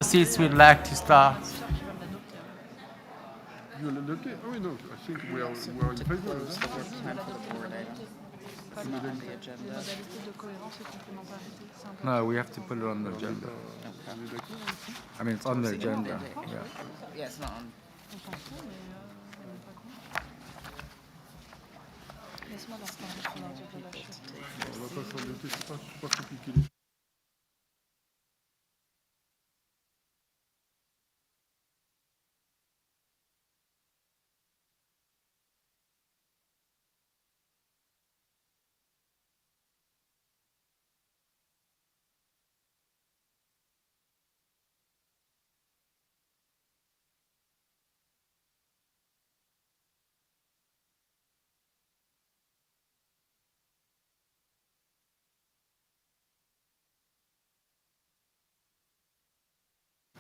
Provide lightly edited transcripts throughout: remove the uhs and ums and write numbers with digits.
Seats we'd like to start. You will adopt it? Oh, no, I think we are in To favor. close the work time for the board item. It's not on the agenda. No, we have to put it on the agenda. On est d'accord ici? I mean, it's on the C'est agenda. noted. Yeah. Yeah, it's not on. On va pas s'embêter, c'est pas compliqué.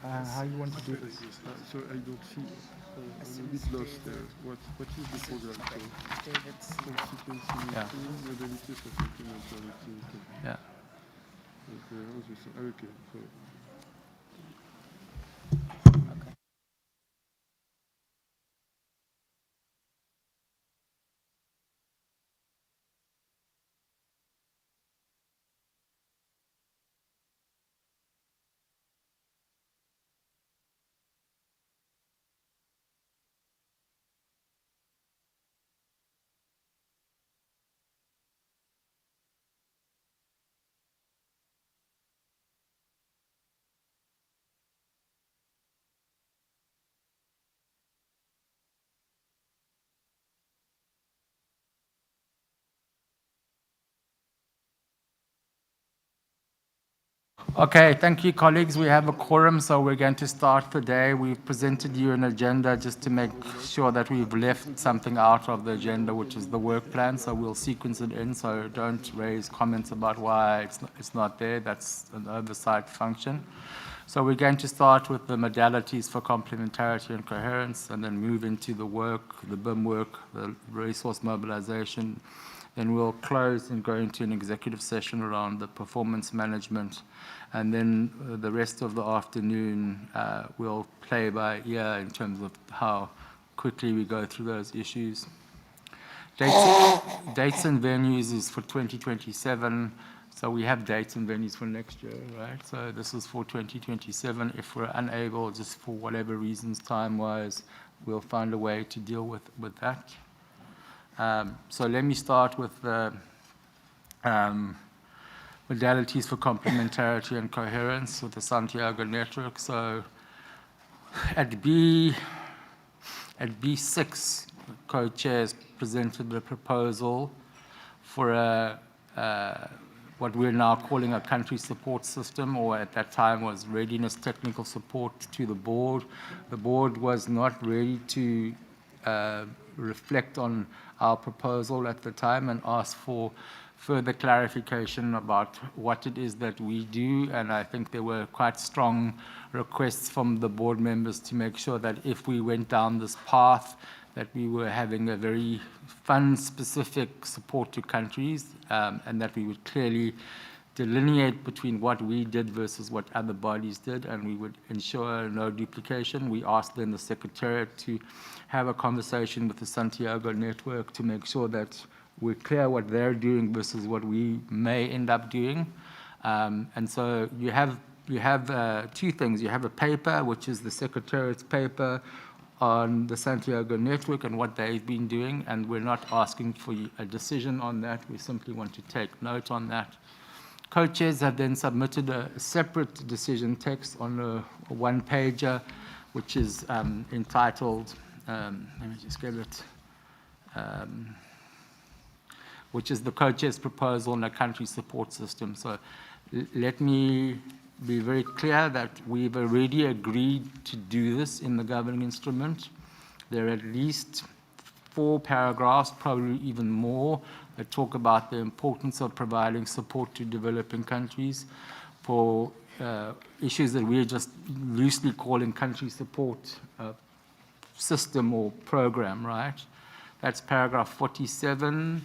How you want to do this? So I don't see, I'm a bit lost there. What is the program? So, David's. constituency Yeah. meeting, modalities of implemental activity. Yeah. Okay, so. Okay. Okay, thank you, colleagues. We have a quorum, so we're going to start the day. We've presented you an agenda just to make sure that we've left something out of the agenda, which is the work plan, so we'll sequence it in, so don't raise comments about why it's not there. That's an oversight function. So we're going to start with the modalities for complementarity and coherence, and then move into the work, the BIM work, the resource mobilization. Then we'll close and go into an executive session around the performance management. And then the rest of the afternoon, we'll play by ear in terms of how quickly we go through those issues. Dates and venues is for 2027. So we have dates and venues for next year, right? So this is for 2027. If we're unable, just for whatever reasons, time-wise, we'll find a way to deal with that. So let me start with the modalities for complementarity and coherence with the Santiago network. So at B6, co-chairs presented a proposal for what we're now calling a country support system, or at that time was readiness technical support to the board. The board was not ready to reflect on our proposal at the time and asked for further clarification about what it is that we do, and I think there were quite strong requests from the board members to make sure that if we went down this path, that we were having a very fund-specific support to countries, and that we would clearly delineate between what we did versus what other bodies did, and we would ensure no duplication. We asked then the Secretariat to have a conversation with the Santiago network to make sure that we're clear what they're doing versus what we may end up doing. And so you have two things. You have a paper, which is the Secretariat's paper on the Santiago network and what they've been doing, and we're not asking for a decision on that. We simply want to take note on that. Co-chairs have then submitted a separate decision text on a one-pager, which is entitled, let me just get it, which is the co-chair's proposal on a country support system. So let me be very clear that we've already agreed to do this in the governing instrument. There are at least 4 paragraphs, probably even more, that talk about the importance of providing support to developing countries for issues that we're just loosely calling country support system or program, right? That's paragraph 47,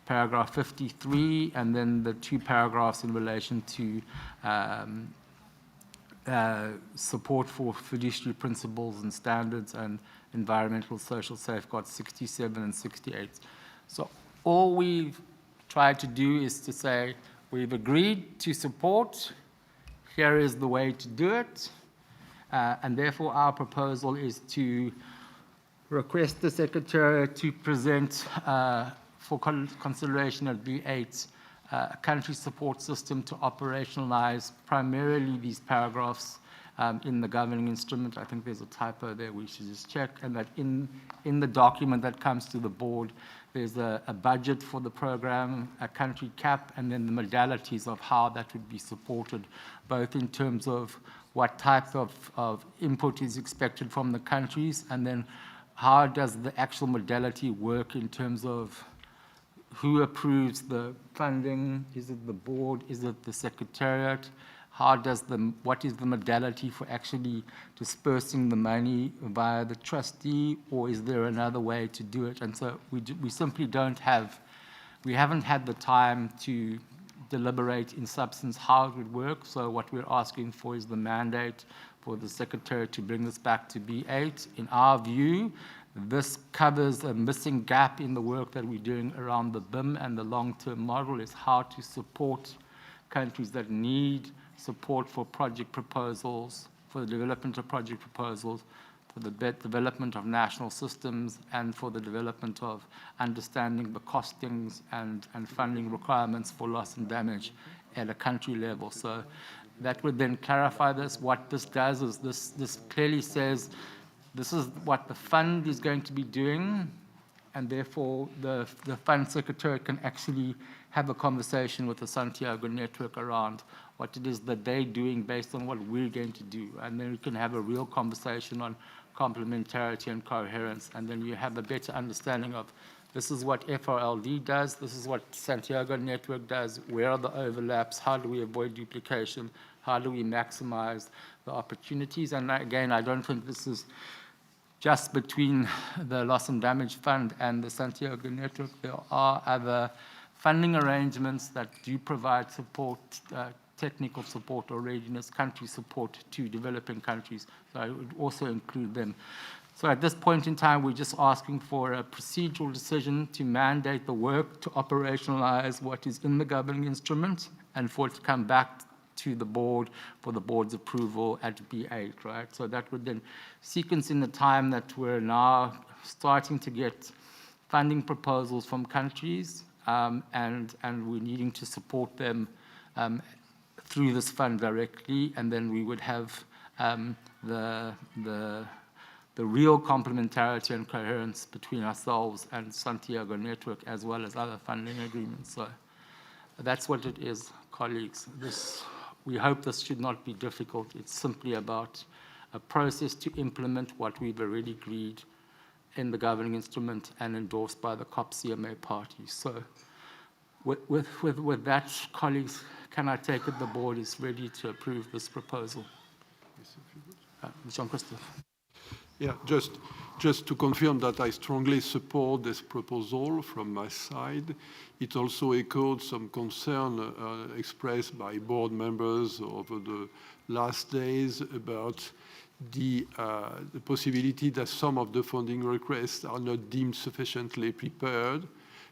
paragraph 53, and then the 2 paragraphs in relation to support for fiduciary principles and standards and environmental social safeguards 67 and 68. So all we've tried to do is to say, we've agreed to support, here is the way to do it, and therefore our proposal is to request the Secretariat to present for consideration at B8 a country support system to operationalize primarily these paragraphs in the governing instrument. I think there's a typo there we should just check, and that in the document that comes to the board, there's a budget for the program, a country cap, and then the modalities of how that would be supported, both in terms of what type of input is expected from the countries, and then how does the actual modality work in terms of who approves the funding? Is it the board? Is it the Secretariat? What is the modality for actually dispersing the money via the trustee, or is there another way to do it? And so we simply we haven't had the time to deliberate in substance how it would work. So what we're asking for is the mandate for the Secretary to bring this back to B8. In our view, this covers a missing gap in the work that we're doing around the BIM and the long-term model, is how to support countries that need support for project proposals, for the development of project proposals, for the development of national systems, and for the development of understanding the costings and funding requirements for loss and damage at a country level. So that would then clarify this. What this does is this clearly says this is what the fund is going to be doing, and therefore the fund secretary can actually have a conversation with the Santiago network around what it is that they're doing based on what we're going to do. And then we can have a real conversation on complementarity and coherence, and then you have a better understanding of this is what FRLD does, this is what Santiago network does, where are the overlaps, how do we avoid duplication, how do we maximize the opportunities. And again, I don't think this is just between the Loss and Damage Fund and the Santiago network. There are other funding arrangements that do provide support, technical support or readiness, country support to developing countries. So I would also include them. So at this point in time, we're just asking for a procedural decision to mandate the work to operationalize what is in the governing instrument and for it to come back to the board for the board's approval at B8, right? So that would then sequence in the time that we're now starting to get funding proposals from countries, and we're needing to support them through this fund directly, and then we would have the real complementarity and coherence between ourselves and Santiago network, as well as other funding agreements. So that's what it is, colleagues. We hope this should not be difficult. It's simply about a process to implement what we've already agreed in the governing instrument and endorsed by the COP-CMA parties. So with that, colleagues, can I take it the board is ready to approve this proposal? Jean-Christophe. Yeah, just to confirm that I strongly support this proposal from my side. It also echoed some concern expressed by board members over the last days about the possibility that some of the funding requests are not deemed sufficiently prepared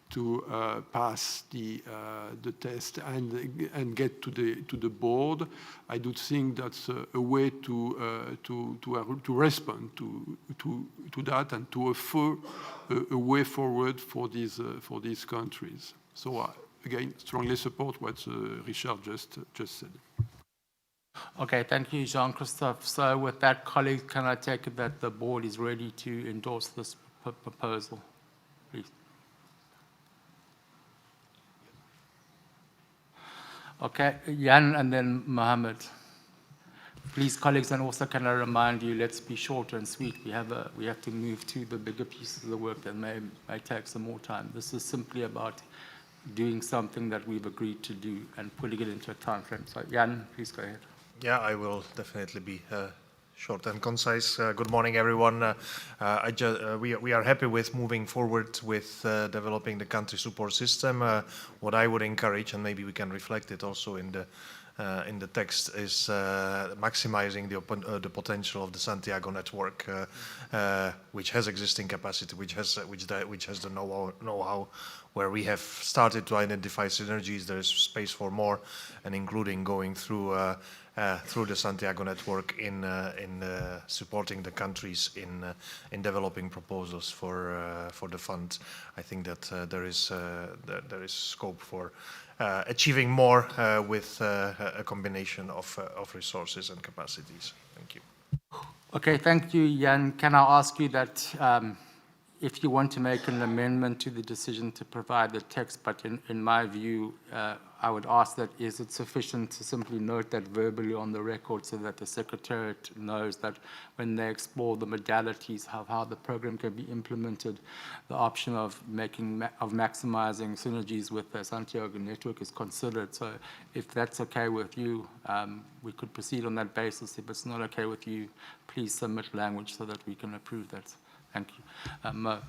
to pass the test and get to the board. I do think that's a way to respond to that and to offer a way forward for these countries. So again, strongly support what Richard just said. Okay, thank you, Jean-Christophe. So with that, colleagues, can I take it that the board is ready to endorse this proposal, please? Okay, Jan and then Mohammed. Please, colleagues, and also can I remind you, let's be short and sweet. We have to move to the bigger pieces of the work that may take some more time. This is simply about doing something that we've agreed to do and putting it into a time frame. So Jan, please go ahead. Yeah, I will definitely be short and concise. Good morning, everyone. We are happy with moving forward with developing the country support system. What I would encourage, and maybe we can reflect it also in the in the text is maximizing the potential of the Santiago network, which has existing capacity, which has the know-how, where we have started to identify synergies. There is space for more, and including going through the Santiago network in supporting the countries in developing proposals for the fund. I think that there is scope for achieving more with a combination of resources and capacities. Thank you. Okay, thank you, Jan. Can I ask you that if you want to make an amendment to the decision to provide the text, but in my view, I would ask that is it sufficient to simply note that verbally on the record so that the Secretariat knows that when they explore the modalities of how the program can be implemented, the option of maximizing synergies with the Santiago network is considered. So if that's okay with you, we could proceed on that basis. If it's not okay with you, please submit language so that we can approve that. Thank you. Mo.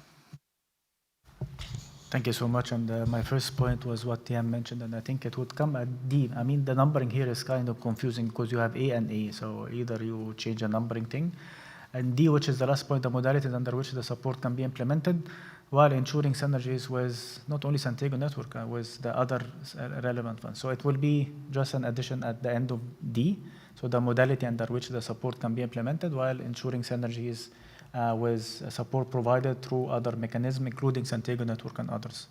Thank you so much. And my first point was what Jan mentioned, and I think it would come at D. I mean, the numbering here is kind of confusing because you have A and A, so either you change a numbering thing. And D, which is the last point, the modalities under which the support can be implemented while ensuring synergies with not only Santiago network, with the other relevant ones. So it will be just an addition at the end of D, so the modality under which the support can be implemented while ensuring synergies with support provided through other mechanisms, including Santiago network and others.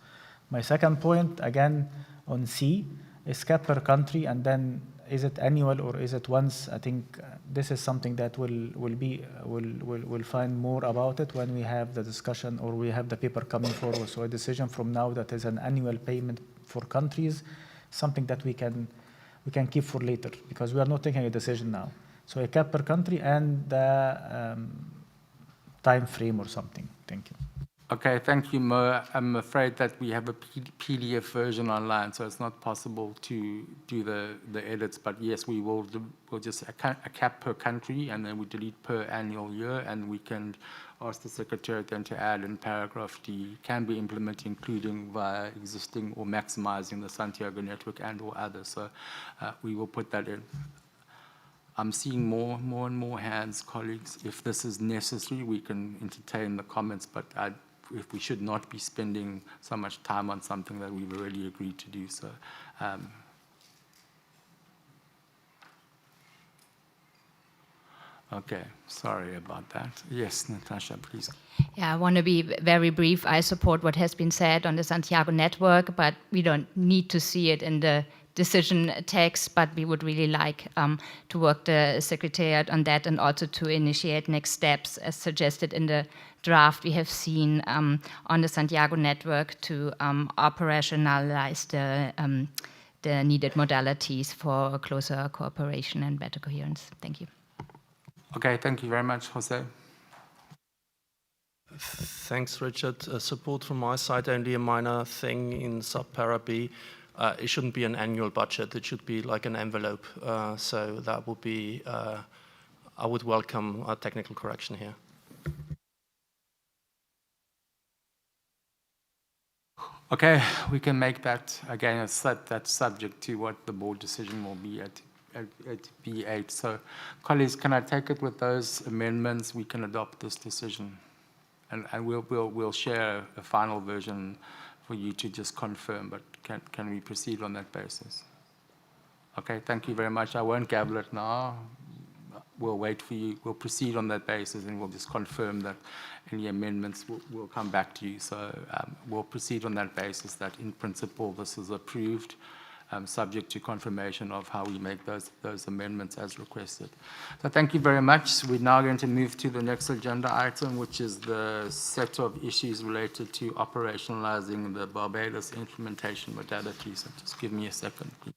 My second point, again, on C, is cap per country, and then is it annual or is it once? I think this is something that we'll find more about it when we have the discussion or we have the paper coming forward. So a decision from now that is an annual payment for countries, something that we can keep for later because we are not taking a decision now. So a cap per country and the time frame or something. Thank you. Okay, thank you, Mo. I'm afraid that we have a PDF version online, so it's not possible to do the edits. But yes, we'll just a cap per country, and then we delete per annual year, and we can ask the Secretariat then to add in paragraph D, can be implemented including via existing or maximizing the Santiago network and or others. So we will put that in. I'm seeing more and more hands, colleagues. If this is necessary, we can entertain the comments, but if we should not be spending so much time on something that we've already agreed to do. So, okay, sorry about that. Yes, Natasha, please. Yeah, I want to be very brief. I support what has been said on the Santiago network, but we don't need to see it in the decision text, but we would really like to work the Secretariat on that and also to initiate next steps as suggested in the draft we have seen on the Santiago network to operationalize the needed modalities for closer cooperation and better coherence. Thank you. Okay, thank you very much, Jose. Thanks, Richard. Support from my side, only a minor thing in subpara B. It shouldn't be an annual budget. It should be like an envelope. So that would be, I would welcome a technical correction here. Okay, we can make that, again, that's subject to what the board decision will be at B8. So, colleagues, can I take it with those amendments? We can adopt this decision. And we'll share a final version for you to just confirm, but can we proceed on that basis? Okay, thank you very much. I won't gavel it now. We'll wait for you. We'll proceed on that basis, and we'll just confirm that any amendments will come back to you. So we'll proceed on that basis that, in principle, this is approved, subject to confirmation of how we make those amendments as requested. So thank you very much. We're now going to move to the next agenda item, which is the set of issues related to operationalizing the Barbados implementation modalities. So just give me a second, please.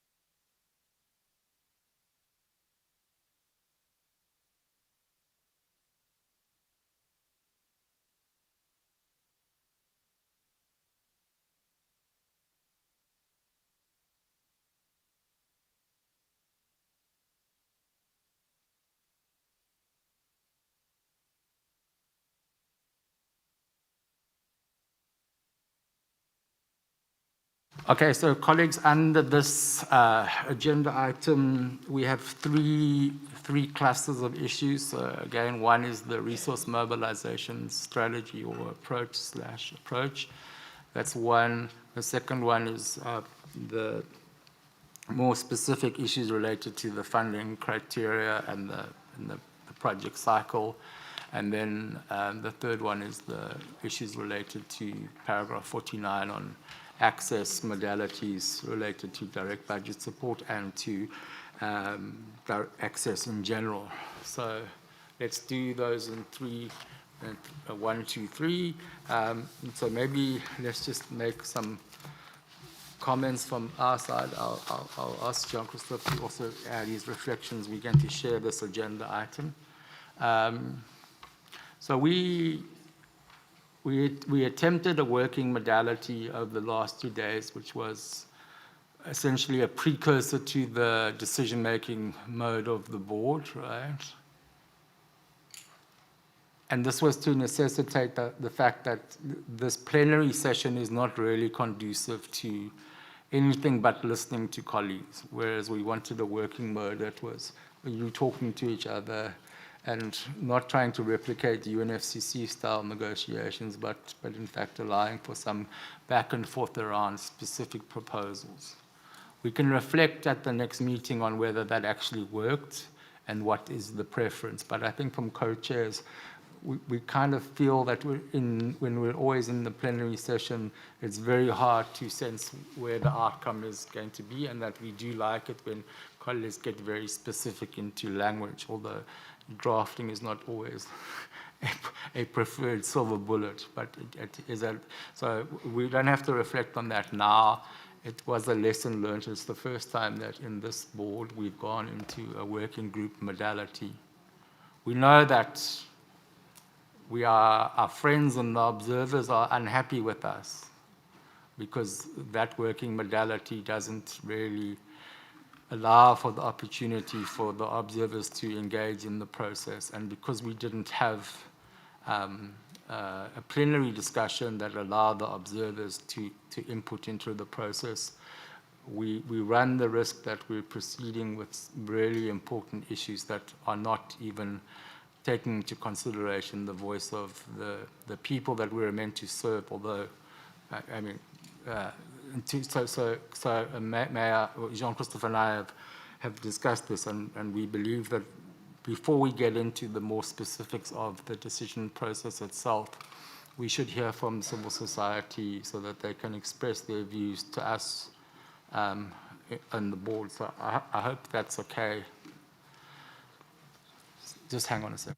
Okay, so colleagues, under this agenda item, we have three clusters of issues. So again, one is the resource mobilization strategy or approach. That's one. The second one is the more specific issues related to the funding criteria and the project cycle. And then the third one is the issues related to paragraph 49 on access modalities related to direct budget support and to access in general. So let's do those in three, 1, 2, 3. So maybe let's just make some comments from our side. I'll ask Jean-Christophe to also add his reflections. We're going to share this agenda item. So we attempted a working modality over the last 2 days, which was essentially a precursor to the decision-making mode of the board, right? And this was to necessitate the fact that this plenary session is not really conducive to anything but listening to colleagues, whereas we wanted a working mode that was you talking to each other and not trying to replicate UNFCCC-style negotiations, but in fact allowing for some back and forth around specific proposals. We can reflect at the next meeting on whether that actually worked and what is the preference. But I think from co-chairs, we kind of feel that when we're always in the plenary session, it's very hard to sense where the outcome is going to be, and that we do like it when colleagues get very specific into language, although drafting is not always a preferred silver bullet, but it is so we don't have to reflect on that now. It was a lesson learned. It's the first time that in this board we've gone into a working group modality. We know that our friends and the observers are unhappy with us because that working modality doesn't really allow for the opportunity for the observers to engage in the process. And because we didn't have a plenary discussion that allowed the observers to input into the process, we run the risk that we're proceeding with really important issues that are not even taking into consideration the voice of the people that we're meant to serve, although, I mean, Mayor Jean-Christophe and I have discussed this, and we believe that before we get into the more specifics of the decision process itself, we should hear from civil society so that they can express their views to us and the board. So I hope that's okay. Just hang on a second.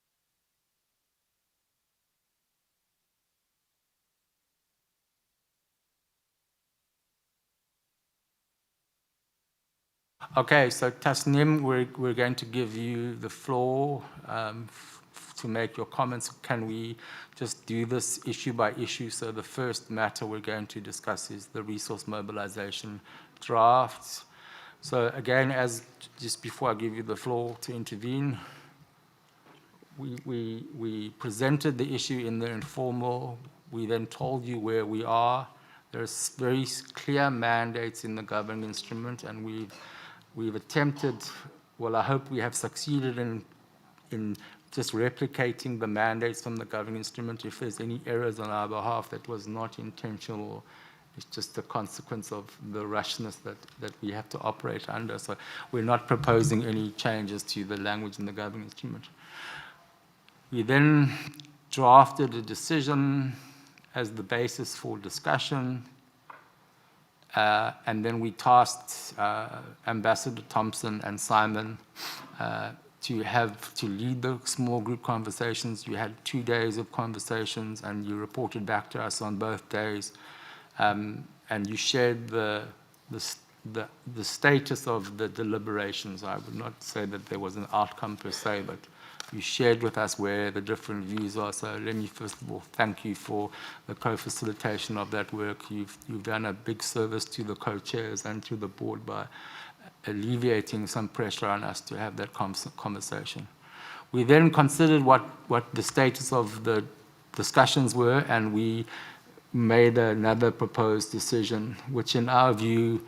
Okay, so Tasnim, we're going to give you the floor to make your comments. Can we just do this issue by issue? So the first matter we're going to discuss is the resource mobilization drafts. So again, just before I give you the floor to intervene, we presented the issue in the informal. We then told you where we are. There's very clear mandates in the governing instrument, and we've attempted, well, I hope we have succeeded in just replicating the mandates from the governing instrument. If there's any errors on our behalf, that was not intentional. It's just a consequence of the rushness that we have to operate under. So we're not proposing any changes to the language in the governing instrument. We then drafted a decision as the basis for discussion. And then we tasked Ambassador Thompson and Simon to lead the small group conversations. You had 2 days of conversations, and you reported back to us on both days. And you shared the status of the deliberations. I would not say that there was an outcome per se, but you shared with us where the different views are. So let me first of all thank you for the co-facilitation of that work. You've done a big service to the co-chairs and to the board by alleviating some pressure on us to have that conversation. We then considered what the status of the discussions were, and we made another proposed decision, which in our view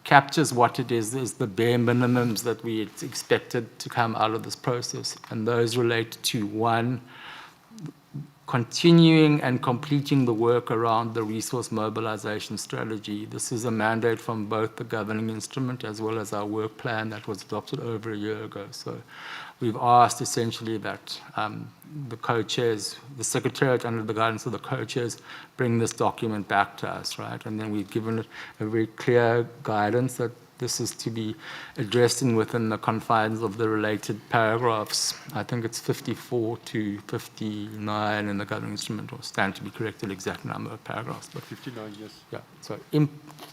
captures what it is the bare minimums that we expected to come out of this process. And those relate to, one, continuing and completing the work around the resource mobilization strategy. This is a mandate from both the governing instrument as well as our work plan that was adopted over a year ago. So we've asked essentially that the co-chairs, the Secretariat under the guidance of the co-chairs, bring this document back to us, right? And then we've given it a very clear guidance that this is to be addressed within the confines of the related paragraphs. I think it's 54 to 59 in the governing instrument, or stand to be corrected exact number of paragraphs. But 59, yes. yeah, so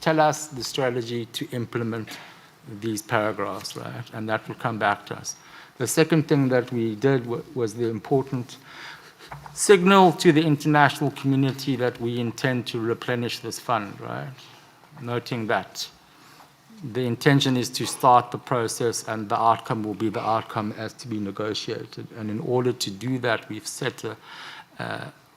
tell us the strategy to implement these paragraphs, right? And that will come back to us. The second thing that we did was the important signal to the international community that we intend to replenish this fund, right? Noting that the intention is to start the process and the outcome will be the outcome as to be negotiated. And in order to do that, we've set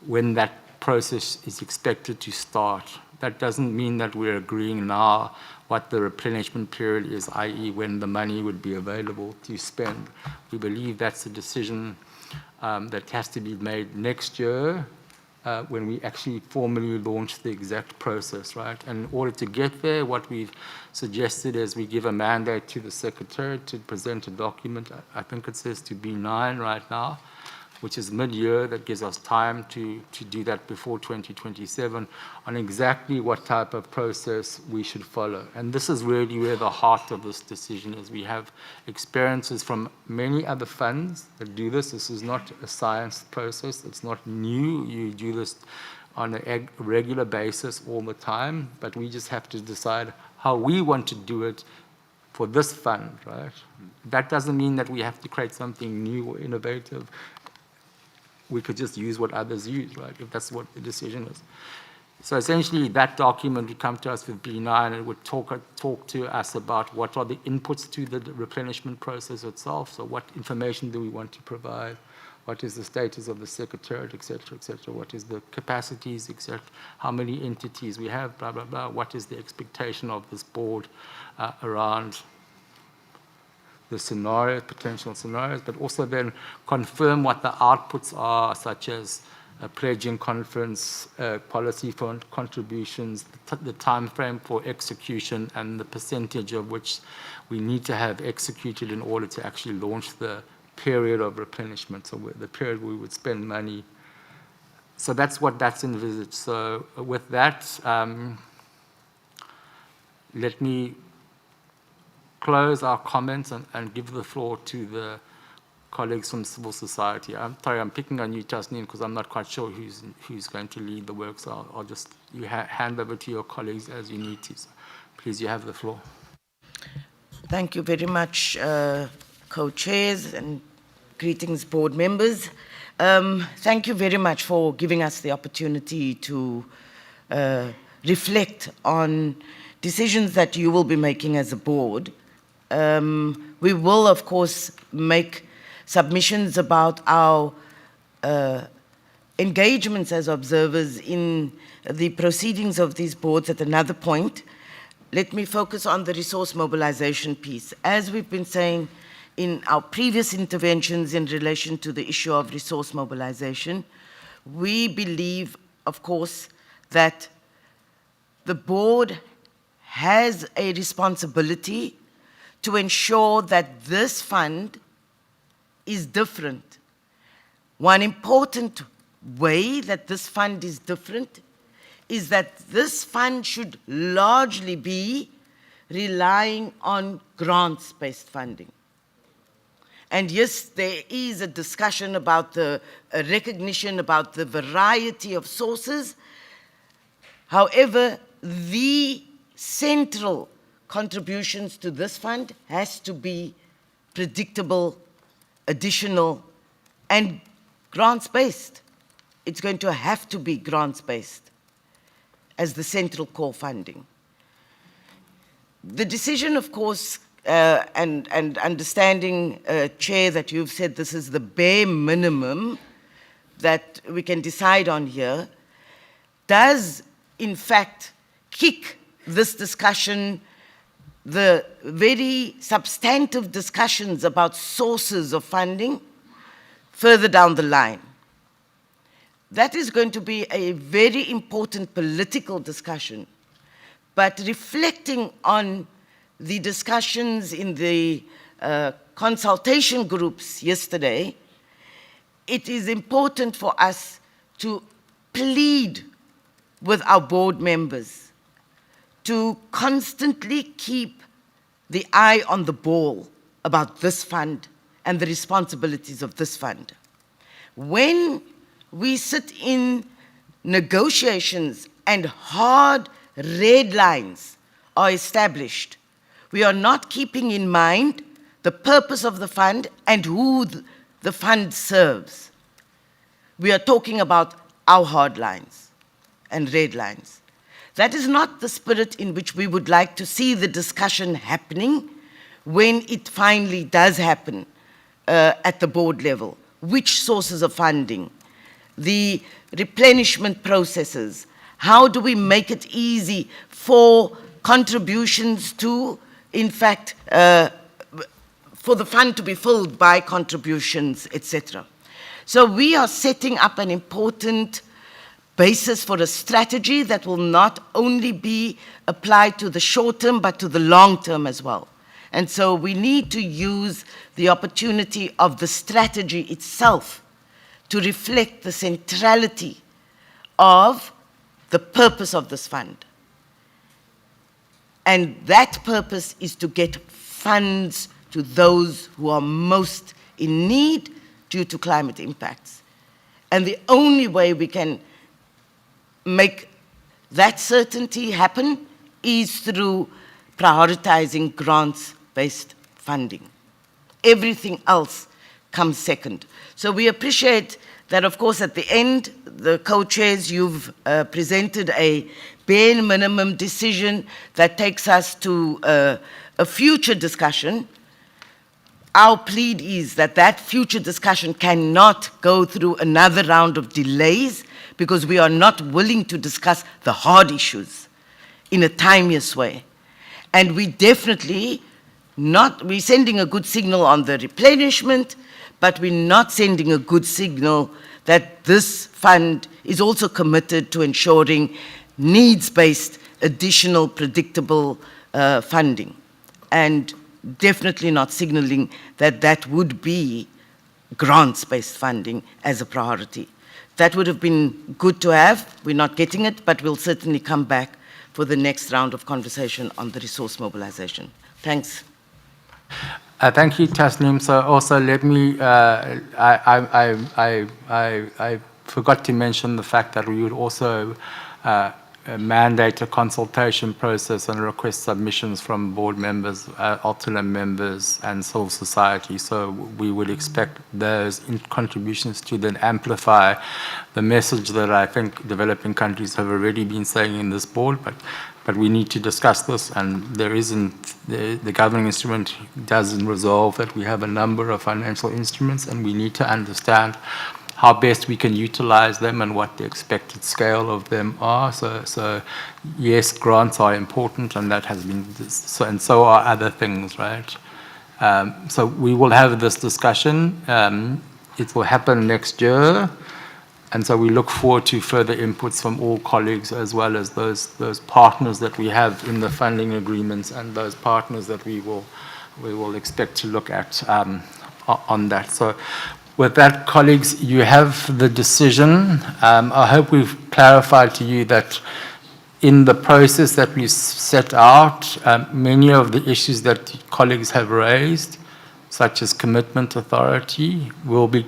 when that process is expected to start. That doesn't mean that we're agreeing now what the replenishment period is, i.e. when the money would be available to spend. We believe that's a decision that has to be made next year when we actually formally launch the exact process, right? And in order to get there, what we've suggested is we give a mandate to the Secretariat to present a document. I think it says to B9 right now, which is mid-year. That gives us time to do that before 2027 on exactly what type of process we should follow. And this is really where the heart of this decision is. We have experiences from many other funds that do this. This is not a science process. It's not new. You do this on a regular basis all the time, but we just have to decide how we want to do it for this fund, right? That doesn't mean that we have to create something new or innovative. We could just use what others use, right, if that's what the decision is. So essentially, that document would come to us with B9 and it would talk to us about what are the inputs to the replenishment process itself. So what information do we want to provide? What is the status of the Secretariat, et cetera, et cetera? What is the capacities, et cetera? How many entities we have, blah, blah, blah. What is the expectation of this board around the scenarios, potential scenarios, but also then confirm what the outputs are, such as a pledging conference, policy fund contributions, the time frame for execution, and the percentage of which we need to have executed in order to actually launch the period of replenishment, so the period we would spend money. So that's what that's envisaged. So with that, let me close our comments and give the floor to the colleagues from civil society. I'm sorry, I'm picking on you, Tasneem, because I'm not quite sure who's going to lead the work, so I'll just hand over to your colleagues as you need to. So please, you have the floor. Thank you very much, co-chairs, and greetings, board members. Thank you very much for giving us the opportunity to reflect on decisions that you will be making as a board. We will, of course, make submissions about our engagements as observers in the proceedings of these boards at another point. Let me focus on the resource mobilization piece. As we've been saying in our previous interventions in relation to the issue of resource mobilization, we believe, of course, that the board has a responsibility to ensure that this fund is different. One important way that this fund is different is that this fund should largely be relying on grants-based funding. And yes, there is a discussion about a recognition about the variety of sources. However, the central contributions to this fund has to be predictable, additional, and grants-based. It's going to have to be grants-based as the central core funding. The decision, of course, and understanding, Chair, that you've said this is the bare minimum that we can decide on here, does, in fact, kick this discussion, the very substantive discussions about sources of funding, further down the line. That is going to be a very important political discussion, but reflecting on the discussions in the consultation groups yesterday, it is important for us to plead with our board members to constantly keep the eye on the ball about this fund and the responsibilities of this fund. When we sit in negotiations and hard red lines are established, we are not keeping in mind the purpose of the fund and who the fund serves. We are talking about our hard lines and red lines. That is not the spirit in which we would like to see the discussion happening when it finally does happen at the board level. Which sources of funding, the replenishment processes, how do we make it easy for contributions to, in fact, for the fund to be filled by contributions, etc. So we are setting up an important basis for a strategy that will not only be applied to the short term, but to the long term as well. And so we need to use the opportunity of the strategy itself to reflect the centrality of the purpose of this fund. And that purpose is to get funds to those who are most in need due to climate impacts. And the only way we can make that certainty happen is through prioritizing grants-based funding. Everything else comes second. So we appreciate that, of course, at the end, the co-chairs, you've presented a bare minimum decision that takes us to a future discussion. Our plea is that that future discussion cannot go through another round of delays because we are not willing to discuss the hard issues in a timeous way. And we definitely we're sending a good signal on the replenishment, but we're not sending a good signal that this fund is also committed to ensuring needs-based, additional, predictable funding. And definitely not signaling that that would be grants-based funding as a priority. That would have been good to have. We're not getting it, but we'll certainly come back for the next round of conversation on the resource mobilization. Thanks. Thank you, Tasneem. So also let me, I forgot to mention the fact that we would also mandate a consultation process and request submissions from board members, alternate members, and civil society. So we would expect those contributions to then amplify the message that I think developing countries have already been saying in this board, but we need to discuss this, and there isn't, the governing instrument doesn't resolve that. We have a number of financial instruments, and we need to understand how best we can utilize them and what the expected scale of them are. So yes, grants are important, and that has been, and so are other things, right? So we will have this discussion. It will happen next year. And so we look forward to further inputs from all colleagues, as well as those partners that we have in the funding agreements and those partners that we will expect to look at on that. So with that, colleagues, you have the decision. I hope we've clarified to you that in the process that we set out, many of the issues that colleagues have raised, such as commitment authority, will be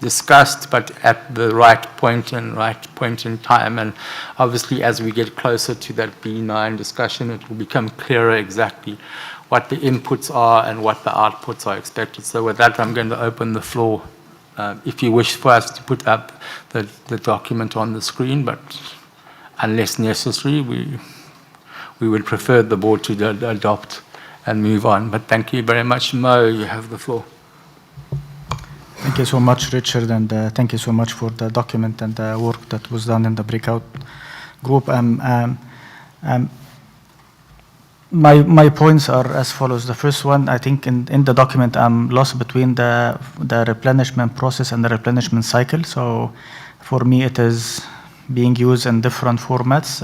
discussed, but at the right point in time. And obviously, as we get closer to that B9 discussion, it will become clearer exactly what the inputs are and what the outputs are expected. So with that, I'm going to open the floor. If you wish for us to put up the document on the screen, but unless necessary, we would prefer the board to adopt and move on. But thank you very much. Mo, you have the floor. Thank you so much, Richard, and thank you so much for the document and the work that was done in the breakout group. My points are as follows. The first one, I think in the document, I'm lost between the replenishment process and the replenishment cycle. So for me, it is being used in different formats.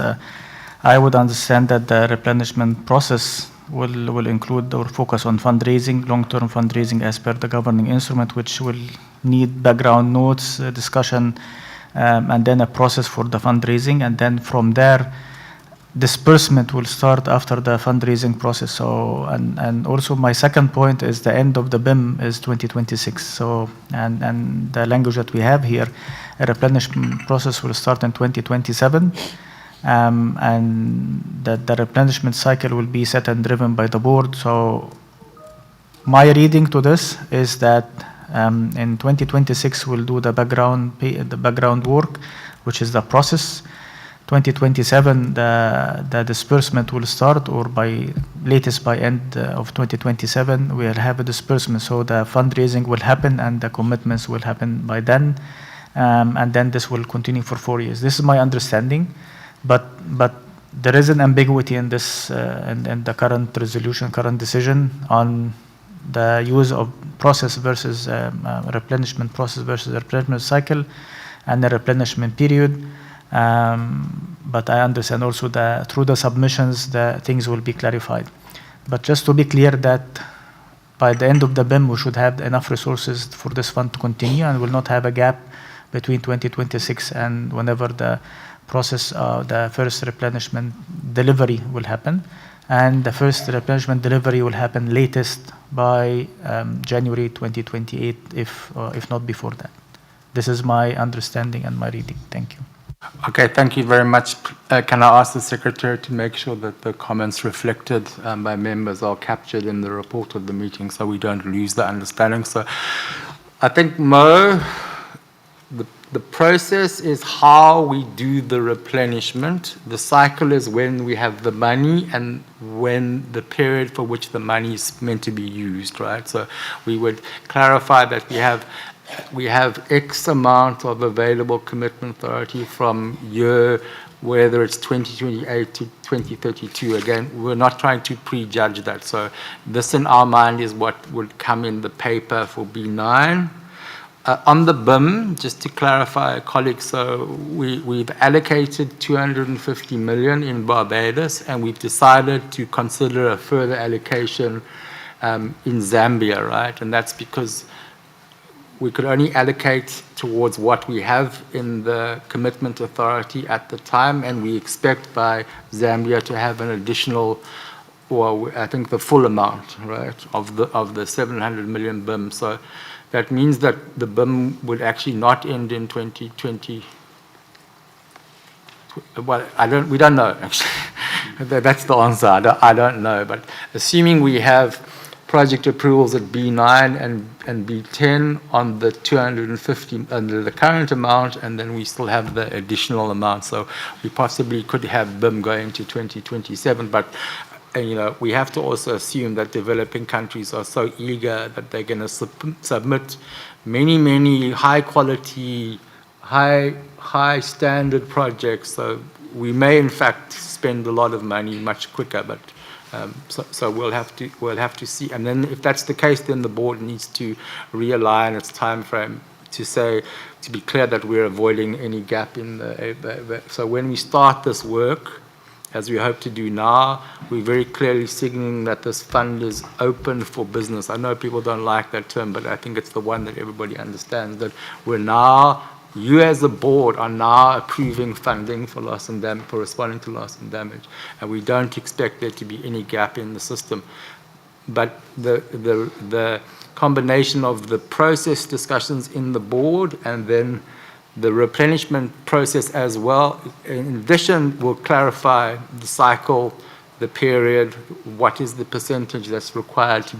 I would understand that the replenishment process will include or focus on fundraising, long-term fundraising as per the governing instrument, which will need background notes, discussion, and then a process for the fundraising. And then from there, disbursement will start after the fundraising process. So, and also my second point is the end of the BIM is 2026. So, and the language that we have here, a replenishment process will start in 2027. And that the replenishment cycle will be set and driven by the board. So my reading to this is that in 2026 we'll do the background work, which is the process. 2027 the disbursement will start, or by latest by end of 2027 we'll have a disbursement. So the fundraising will happen and the commitments will happen by then, and then this will continue for 4 years. This is my understanding. But there is an ambiguity in this, in the current resolution, current decision on the use of process versus replenishment process versus replenishment cycle and the replenishment period. But I understand also that through the submissions, the things will be clarified. But just to be clear that by the end of the BIM, we should have enough resources for this fund to continue and will not have a gap between 2026 and whenever the process, the first replenishment delivery will happen. And the first replenishment delivery will happen latest by January 2028, if not before that. This is my understanding and my reading. Thank you. Okay, thank you very much. Can I ask the Secretary to make sure that the comments reflected by members are captured in the report of the meeting so we don't lose the understanding? So I think, Mo, the process is how we do the replenishment. The cycle is when we have the money and when the period for which the money is meant to be used, right? So we would clarify that we have X amount of available commitment authority from year, whether it's 2028 to 2032. Again, we're not trying to prejudge that. So this in our mind is what would come in the paper for B9. On the BIM, just to clarify, colleagues, so we've allocated 250 million in Barbados, and we've decided to consider a further allocation in Zambia, right? And that's because we could only allocate towards what we have in the commitment authority at the time, and we expect by Zambia to have an additional, or I think the full amount, right, of the 700 million BIM. So that means that the BIM would actually not end in 2020. Well, we don't know, actually. That's the answer. I don't know. But assuming we have project approvals at B9 and B10 on the 250 under the current amount, and then we still have the additional amount. So we possibly could have BIM going to 2027, but we have to also assume that developing countries are so eager that they're going to submit many high quality, high standard projects. So we may in fact spend a lot of money much quicker, but so we'll have to see. And then if that's the case, then the board needs to realign its time frame to be clear that we're avoiding any gap in the. So when we start this work, as we hope to do now, we're very clearly signaling that this fund is open for business. I know people don't like that term, but I think it's the one that everybody understands, that we're now, you as a board are now approving funding for loss and damage, for responding to loss and damage, and we don't expect there to be any gap in the system. But the combination of the process discussions in the board and then the replenishment process as well, in addition, will clarify the cycle, the period, what is the percentage that's required to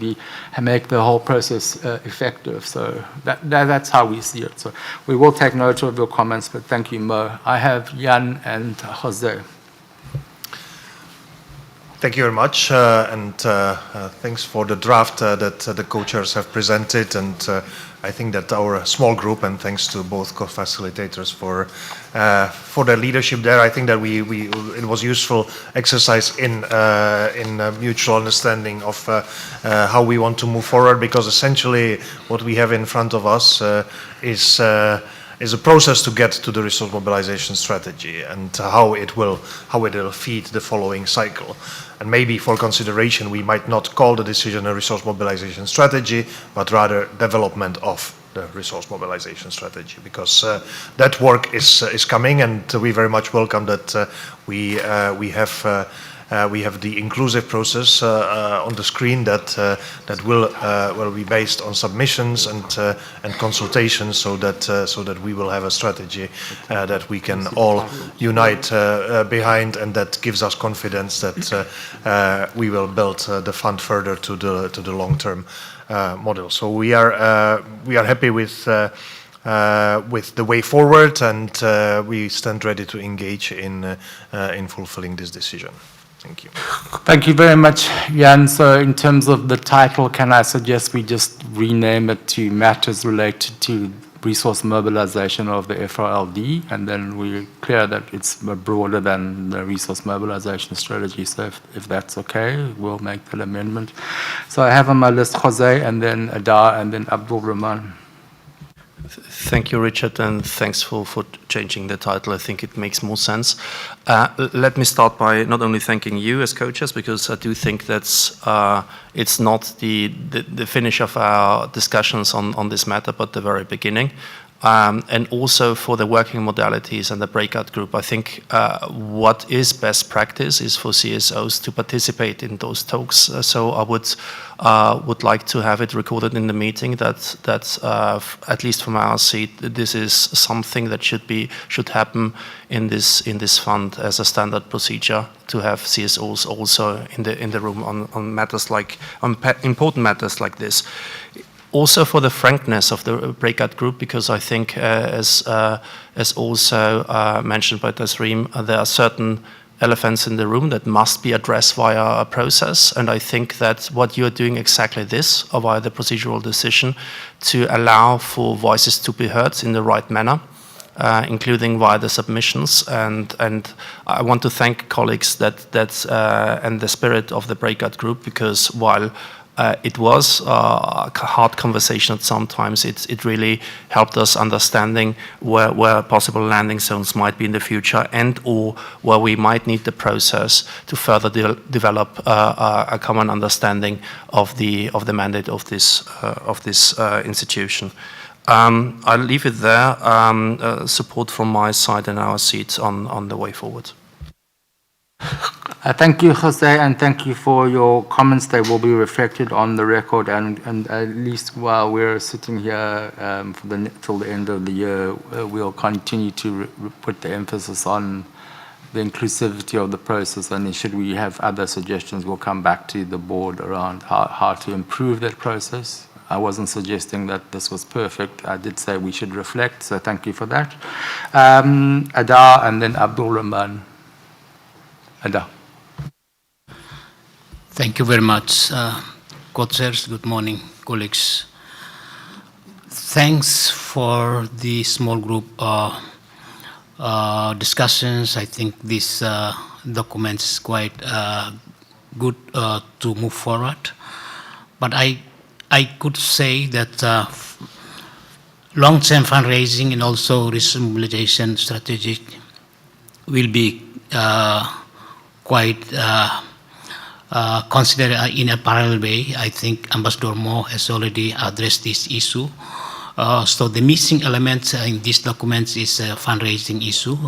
make the whole process effective. So that's how we see it. So we will take note of your comments, but thank you, Mo. I have Jan and Jose. Thank you very much, and thanks for the draft that the co-chairs have presented, and I think that our small group, and thanks to both co-facilitators for their leadership there, I think that it was useful exercise in mutual understanding of how we want to move forward, because essentially what we have in front of us is a process to get to the resource mobilization strategy and how it will feed the following cycle. And maybe for consideration, we might not call the decision a resource mobilization strategy, but rather development of the resource mobilization strategy, because that work is coming, and we very much welcome that we have the inclusive process on the screen that will be based on submissions and consultations, so that we will have a strategy that we can all unite behind, and that gives us confidence that we will build the fund further to the long-term model. So we are happy with the way forward, and we stand ready to engage in fulfilling this decision. Thank you. Thank you very much, Jan. So in terms of the title, can I suggest we just rename it to Matters Related to Resource Mobilization of the FRLD, and then we're clear that it's broader than the Resource Mobilization Strategy. So if that's okay, we'll make that amendment. So I have on my list Jose, and then Adar, and then Abdul Rahman. Thank you, Richard, and thanks for changing the title. I think it makes more sense. Let me start by not only thanking you as co-chairs, because I do think that's it's not the finish of our discussions on this matter, but the very beginning. And also for the working modalities and the breakout group. I think what is best practice is for CSOs to participate in those talks. So I would like to have it recorded in the meeting that at least from our seat, this is something that should happen in this fund as a standard procedure, to have CSOs also in the room on matters like important matters like this. Also for the frankness of the breakout group, because I think, as also mentioned by Tasreem, there are certain elephants in the room that must be addressed via a process. And I think that what you're doing exactly this, or via the procedural decision, to allow for voices to be heard in the right manner, including via the submissions. And I want to thank colleagues and the spirit of the breakout group, because while it was a hard conversation at some times, it really helped us understanding where possible landing zones might be in the future, and or where we might need the process to further develop a common understanding of the mandate of this institution. I'll leave it there. Support from my side and our seats on the way forward. Thank you, Jose, and thank you for your comments. They will be reflected on the record, and at least while we're sitting here till the end of the year, we'll continue to put the emphasis on the inclusivity of the process, and should we have other suggestions, we'll come back to the board around how to improve that process. I wasn't suggesting that this was perfect. I did say we should reflect, so thank you for that. Adar, and then Abdul Rahman. Adar. Thank you very much, co-chairs. Good morning, colleagues. Thanks for the small group discussions. I think this document is quite good to move forward. But I could say that long-term fundraising and also resource mobilization strategy will be quite considered in a parallel way. I think Ambassador Mo has already addressed this issue. So the missing element in this document is a fundraising issue.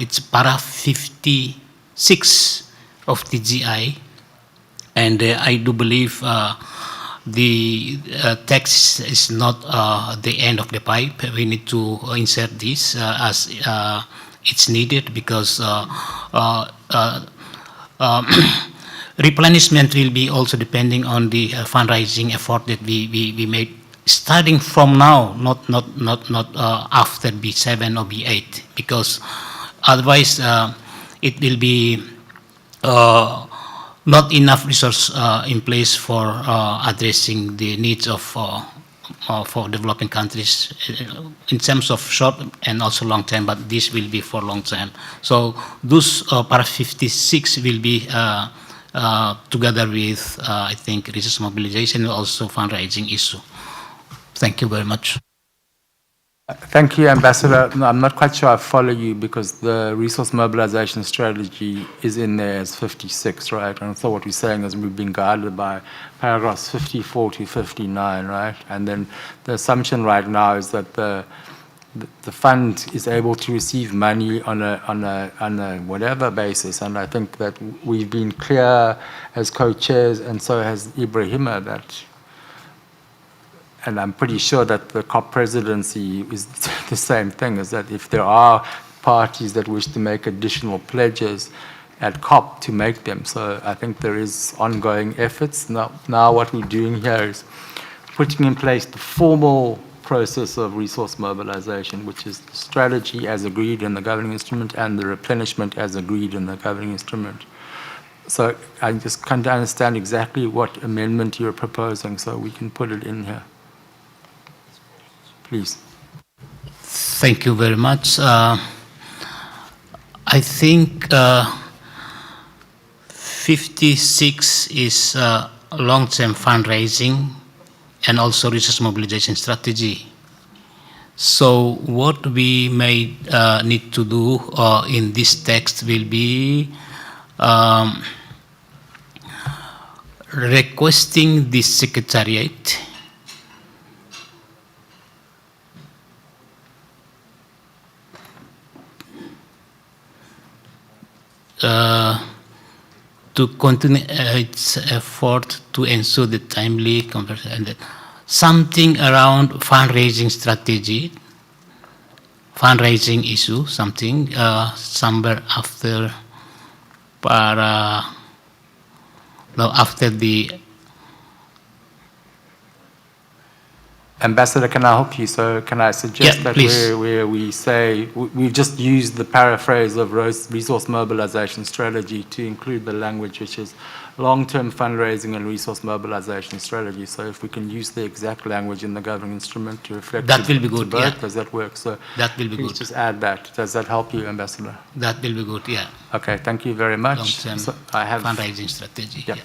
It's para 56 of the GI, and I do believe the text is not the end of the pipe. We need to insert this as it's needed, because replenishment will be also depending on the fundraising effort that we made starting from now, not after B7 or B8, because otherwise it will be not enough resource in place for addressing the needs of for developing countries in terms of short and also long term, but this will be for long term. So those para 56 will be together with, I think, resource mobilization and also fundraising issue. Thank you very much. Thank you, Ambassador. No, I'm not quite sure I follow you because the resource mobilization strategy is in there as 56, right? And so what we're saying is we've been guided by paragraphs 54 to 59, right? And then the assumption right now is that the fund is able to receive money on a whatever basis. And I think that we've been clear as co-chairs, and so has Ibrahima, that, and I'm pretty sure that the COP presidency is the same thing, is that if there are parties that wish to make additional pledges at COP, to make them. So I think there is ongoing efforts. Now what we're doing here is putting in place the formal process of resource mobilization, which is the strategy as agreed in the governing instrument and the replenishment as agreed in the governing instrument. So I just can't understand exactly what amendment you're proposing, so we can put it in here. Please. Thank you very much. I think 56 is long-term fundraising and also resource mobilization strategy. So what we may need to do in this text will be requesting the Secretariat to continue its effort to ensure the timely conversion and something around fundraising strategy, fundraising issue, something somewhere after after the. Ambassador, can I help you? So can I suggest Yeah, that please. where we say, we've just used the paraphrase of resource mobilization strategy to include the language which is long-term fundraising and resource mobilization strategy. So if we can use the exact language in the governing instrument to reflect That will be to good, both, yeah. does that work? So That will be please good. just add that. Does that help you, Ambassador? That will be good, yeah. Okay, thank you very much. Long-term So I have, fundraising strategy. yeah. Yeah.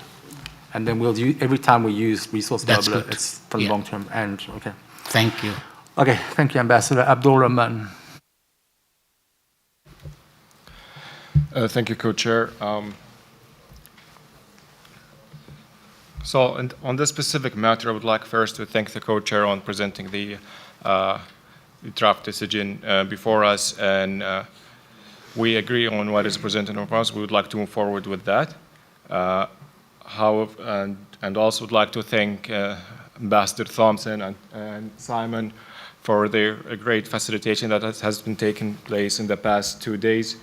And then we'll use, every time we use resource That's mobilization, good. it's for Yeah. long-term and, okay. Thank you. Okay, thank you, Ambassador. Abdul Rahman. Thank you, Co-Chair. So on this specific matter, I would like first to thank the Co-Chair on presenting the draft decision before us, and we agree on what is presented in us. We would like to move forward with that. And also would like to thank Ambassador Thompson and Simon for their great facilitation that has been taking place in the past 2 days.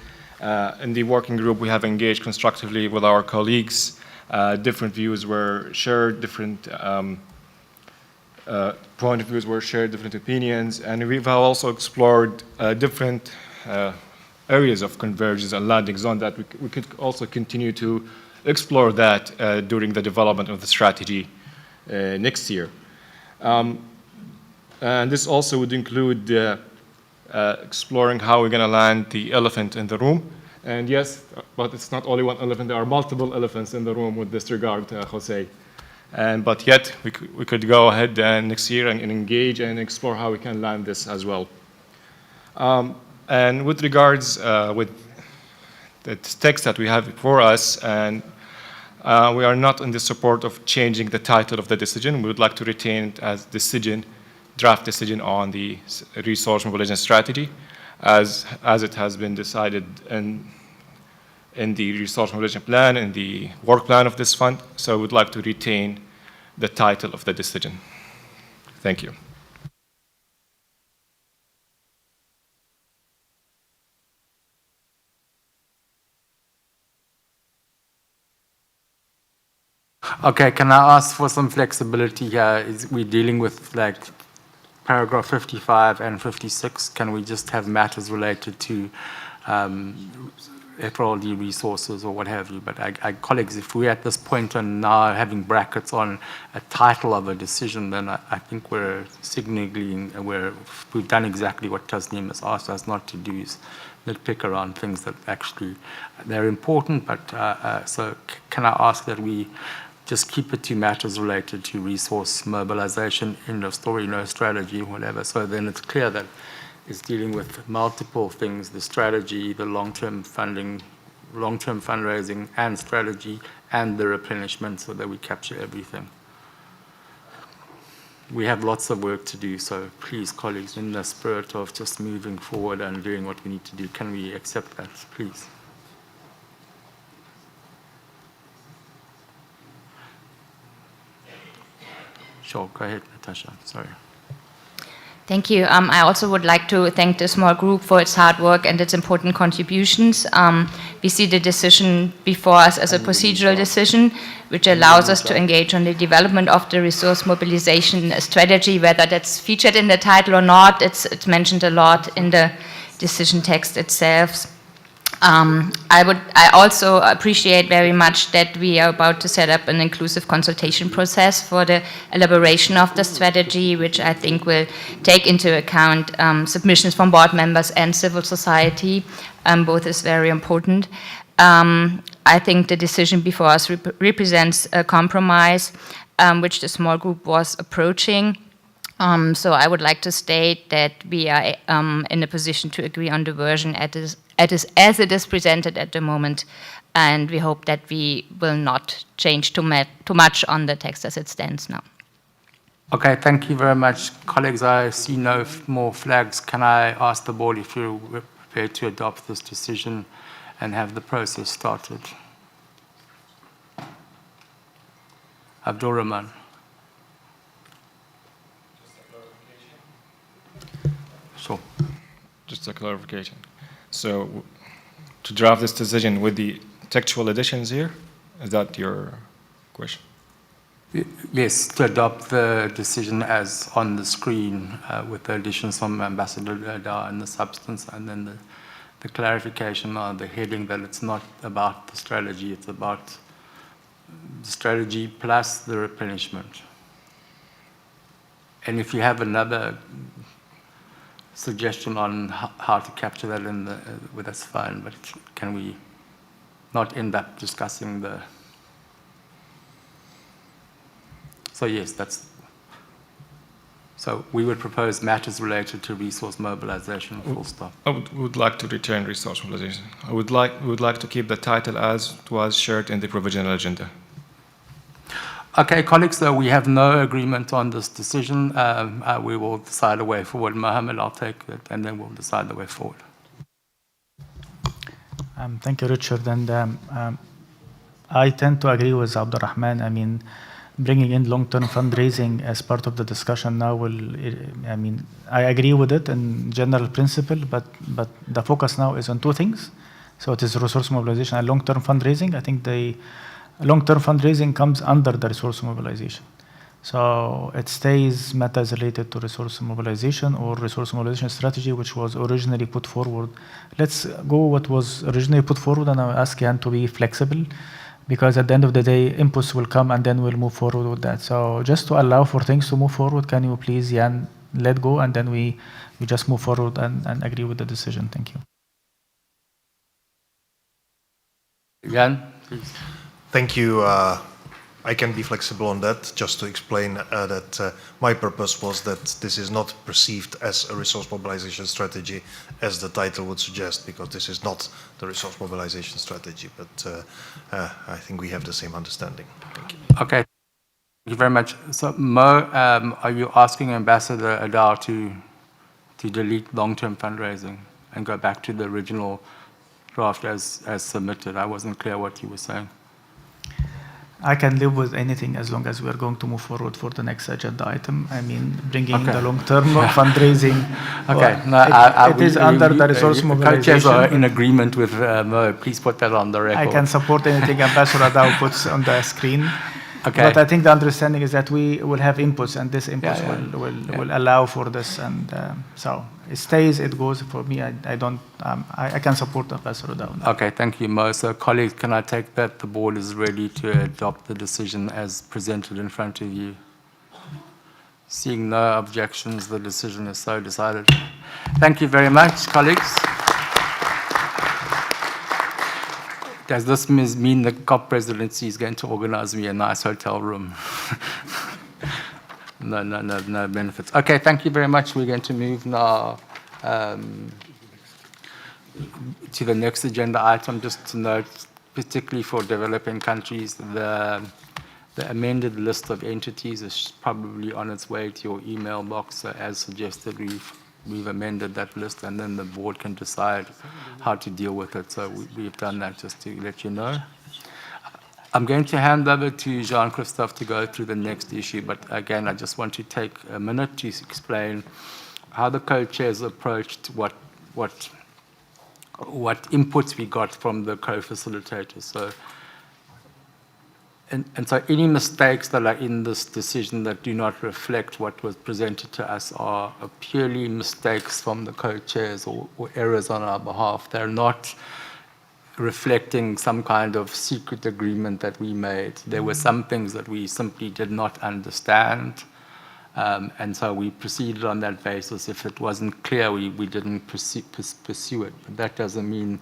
In the working group, we have engaged constructively with our colleagues. Different views were shared, different point of views were shared, different opinions, and we've also explored different areas of convergence and landing zone that we could also continue to explore that during the development of the strategy next year. And this also would include exploring how we're going to land the elephant in the room. And yes, but it's not only one elephant, there are multiple elephants in the room with this regard, Jose. But yet, we could go ahead next year and engage and explore how we can land this as well. And with regards with the text that we have before us, and we are not in the support of changing the title of the decision. We would like to retain it as decision, draft decision on the resource mobilization strategy, as it has been decided in the resource mobilization plan, in the work plan of this fund. So we would like to retain the title of the decision. Thank you. Okay, can I ask for some flexibility here? We're dealing with like paragraph 55 and 56. Can we just have matters related to FRLD resources or what have you. But colleagues, if we're at this point and now having brackets on a title of a decision, then I think we're signaling we've done exactly what Tasneem has asked us not to do, is nitpick around things that actually, they're important, but so can I ask that we just keep it to matters related to resource mobilization, end of story, no strategy, whatever, so then it's clear that it's dealing with multiple things, the strategy, the long-term funding, long-term fundraising and strategy and the replenishment, so that we capture everything. We have lots of work to do, so please, colleagues, in the spirit of just moving forward and doing what we need to do, can we accept that, please? Sure, go ahead, Natasha, sorry. Thank you. I also would like to thank the small group for its hard work and its important contributions. We see the decision before us as a procedural decision, which allows us to engage on the development of the resource mobilization strategy, whether that's featured in the title or not. It's mentioned a lot in the decision text itself. I also appreciate very much that we are about to set up an inclusive consultation process for the elaboration of the strategy, which I think will take into account submissions from board members and civil society. Both is very important. I think the decision before us represents a compromise, which the small group was approaching. So I would like to state that we are in a position to agree on the version as it is presented at the moment, and we hope that we will not change too much on the text as it stands now. Okay, thank you very much. Colleagues, I see no more flags. Can I ask the board if you're prepared to adopt this decision and have the process started? Abdul Rahman. Sure. Just a clarification. So to draft this decision with the textual additions here, is that your question? Yes, to adopt the decision as on the screen with the additions from Ambassador Dar and the substance, and then the clarification on the heading that it's not about the strategy, it's about the strategy plus the replenishment. And if you have another suggestion on how to capture that in the, well, that's fine, but can we not end up discussing the, so yes, that's, so we would propose matters related to resource mobilization, full stop. I would like to return resource mobilization. We would like to keep the title as it was shared in the provisional agenda. Okay, colleagues, so we have no agreement on this decision. We will decide a way forward. Mohammed, I'll take it, and then we'll decide the way forward. Thank you, Richard. And I tend to agree with Abdurrahman. I mean, bringing in long-term fundraising as part of the discussion now will, I mean, I agree with it in general principle, but the focus now is on two things. So it is resource mobilization and long-term fundraising. I think the long-term fundraising comes under the resource mobilization. So it stays matters related to resource mobilization or resource mobilization strategy, which was originally put forward. Let's go what was originally put forward, and I'll ask Jan to be flexible, because at the end of the day, inputs will come and then we'll move forward with that. So just to allow for things to move forward, can you please, Jan, let go, and then we just move forward and agree with the decision. Thank you. Jan, please. Thank you. I can be flexible on that, just to explain that my purpose was that this is not perceived as a resource mobilization strategy, as the title would suggest, because this is not the resource mobilization strategy. But I think we have the same understanding. Thank you. Okay, thank you very much. So Mo, are you asking Ambassador Adar to delete long-term fundraising and go back to the original draft as submitted? I wasn't clear what you were saying. I can live with anything as long as we are going to move forward for the next agenda item. I mean, bringing in the long-term fundraising. Okay, well, it is under the resource mobilization. Coaches are in agreement with Mo. Please put that on the record. I can support anything Ambassador Adar puts on the screen. Okay. But I think the understanding is that we will have inputs, and this inputs yeah. will allow for this, and so it stays, it goes. For me, I don't, I can support Professor Rooda on that. Okay, thank you, Mo. So colleagues, can I take that the board is ready to adopt the decision as presented in front of you? Seeing no objections, the decision is so decided. Thank you very much, colleagues. Does this mean the COP presidency is going to organize me a nice hotel room? No benefits. Okay, thank you very much. We're going to move now to the next agenda item. Just to note, particularly for developing countries, the amended list of entities is probably on its way to your email box. So as suggested, we've amended that list, and then the board can decide how to deal with it. So we've done that just to let you know. I'm going to hand over to Jean-Christophe to go through the next issue, but again, I just want to take a minute to explain how the co-chairs approached what inputs we got from the co-facilitators. So, and so any mistakes that are in this decision that do not reflect what was presented to us are purely mistakes from the co-chairs or errors on our behalf. They're not reflecting some kind of secret agreement that we made. There were some things that we simply did not understand, and so we proceeded on that basis. If it wasn't clear, we didn't pursue it. But that doesn't mean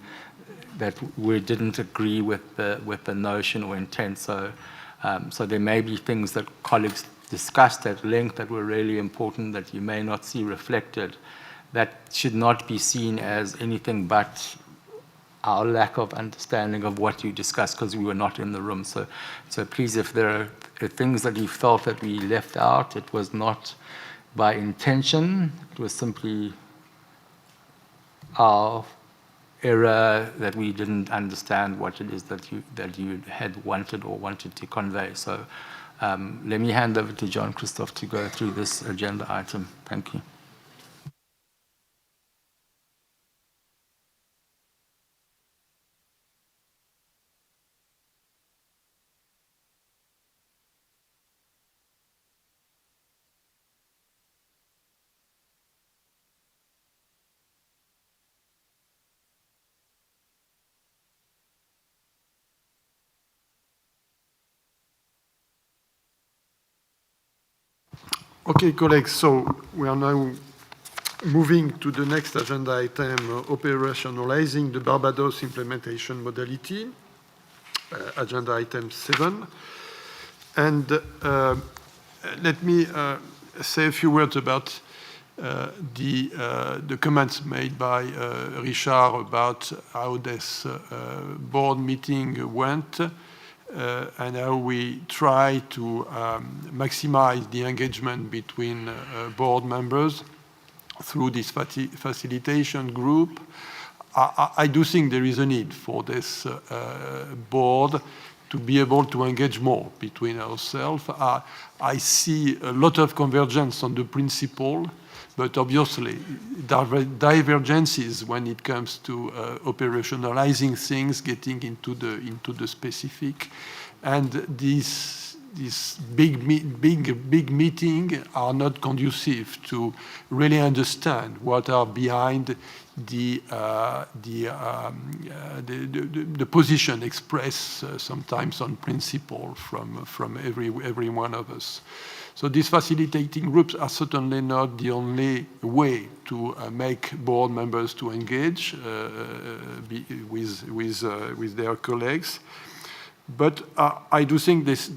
that we didn't agree with the notion or intent. So there may be things that colleagues discussed at length that were really important that you may not see reflected. That should not be seen as anything but our lack of understanding of what you discussed because we were not in the room. So please, if there are things that you felt that we left out, it was not by intention. It was simply our error that we didn't understand what it is that you had wanted to convey. So let me hand over to Jean-Christophe to go through this agenda item. Thank you. Okay, colleagues, so we are now moving to the next agenda item, operationalizing the Barbados implementation modality, agenda item 7. And let me say a few words about the comments made by Richard about how this board meeting went. And how we try to maximize the engagement between board members through this facilitation group. I do think there is a need for this board to be able to engage more between ourselves. I see a lot of convergence on the principle, but obviously divergences when it comes to operationalizing things, getting into the specific, and these big meeting are not conducive to really understand what are behind the position expressed sometimes on principle from every one of us. So these facilitating groups are certainly not the only way to make board members to engage with their colleagues. But I do think this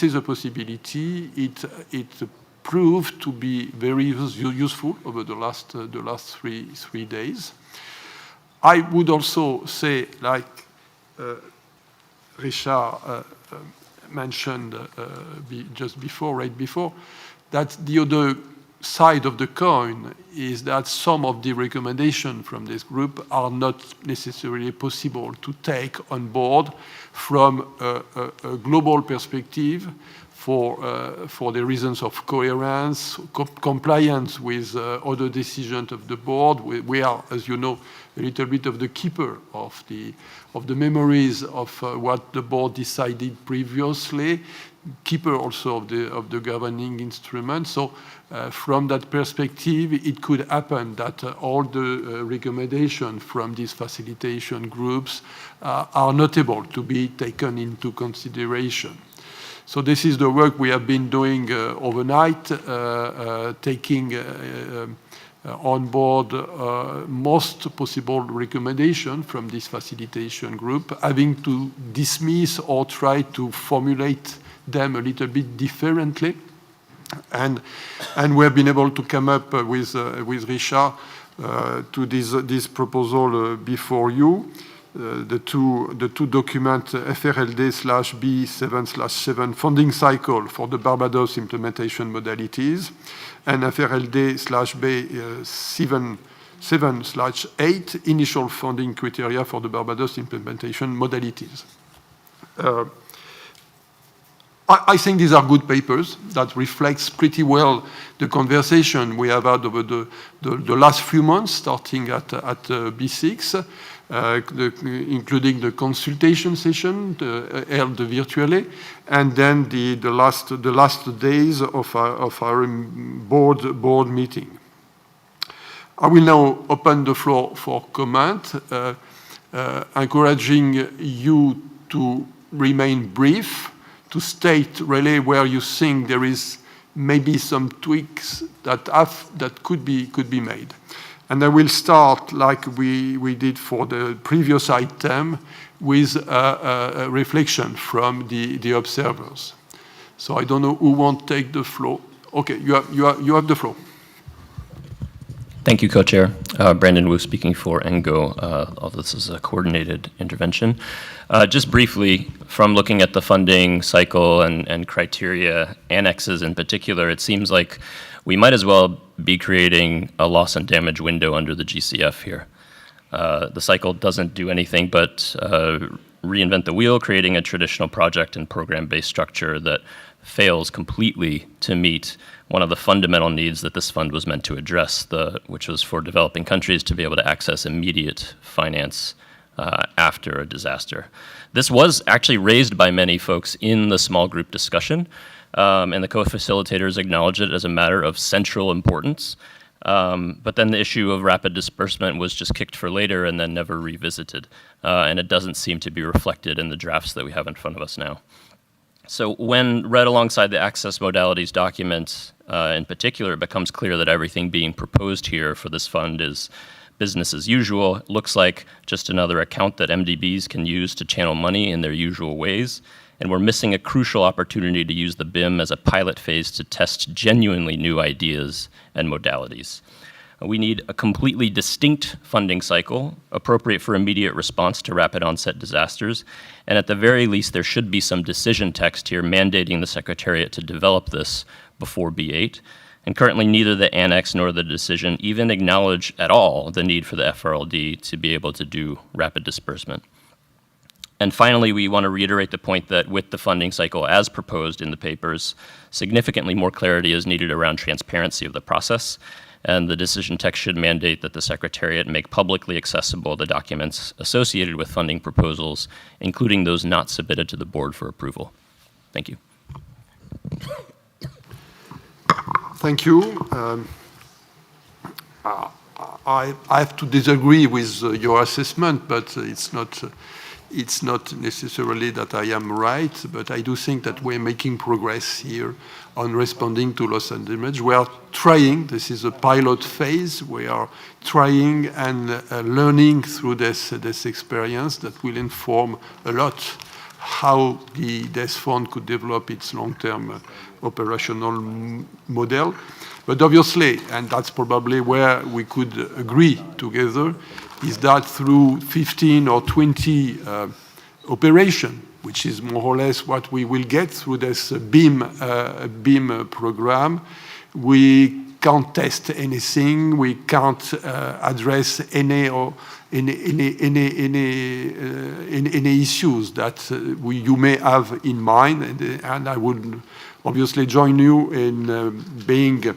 is a possibility. It proved to be very useful over the last three days. I would also say, like Richard mentioned right before, that the other side of the coin is that some of the recommendations from this group are not necessarily possible to take on board from a global perspective for the reasons of coherence, compliance with other decisions of the board. We are, as you know, a little bit of the keeper of the memories of what the board decided previously, keeper also of the governing instrument. So from that perspective, it could happen that all the recommendations from these facilitation groups are not able to be taken into consideration. So this is the work we have been doing overnight, taking on board most possible recommendation from this facilitation group, having to dismiss or try to formulate them a little bit differently. And we have been able to come up with Richard to this proposal before you. The two document FRLD/B7/7 funding cycle for the Barbados implementation modalities and FRLD/B7/8 initial funding criteria for the Barbados implementation modalities. I think these are good papers that reflects pretty well the conversation we have had over the last few months, starting at B6, including the consultation session held virtually, and then the last days of our board meeting. I will now open the floor for comment, encouraging you to remain brief, to state really where you think there is maybe some tweaks that could be made. And I will start like we did for the previous item with a reflection from the observers. So I don't know who won't take the floor. Okay, you have the floor. Thank you, Co-Chair. Brandon Wu speaking for ENGO. Although this is a coordinated intervention. Just briefly, from looking at the funding cycle and criteria annexes in particular, it seems like we might as well be creating a loss and damage window under the GCF here. The cycle doesn't do anything but reinvent the wheel, creating a traditional project and program-based structure that fails completely to meet one of the fundamental needs that this fund was meant to address, which was for developing countries to be able to access immediate finance after a disaster. This was actually raised by many folks in the small group discussion, and the co-facilitators acknowledged it as a matter of central importance. But then the issue of rapid disbursement was just kicked for later and then never revisited. And it doesn't seem to be reflected in the drafts that we have in front of us now. So when read alongside the access modalities document in particular, it becomes clear that everything being proposed here for this fund is business as usual. It looks like just another account that MDBs can use to channel money in their usual ways. And we're missing a crucial opportunity to use the BIM as a pilot phase to test genuinely new ideas and modalities. We need a completely distinct funding cycle, appropriate for immediate response to rapid onset disasters, and at the very least there should be some decision text here mandating the Secretariat to develop this before B8. And currently neither the annex nor the decision even acknowledge at all the need for the FRLD to be able to do rapid disbursement. And finally, we want to reiterate the point that with the funding cycle as proposed in the papers, significantly more clarity is needed around transparency of the process, and the decision text should mandate that the Secretariat make publicly accessible the documents associated with funding proposals, including those not submitted to the board for approval. Thank you. Thank you. I have to disagree with your assessment, but it's not necessarily that I am right, but I do think that we're making progress here on responding to loss and damage. We are trying, this is a pilot phase, we are trying and learning through this experience that will inform a lot how the DES fund could develop its long-term operational model. But obviously, and that's probably where we could agree together, is that through 15 or 20 operation, which is more or less what we will get through this BIM program, we can't test anything, we can't address any issues that you may have in mind, and I would obviously join you in being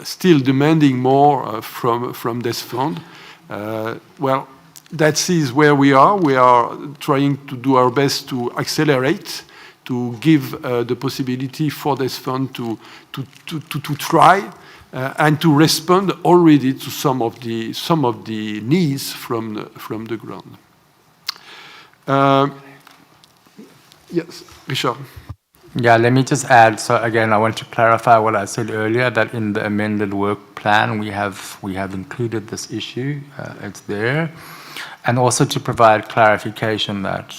still demanding more from this fund. Well, that is where we are. We are trying to do our best to accelerate, to give the possibility for this fund to try and to respond already to some of the needs from the ground. Yes, Richard. Yeah, let me just add. So again, I want to clarify what I said earlier, that in the amended work plan, we have included this issue. It's there. And also to provide clarification that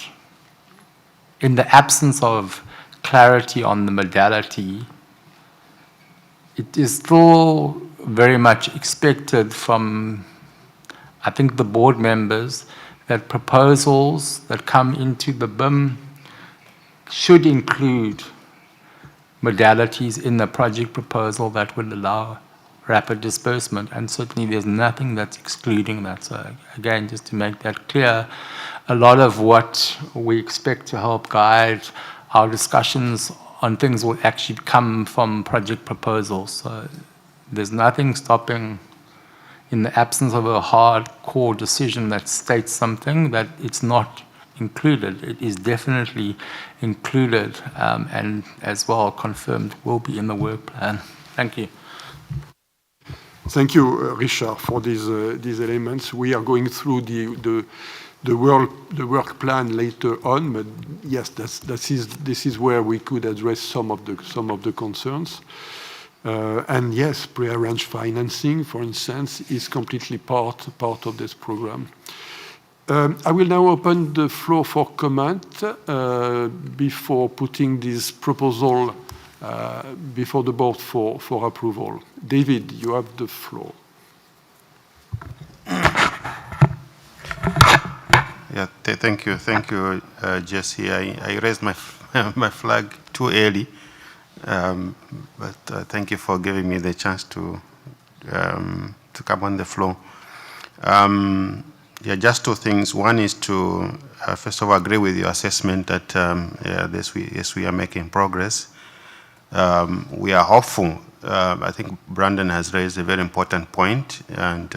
in the absence of clarity on the modality, it is still very much expected from, I think, the board members that proposals that come into the BIM should include modalities in the project proposal that would allow rapid disbursement, and certainly there's nothing that's excluding that. So again, just to make that clear, a lot of what we expect to help guide our discussions on things will actually come from project proposals. So there's nothing stopping, in the absence of a hardcore decision that states something, that it's not included. It is definitely included, and as well confirmed will be in the work plan. Thank you. Thank you, Richard, for these elements. We are going through the work plan later on, but yes, this is where we could address some of the concerns. And yes, pre-arranged financing, for instance, is completely part of this program. I will now open the floor for comment before putting this proposal before the board for approval. David, you have the floor. Yeah, thank you, Jesse. I raised my my flag too early, but thank you for giving me the chance to come on the floor. Yeah, just two things. One is to first of all agree with your assessment that yes, we are making progress. We are hopeful. I think Brandon has raised a very important point, and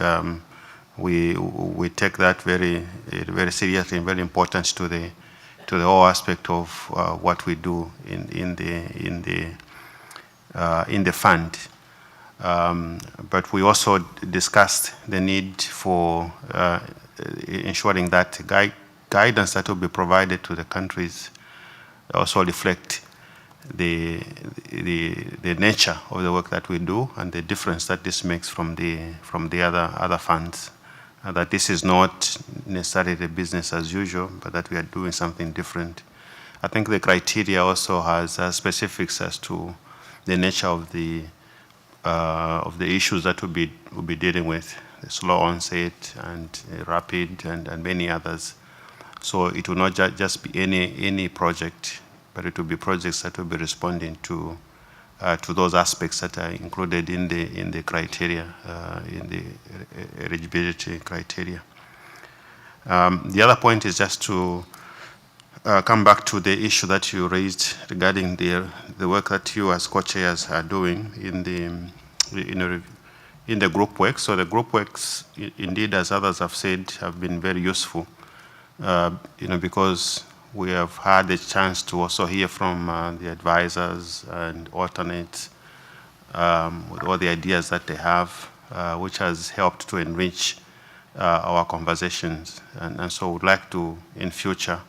we take that very seriously and very important to the whole aspect of what we do in the fund. But we also discussed the need for ensuring that guidance that will be provided to the countries also reflect the nature of the work that we do and the difference that this makes from the other funds. That this is not necessarily the business as usual, but that we are doing something different. I think the criteria also has specifics as to the nature of the issues that we'll be dealing with, the slow onset and rapid and many others. So it will not just be any project, but it will be projects that will be responding to those aspects that are included in the criteria, in the eligibility criteria. The other point is just to come back to the issue that you raised regarding the work that you as co-chairs are doing in the group work. So the group works, indeed, as others have said, have been very useful, because we have had a chance to also hear from the advisors and alternates with all the ideas that they have, which has helped to enrich our conversations. And so we'd like to, in future,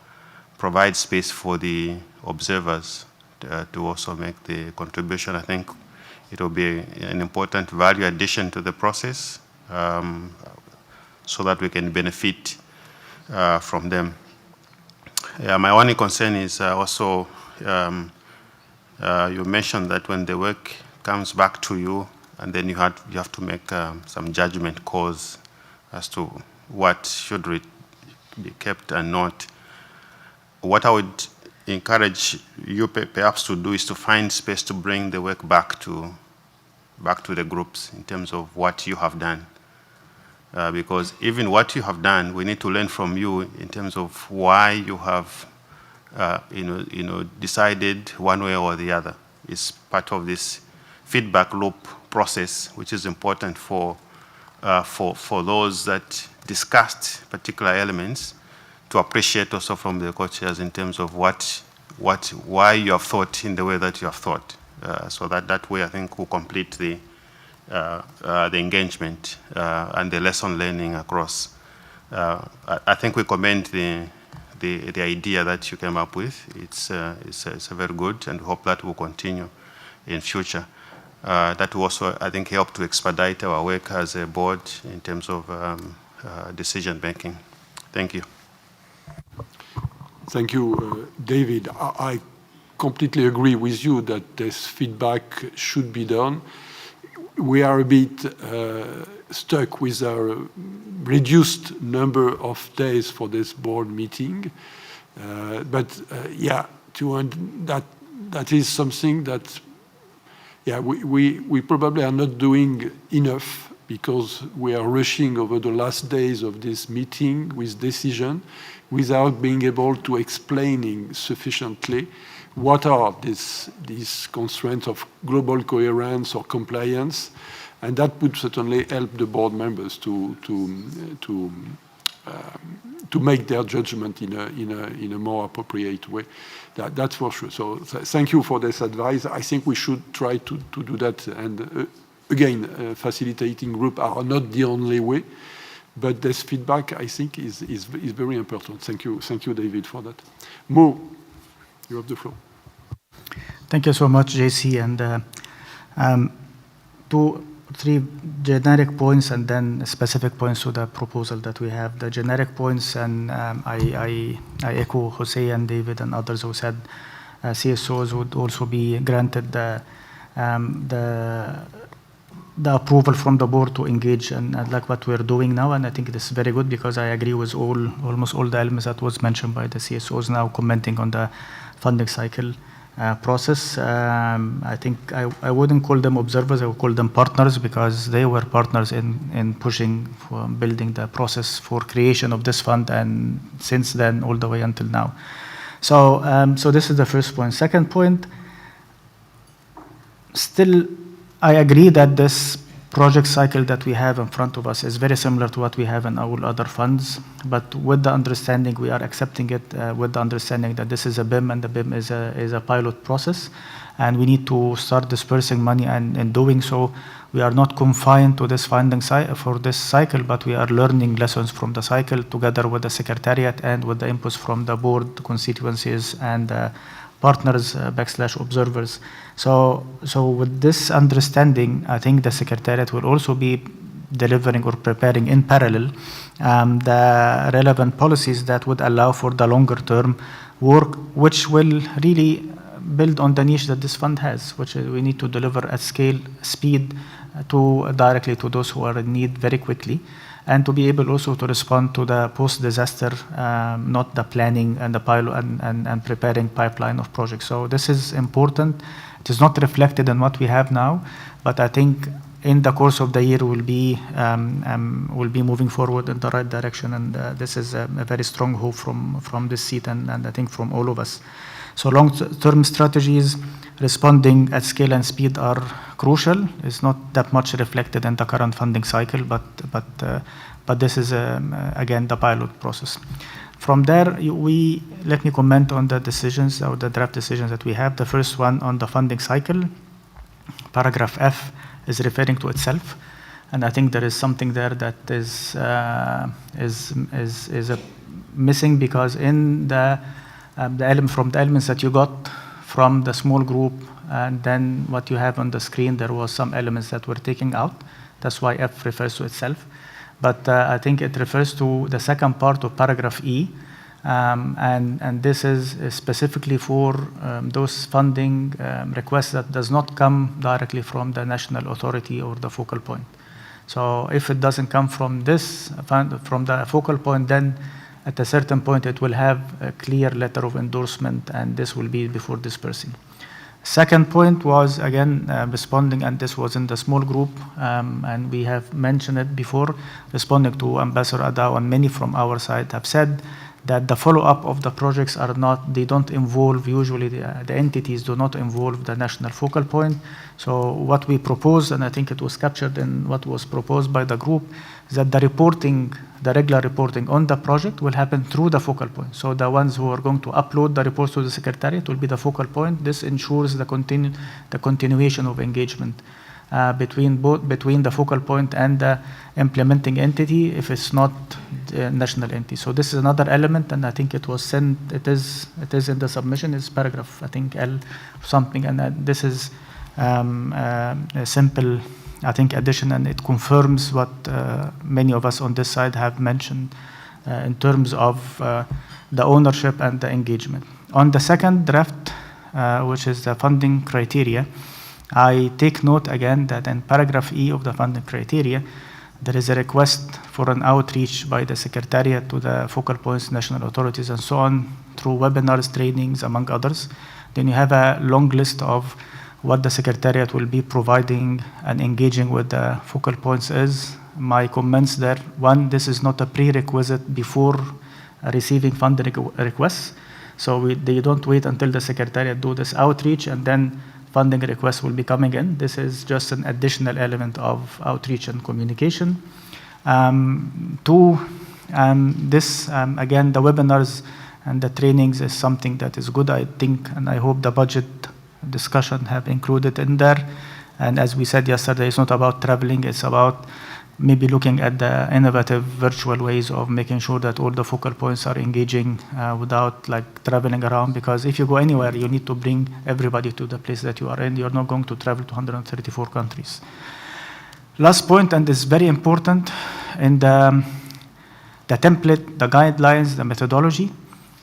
provide space for the observers to also make the contribution. I think it will be an important value addition to the process, so that we can benefit from them. Yeah, my only concern is also, you mentioned that when the work comes back to you, and then you have to make some judgment calls as to what should be kept and not. What I would encourage you perhaps to do is to find space to bring the work back to the groups in terms of what you have done. Because even what you have done, we need to learn from you in terms of why you have decided one way or the other. It's part of this feedback loop process, which is important for those that discussed particular elements to appreciate also from the co-chairs in terms of why you have thought in the way that you have thought. So that way, I think, will complete the engagement and the lesson learning across. I think we commend the idea that you came up with. It's very good, and hope that will continue in future. That will also, I think, help to expedite our work as a board in terms of decision making. Thank you. Thank you, David. I completely agree with you that this feedback should be done. We are a bit stuck with our reduced number of days for this board meeting. Yeah, that is something that, yeah, we probably are not doing enough because we are rushing over the last days of this meeting with decision without being able to explaining sufficiently what are these constraints of global coherence or compliance, and that would certainly help the board members to make their judgment in a more appropriate way. That's for sure. So thank you for this advice. I think we should try to do that. And again, facilitating group are not the only way, but this feedback, I think, is very important. Thank you, David, for that. Mo, you have the floor. Thank you so much, JC. And 3 generic points and then specific points to the proposal that we have. The generic points, and I echo Jose and David and others who said CSOs would also be granted the approval from the board to engage and like what we're doing now. And I think this is very good because I agree with almost all the elements that was mentioned by the CSOs now commenting on the funding cycle process. I think I wouldn't call them observers, I would call them partners, because they were partners in pushing for building the process for creation of this fund, and since then all the way until now. So this is the first point. Second point, still I agree that this project cycle that we have in front of us is very similar to what we have in all other funds, but with the understanding, we are accepting it with the understanding that this is a BIM, and the BIM is a pilot process, and we need to start dispersing money, and in doing so, we are not confined to this funding for this cycle, but we are learning lessons from the cycle together with the secretariat and with the inputs from the board, constituencies, and partners / observers. So with this understanding, I think the secretariat will also be delivering or preparing in parallel the relevant policies that would allow for the longer term work, which will really build on the niche that this fund has, which we need to deliver at scale, speed, directly to those who are in need very quickly, and to be able also to respond to the post-disaster, not the planning and the pilot and preparing pipeline of projects. So this is important. It is not reflected in what we have now, but I think in the course of the year we'll be moving forward in the right direction, and this is a very strong hope from this seat and I think from all of us. So long-term strategies, responding at scale and speed are crucial. It's not that much reflected in the current funding cycle, but this is again the pilot process. From there, let me comment on the decisions or the draft decisions that we have. The first one on the funding cycle, paragraph F is referring to itself, and I think there is something there that is missing, because in the elements that you got from the small group and then what you have on the screen, there was some elements that were taken out. That's why F refers to itself. But I think it refers to the second part of paragraph E, and this is specifically for those funding requests that does not come directly from the national authority or the focal point. So if it doesn't come from this from the focal point, then at a certain point it will have a clear letter of endorsement, and this will be before dispersing. Second point was, again, responding, and this was in the small group, and we have mentioned it before, responding to Ambassador Adao, and many from our side have said that the follow-up of the projects are not, they don't involve, usually the entities do not involve the national focal point. So what we propose, and I think it was captured in what was proposed by the group, is that the reporting, the regular reporting on the project will happen through the focal point. So the ones who are going to upload the reports to the Secretariat will be the focal point. This ensures the continuation of engagement between the focal point and the implementing entity if it's not the national entity. So this is another element, and I think it was sent, it is in the submission, it's paragraph, I think L something, and this is a simple, I think, addition, and it confirms what many of us on this side have mentioned in terms of the ownership and the engagement. On the second draft, which is the funding criteria, I take note again that in paragraph E of the funding criteria, there is a request for an outreach by the Secretariat to the focal points, national authorities, and so on, through webinars, trainings, among others. Then you have a long list of what the Secretariat will be providing and engaging with the focal points is. My comments there, one, this is not a prerequisite before receiving funding requests. So they don't wait until the Secretariat do this outreach and then funding requests will be coming in. This is just an additional element of outreach and communication. Two, again, the webinars and the trainings is something that is good, I think, and I hope the budget discussion have included in there. And as we said yesterday, it's not about traveling, it's about maybe looking at the innovative virtual ways of making sure that all the focal points are engaging without like traveling around, because if you go anywhere, you need to bring everybody to the place that you are in. You're not going to travel to 134 countries. Last point, and this is very important, in the template, the guidelines, the methodology,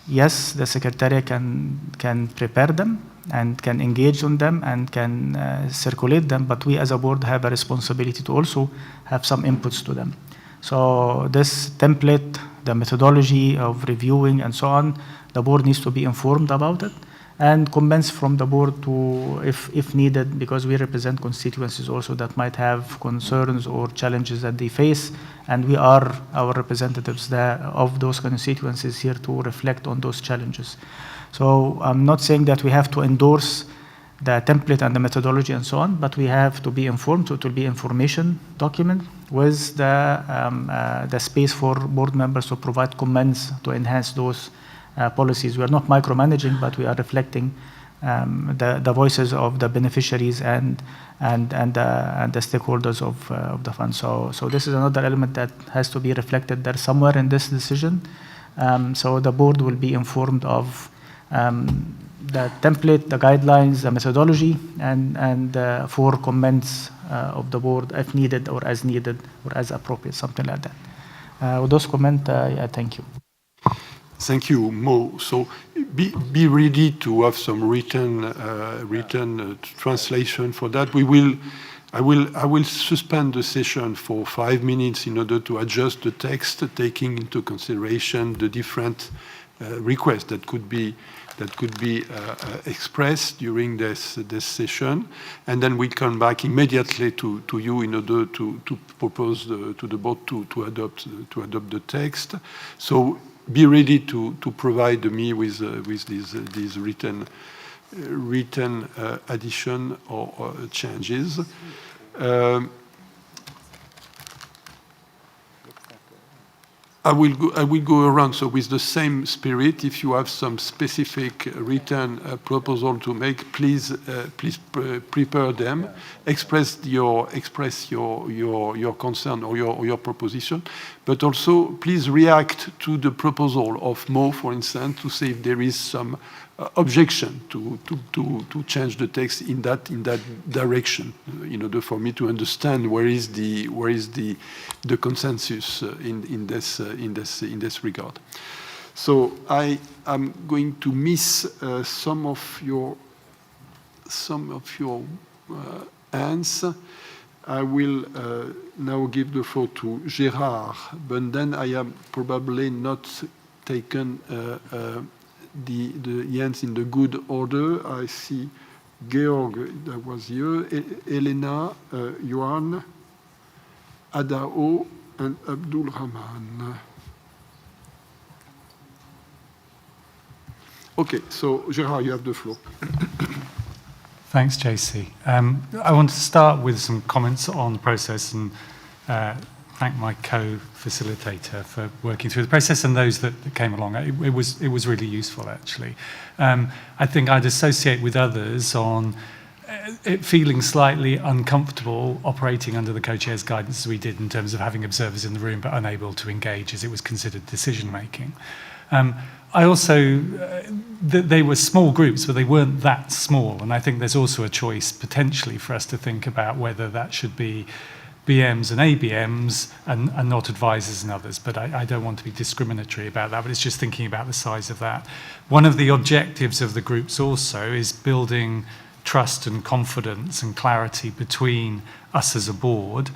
yes, the Secretariat can prepare them and can engage on them and can circulate them, but we as a board have a responsibility to also have some inputs to them. So this template, the methodology of reviewing and so on, the board needs to be informed about it and comments from the board to, if needed, because we represent constituencies also that might have concerns or challenges that they face, and we are our representatives there of those constituencies here to reflect on those challenges. So I'm not saying that we have to endorse the template and the methodology and so on, but we have to be informed, so it will be information document with the space for board members to provide comments to enhance those policies. We are not micromanaging, but we are reflecting the voices of the beneficiaries and the stakeholders of the fund. So this is another element that has to be reflected there somewhere in this decision. So the board will be informed of the template, the guidelines, the methodology, and for comments of the board if needed or as appropriate, something like that. With those comments, I thank you. Thank you, Mo. So be ready to have some written translation for that. I will suspend the session for 5 minutes in order to adjust the text, taking into consideration the different requests that could be expressed during this session, and then we come back immediately to you in order to propose to the board to adopt the text. So be ready to provide me with these written addition or changes. I will go around, so with the same spirit. If you have some specific written proposal to make, please prepare them. Express your concern or your proposition, but also please react to the proposal of Mo, for instance, to see if there is some objection to change the text in that direction, in order for me to understand where is the consensus in this regard. So I am going to miss some of your hands. I will now give the floor to Gérard, but then I am probably not taken the hands in the good order. I see Georg, that was here, Elena, Johan, Adao, and Abdul Rahman. Okay, so Gérard, you have the floor. Thanks, JC. I want to start with some comments on the process and thank my co-facilitator for working through the process and those that came along. It was really useful, actually. I think I'd associate with others on it feeling slightly uncomfortable operating under the co-chair's guidance as we did in terms of having observers in the room but unable to engage as it was considered decision-making. I also, they were small groups, but they weren't that small. And I think there's also a choice potentially for us to think about whether that should be BMs and ABMs and not advisors and others. But I don't want to be discriminatory about that, but it's just thinking about the size of that. One of the objectives of the groups also is building trust and confidence and clarity between us as a board.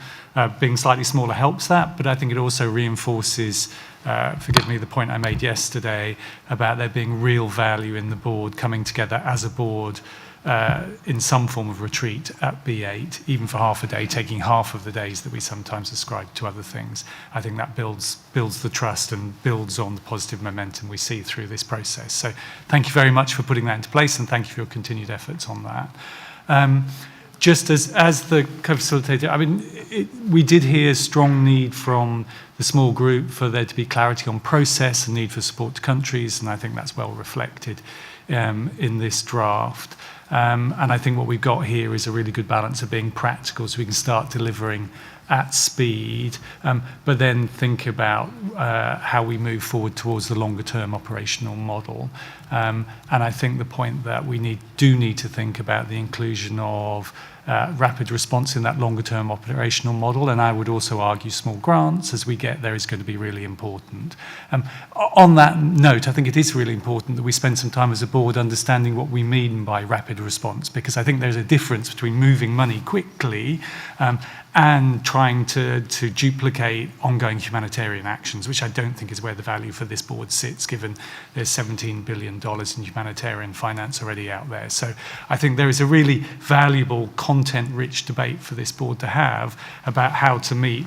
Being slightly smaller helps that, but I think it also reinforces, forgive me, the point I made yesterday about there being real value in the board coming together as a board in some form of retreat at B8, even for half a day, taking half of the days that we sometimes ascribe to other things. I think that builds the trust and builds on the positive momentum we see through this process. So thank you very much for putting that into place, and thank you for your continued efforts on that. Just as the co-facilitator, I mean, we did hear strong need from the small group for there to be clarity on process and need for support to countries, and I think that's well reflected in this draft. And I think what we've got here is a really good balance of being practical so we can start delivering at speed, but then think about how we move forward towards the longer term operational model. And I think the point that we do need to think about the inclusion of rapid response in that longer term operational model, and I would also argue small grants as we get there is going to be really important. On that note, I think it is really important that we spend some time as a board understanding what we mean by rapid response, because I think there's a difference between moving money quickly and trying to duplicate ongoing humanitarian actions, which I don't think is where the value for this board sits, given there's $17 billion in humanitarian finance already out there. So I think there is a really valuable, content-rich debate for this board to have about how to meet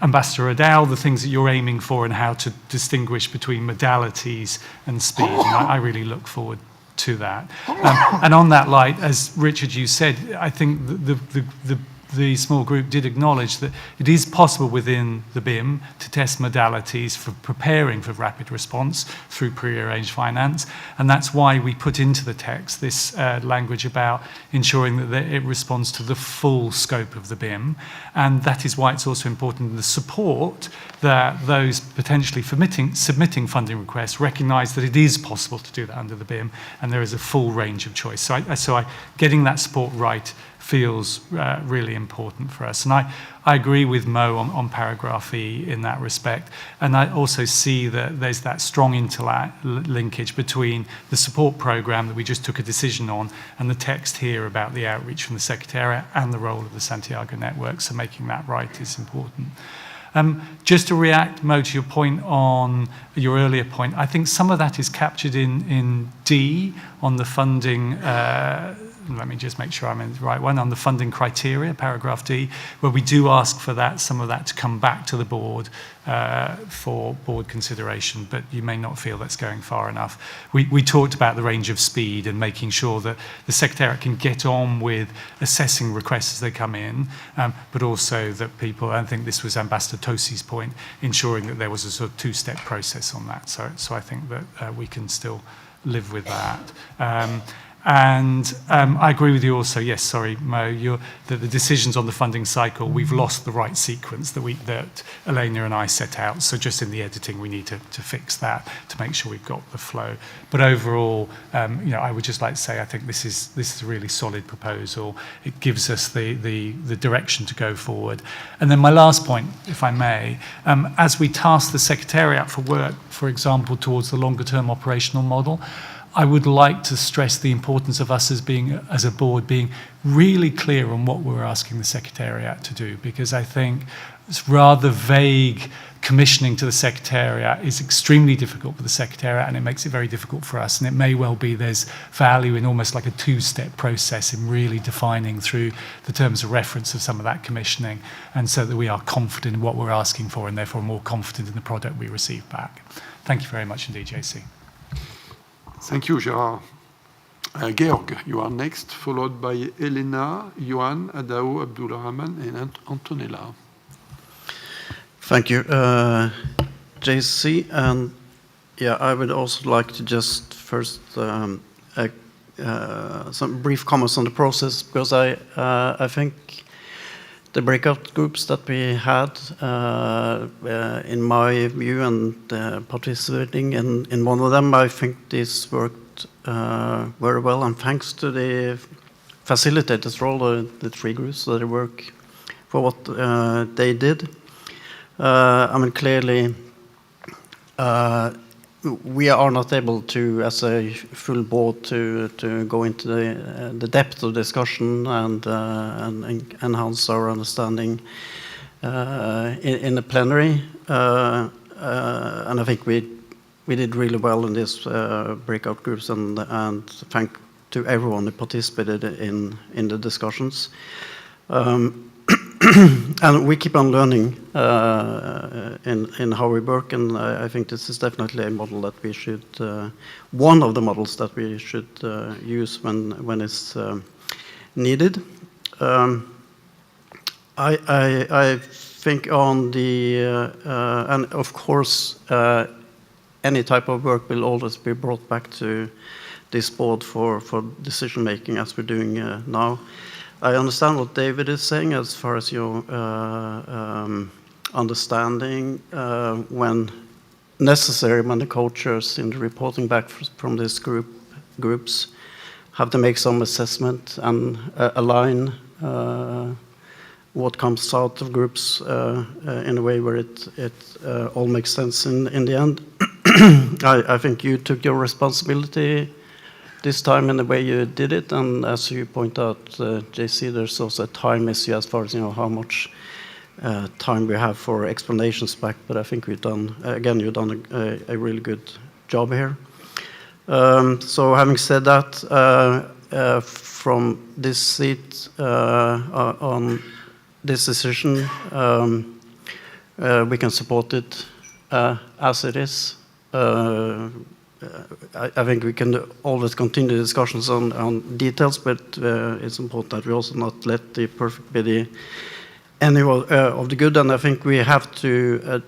Ambassador Adel, the things that you're aiming for, and how to distinguish between modalities and speed. And I really look forward to that. And on that light, as Richard, you said, I think the small group did acknowledge that it is possible within the BIM to test modalities for preparing for rapid response through pre-arranged finance. And that's why we put into the text this language about ensuring that it responds to the full scope of the BIM. And that is why it's also important the support that those potentially submitting funding requests recognize that it is possible to do that under the BIM, and there is a full range of choice. So getting that support right feels really important for us. And I agree with Mo on paragraph E in that respect. And I also see that there's that strong interlinkage between the support program that we just took a decision on and the text here about the outreach from the Secretariat and the role of the Santiago Network. So making that right is important. Just to react, Mo, to your point on your earlier point, I think some of that is captured in D on the funding. Let me just make sure I'm in the right one, on the funding criteria, paragraph D, where we do ask for that, some of that to come back to the board for board consideration, but you may not feel that's going far enough. We talked about the range of speed and making sure that the Secretariat can get on with assessing requests as they come in, but also that people, I think this was Ambassador Tosi's point, ensuring that there was a sort of two-step process on that. So I think that we can still live with that. And I agree with you also, yes, sorry, Mo, that the decisions on the funding cycle, we've lost the right sequence that Elena and I set out. So just in the editing, we need to fix that to make sure we've got the flow. But overall, I would just like to say I think this is a really solid proposal. It gives us the direction to go forward. And then my last point, if I may, as we task the Secretariat for work, for example, towards the longer term operational model, I would like to stress the importance of us as a board being really clear on what we're asking the Secretariat to do, because I think it's rather vague commissioning to the Secretariat is extremely difficult for the Secretariat, and it makes it very difficult for us. And it may well be there's value in almost like a two-step process in really defining through the terms of reference of some of that commissioning, and so that we are confident in what we're asking for and therefore more confident in the product we receive back. Thank you very much indeed, JC. Thank you, Gérard. Georg, you are next, followed by Elena, Johan, Adao, Abdulrahman, and Antonella. Thank you, JC. And yeah, I would also like to just first some brief comments on the process, because I think the breakout groups that we had, in my view, and participating in one of them, I think this worked very well, and thanks to the facilitators for all the three groups that work for what they did. I mean, clearly, we are not able to, as a full board, to go into the depth of discussion and enhance our understanding in the plenary. And I think we did really well in these breakout groups, and thank to everyone who participated in the discussions. And we keep on learning in how we work, and I think this is definitely a model that we should, one of the models that we should use when it's needed. I think on the, and of course, any type of work will always be brought back to this board for decision making, as we're doing now. I understand what David is saying as far as your understanding when necessary, when the co-chairs in the reporting back from these groups have to make some assessment and align what comes out of groups in a way where it all makes sense in the end. I think you took your responsibility this time in the way you did it, and as you point out, JC, there's also a time issue as far as how much time we have for explanations back. But I think we've done, again, you've done a really good job here. So having said that, from this seat on this decision, we can support it as it is. I think we can always continue discussions on details, but it's important that we also not let the perfect be the enemy of the good. And I think we have to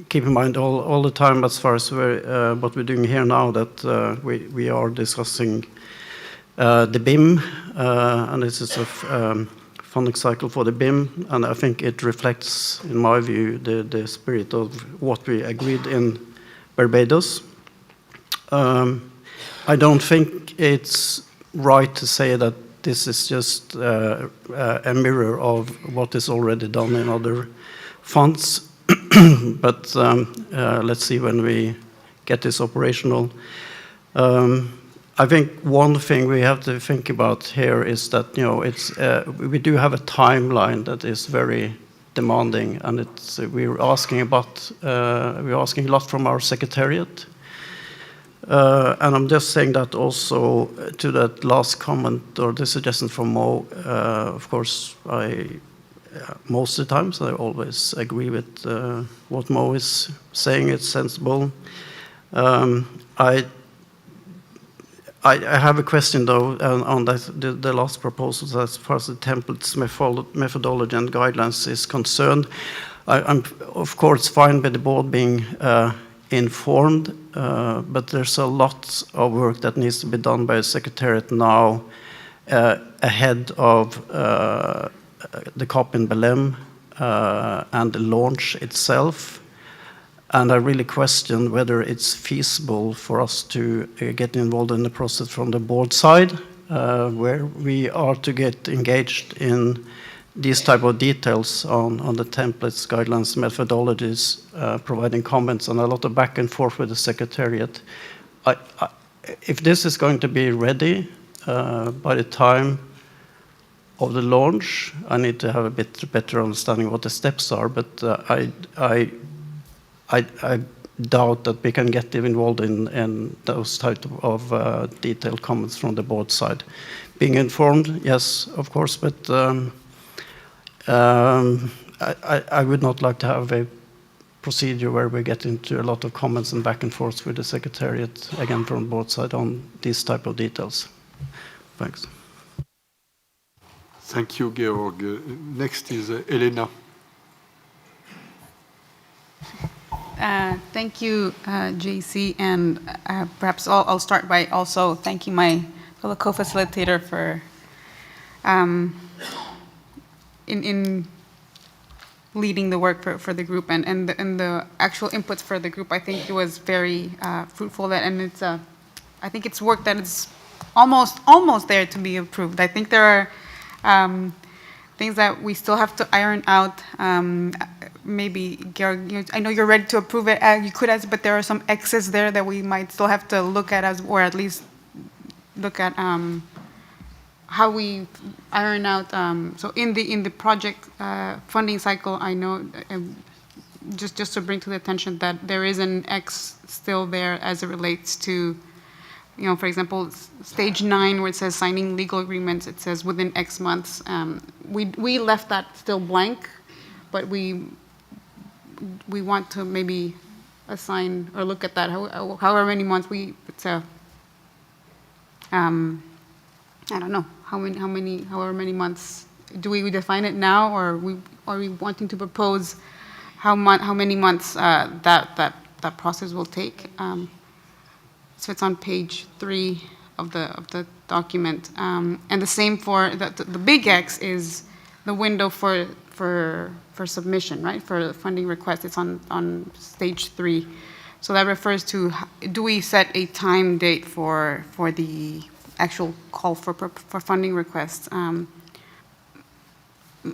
keep in mind all the time, as far as what we're doing here now, that we are discussing the BIM, and this is a funding cycle for the BIM, and I think it reflects, in my view, the spirit of what we agreed in Barbados. I don't think it's right to say that this is just a mirror of what is already done in other funds, but let's see when we get this operational. I think one thing we have to think about here is that it's we do have a timeline that is very demanding, and we're asking a lot from our secretariat. And I'm just saying that also to that last comment or the suggestion from Mo. Of course, most of the times I always agree with what Mo is saying. It's sensible. I have a question, though, on the last proposals as far as the templates, methodology, and guidelines is concerned. I'm, of course, fine with the board being informed, but there's a lot of work that needs to be done by the Secretariat now ahead of the COP in Belém and the launch itself. And I really question whether it's feasible for us to get involved in the process from the board side, where we are to get engaged in these type of details on the templates, guidelines, methodologies, providing comments, and a lot of back and forth with the Secretariat. If this is going to be ready by the time of the launch, I need to have a bit better understanding of what the steps are, but I doubt that we can get involved in those type of detailed comments from the board side. Being informed, yes, of course, but I would not like to have a procedure where we get into a lot of comments and back and forth with the Secretariat, again from both sides, on these type of details. Thanks. Thank you, Georg. Next is Elena. Thank you, JC, and perhaps I'll start by also thanking my fellow co-facilitator for in leading the work for the group and the actual inputs for the group. I think it was very fruitful, and it's I think it's work that is almost there to be approved. I think there are things that we still have to iron out. Maybe, Georg, I know you're ready to approve it. You could, but there are some X's there that we might still have to look at, or at least look at how we iron out. So in the project funding cycle, I know just to bring to the attention that there is an X still there as it relates to, for example, stage 9 where it says signing legal agreements. It says within X months. We left that still blank, but we want to maybe assign or look at that however many months it's a I don't know however many months. Do we define it now, or are we wanting to propose how many months that process will take? So it's on page 3 of the document, and the same for the big X is the window for submission, right? For the funding request, it's on stage 3. So that refers to, do we set a time date for the actual call for funding requests?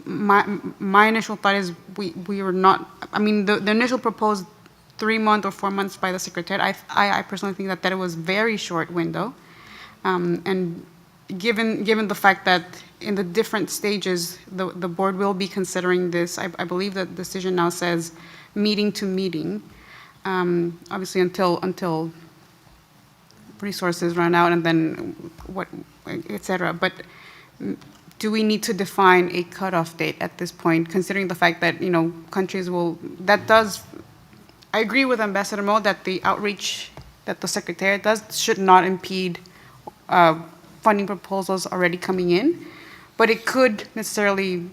My initial thought is we were not, I mean, the initial proposed 3 months or 4 months by the Secretariat, I personally think that it was very short window. And given the fact that in the different stages, the board will be considering this, I believe that the decision now says meeting to meeting, obviously until resources run out and then et cetera. But do we need to define a cutoff date at this point, considering the fact that, countries will, I agree with Ambassador Mo that the outreach that the Secretariat does should not impede funding proposals already coming in, but it could necessarily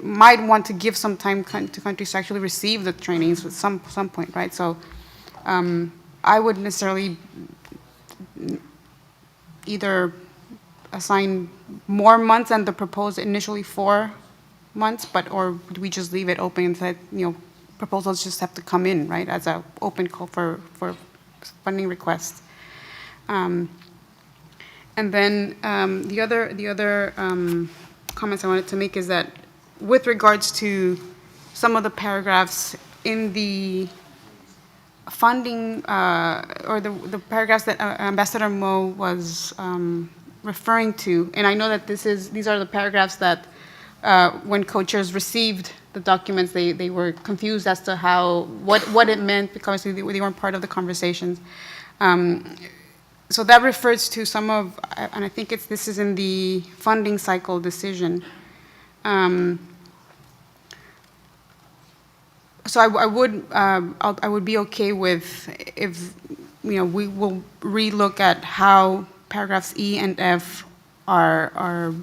might want to give some time to countries to actually receive the trainings at some point, right? So I would necessarily either assign more months than the proposed initially 4 months, or do we just leave it open and say, proposals just have to come in, right, as an open call for funding requests. And then the other comments I wanted to make is that with regards to some of the paragraphs in the funding or the paragraphs that Ambassador Mo was referring to, and I know that these are the paragraphs that when co-chairs received the documents, they were confused as to what it meant, because they weren't part of the conversations. So that refers to some of, and I think this is in the funding cycle decision. So I would be okay with if we will relook at how paragraphs E and F are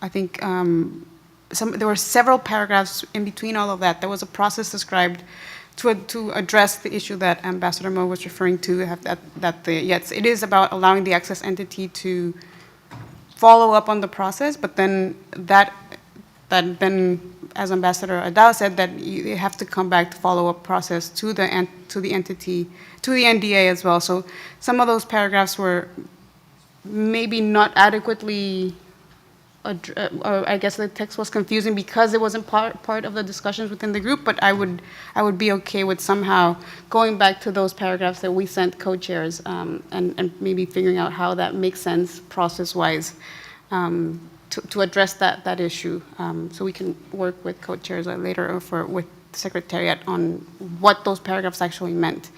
I think there were several paragraphs in between all of that. There was a process described to address the issue that Ambassador Mo was referring to, yes, it is about allowing the access entity to follow up on the process, but then as Ambassador Adao said, that you have to come back to follow-up process to the entity, to the NDA as well. So some of those paragraphs were maybe not adequately, or I guess the text was confusing because it wasn't part of the discussions within the group, but I would be okay with somehow going back to those paragraphs that we sent co-chairs and maybe figuring out how that makes sense process-wise to address that issue, so we can work with co-chairs later or with the Secretariat on what those paragraphs actually meant.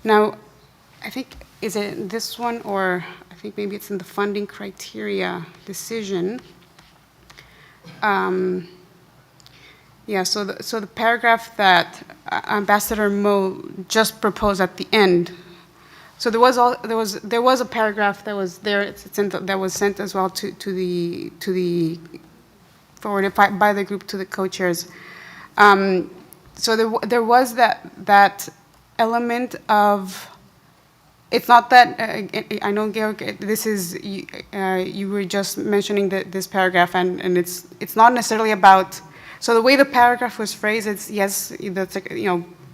Now, I think, is it this one, or I think maybe it's in the funding criteria decision. Yeah, so the paragraph that Ambassador Mo just proposed at the end. So there was a paragraph that was there that was sent as well to the forwarded by the group to the co-chairs. So there was that element of. It's not that I know, Georg. This is you were just mentioning this paragraph, and it's not necessarily about. So the way the paragraph was phrased, it's yes,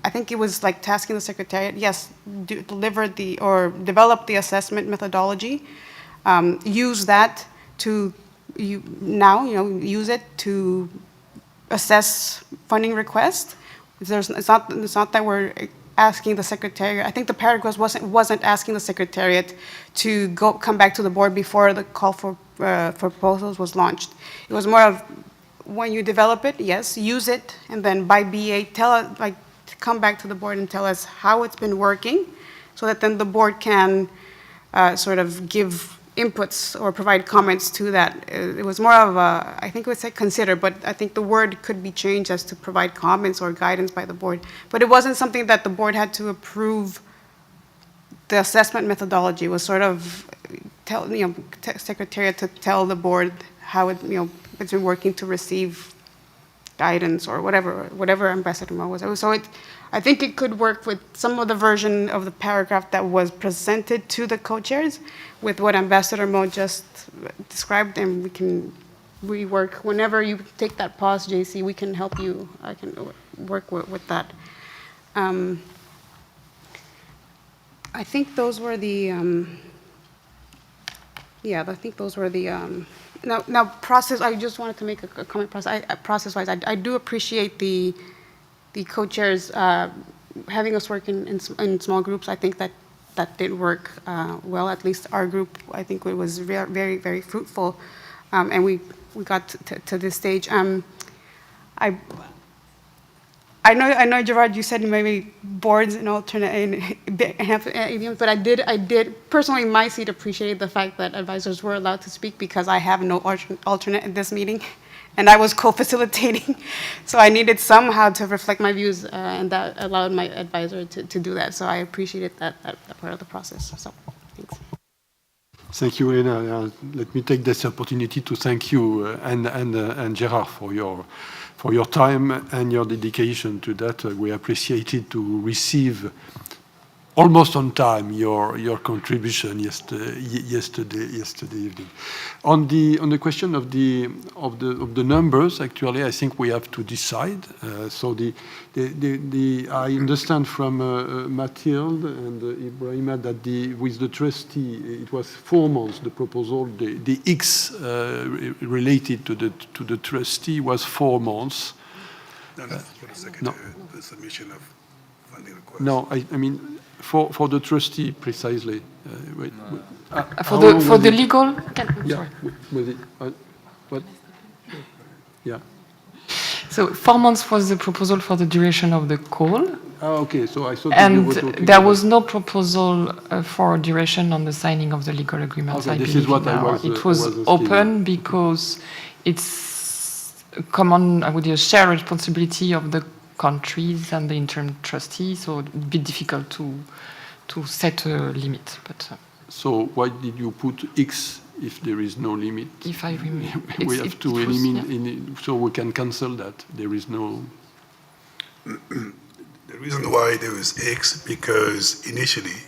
I think it was like tasking the Secretariat, yes, develop the assessment methodology, use that to use it to assess funding requests. It's not that we're asking the Secretariat. I think the paragraph wasn't asking the Secretariat to come back to the board before the call for proposals was launched. It was more of when you develop it, yes, use it, and then by BA come back to the board and tell us how it's been working, so that then the board can sort of give inputs or provide comments to that. It was more of a, I think it would say consider, but I think the word could be changed as to provide comments or guidance by the board. But it wasn't something that the board had to approve. The assessment methodology was sort of Secretariat to tell the board how it, it's been working to receive guidance or whatever Ambassador Mo was. So I think it could work with some of the version of the paragraph that was presented to the co-chairs with what Ambassador Mo just described, and we can rework. Whenever you take that pause, JC, we can help you. I can work with that. I think those were the, I think those were the, now process, I just wanted to make a comment process-wise. I do appreciate the co-chairs having us work in small groups. I think that did work well, at least our group. I think it was very, very fruitful, and we got to this stage. I know, Gerard, you said maybe boards and alternate idioms, but I did personally in my seat appreciate the fact that advisors were allowed to speak, because I have no alternate in this meeting, and I was co-facilitating, so I needed somehow to reflect my views, and that allowed my advisor to do that. So I appreciated that part of the process. So thanks. Thank you, Elena. Let me take this opportunity to thank you and Gerard for your time and your dedication to that. We appreciated to receive almost on time your contribution yesterday evening. On the question of the numbers, actually, I think we have to decide. So I understand from Mathilde and Ibrahima that with the trustee it was 4 months. The proposal, the X related to the trustee was 4 months. No, that's for the secretary, the submission of funding requests. No, I mean for the trustee precisely. For the legal. Yeah. What? Yeah. So 4 months was the proposal for the duration of the call. Okay. So I thought. And there was no proposal for duration on the signing of the legal agreements. Okay, this is what I was. It was open because it's a common, I would say, shared responsibility of the countries and the interim trustee. So it'd be difficult to set a limit. But so why did you put X if there is no limit? If I remember, we have to eliminate, so we can cancel that. There is no. The reason why there is X, because initially,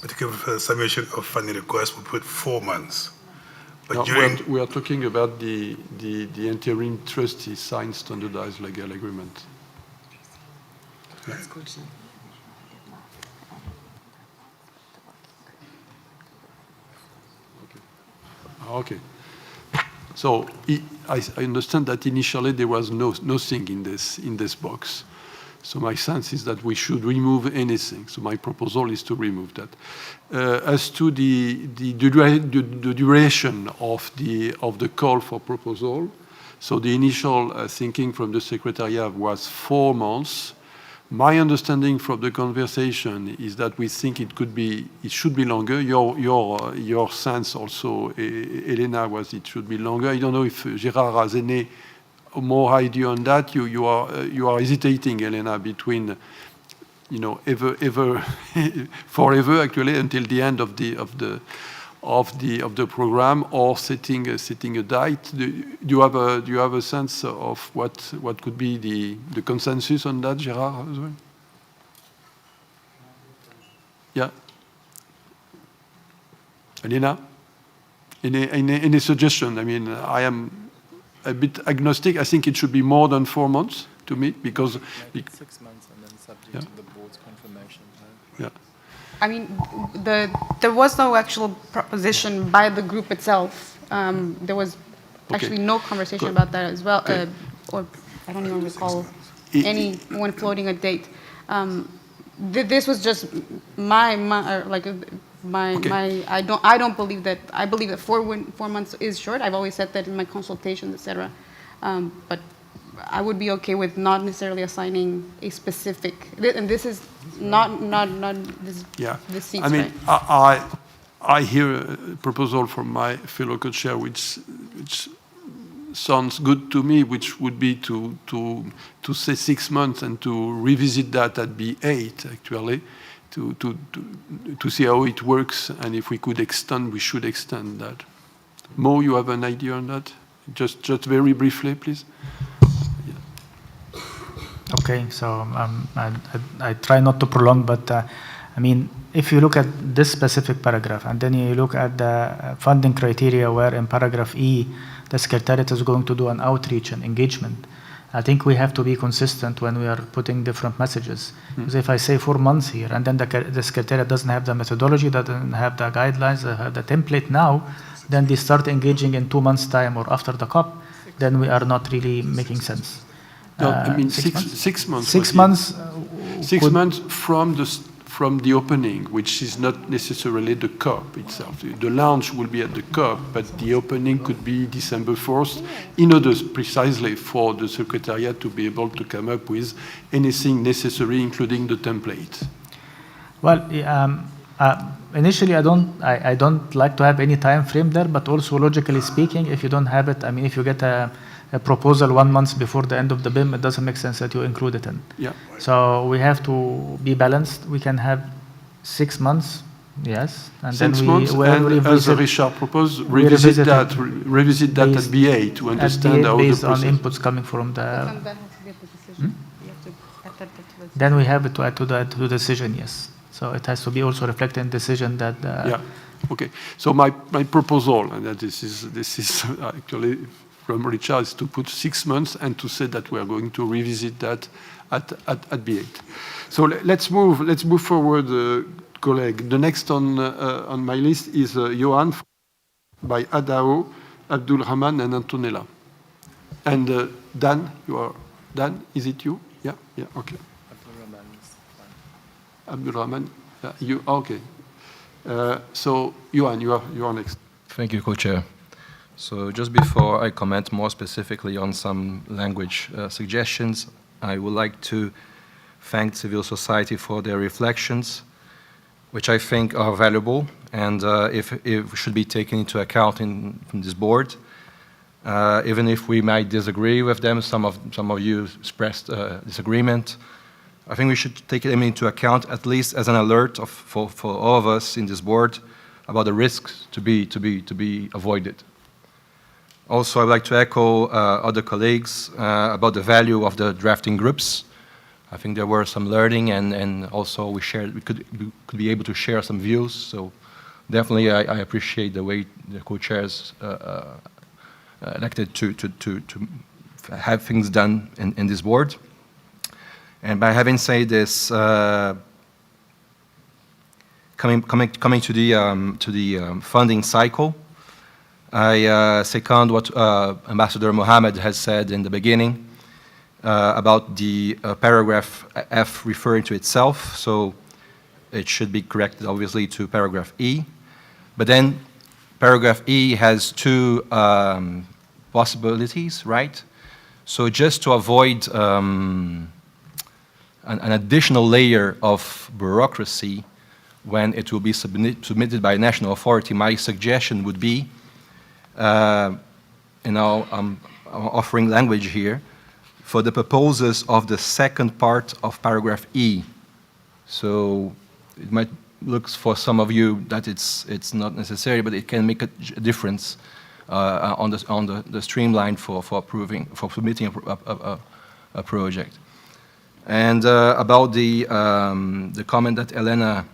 particularly for the submission of funding requests, we put 4 months. But no, during we are talking about the interim trustee signed standardized legal agreement. Okay. So I understand that initially there was nothing in this box. So my sense is that we should remove anything. So my proposal is to remove that. As to the duration of the call for proposal, so the initial thinking from the Secretariat was 4 months. My understanding from the conversation is that we think it should be longer. Your sense also, Elena, was it should be longer. I don't know if Gérard has any more idea on that. You are hesitating, Elena, between forever actually until the end of the program, or setting a date. Do you have a sense of what could be the consensus on that, Gérard, as well? Yeah. Elena, any suggestion? I mean, I am a bit agnostic. I think it should be more than 4 months to me, because 6 months and then subject to the board's confirmation. Yeah. I mean, there was no actual proposition by the group itself. There was actually no conversation about that as well, or I don't even recall anyone floating a date. This was just my I don't believe that. I believe that 4 months is short. I've always said that in my consultations, etc. But I would be okay with not necessarily assigning a specific, and this is not this. Yeah, this seats, I mean, right? I hear a proposal from my fellow co-chair, which sounds good to me, which would be to say 6 months and to revisit that at B8 actually, to see how it works, and if we could extend, we should extend that. Mo, you have an idea on that? Just very briefly, please. Okay, so I try not to prolong, but I mean, if you look at this specific paragraph and then you look at the funding criteria, where in paragraph E, the Secretariat is going to do an outreach and engagement, I think we have to be consistent when we are putting different messages. Because if I say 4 months here, and then the Secretariat doesn't have the methodology, doesn't have the guidelines, the template now, then they start engaging in 2 months' time or after the COP, then we are not really making sense. No, I mean 6 months. 6 months. 6 months from the opening, which is not necessarily the COP itself. The launch will be at the COP, but the opening could be December 4th, in order precisely for the Secretariat to be able to come up with anything necessary, including the template. Well, initially, I don't like to have any time frame there, but also logically speaking, if you don't have it, I mean, if you get a proposal 1 month before the end of the BIM, it doesn't make sense that you include it in. Yeah. So we have to be balanced. We can have 6 months, yes, and 6 then months, and as Richard proposed, revisit that at BA to understand how the based on process. inputs coming from the. Then we have it to add to the decision, yes. So it has to be also reflected in decision that. Yeah. Okay. So my proposal, and that this is actually from Richard, is to put 6 months and to say that we are going to revisit that at B8. So let's move forward, colleague. The next on my list is Johan by Adao, Abdul Rahman, and Antonella. And Dan, Dan, is it you? Yeah, okay. Abdul Rahman, you okay? So Johan, you are next. Thank you, Co-Chair. So just before I comment more specifically on some language suggestions, I would like to thank civil society for their reflections, which I think are valuable and if should be taken into account in this board. Even if we might disagree with them, some of you expressed disagreement. I think we should take them into account, at least as an alert for all of us in this board about the risks to be avoided. Also, I'd like to echo other colleagues about the value of the drafting groups. I think there were some learning, and also we could be able to share some views. So definitely, I appreciate the way the co-chairs elected to have things done in this board. And by having said this, coming to the funding cycle, I second what Ambassador Mohammed has said in the beginning about the paragraph F referring to itself. So it should be corrected, obviously, to paragraph E. But then paragraph E has two possibilities, right? So just to avoid an additional layer of bureaucracy when it will be submitted by a national authority, my suggestion would be, offering language here for the purposes of the second part of paragraph E. So it might look for some of you that it's not necessary, but it can make a difference on the streamline for submitting a project. And about the comment that Elena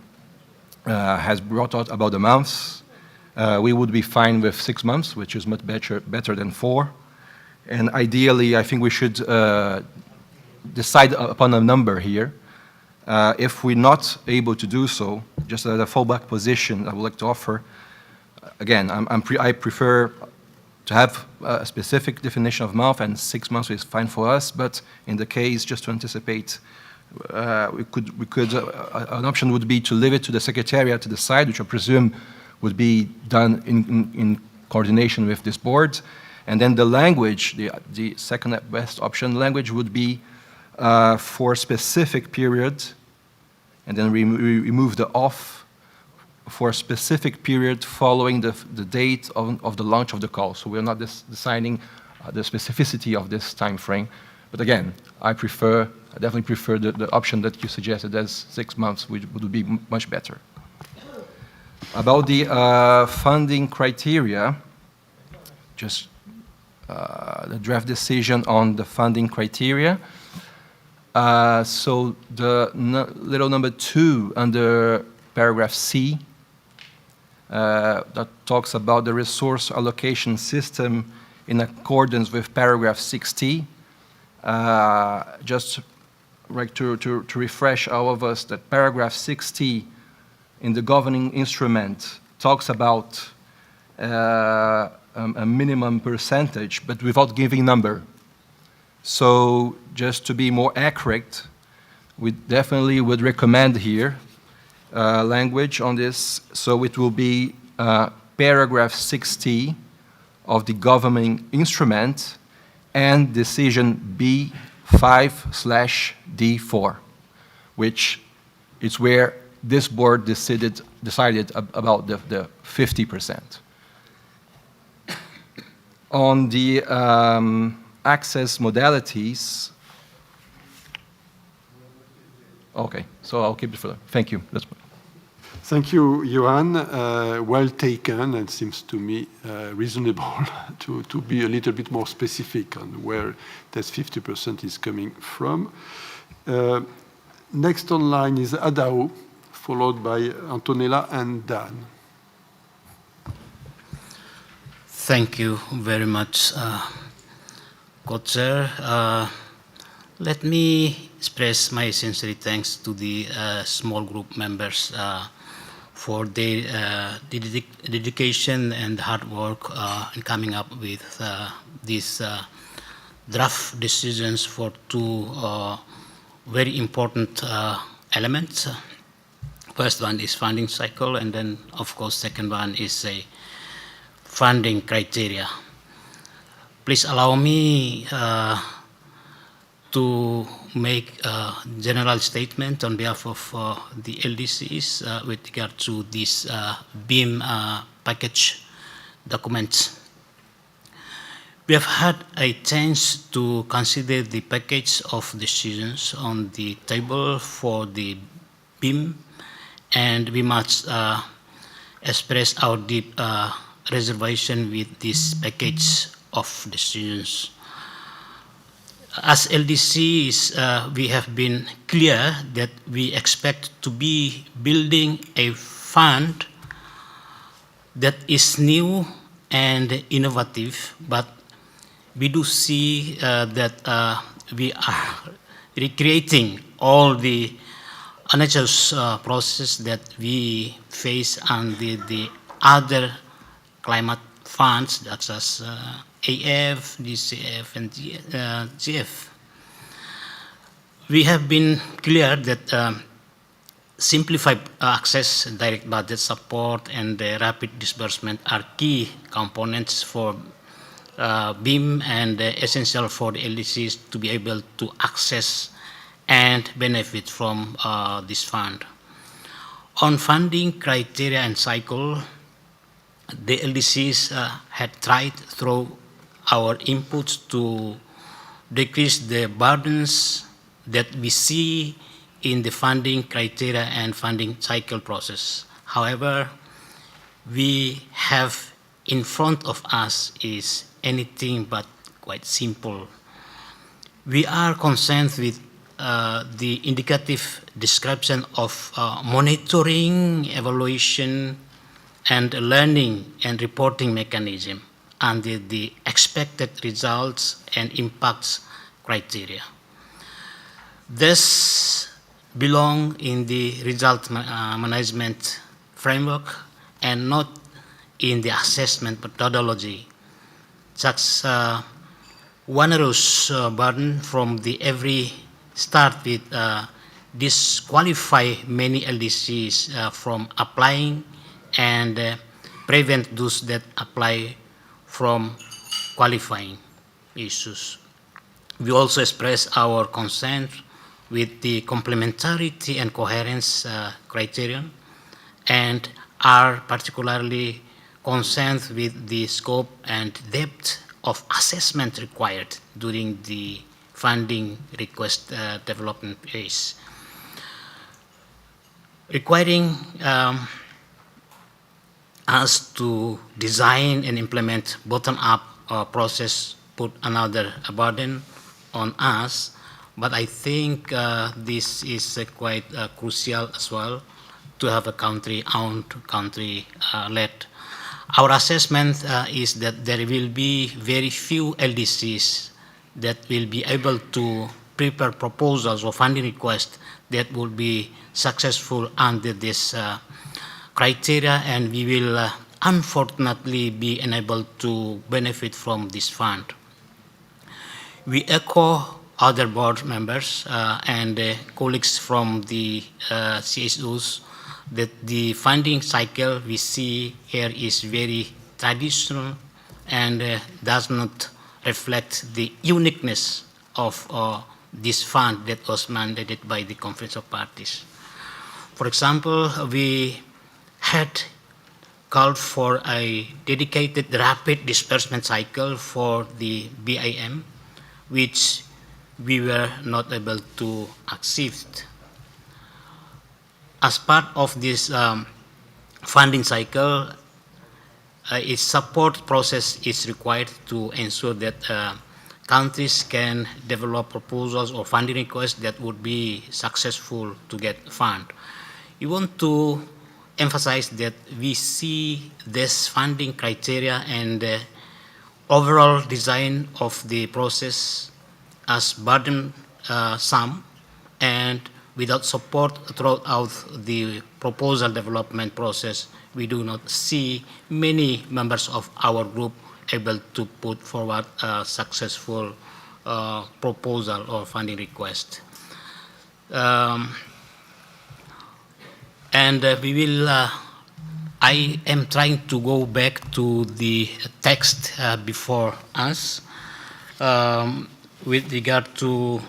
has brought out about the months, we would be fine with 6 months, which is much better than 4. And ideally, I think we should decide upon a number here. If we're not able to do so, just as a fallback position I would like to offer, again, I prefer to have a specific definition of month, and 6 months is fine for us, but in the case, just to anticipate, an option would be to leave it to the Secretariat to decide, which I presume would be done in coordination with this board. And then the language, the second best option language would be for specific period, and then we remove the off for a specific period following the date of the launch of the call. So we're not deciding the specificity of this time frame. But again, I definitely prefer the option that you suggested as 6 months, which would be much better. About the funding criteria, just the draft decision on the funding criteria. So the little number 2 under paragraph C, that talks about the resource allocation system in accordance with paragraph 60. Just like to refresh all of us that paragraph 60 in the governing instrument talks about a minimum percentage, but without giving number. So just to be more accurate, we definitely would recommend here language on this. So it will be paragraph 60 of the governing instrument and decision B5/D4, which is where this board decided about the 50%. On the access modalities, okay, so I'll keep it for that. Thank you. Thank you, Johan. Well taken, and seems to me reasonable to be a little bit more specific on where that 50% is coming from. Next online is Adao, followed by Antonella and Dan. Thank you very much, Co-Chair. Let me express my sincere thanks to the small group members for their dedication and hard work in coming up with these draft decisions for 2 very important elements. First one is funding cycle, and then, of course, second one is a funding criteria. Please allow me to make a general statement on behalf of the LDCs with regard to this BIM package documents. We have had a chance to consider the package of decisions on the table for the BIM, and we must express our deep reservation with this package of decisions. As LDCs, we have been clear that we expect to be building a fund that is new and innovative, but we do see that we are recreating all the unnatural process that we face under the other climate funds, such as AF, DCF, and GF. We have been clear that simplified access, direct budget support, and rapid disbursement are key components for BIM and essential for the LDCs to be able to access and benefit from this fund. On funding criteria and cycle, the LDCs had tried through our inputs to decrease the burdens that we see in the funding criteria and funding cycle process. However, we have in front of us is anything but quite simple. We are concerned with the indicative description of monitoring, evaluation, and learning and reporting mechanism under the expected results and impacts criteria. This belong in the result management framework and not in the assessment methodology. Such onerous burden from the every start with disqualify many LDCs from applying and prevent those that apply from qualifying issues. We also express our concern with the complementarity and coherence criterion, and are particularly concerned with the scope and depth of assessment required during the funding request development phase. Requiring us to design and implement bottom-up process put another burden on us, but I think this is quite crucial as well to have a country-owned, country-led. Our assessment is that there will be very few LDCs that will be able to prepare proposals or funding requests that will be successful under this criteria, and we will unfortunately be unable to benefit from this fund. We echo other board members and colleagues from the CSOs that the funding cycle we see here is very traditional and does not reflect the uniqueness of this fund that was mandated by the Conference of Parties. For example, we had called for a dedicated rapid disbursement cycle for the BIM, which we were not able to achieve. As part of this funding cycle, a support process is required to ensure that countries can develop proposals or funding requests that would be successful to get fund. We want to emphasize that we see this funding criteria and overall design of the process as burdensome, and without support throughout the proposal development process, we do not see many members of our group able to put forward a successful proposal or funding request. We will, I am trying to go back to the text before us with regard to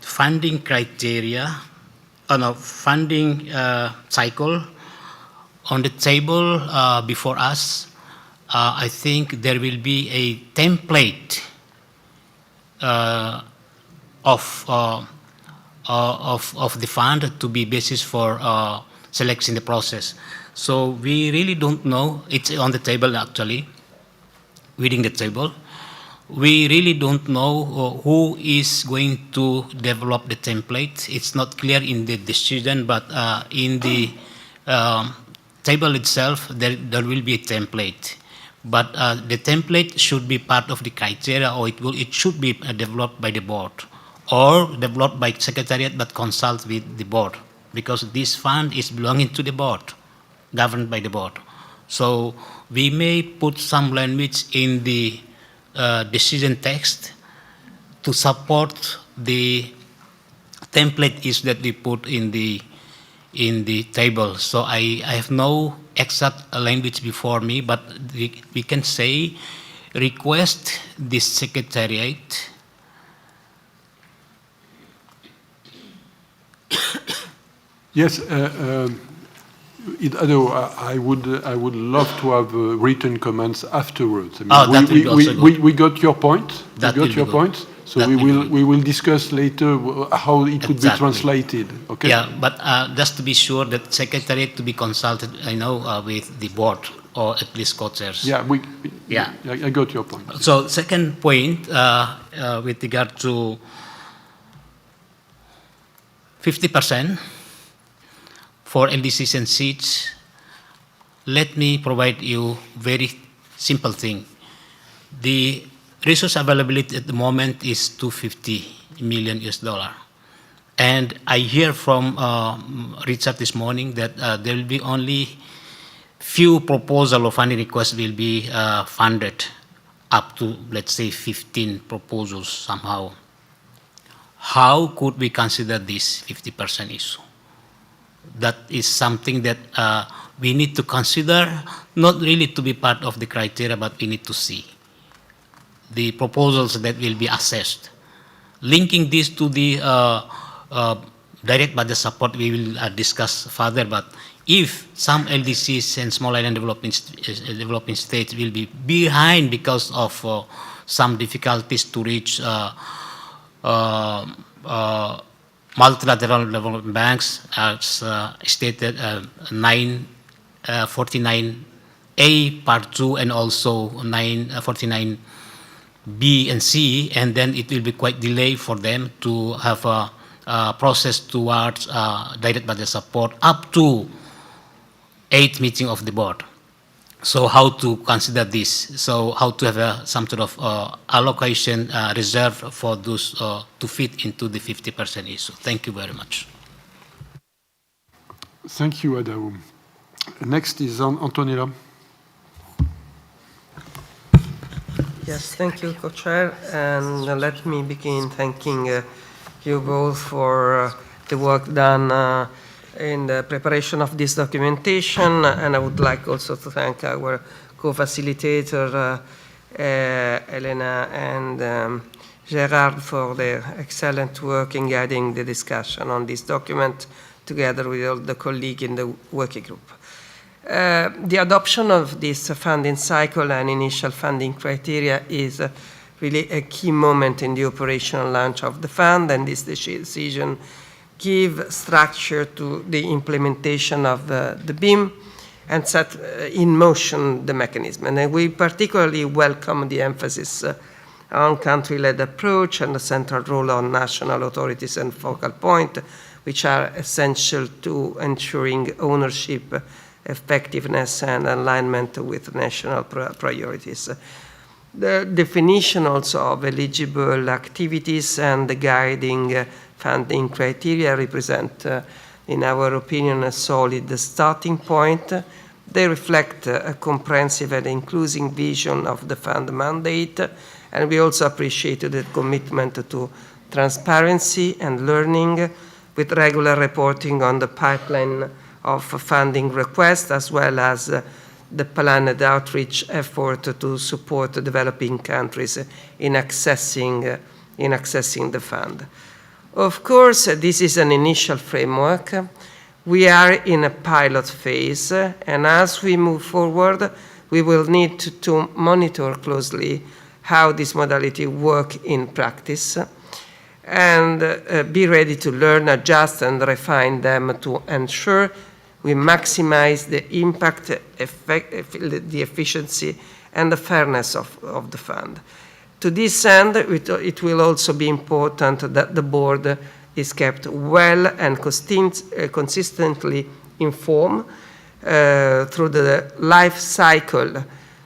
funding criteria, funding cycle. On the table before us, I think there will be a template of the fund to be basis for selection the process. So we really don't know. It's on the table actually, reading the table. We really don't know who is going to develop the template. It's not clear in the decision, but in the table itself, there will be a template. But the template should be part of the criteria, or it should be developed by the board, or developed by secretariat but consult with the board, because this fund is belonging to the board, governed by the board. So we may put some language in the decision text to support the template is that we put in the table. So I have no exact language before me, but we can say request the secretariat Yes, I would love to have written comments afterwards. I mean, Oh, that will be also good. we got your point. That We will got be your good. point. So That we will be will we will discuss later how it could be Exactly. translated. Okay. Yeah, but just to be sure that secretariat to be consulted, with the board or at least co-chairs. Yeah, Yeah. I got your point. So second point, with regard to 50% for LDCs and seats, let me provide you very simple thing. The resource availability at the moment is $250 million US. And I hear from Richard this morning that there will be only few proposal or funding requests will be funded up to, let's say, 15 proposals somehow. How could we consider this 50% issue? That is something that we need to consider, not really to be part of the criteria, but we need to see the proposals that will be assessed. Linking this to the direct budget support, we will discuss further, but if some LDCs and small island developing states will be behind because of some difficulties to reach multilateral development banks, as stated 949A Part 2 and also 949B and C, and then it will be quite delayed for them to have a process towards direct budget support up to 8th meeting of the board. So how to consider this? So how to have some sort of allocation reserve for those to fit into the 50% issue. Thank you very much. Thank you, Adao. Next is Antonella. Yes, thank you, Co-Chair. And let me begin thanking you both for the work done in the preparation of this documentation. And I would like also to thank our co-facilitator, Elena and Gerard, for their excellent work in guiding the discussion on this document, together with all the colleagues in the working group. The adoption of this funding cycle and initial funding criteria is really a key moment in the operational launch of the fund, and this decision give structure to the implementation of the BIM and set in motion the mechanism. And we particularly welcome the emphasis on country-led approach and the central role on national authorities and focal point, which are essential to ensuring ownership, effectiveness, and alignment with national priorities. The definition also of eligible activities and the guiding funding criteria represent, in our opinion, a solid starting point. They reflect a comprehensive and inclusive vision of the fund mandate, and we also appreciate the commitment to transparency and learning, with regular reporting on the pipeline of funding requests, as well as the planned outreach effort to support developing countries in accessing the fund. Of course, this is an initial framework. We are in a pilot phase, and as we move forward, we will need to monitor closely how this modality works in practice, and be ready to learn, adjust, and refine them to ensure we maximize the impact, the efficiency, and the fairness of the fund. To this end, it will also be important that the board is kept well and consistently informed through the life cycle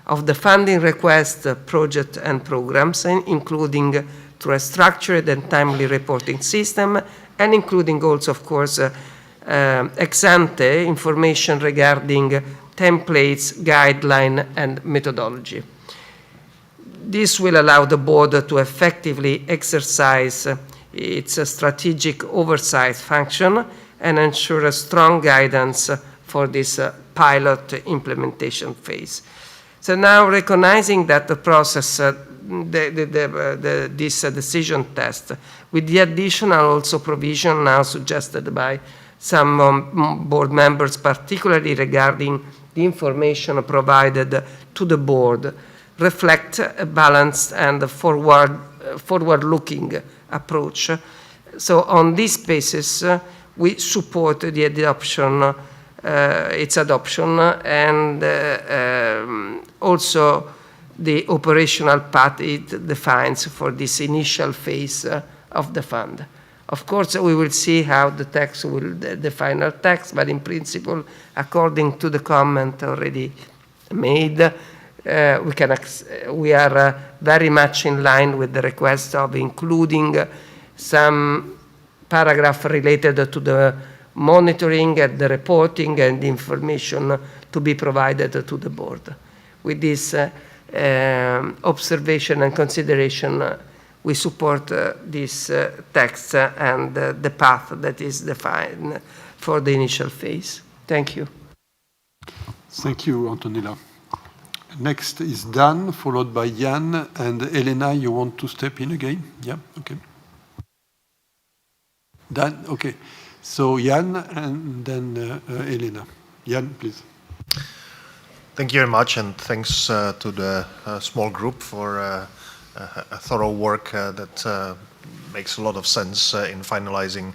of the funding request, project, and programs, including through a structured and timely reporting system, and including also, of course, ex-ante information regarding templates, guideline, and methodology. This will allow the board to effectively exercise its strategic oversight function and ensure a strong guidance for this pilot implementation phase. So now, recognizing that the process, this decision test, with the additional also provision now suggested by some board members, particularly regarding the information provided to the board, reflect a balanced and forward-looking approach. So on this basis, we support the adoption, its adoption, and also the operational path it defines for this initial phase of the fund. Of course, we will see how the text will, the final text, but in principle, according to the comment already made, we are very much in line with the request of including some paragraph related to the monitoring and the reporting and the information to be provided to the board. With this observation and consideration, we support this text and the path that is defined for the initial phase. Thank you. Thank you, Antonella. Next is Dan, followed by Jan, and Elena, you want to step in again? Yeah, okay. Dan, okay. So Jan and then Elena. Jan, please. Thank you very much, and thanks to the small group for a thorough work that makes a lot of sense in finalizing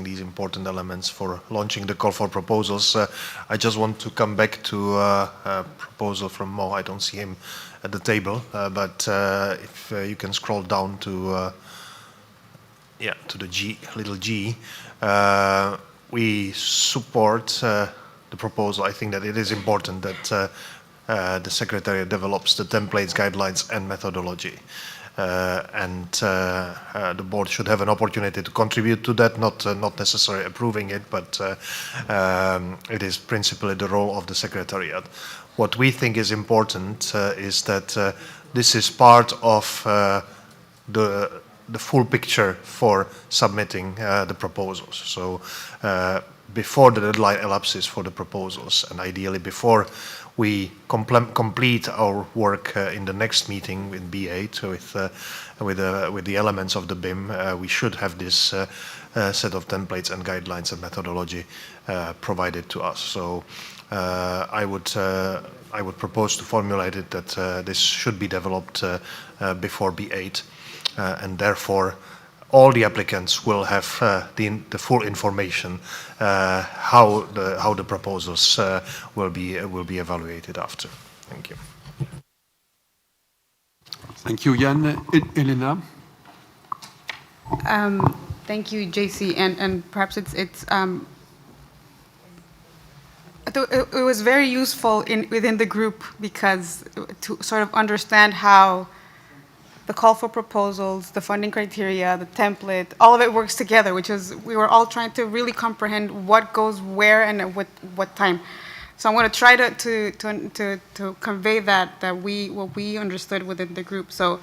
these important elements for launching the call for proposals. I just want to come back to a proposal from Mo. I don't see him at the table, but if you can scroll down to the G, little g, we support the proposal. I think that it is important that the Secretariat develops the templates, guidelines, and methodology. And the board should have an opportunity to contribute to that, not necessarily approving it, but it is principally the role of the Secretariat. What we think is important is that this is part of the full picture for submitting the proposals. So before the deadline elapses for the proposals, and ideally before we complete our work in the next meeting in B8 with the elements of the BIM, we should have this set of templates and guidelines and methodology provided to us. So I would propose to formulate it that this should be developed before B8, and therefore all the applicants will have the full information how the proposals will be evaluated after. Thank you. Thank you, Jan. Elena. Thank you, JC, and perhaps it was very useful within the group because to sort of understand how the call for proposals, the funding criteria, the template, all of it works together, which is we were all trying to really comprehend what goes where and at what time. So I'm going to try to convey what we understood within the group. So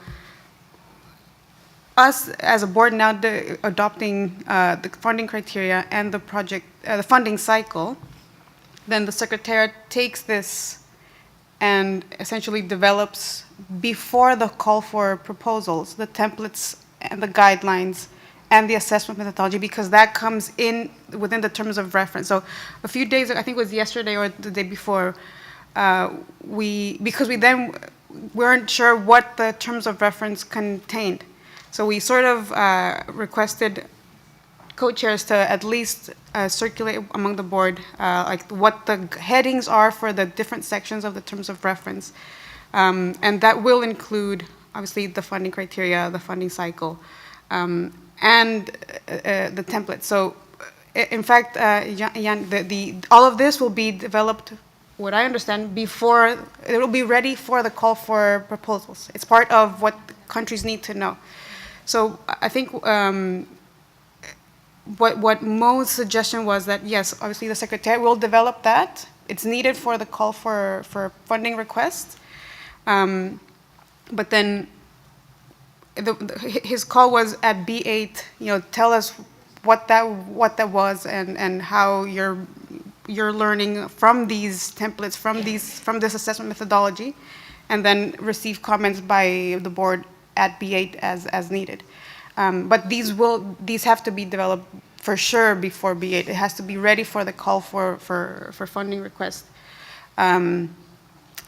us as a board now adopting the funding criteria and the project, the funding cycle, then the Secretariat takes this and essentially develops before the call for proposals, the templates and the guidelines and the assessment methodology, because that comes in within the terms of reference. So a few days, I think it was yesterday or the day before, because we then weren't sure what the terms of reference contained. So we sort of requested co-chairs to at least circulate among the board like what the headings are for the different sections of the terms of reference. And that will include, obviously, the funding criteria, the funding cycle, and the template. So, in fact, Jan, all of this will be developed, what I understand, before, it will be ready for the call for proposals. It's part of what countries need to know. So, I think what Mo's suggestion was that, yes, obviously the Secretariat will develop that. It's needed for the call for funding requests. But then his call was at B8, tell us what that was and how you're learning from these templates, from this assessment methodology, and then receive comments by the board at B8 as needed. But these have to be developed for sure before B8. It has to be ready for the call for funding request. And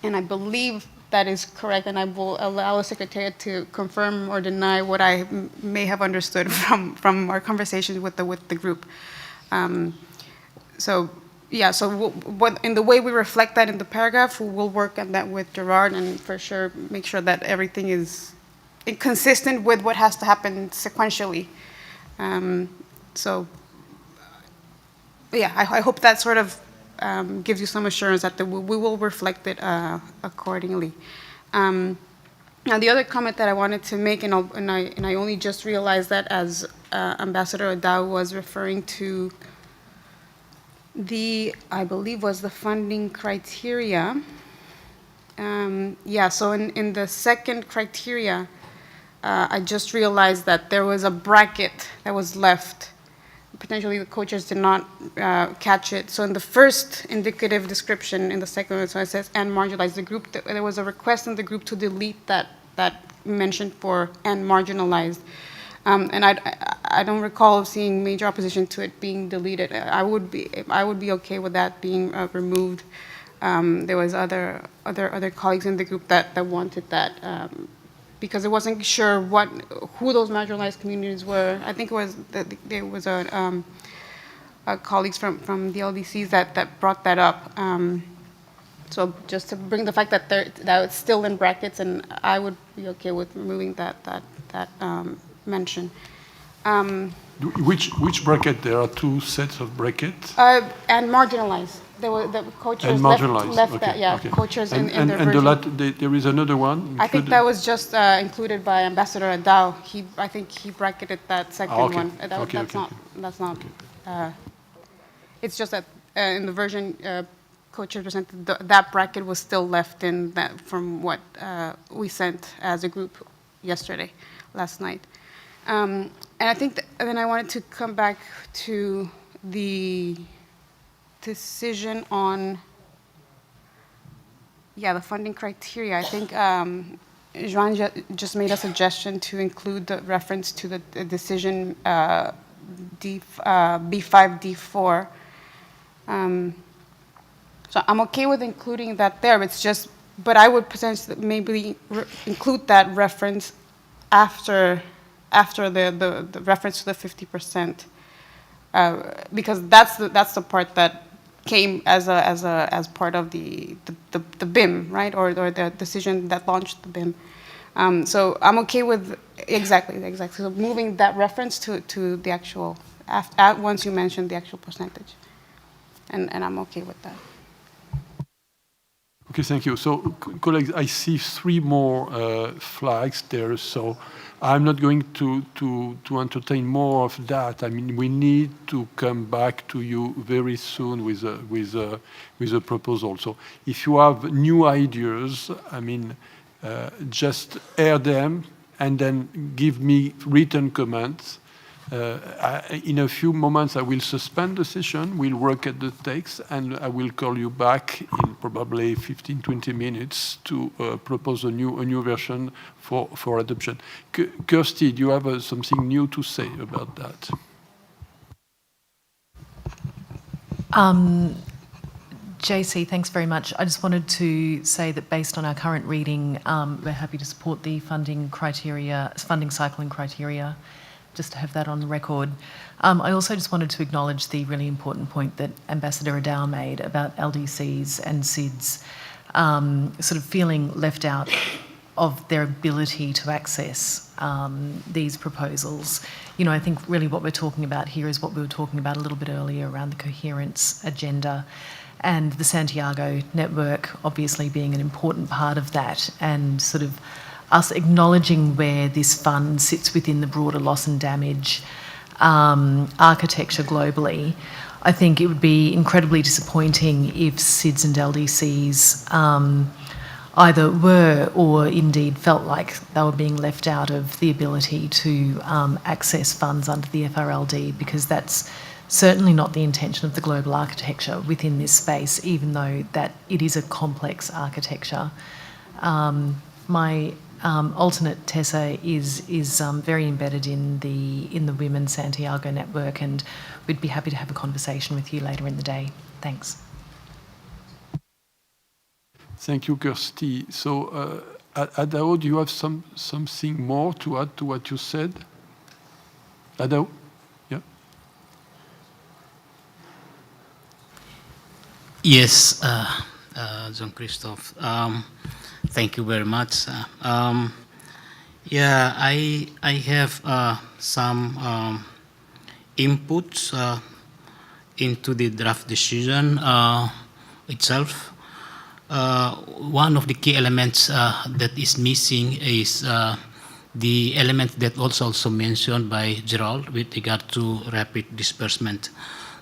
I believe that is correct, and I will allow the Secretariat to confirm or deny what I may have understood from our conversations with the group. So in the way we reflect that in the paragraph, we'll work on that with Gerard and for sure make sure that everything is consistent with what has to happen sequentially. I hope that sort of gives you some assurance that we will reflect it accordingly. Now, the other comment that I wanted to make, and I only just realized that as Ambassador Odao was referring to I believe was the funding criteria. So in the second criteria, I just realized that there was a bracket that was left. Potentially the co-chairs did not catch it. So in the first indicative description, in the second one, so it says and marginalized the group. There was a request in the group to delete that mention for and marginalized. And I don't recall seeing major opposition to it being deleted. I would be okay with that being removed. There was other colleagues in the group that wanted that. Because it wasn't sure who those marginalized communities were. I think it was there was colleagues from the LDCs that brought that up. So just to bring the fact that it's still in brackets, and I would be okay with removing that mention. Which bracket? There are two sets of brackets. And marginalized. There were the co-chairs left okay, that. Yeah, okay. co-chairs in their and version. there is another one. I think that was just included by Ambassador Odao. I think he bracketed that second one. That's not. It's just that in the version co-chair presented, that bracket was still left in that from what we sent as a group last night. And I think then I wanted to come back to the decision on the funding criteria. I think Joan just made a suggestion to include the reference to the decision B5, D4. So I'm okay with including that there. But I would potentially maybe include that reference after the reference to the 50%, because that's the part that came as part of the BIM, right, or the decision that launched the BIM. So I'm okay with exactly. So moving that reference to the actual once you mentioned the actual percentage, and I'm okay with that. Okay, thank you. So, colleagues, I see three more flags there. So, I'm not going to entertain more of that. I mean, we need to come back to you very soon with a proposal. So, if you have new ideas, I mean, just air them and then give me written comments. In a few moments, I will suspend the session, we'll work at the text, and I will call you back in probably 15, 20 minutes to propose a new version for adoption. Kirsty, do you have something new to say about that? JC, thanks very much. I just wanted to say that based on our current reading, we're happy to support the funding cycle and criteria, just to have that on the record. I also just wanted to acknowledge the really important point that Ambassador Odao made about LDCs and SIDS sort of feeling left out of their ability to access these proposals. You know, I think really what we're talking about here is what we were talking about a little bit earlier around the coherence agenda, and the Santiago network obviously being an important part of that, and sort of us acknowledging where this fund sits within the broader loss and damage architecture globally. I think it would be incredibly disappointing if SIDS and LDCs either were or indeed felt like they were being left out of the ability to access funds under the FRLD, because that's certainly not the intention of the global architecture within this space, even though that it is a complex architecture. My alternate Tessa is very embedded in the Women Santiago network, and we'd be happy to have a conversation with you later in the day. Thanks. Thank you, Kirsty. So, Adao, do you have something more to add to what you said? Adao? Yeah. Yes, Jean-Christophe. Thank you very much. Yeah, I have some inputs into the draft decision itself. One of the key elements that is missing is the element that was also mentioned by Gerald with regard to rapid disbursement.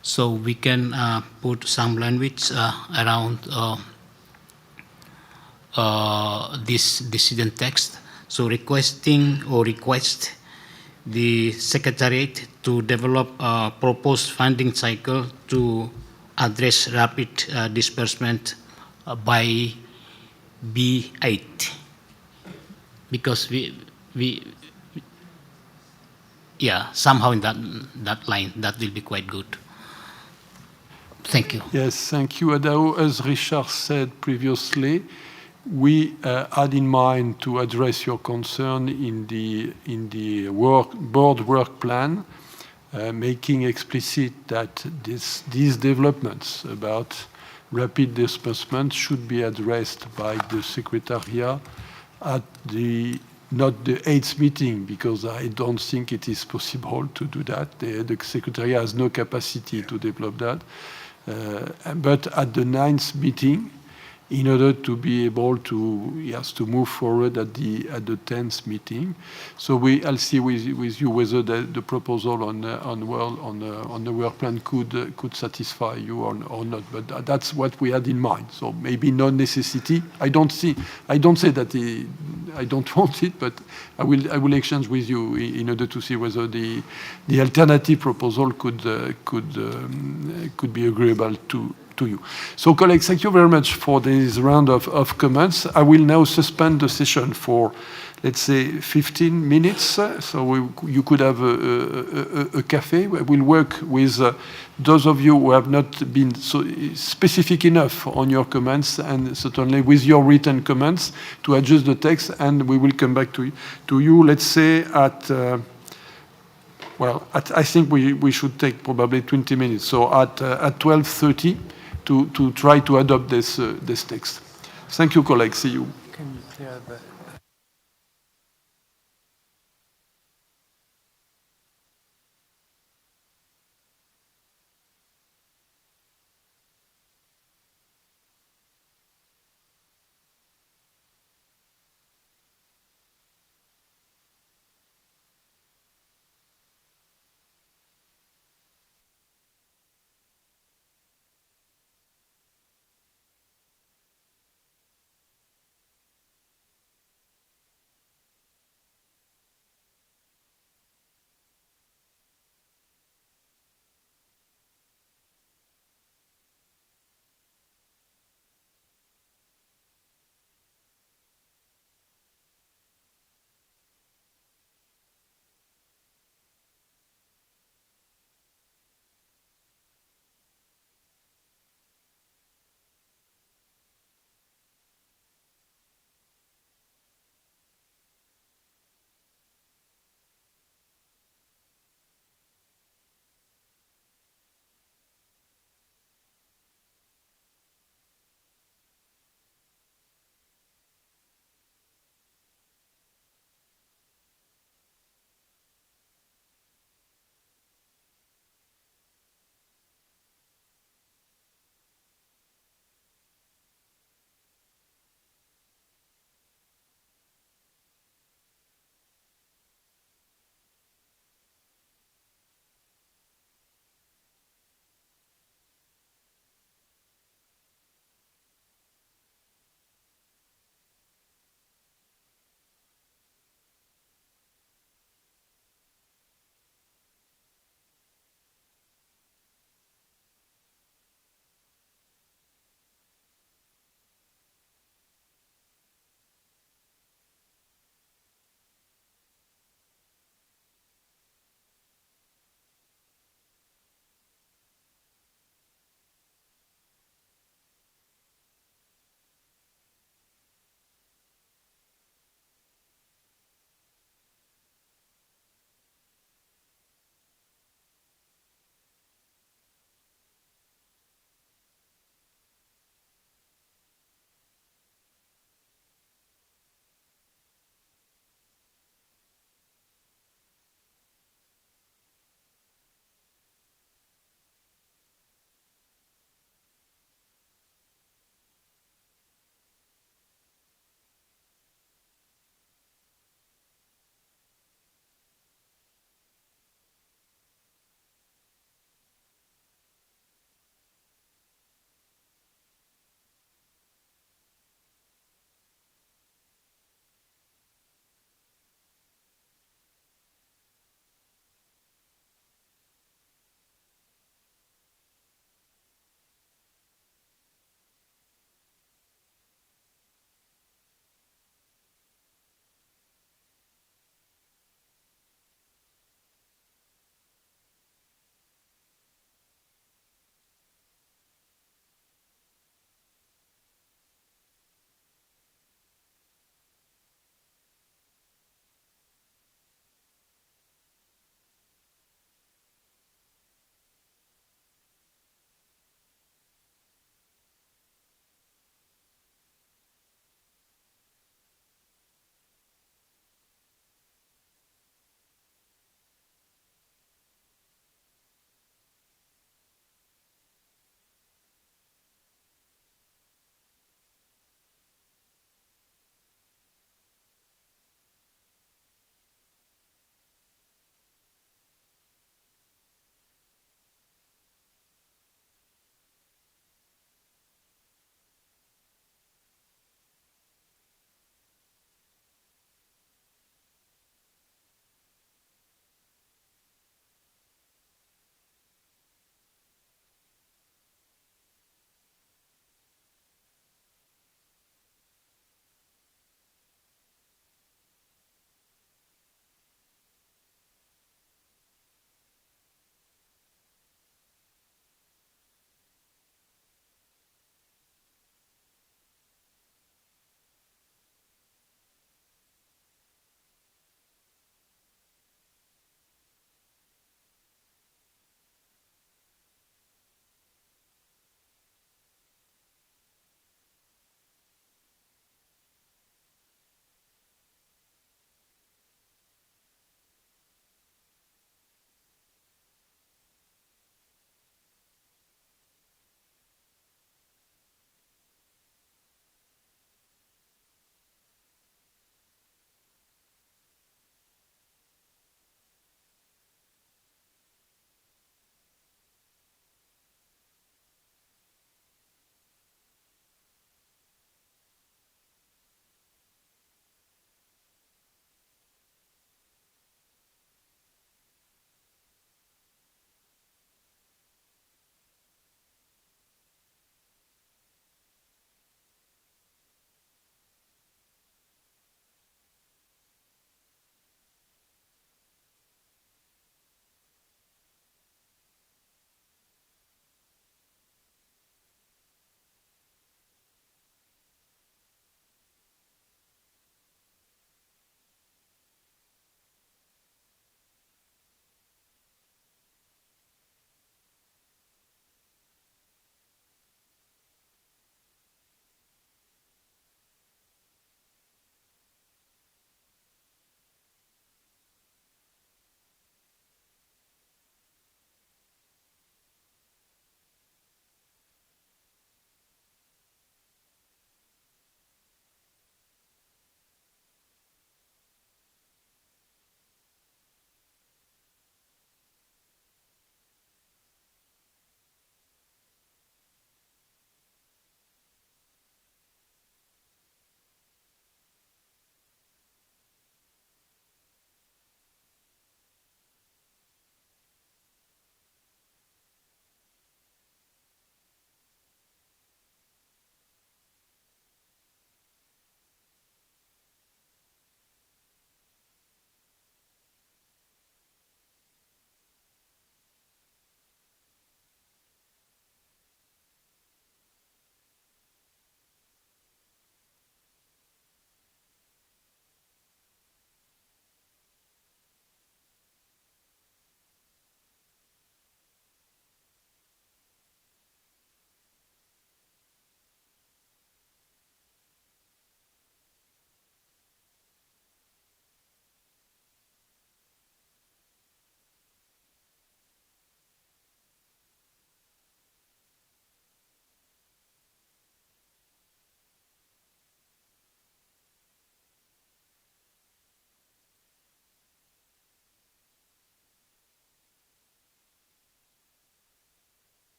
So we can put some language around this decision text. So requesting or request the Secretariat to develop a proposed funding cycle to address rapid disbursement by B8, because yeah, somehow in that line, that will be quite good. Thank you. Yes, thank you, Adao. As Richard said previously, we had in mind to address your concern in the board work plan, making explicit that these developments about rapid disbursement should be addressed by the Secretariat at not the 8th meeting, because I don't think it is possible to do that. The Secretariat has no capacity to develop that. But at the 9th meeting, in order to be able to to move forward at the 10th meeting. So I'll see with you whether the proposal on the work plan could satisfy you or not. But that's what we had in mind. So maybe no necessity. I don't say that I don't want it, but I will exchange with you in order to see whether the alternative proposal could be agreeable to you. So, colleagues, thank you very much for this round of comments. I will now suspend the session for, let's say, 15 minutes. So you could have a cafe. We'll work with those of you who have not been so specific enough on your comments, and certainly with your written comments, to adjust the text, and we will come back to you, let's say, at I think we should take probably 20 minutes. So at 12:30 to try to adopt this text. Thank you, colleagues. See you. Can you clear the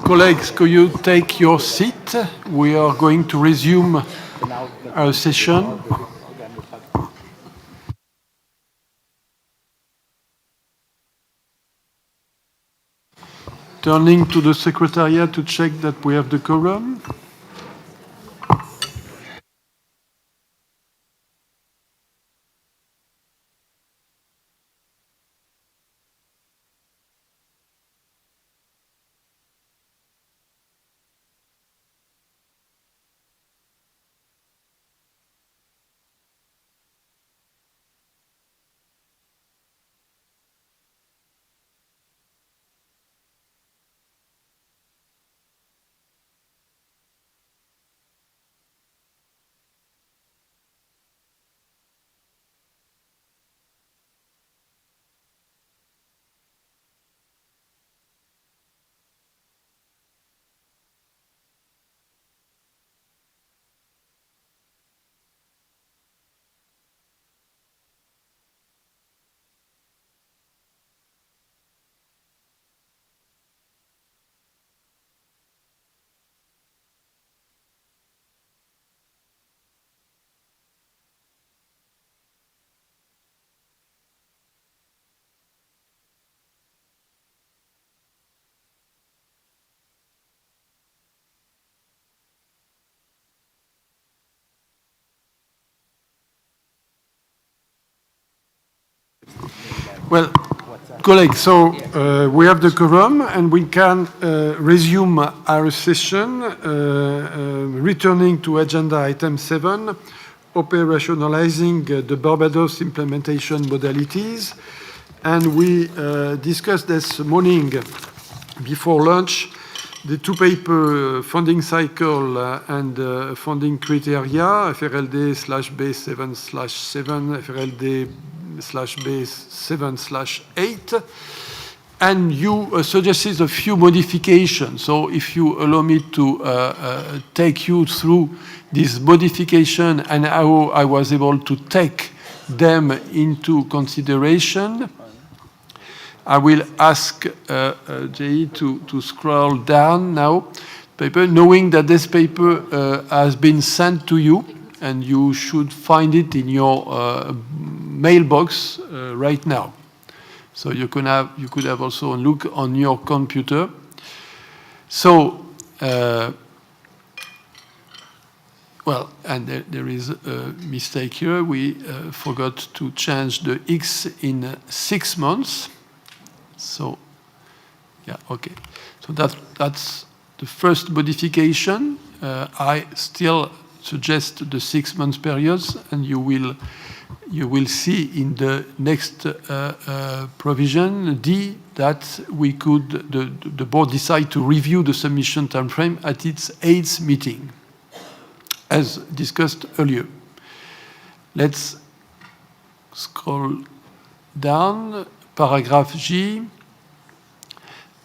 Colleagues, could you take your seat? We are going to resume our session. Turning to the Secretariat to check that we have the quorum. Well, colleagues, so we have the quorum and we can resume our session, returning to agenda item 7, operationalizing the Barbados implementation modalities. And we discussed this morning before lunch the two-paper funding cycle and funding criteria, FRLD/B7/7, FRLD/B7/8, and you suggested a few modifications. So if you allow me to take you through this modification and how I was able to take them into consideration, I will ask Jay to scroll down now, paper, knowing that this paper has been sent to you, and you should find it in your mailbox right now. So you could have also a look on your computer. So, well, and there is a mistake here. We forgot to change the X in 6 months. So, yeah, okay. So that's the first modification. I still suggest the 6 months periods, and you will see in the next provision D that we could the board decide to review the submission timeframe at its 8th meeting, as discussed earlier. Let's scroll down. Paragraph G,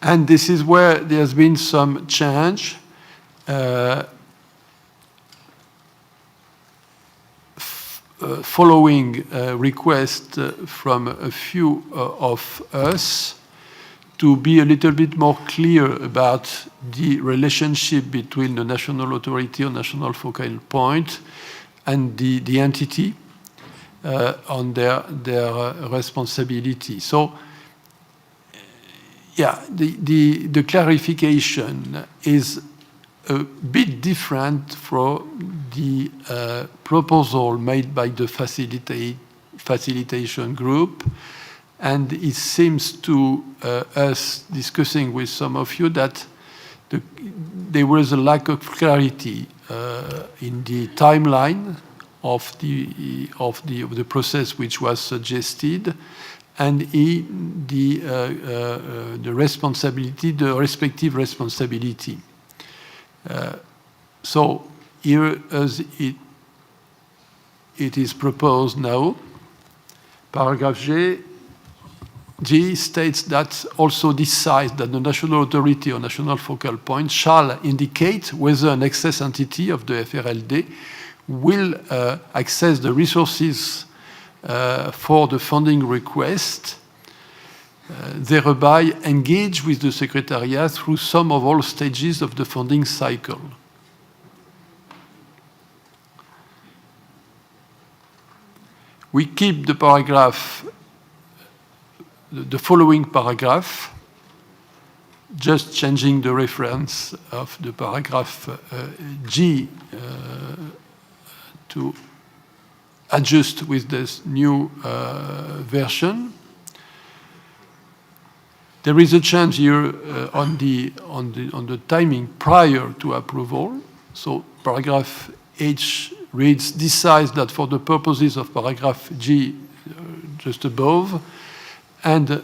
and this is where there's been some change. Following a request from a few of us to be a little bit more clear about the relationship between the national authority or national focal point and the entity. On their responsibility. So, yeah, the clarification is a bit different from the proposal made by the facilitation group, and it seems to us discussing with some of you that there was a lack of clarity in the timeline of the process which was suggested, and the responsibility, the respective responsibility. So here, as it is proposed now, paragraph G states that also decides that the national authority or national focal point shall indicate whether an access entity of the FRLD will access the resources for the funding request, thereby engage with the Secretariat through some of all stages of the funding cycle. We keep the paragraph, the following paragraph, just changing the reference of the paragraph G to adjust with this new version. There is a change here on the timing prior to approval. So paragraph H reads, decides that for the purposes of paragraph G just above, and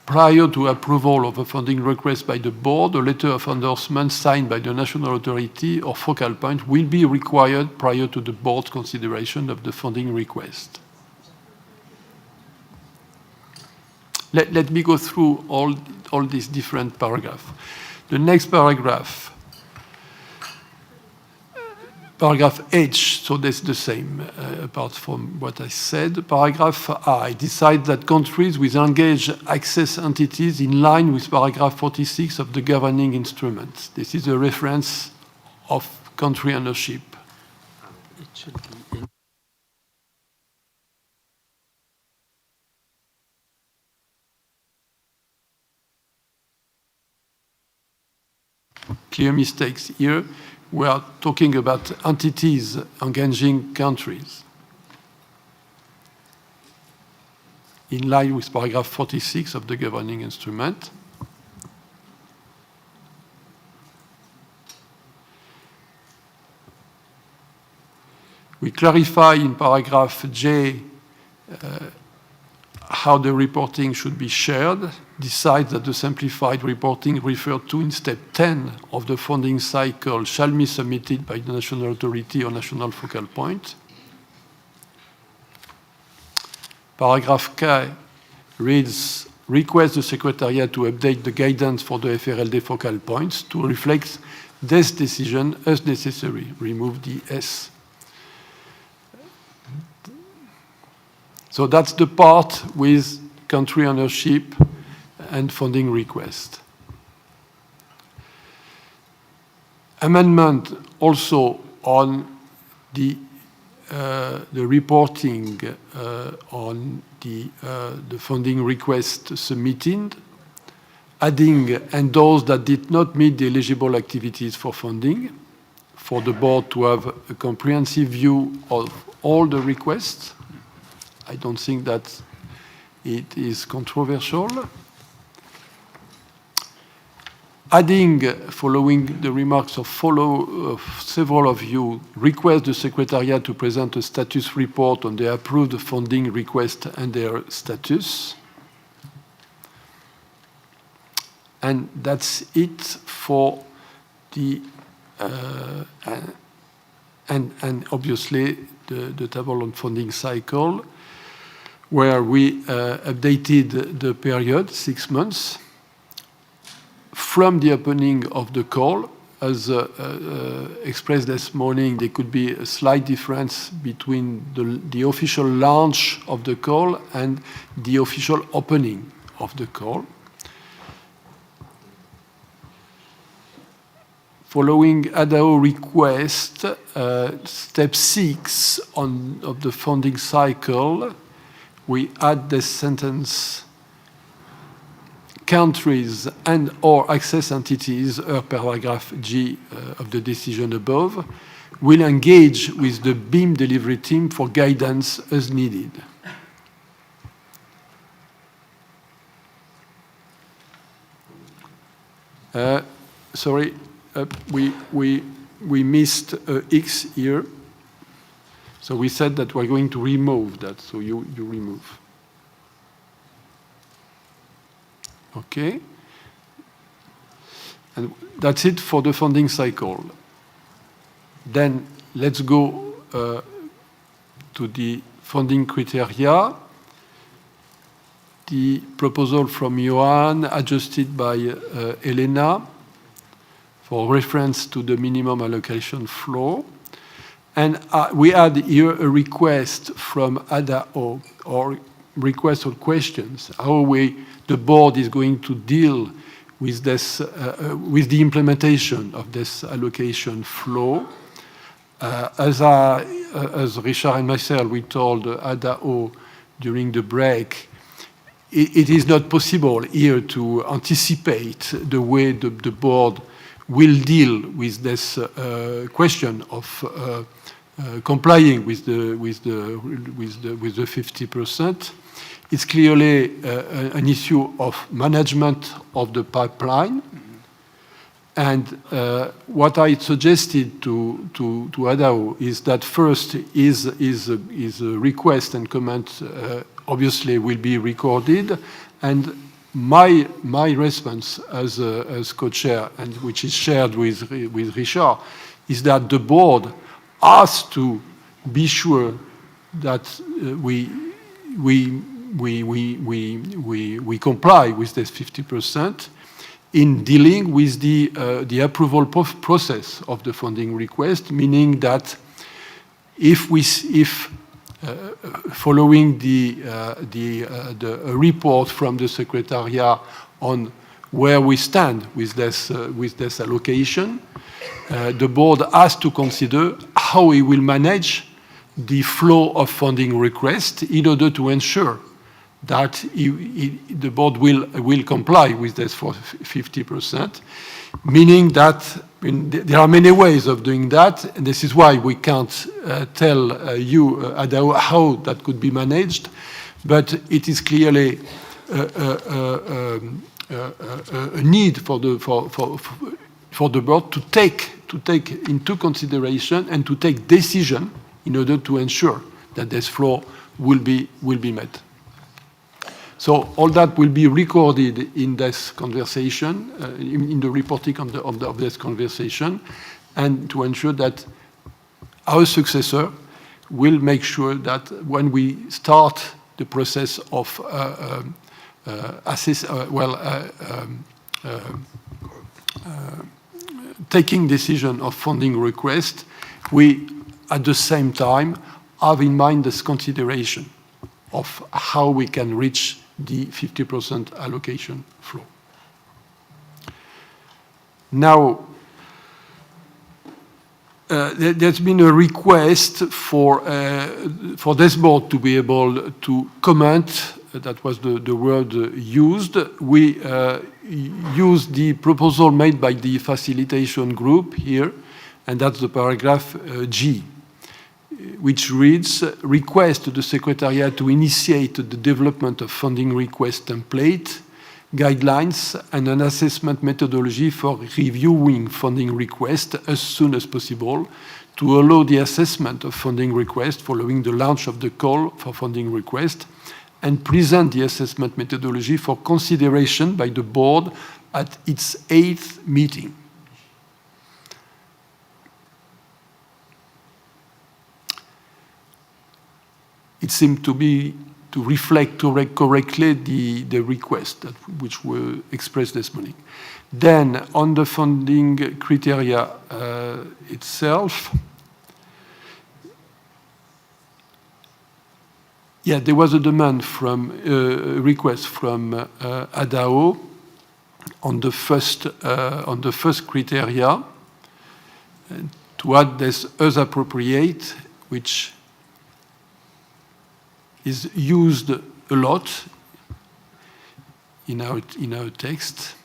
prior to approval of a funding request by the board, a letter of endorsement signed by the national authority or focal point will be required prior to the board's consideration of the funding request. Let me go through all these different paragraphs. The next paragraph, paragraph H, so that's the same, apart from what I said. Paragraph I, decide that countries will engage access entities in line with paragraph 46 of the governing instruments. This is a reference of country ownership. It should be in. Clear mistakes here. We are talking about entities engaging countries in line with paragraph 46 of the governing instrument. We clarify in paragraph J how the reporting should be shared, decide that the simplified reporting referred to in step 10 of the funding cycle shall be submitted by the national authority or national focal point. Paragraph K reads, request the Secretariat to update the guidance for the FRLD focal points to reflect this decision as necessary. Remove the S. So that's the part with country ownership and funding request. Amendment also on the reporting on the funding request submitted, adding and those that did not meet the eligible activities for funding, for the board to have a comprehensive view of all the requests. I don't think that it is controversial. Adding, following the remarks of several of you, request the Secretariat to present a status report on the approved funding request and their status. And that's it for the, and obviously the table on funding cycle, where we updated the period, 6 months, from the opening of the call. As expressed this morning, there could be a slight difference between the official launch of the call and the official opening of the call. Following ADAO request, step 6 of the funding cycle, we add the sentence, countries and or access entities, paragraph G of the decision above, will engage with the BIM delivery team for guidance as needed. Sorry, we missed X here. So we said that we're going to remove that, so you remove. Okay. And that's it for the funding cycle. Then let's go to the funding criteria. The proposal from Johan, adjusted by Elena, for reference to the minimum allocation floor. And we add here a request from ADAO, or requests or questions, how the board is going to deal with this, with the implementation of this allocation flow. As Richard and myself, we told ADAO during the break, it is not possible here to anticipate the way the board will deal with this question of complying with the 50%. It's clearly an issue of management of the pipeline. And what I suggested to ADAO is that first is a request and comment obviously will be recorded, and my response as co-chair, and which is shared with Richard, is that the board has to be sure that we comply with this 50% in dealing with the approval process of the funding request, meaning that if following the report from the Secretariat on where we stand with this allocation, the board has to consider how it will manage the flow of funding requests in order to ensure that the board will comply with this for 50%, meaning that there are many ways of doing that, and this is why we can't tell you, ADAO, how that could be managed, but it is clearly a need for the board to take into consideration and to take decision in order to ensure that this flow will be met. So all that will be recorded in this conversation, in the reporting of this conversation, and to ensure that our successor will make sure that when we start the process of taking decision of funding request, we at the same time have in mind this consideration of how we can reach the 50% allocation flow. Now, there's been a request for this board to be able to comment. That was the word used. We used the proposal made by the facilitation group here, and that's the paragraph G, which reads, request to the Secretariat to initiate the development of funding request template, guidelines, and an assessment methodology for reviewing funding requests as soon as possible to allow the assessment of funding requests following the launch of the call for funding request, and present the assessment methodology for consideration by the board at its 8th meeting. It seemed to reflect correctly the request which were expressed this morning. Then on the funding criteria itself, there was a demand from request from ADAO on the first criteria to add this as appropriate, which is used a lot in our text.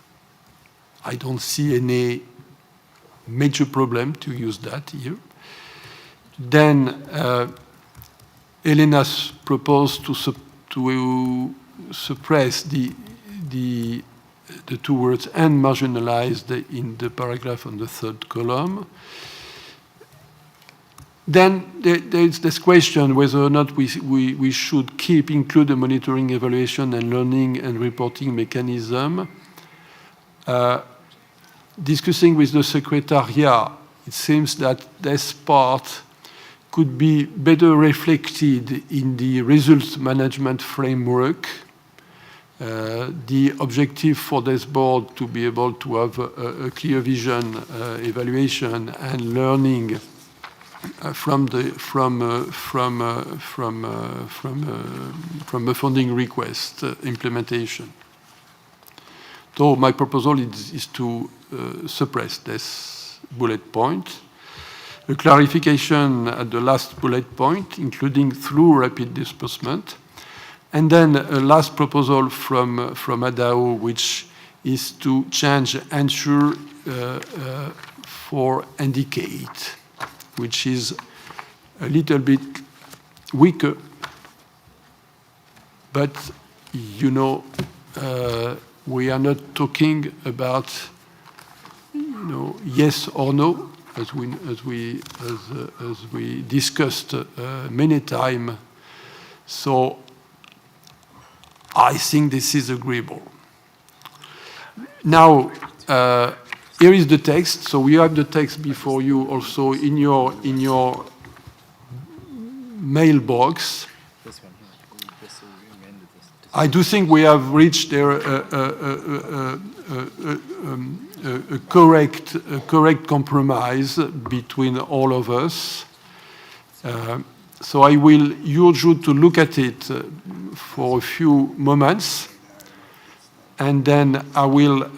I don't see any major problem to use that here. Then Elena's proposed to suppress the two words "and marginalized" in the paragraph on the third column. Then there is this question whether or not we should include a monitoring, evaluation, and learning and reporting mechanism. Discussing with the Secretariat, it seems that this part could be better reflected in the results management framework. The objective for this board to be able to have a clear vision, evaluation, and learning from the funding request implementation. So my proposal is to suppress this bullet point. A clarification at the last bullet point, including through rapid disbursement. And then a last proposal from ADAO, which is to change ensure for indicate, which is a little bit weaker. But, you know, we are not talking about, you know, yes or no, as we discussed many times. So I think this is agreeable. Now, here is the text. So we have the text before you also in your mailbox. I do think we have reached there a correct compromise between all of us. So I will urge you to look at it for a few moments, and then I will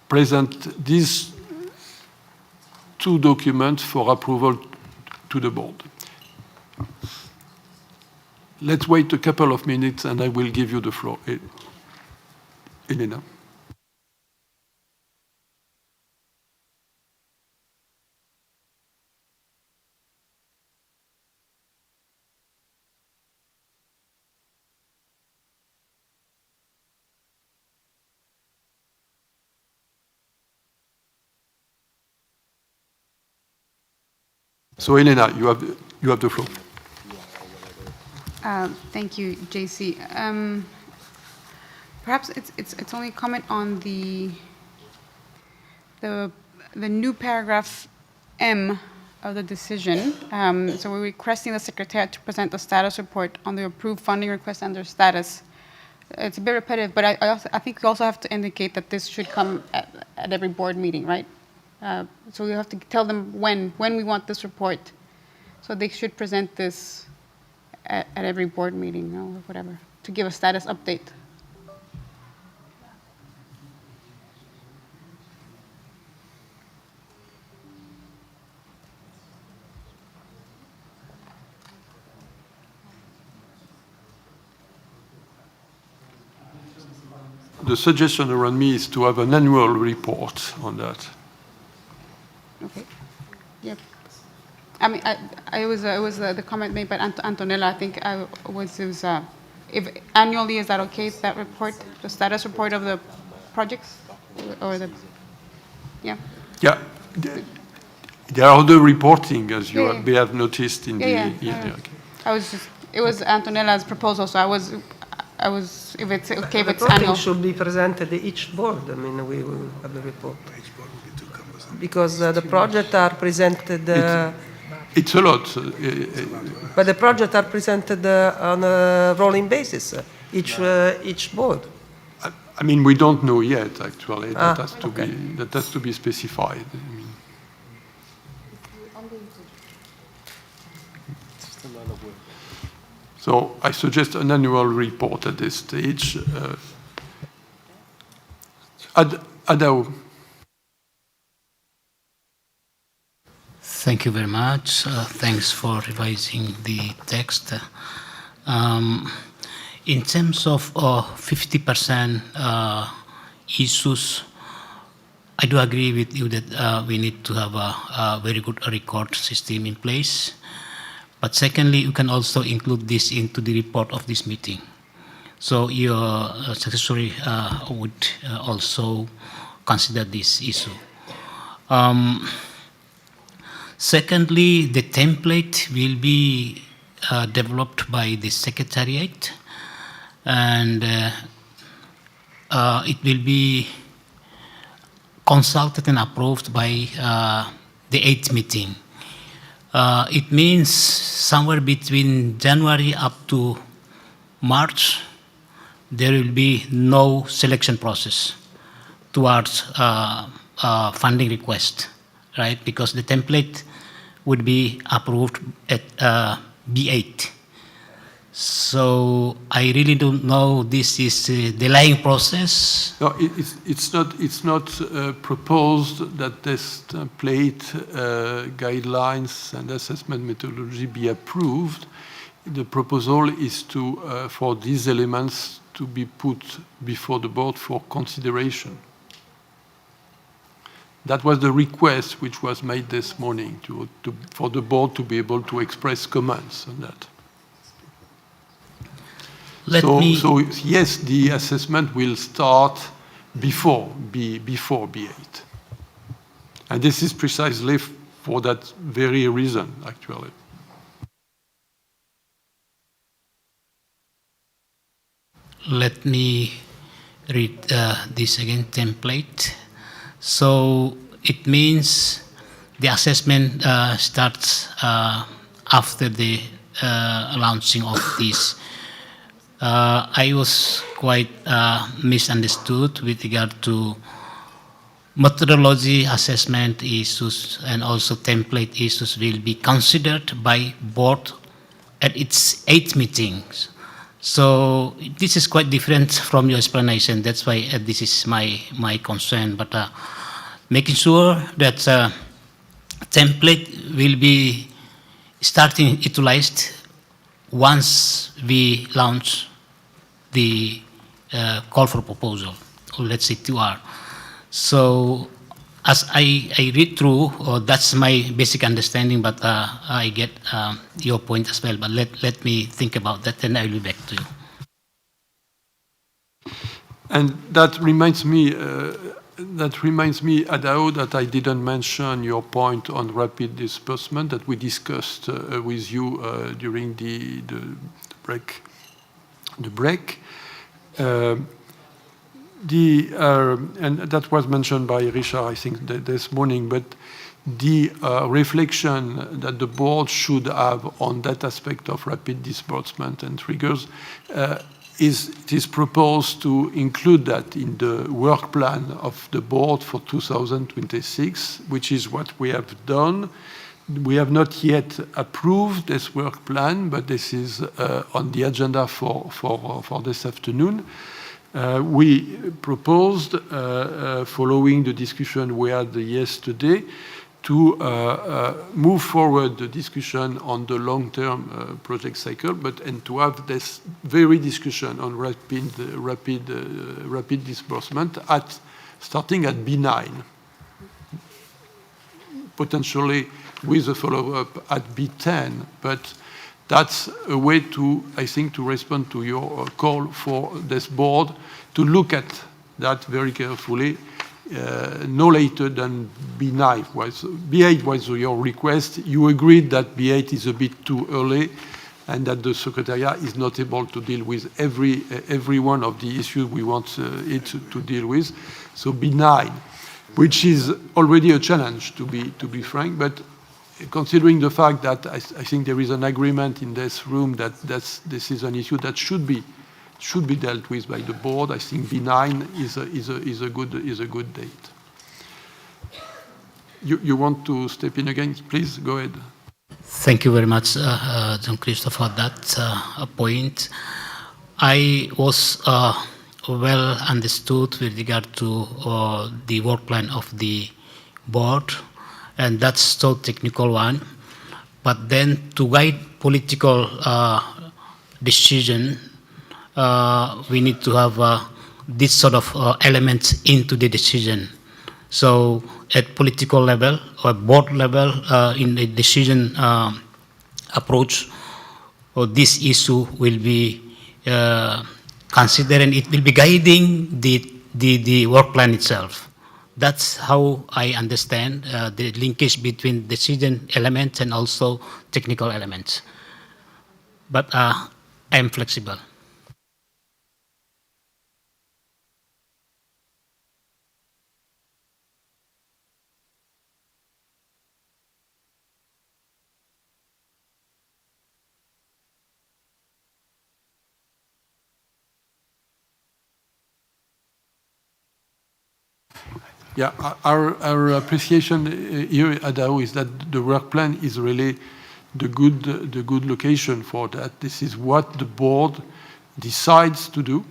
present these two documents for approval to the board. Let's wait a couple of minutes and I will give you the floor. Elena. So Elena, you have the floor. Thank you, JC. Perhaps it's only a comment on the new paragraph M of the decision. So we're requesting the Secretariat to present the status report on the approved funding request under status. It's a bit repetitive, but I think we also have to indicate that this should come at every board meeting, right? So we have to tell them when we want this report. So they should present this at every board meeting, or whatever, to give a status update. The suggestion around me is to have an annual report on that. Okay. Yep. I mean, it was the comment made by Antonella. I think if annually, is that okay? That report, the status report of the projects, or the, yeah. Yeah. There are other reporting, as you may have noticed in the. Okay. It was Antonella's proposal, so I was. If it's okay, if it's reporting annual. should be presented at each board. I mean, we will have the report. Because the projects are presented. It's a lot. But the projects are presented on a rolling basis, each board. I mean, we don't know yet. Actually, that has to be specified. I mean. So I suggest an annual report at this stage. ADAO. Thank you very much. Thanks for revising the text. In terms of 50% issues, I do agree with you that we need to have a very good record system in place. But secondly, you can also include this into the report of this meeting. So your successor would also consider this issue. Secondly, the template will be developed by the Secretariat, and it will be consulted and approved by the 8th meeting. It means somewhere between January up to March, there will be no selection process towards funding request right? Because the template would be approved at B8. So I really don't know, this is a delaying process. No, it's not proposed that this template guidelines and assessment methodology be approved. The proposal is to for these elements to be put before the board for consideration. That was the request which was made this morning for the board to be able to express comments on that. So yes, the assessment will start before B8. And this is precisely for that very reason, actually. Let me read this again, template. So it means the assessment starts after the launching of this. I was quite misunderstood with regard to methodology assessment issues and also template issues will be considered by board at its 8th meetings. So this is quite different from your explanation. That's why this is my concern. But making sure that template will be starting utilized once we launch the call for proposal, or let's say 2R. So as I read through, that's my basic understanding, but I get your point as well. But let me think about that, and I'll be back to you. And that reminds me, Adao, that I didn't mention your point on rapid disbursement that we discussed with you during the break. And that was mentioned by Richard, I think, this morning, but the reflection that the board should have on that aspect of rapid disbursement and triggers it is proposed to include that in the work plan of the board for 2026, which is what we have done. We have not yet approved this work plan, but this is on the agenda for this afternoon. We proposed, following the discussion we had yesterday, to move forward the discussion on the long-term project cycle, and to have this very discussion on rapid disbursement starting at B9, potentially with a follow-up at B10. But that's a way to, I think, to respond to your call for this board to look at that very carefully. No later than B9 was. B8 was your request. You agreed that B8 is a bit too early and that the Secretariat is not able to deal with every one of the issues we want it to deal with. So B9, which is already a challenge, to be frank, but considering the fact that I think there is an agreement in this room that this is an issue that should be dealt with by the board, I think B9 is a good date. You want to step in again? Please go ahead. Thank you very much, Jean-Christophe, for that point. I was well understood with regard to the work plan of the board, and that's so technical one. But then to guide political decision, we need to have this sort of elements into the decision. So at political level or board level, in the decision approach, this issue will be considered and it will be guiding the work plan itself. That's how I understand the linkage between decision elements and also technical elements. But I am flexible. Yeah, our appreciation here at AO is that the work plan is really the good location for that. This is what the board decides to do,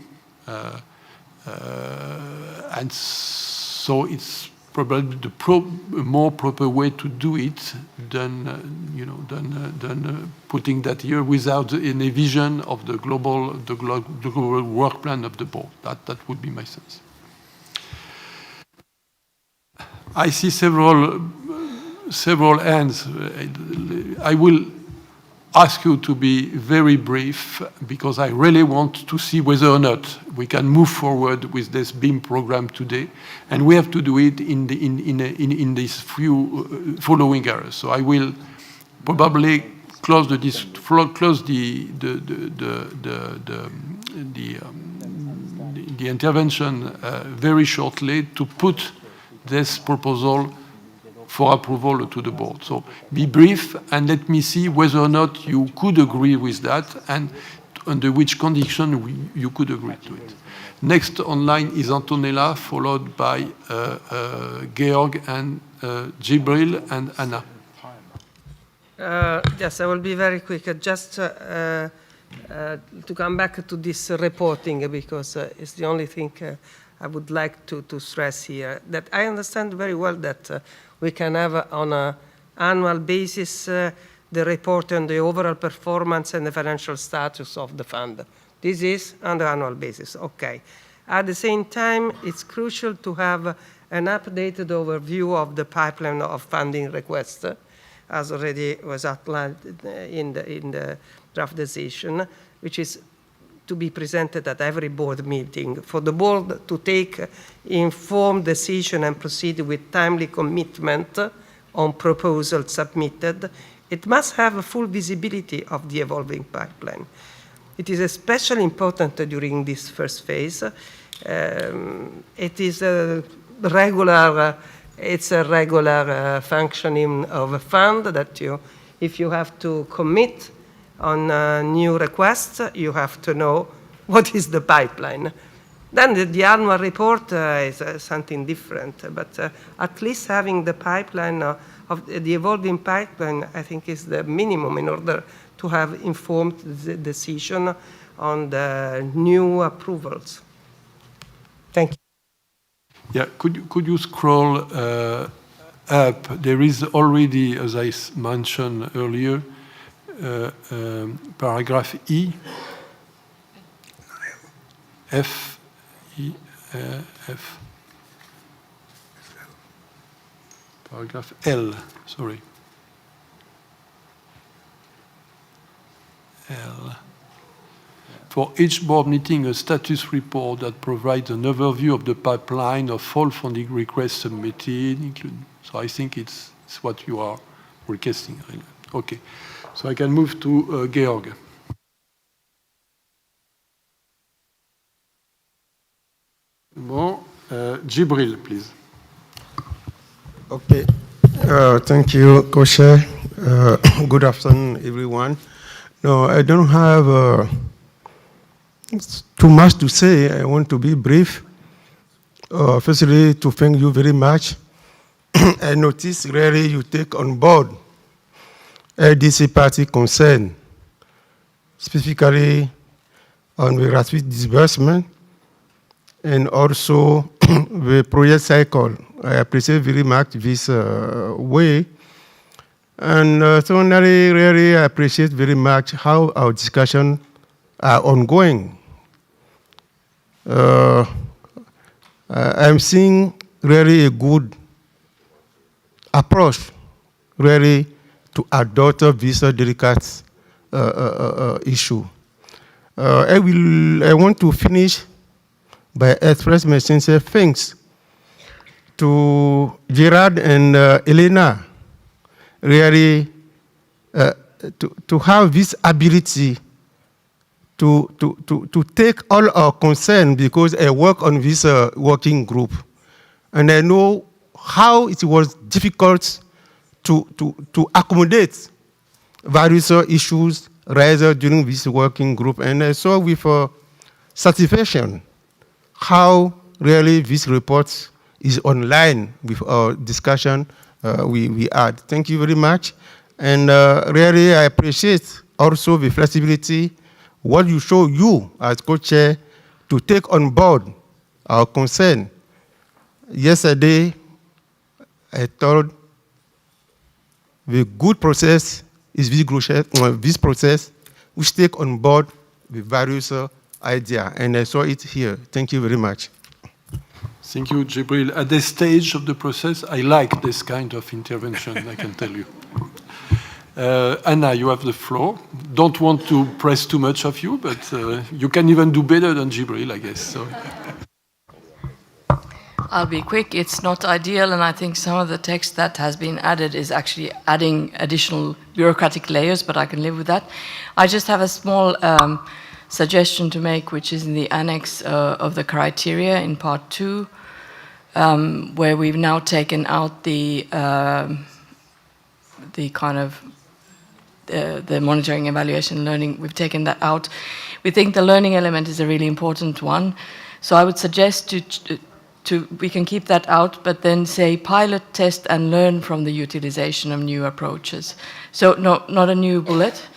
and so it's probably the more proper way to do it than putting that here without any vision of the global work plan of the board. That would be my sense. I see several hands. I will ask you to be very brief because I really want to see whether or not we can move forward with this BEAM program today, and we have to do it in these few following areas. So I will probably close the intervention very shortly to put this proposal for approval to the board. So be brief and let me see whether or not you could agree with that and under which condition you could agree to it. Next online is Antonella, followed by Georg and Jibril and Anna. Yes, I will be very quick. Just to come back to this reporting, because it's the only thing I would like to stress here, that I understand very well that we can have on an annual basis the report on the overall performance and the financial status of the fund. This is on the annual basis, okay. At the same time, it's crucial to have an updated overview of the pipeline of funding requests, as already was outlined in the draft decision, which is to be presented at every board meeting for the board to take informed decision and proceed with timely commitment on proposals submitted. It must have a full visibility of the evolving pipeline. It is especially important during this first phase. It is a regular functioning of a fund that if you have to commit on new requests, you have to know what is the pipeline. Then the annual report is something different, but at least having the pipeline of the evolving pipeline, I think, is the minimum in order to have informed decision on the new approvals. Thank you. Yeah, could you scroll up? There is already, as I mentioned earlier, paragraph E, F, E, F, paragraph L, sorry. L. For each board meeting, a status report that provides an overview of the pipeline of all funding requests submitted, including. So I think it's what you are requesting. Okay. So I can move to Georg. Bon, Jibril, please. Okay. Thank you, Co-Chair. Good afternoon, everyone. No, I don't have too much to say. I want to be brief. Firstly, to thank you very much. I notice really you take on board LDC party concern, specifically on the gratuit disbursement and also the project cycle. I appreciate very much this way. And secondly, really I appreciate very much how our discussions are ongoing. I'm seeing really a good approach, really, to adopt this delicate issue. I want to finish by expressing my sincere thanks to Gerard and Elena, really, to have this ability to take all our concern, because I work on this working group. And I know how it was difficult to accommodate various issues raised during this working group. And I saw with satisfaction how really this report is online with our discussion we had. Thank you very much. And really, I appreciate also the flexibility, what you show you as co-chair to take on board our concern. Yesterday, I told the good process is this process which take on board the various ideas, and I saw it here. Thank you very much. Thank you, Jibril. At this stage of the process, I like this kind of intervention, I can tell you. Anna, you have the floor. Don't want to press too much of you, but you can even do better than Jibril, I guess. So. I'll be quick. It's not ideal, and I think some of the text that has been added is actually adding additional bureaucratic layers, but I can live with that. I just have a small suggestion to make, which is in the annex of the criteria in part 2, where we've now taken out the kind of the monitoring, evaluation, learning. We've taken that out. We think the learning element is a really important one, so I would suggest we can keep that out, but then say pilot, test, and learn from the utilization of new approaches. So not a new bullet,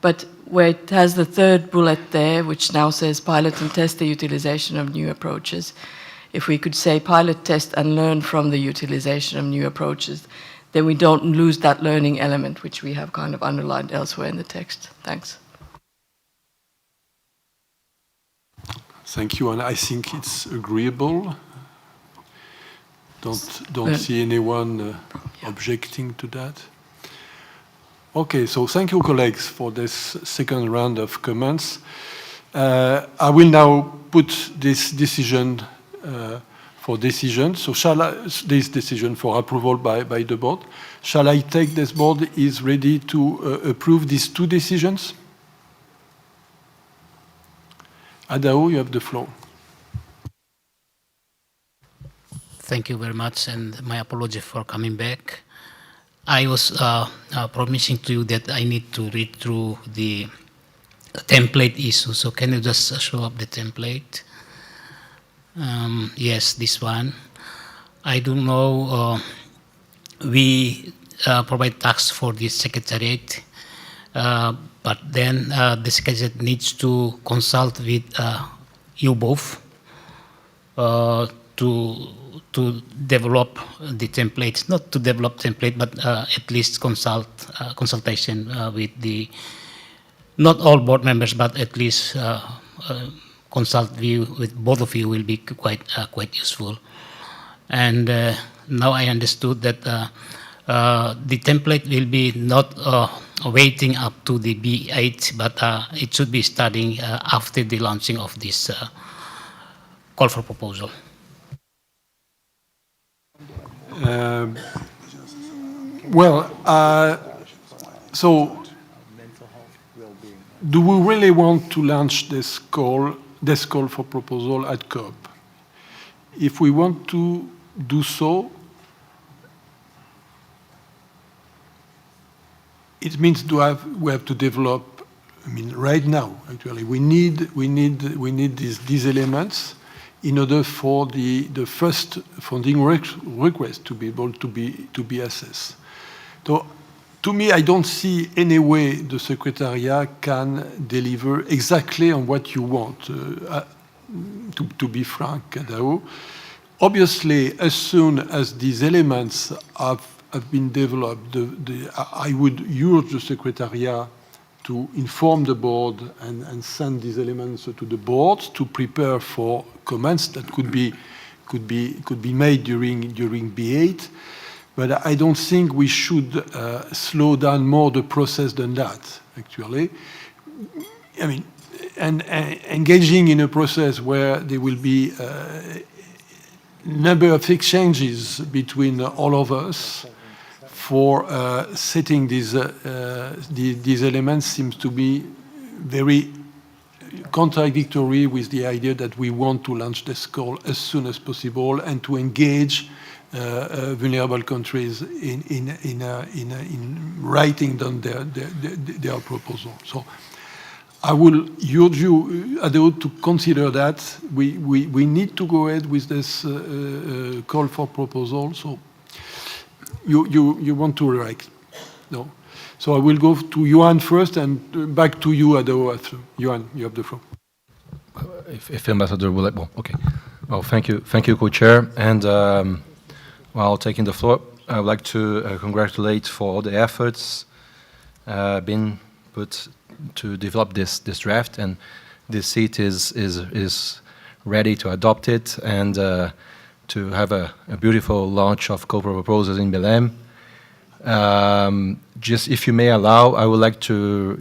but where it has the third bullet there, which now says pilot and test the utilization of new approaches. If we could say pilot, test, and learn from the utilization of new approaches, then we don't lose that learning element, which we have kind of underlined elsewhere in the text. Thanks. Thank you, and I think it's agreeable. Don't see anyone objecting to that. Okay, so thank you, colleagues, for this second round of comments. I will now put this decision for decision. So this decision for approval by the board. Shall I take this board is ready to approve these two decisions? Adao, you have the floor. Thank you very much, and my apology for coming back. I was promising to you that I need to read through the template issue, so can you just show up the template? Yes, this one. I don't know, we provide tasks for the secretariat, but then the secretariat needs to consult with you both to develop the templates, not to develop template, but at least consultation with the, not all board members, but at least consult view with both of you will be quite useful. And now I understood that the template will be not waiting up to the B8, but it should be starting after the launching of this call for proposal. So do we really want to launch this call for proposal at COP? If we want to do so, it means we have to develop. I mean, right now, actually, we need these elements in order for the first funding request to be able to be assessed. So, to me, I don't see any way the Secretariat can deliver exactly on what you want, to be frank, Adao. Obviously, as soon as these elements have been developed, I would urge the Secretariat to inform the board and send these elements to the board to prepare for comments that could be made during B8. But I don't think we should slow down more the process than that, actually. I mean, and engaging in a process where there will be a number of exchanges between all of us for setting these elements seems to be very contradictory with the idea that we want to launch this call as soon as possible and to engage vulnerable countries in writing down their proposal. So I will urge you, Adeo, to consider that. We need to go ahead with this call for proposal. So you want to react? No. So I will go to Johan first and back to you, Adeo, after. Johan, you have the floor. If Ambassador will let, well, okay. Well, thank you, co-chair. And while taking the floor, I would like to congratulate for all the efforts been put to develop this draft, and this seat is ready to adopt it and to have a beautiful launch of COPRA proposals in Belém. Just if you may allow, I would like to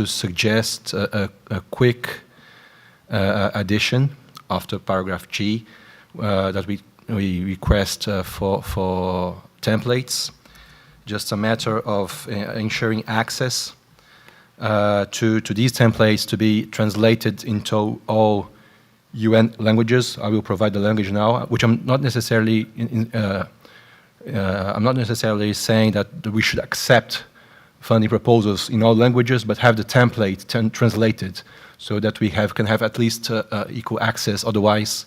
suggest a quick addition after paragraph G that we request for templates. Just a matter of ensuring access to these templates to be translated into all UN languages. I will provide the language now, which I'm not necessarily saying that we should accept funding proposals in all languages, but have the template translated so that we can have at least equal access. Otherwise,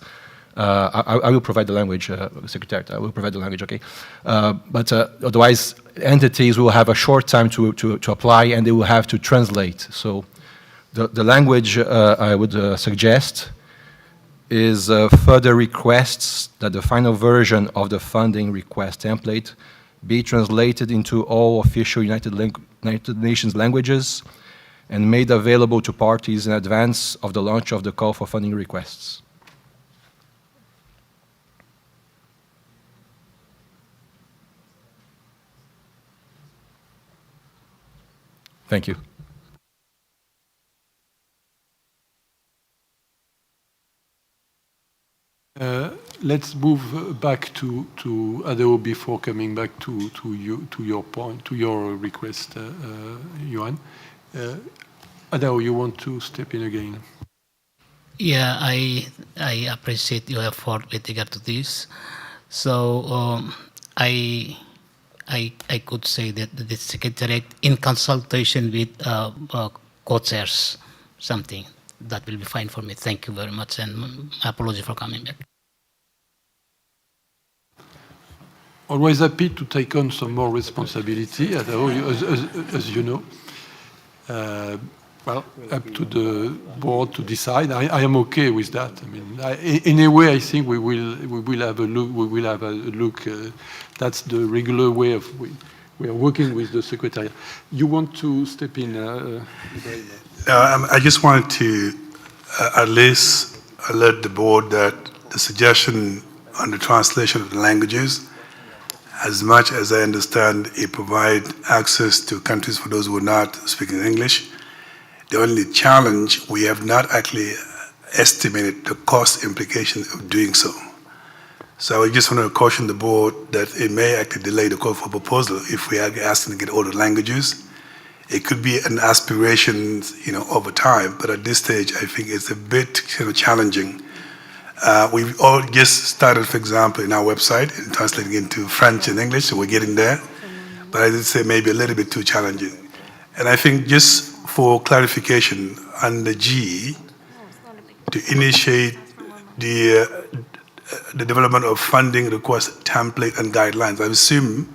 I will provide the language, Secretary. I will provide the language, okay? But otherwise, entities will have a short time to apply, and they will have to translate. So the language I would suggest is further requests that the final version of the funding request template be translated into all official United Nations languages and made available to parties in advance of the launch of the call for funding requests. Thank you. Let's move back to Adeo before coming back to your point, to your request, Johan. Adeo, you want to step in again? Yeah, I appreciate your effort with regard to this. So I could say that the Secretariat, in consultation with co-chairs, something that will be fine for me. Thank you very much, and my apology for coming back. Always happy to take on some more responsibility, as you know. Well, up to the board to decide. I am okay with that. I mean, anyway, I think we will have a look. We will have a look. That's the regular way of we are working with the Secretariat. You want to step in? I just wanted to at least alert the board that the suggestion on the translation of the languages, as much as I understand, it provides access to countries for those who are not speaking English. The only challenge, we have not actually estimated the cost implication of doing so. So I just want to caution the board that it may actually delay the call for proposal if we are asking to get all the languages. It could be an aspiration, over time, but at this stage, I think it's a bit challenging. We've all just started, for example, in our website, and translating into French and English, so we're getting there. But I would say maybe a little bit too challenging. And I think just for clarification, under G, to initiate the development of funding request template and guidelines, I assume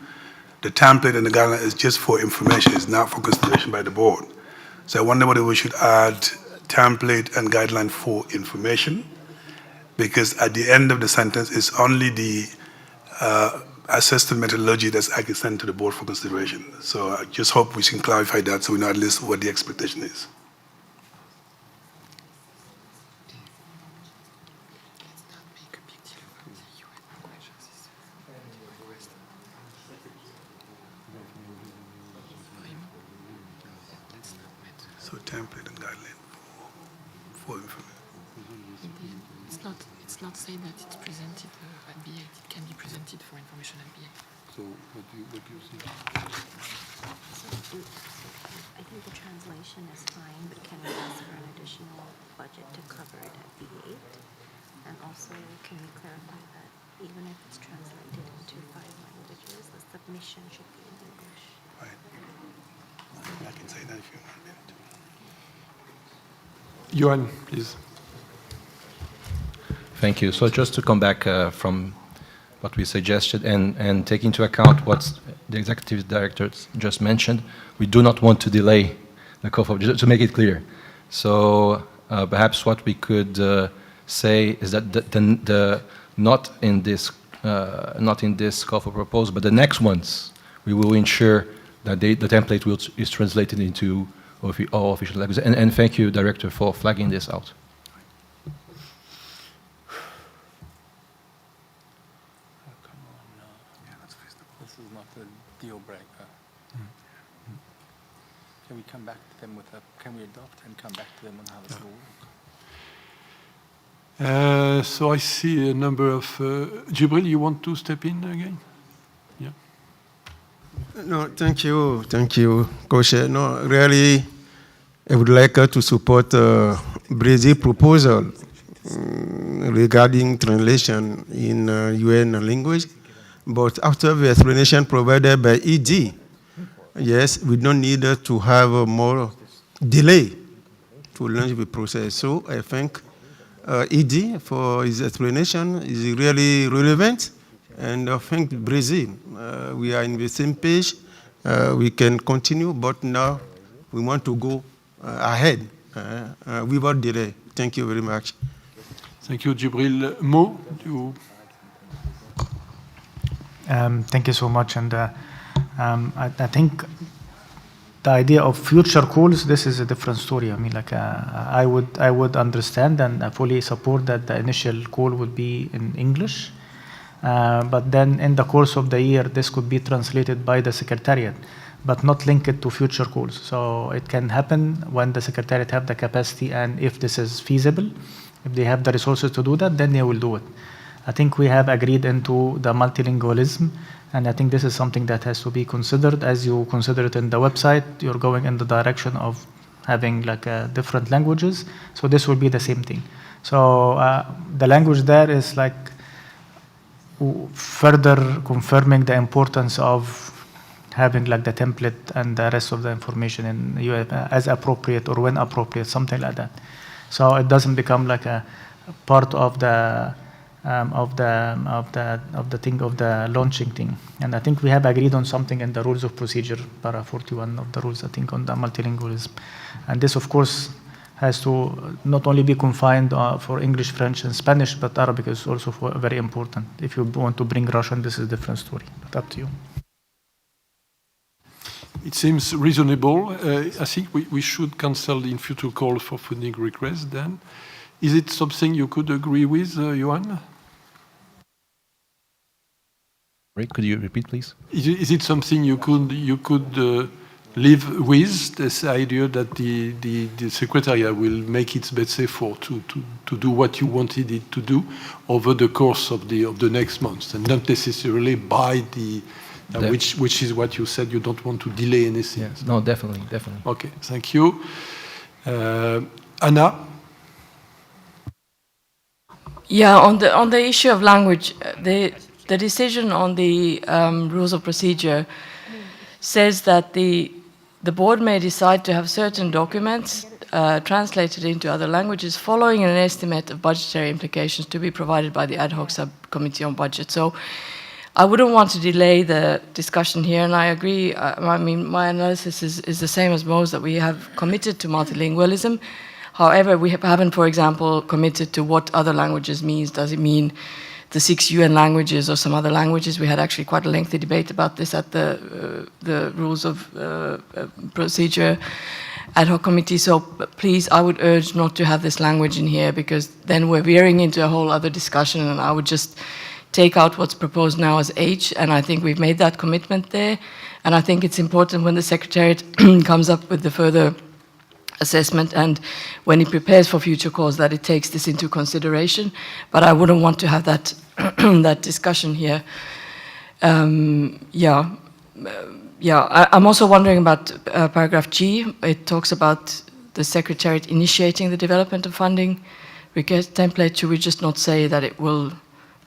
the template and the guideline is just for information, it's not for consideration by the board. So I wonder whether we should add template and guideline for information, because at the end of the sentence, it's only the assessment methodology that's actually sent to the board for consideration. So I just hope we can clarify that so we know at least what the expectation is. So template and guideline for information. It's not saying that it's presented at BA. It can be presented for information at BA. So what do you think? I think the translation is fine, but can we ask for an additional budget to cover it at B8? And also, can we clarify that even if it's translated into 5 languages, the submission should be in English? Right. I can say that if you want me to. Johan, please. Thank you. So just to come back from what we suggested and take into account what the executive director just mentioned, we do not want to delay the call for, just to make it clear. So perhaps what we could say is that not in this call for proposal, but the next ones, we will ensure that the template is translated into all official languages. And thank you, Director, for flagging this out. This is not a deal breaker. Can we come back to them with can we adopt and come back to them on how this will work? So I see a number of... Jibril, you want to step in again? Yeah. No, thank you, Coach. No, really, I would like to support Brazil proposal regarding translation in UN language. But after the explanation provided by ED, yes, we don't need to have more delay to launch the process. So I thank ED for his explanation. Is really relevant. And I thank Brazil. We are in the same page. We can continue, but now we want to go ahead without delay. Thank you very much. Thank you, Jibril. Mo, Thank you so much. And I think the idea of future calls, this is a different story. I mean, like I would understand and I fully support that the initial call would be in English. But then in the course of the year, this could be translated by the Secretariat, but not link it to future calls. So it can happen when the Secretariat have the capacity, and if this is feasible, if they have the resources to do that, then they will do it. I think we have agreed into the multilingualism, and I think this is something that has to be considered. As you consider it in the website, you're going in the direction of having like different languages. So this will be the same thing. So the language there is like further confirming the importance of having like the template and the rest of the information in as appropriate or when appropriate, something like that. So it doesn't become like a part of the launching thing. And I think we have agreed on something in the rules of procedure, para 41 of the rules, I think, on the multilingualism. And this, of course, has to not only be confined for English, French, and Spanish, but Arabic is also very important. If you want to bring Russian, this is a different story. But up to you. it seems reasonable. I think we should cancel in future calls for funding requests then. Is it something you could agree with, Johan? Could you repeat, please? Is it something you could live with, this idea that the Secretariat will make its best effort to do what you wanted it to do over the course of the next months, and not necessarily by which is what you said, you don't want to delay anything. Yes, no, definitely. Okay, thank you. Anna? Yeah, on the issue of language, the decision on the rules of procedure says that the board may decide to have certain documents translated into other languages following an estimate of budgetary implications to be provided by the ad hoc subcommittee on budget. So I wouldn't want to delay the discussion here, and I agree. I mean, my analysis is the same as Mo's, that we have committed to multilingualism. However, we haven't, for example, committed to what other languages means. Does it mean the 6 UN languages or some other languages? We had actually quite a lengthy debate about this at the rules of procedure ad hoc committee. So please, I would urge not to have this language in here, because then we're veering into a whole other discussion, and I would just take out what's proposed now as H, and I think we've made that commitment there. And I think it's important when the Secretariat comes up with the further assessment and when it prepares for future calls that it takes this into consideration. But I wouldn't want to have that that discussion here. I'm also wondering about paragraph G. It talks about the Secretariat initiating the development of funding request template. Should we just not say that it will?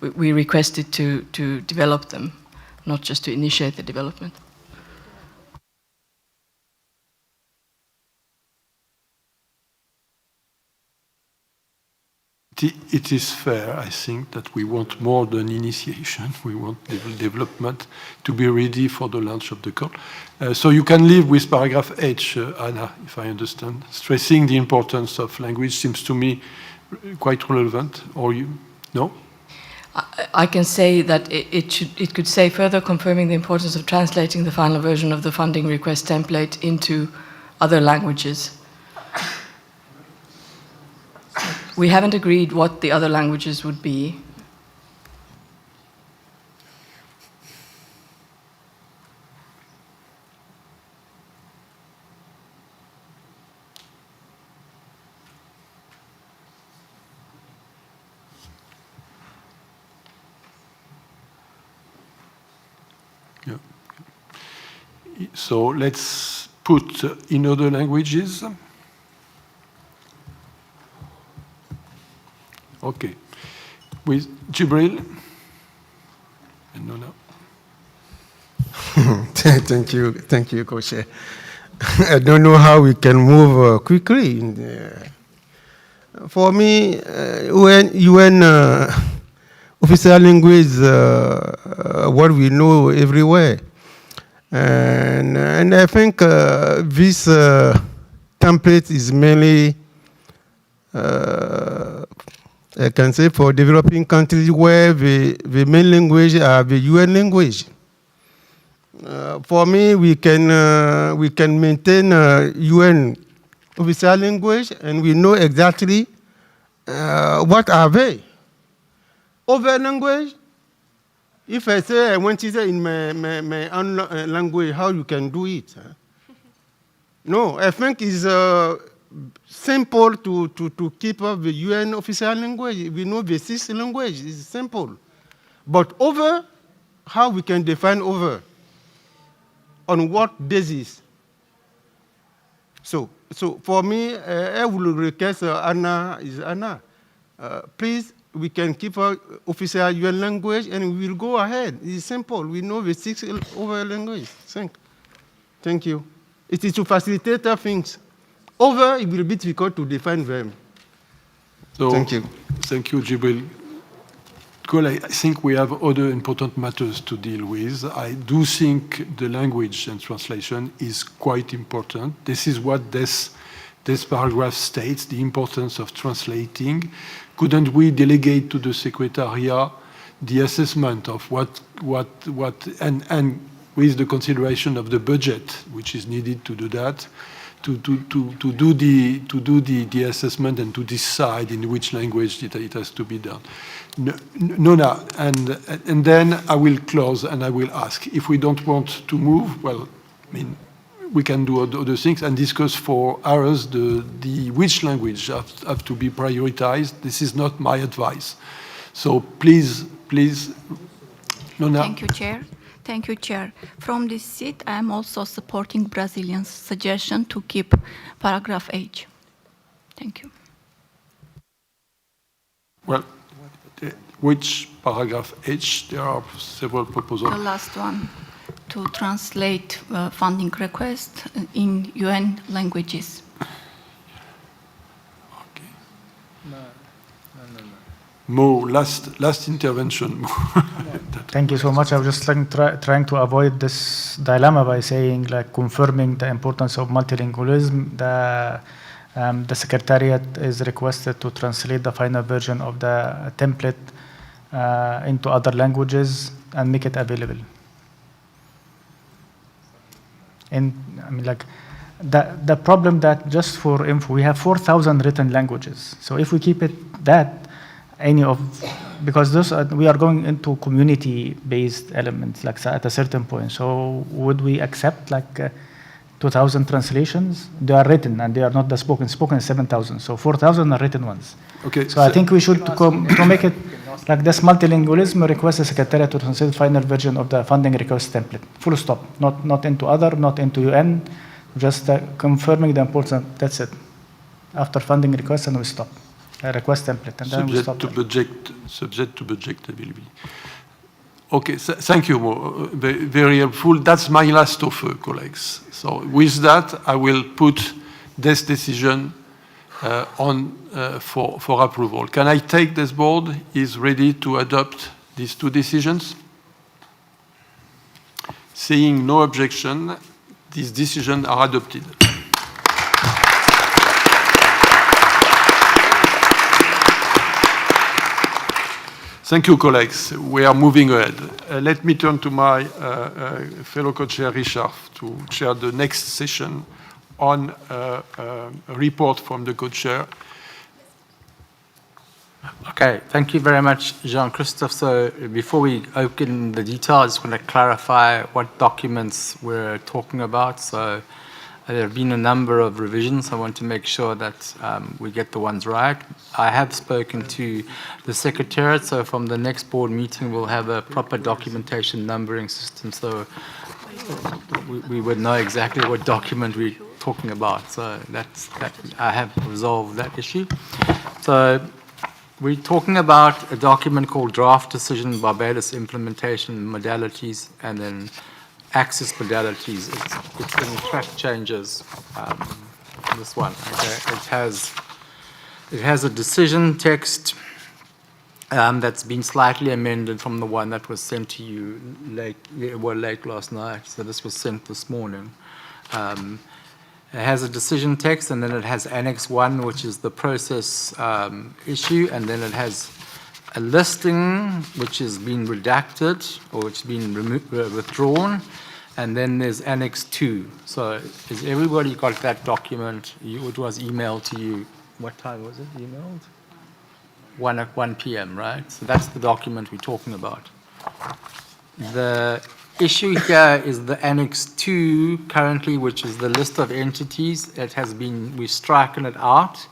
We request it to develop them, not just to initiate the development? it is fair, I think, that we want more than initiation. We want development to be ready for the launch of the call. So you can live with paragraph H, Anna, if I understand. Stressing the importance of language seems to me quite relevant, or you, no? I can say that it could say further confirming the importance of translating the final version of the funding request template into other languages. We haven't agreed what the other languages would be. Yeah. So let's put in other languages. Okay. With Jibril and Nona. Thank you, Co-Chair. I don't know how we can move quickly. For me, when UN official language is what we know everywhere. And I think this template is mainly, I can say, for developing countries where the main language are the UN language. For me, we can maintain UN official language, and we know exactly what are they. Other language, if I say I want to say in my own language, how you can do it? Huh? No, I think it's simple to keep up the UN official language. We know the six language is simple. But over, how we can define over? On what basis? So for me, I will request Anna, please, we can keep our official UN language and we will go ahead. It's simple. We know the six over language. Thank you. It is to facilitate things. Over, it will be difficult to define them. So, thank you. Thank you, Jibril. Cole, I think we have other important matters to deal with. I do think the language and translation is quite important. This is what this paragraph states, the importance of translating. Couldn't we delegate to the Secretariat the assessment of what and with the consideration of the budget, which is needed to do that, to do the assessment and to decide in which language it has to be done. Nona, and then I will close and I will ask. If we don't want to move, well, I mean, we can do other things and discuss for hours which language have to be prioritized. This is not my advice. So please, Nona. Thank you, Chair. Thank you, Chair. From this seat, I am also supporting Brazilian's suggestion to keep paragraph H. Thank you. Well, which paragraph H? There are several proposals. The last one, to translate funding request in UN languages. Okay. Mo, last intervention. Mo. Thank you so much. I was just trying to avoid this dilemma by saying, like, confirming the importance of multilingualism. The Secretariat is requested to translate the final version of the template into other languages and make it available. And I mean, like, the problem that, just for info, we have 4,000 written languages. So if we keep it that, because this, we are going into community-based elements, like at a certain point. So would we accept like 2,000 translations? They are written and they are not the spoken. Spoken is 7,000. So 4,000 are written ones. Okay. So I think we should to make it like this multilingualism request the Secretariat to translate the final version of the funding request template. Full stop. Not into other, not into UN. Just confirming the importance. That's it. After funding request, and we stop. Request template, and then we stop. Subject to budget availability. Okay, thank you, Mo. Very helpful. That's my last offer, colleagues. So with that, I will put this decision for approval. Can I take this board is ready to adopt these two decisions? Seeing no objection, these decisions are adopted. Thank you, colleagues. We are moving ahead. Let me turn to my fellow co-chair, Richard, to chair the next session on a report from the co-chair. Okay, thank you very much, Jean-Christophe. So before we open the detail, I just want to clarify what documents we're talking about. So there have been a number of revisions. I want to make sure that we get the ones right. I have spoken to the Secretariat, so from the next board meeting, we'll have a proper documentation numbering system, so we would know exactly what document we're talking about. So that I have resolved that issue. So we're talking about a document called Draft Decision Barbados Implementation Modalities, and then access modalities. It's in track changes, this one. Okay? It has a decision text that's been slightly amended from the one that was sent to you late last night. So this was sent this morning. It has a decision text, and then it has Annex 1, which is the process issue, and then it has a listing which has been redacted or it's been withdrawn, and then there's Annex 2. So has everybody got that document? It was emailed to you. What time was it emailed? 1 p.m., right? So that's the document we're talking about. The issue here is the Annex 2 currently, which is the list of entities. We've striken it out,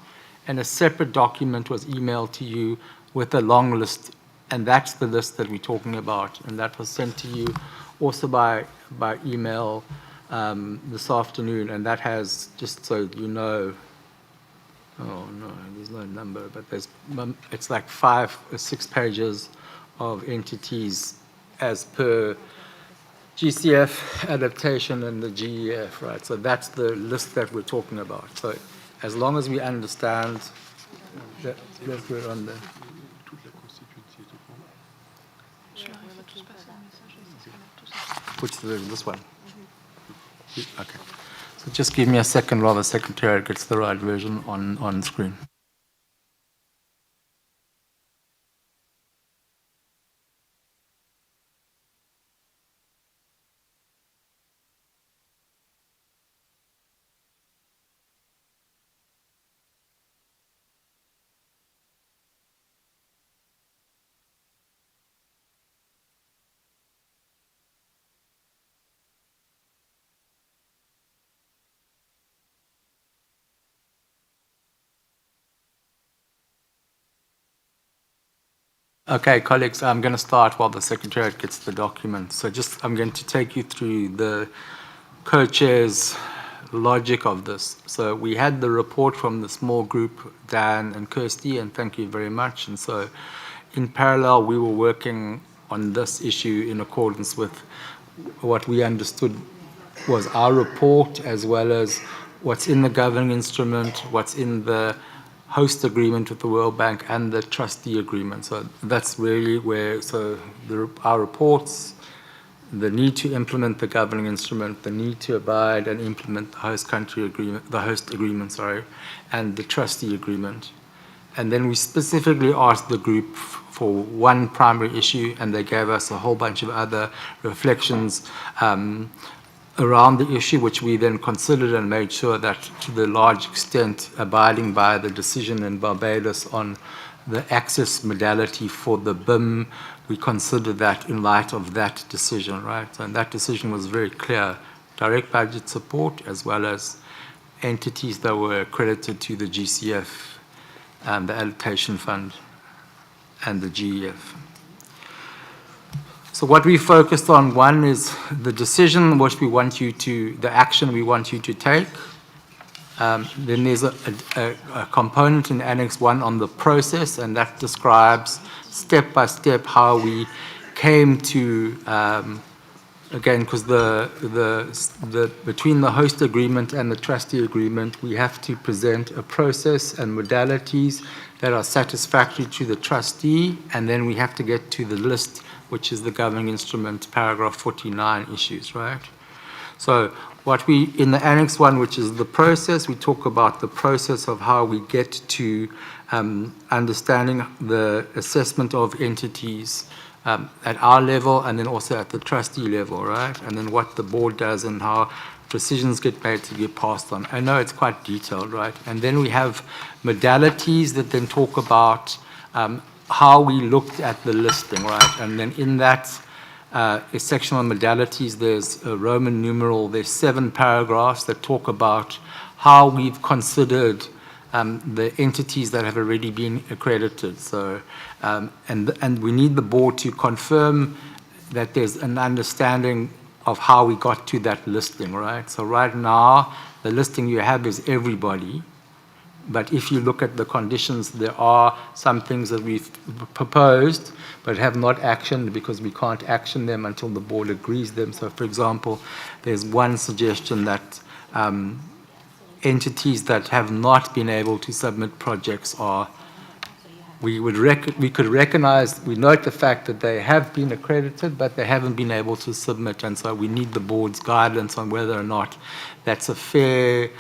and a separate document was emailed to you with a long list, and that's the list that we're talking about, and that was sent to you also by email this afternoon, and that has, just so you know, oh no, there's no number, but it's like 5 or 6 pages of entities as per GCF adaptation and the GEF, right? So that's the list that we're talking about. So as long as we understand that we're on the... Which this one? Okay. So just give me a second while the Secretariat gets the right version on screen. Okay, colleagues, I'm going to start while the Secretariat gets the document. So I'm going to take you through the co-chair's logic of this. So we had the report from the small group, Dan and Kirsty, and thank you very much. And so in parallel, we were working on this issue in accordance with what we understood was our report, as well as what's in the governing instrument, what's in the host agreement with the World Bank, and the trustee agreement. So that's really where, our reports, the need to implement the governing instrument, the need to abide and implement the host country agreement, and the trustee agreement. And then we specifically asked the group for one primary issue, and they gave us a whole bunch of other reflections around the issue, which we then considered and made sure that, to the large extent, abiding by the decision in Barbados on the access modality for the BIM, we considered that in light of that decision, right? And that decision was very clear: direct budget support, as well as entities that were accredited to the GCF, the Adaptation Fund, and the GEF. So what we focused on, one is the decision which we want you to, the action we want you to take. Then there's a component in Annex 1 on the process, and that describes step by step how we came to again, because between the host agreement and the trustee agreement, we have to present a process and modalities that are satisfactory to the trustee, and then we have to get to the list, which is the governing instrument, paragraph 49 issues, right? So what we, in the Annex 1, which is the process, we talk about the process of how we get to understanding the assessment of entities at our level and then also at the trustee level, right? And then what the board does and how decisions get made to get passed on. I know it's quite detailed, right? And then we have modalities that then talk about how we looked at the listing, right? And then in that section on modalities, there's a Roman numeral, there's 7 paragraphs that talk about how we've considered the entities that have already been accredited. So, and we need the board to confirm that there's an understanding of how we got to that listing, right? So right now, the listing you have is everybody. But if you look at the conditions, there are some things that we've proposed but have not actioned because we can't action them until the board agrees them. So, for example, there's one suggestion that entities that have not been able to submit projects are, we could recognize, we note the fact that they have been accredited, but they haven't been able to submit, and so we need the board's guidance on whether or not that's a fair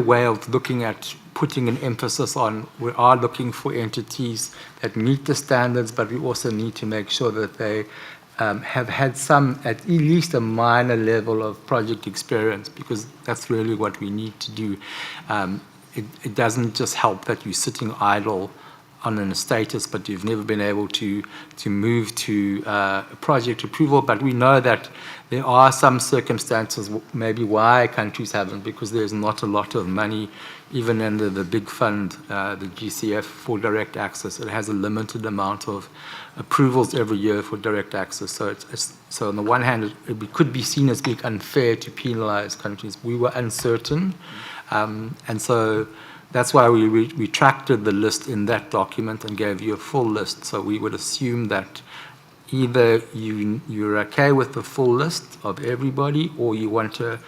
way of looking at putting an emphasis on, we are looking for entities that meet the standards, but we also need to make sure that they have had some, at least a minor level of project experience, because that's really what we need to do. It doesn't just help that you're sitting idle on a status, but you've never been able to move to project approval. But we know that there are some circumstances, maybe why countries haven't, because there's not a lot of money, even under the big fund, the GCF, for direct access. It has a limited amount of approvals every year for direct access. So, so on the one hand, it could be seen as being unfair to penalize countries. We were uncertain, and so that's why we retracted the list in that document and gave you a full list. So we would assume that either you're okay with the full list of everybody, or you want to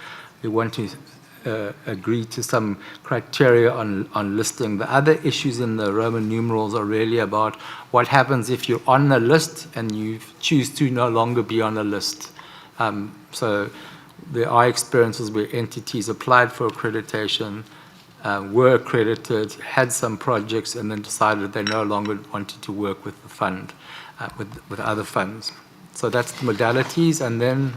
agree to some criteria on listing. The other issues in the Roman numerals are really about what happens if you're on the list and you choose to no longer be on the list. So there are experiences where entities applied for accreditation, were accredited, had some projects, and then decided they no longer wanted to work with the fund, with other funds. So that's the modalities. And then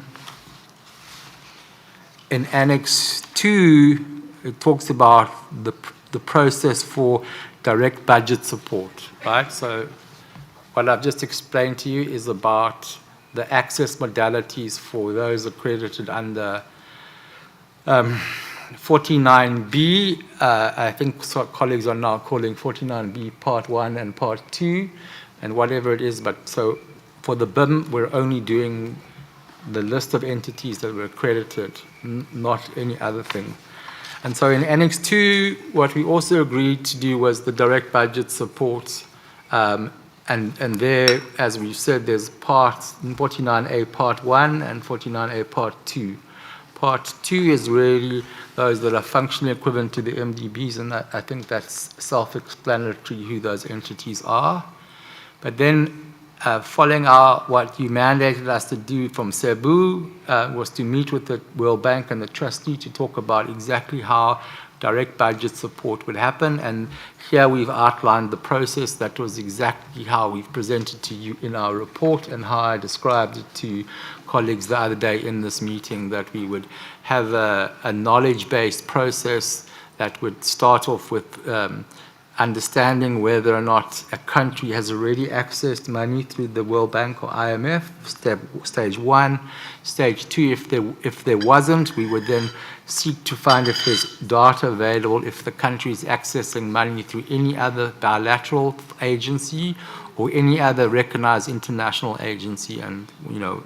in Annex 2, it talks about the process for direct budget support, right? So what I've just explained to you is about the access modalities for those accredited under 49B, I think colleagues are now calling 49B Part 1 and Part 2, and whatever it is. But so for the BIM, we're only doing the list of entities that were accredited, not any other thing. And so in Annex 2, what we also agreed to do was the direct budget support. And there, as we've said, there's parts 49A Part 1 and 49A Part 2. Part 2 is really those that are functionally equivalent to the MDBs, and I think that's self-explanatory who those entities are. But then following what you mandated us to do from Cebu was to meet with the World Bank and the trustee to talk about exactly how direct budget support would happen. And here we've outlined the process. That was exactly how we've presented to you in our report and how I described it to colleagues the other day in this meeting, that we would have a knowledge-based process that would start off with understanding whether or not a country has already accessed money through the World Bank or IMF, stage 1. Stage 2, if there wasn't, we would then seek to find if there's data available, if the country is accessing money through any other bilateral agency or any other recognized international agency, and you know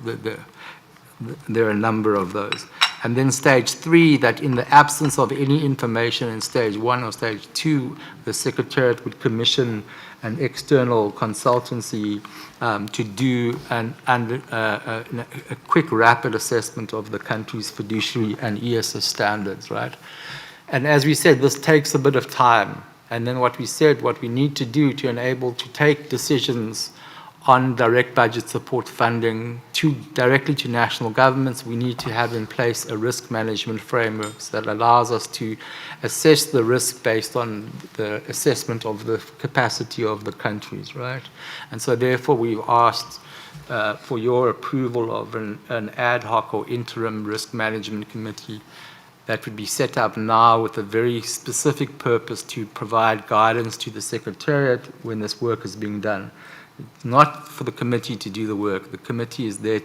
there are a number of those. And then stage 3, that in the absence of any information in stage 1 or stage 2, the Secretariat would commission an external consultancy to do a quick, rapid assessment of the country's fiduciary and ESS standards, right? And as we said, this takes a bit of time. And then what we said, what we need to do to enable to take decisions on direct budget support funding directly to national governments, we need to have in place a risk management framework that allows us to assess the risk based on the assessment of the capacity of the countries, right? And so therefore we've asked for your approval of an ad hoc or interim risk management committee that would be set up now with a very specific purpose to provide guidance to the Secretariat when this work is being done. It's not for the committee to do the work. The committee is there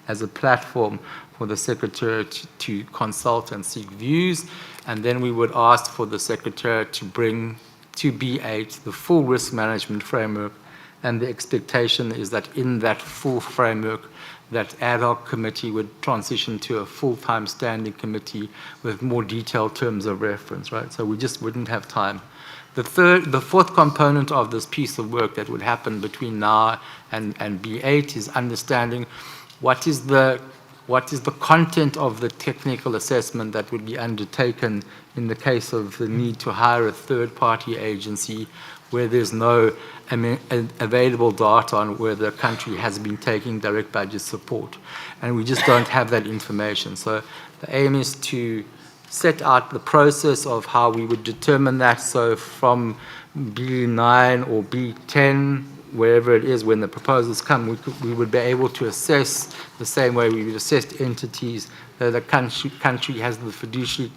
as a platform for the Secretariat to consult and seek views, and then we would ask for the Secretariat to bring to B8 the full risk management framework, and the expectation is that in that full framework, that ad hoc committee would transition to a full-time standing committee with more detailed terms of reference, right? So we just wouldn't have time. The fourth component of this piece of work that would happen between now and B8 is understanding what is the content of the technical assessment that would be undertaken in the case of the need to hire a third-party agency where there's no available data on where the country has been taking direct budget support. And we just don't have that information. So the aim is to set out the process of how we would determine that. So from B9 or B10, wherever it is, when the proposals come, we would be able to assess the same way we would assess entities that the country has the fiduciary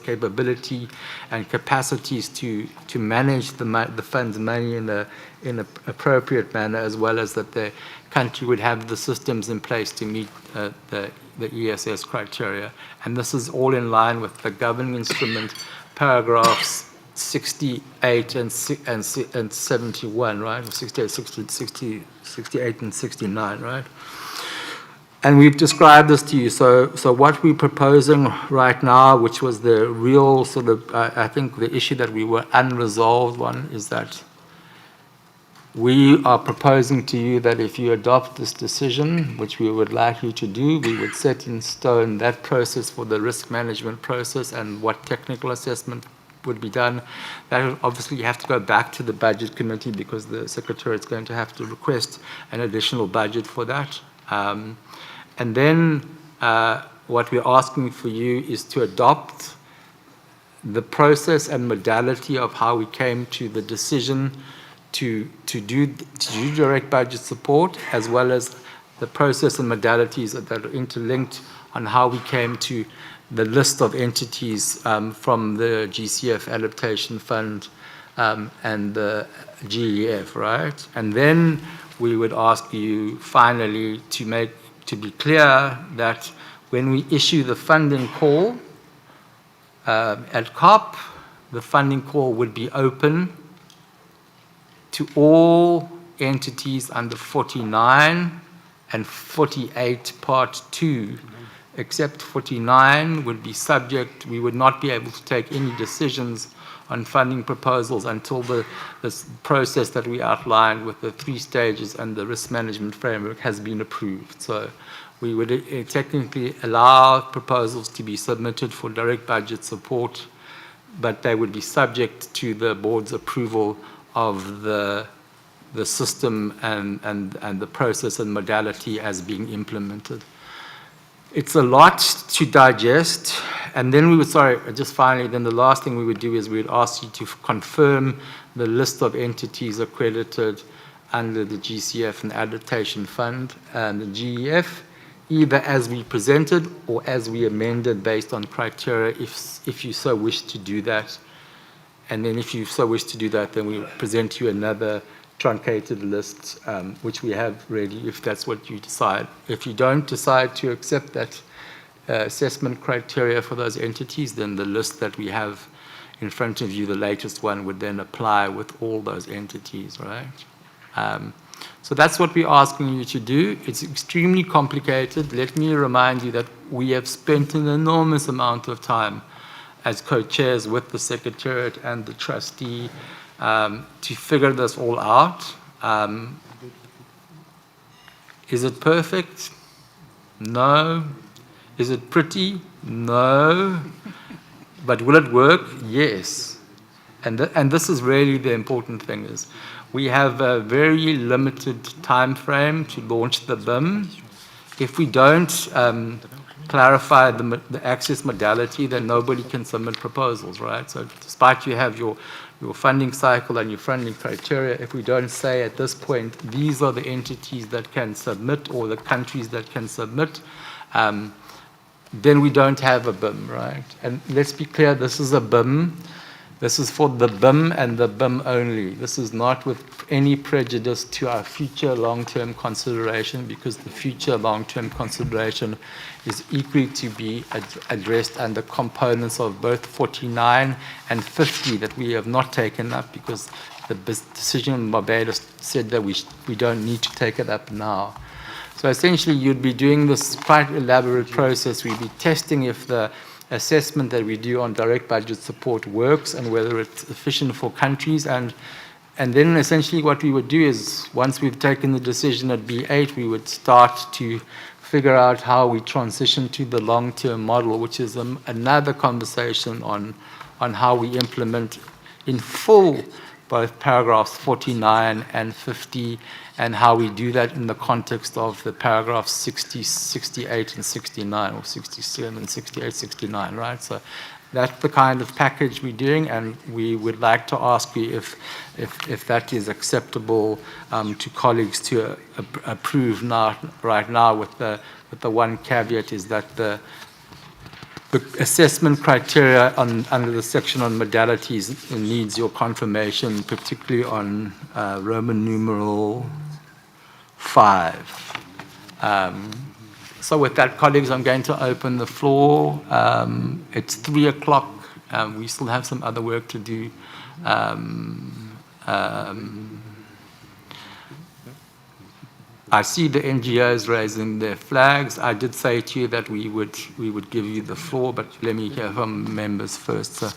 capability and capacities to manage the fund's money in an appropriate manner, as well as that the country would have the systems in place to meet the ESS criteria. And this is all in line with the governing instrument paragraphs 68 and 71, right? 68 and 69, right? And we've described this to you. So what we're proposing right now, which was the real sort of, I think the issue that we were unresolved on, is that we are proposing to you that if you adopt this decision, which we would like you to do, we would set in stone that process for the risk management process and what technical assessment would be done. That would obviously have to go back to the budget committee because the Secretariat is going to have to request an additional budget for that. And then what we're asking for you is to adopt the process and modality of how we came to the decision to do direct budget support, as well as the process and modalities that are interlinked on how we came to the list of entities from the GCF Adaptation Fund and the GEF, right? And then we would ask you finally to be clear that when we issue the funding call at COP, the funding call would be open to all entities under 49 and 48 Part 2, except 49 would be subject, we would not be able to take any decisions on funding proposals until this process that we outlined with the 3 stages and the risk management framework has been approved. So we would technically allow proposals to be submitted for direct budget support, but they would be subject to the board's approval of the system and the process and modality as being implemented. It's a lot to digest, and then we would, just finally, then the last thing we would do is we would ask you to confirm the list of entities accredited under the GCF and Adaptation Fund and the GEF, either as we presented or as we amended based on criteria, if you so wish to do that. And then if you so wish to do that, then we present you another truncated list, which we have ready if that's what you decide. If you don't decide to accept that assessment criteria for those entities, then the list that we have in front of you, the latest one, would then apply with all those entities, right? So that's what we're asking you to do. It's extremely complicated. Let me remind you that we have spent an enormous amount of time as co-chairs with the Secretariat and the trustee to figure this all out. Is it perfect? No. Is it pretty? No. But will it work? Yes. And this is really the important thing, is we have a very limited time frame to launch the BIM. If we don't clarify the access modality, then nobody can submit proposals, right? So despite you have your funding cycle and your funding criteria, if we don't say at this point, these are the entities that can submit or the countries that can submit, then we don't have a BIM, right? And let's be clear, this is a BIM. This is for the BIM and the BIM only. This is not with any prejudice to our future long-term consideration, because the future long-term consideration is equally to be addressed under components of both 49 and 50 that we have not taken up, because the decision in Barbados said that we don't need to take it up now. So essentially, you'd be doing this quite elaborate process. We'd be testing if the assessment that we do on direct budget support works and whether it's efficient for countries. And then essentially what we would do is, once we've taken the decision at B8, we would start to figure out how we transition to the long-term model, which is another conversation on how we implement in full both paragraphs 49 and 50, and how we do that in the context of the paragraphs 60, 68, and 69, or 67, 68, 69, right? So that's the kind of package we're doing, and we would like to ask you if that is acceptable to colleagues to approve right now, with the one caveat is that the assessment criteria under the section on modalities needs your confirmation, particularly on Roman numeral 5. So with that, colleagues, I'm going to open the floor. It's 3 o'clock. We still have some other work to do. I see the NGOs raising their flags. I did say to you that we would give you the floor, but let me hear from members first. So,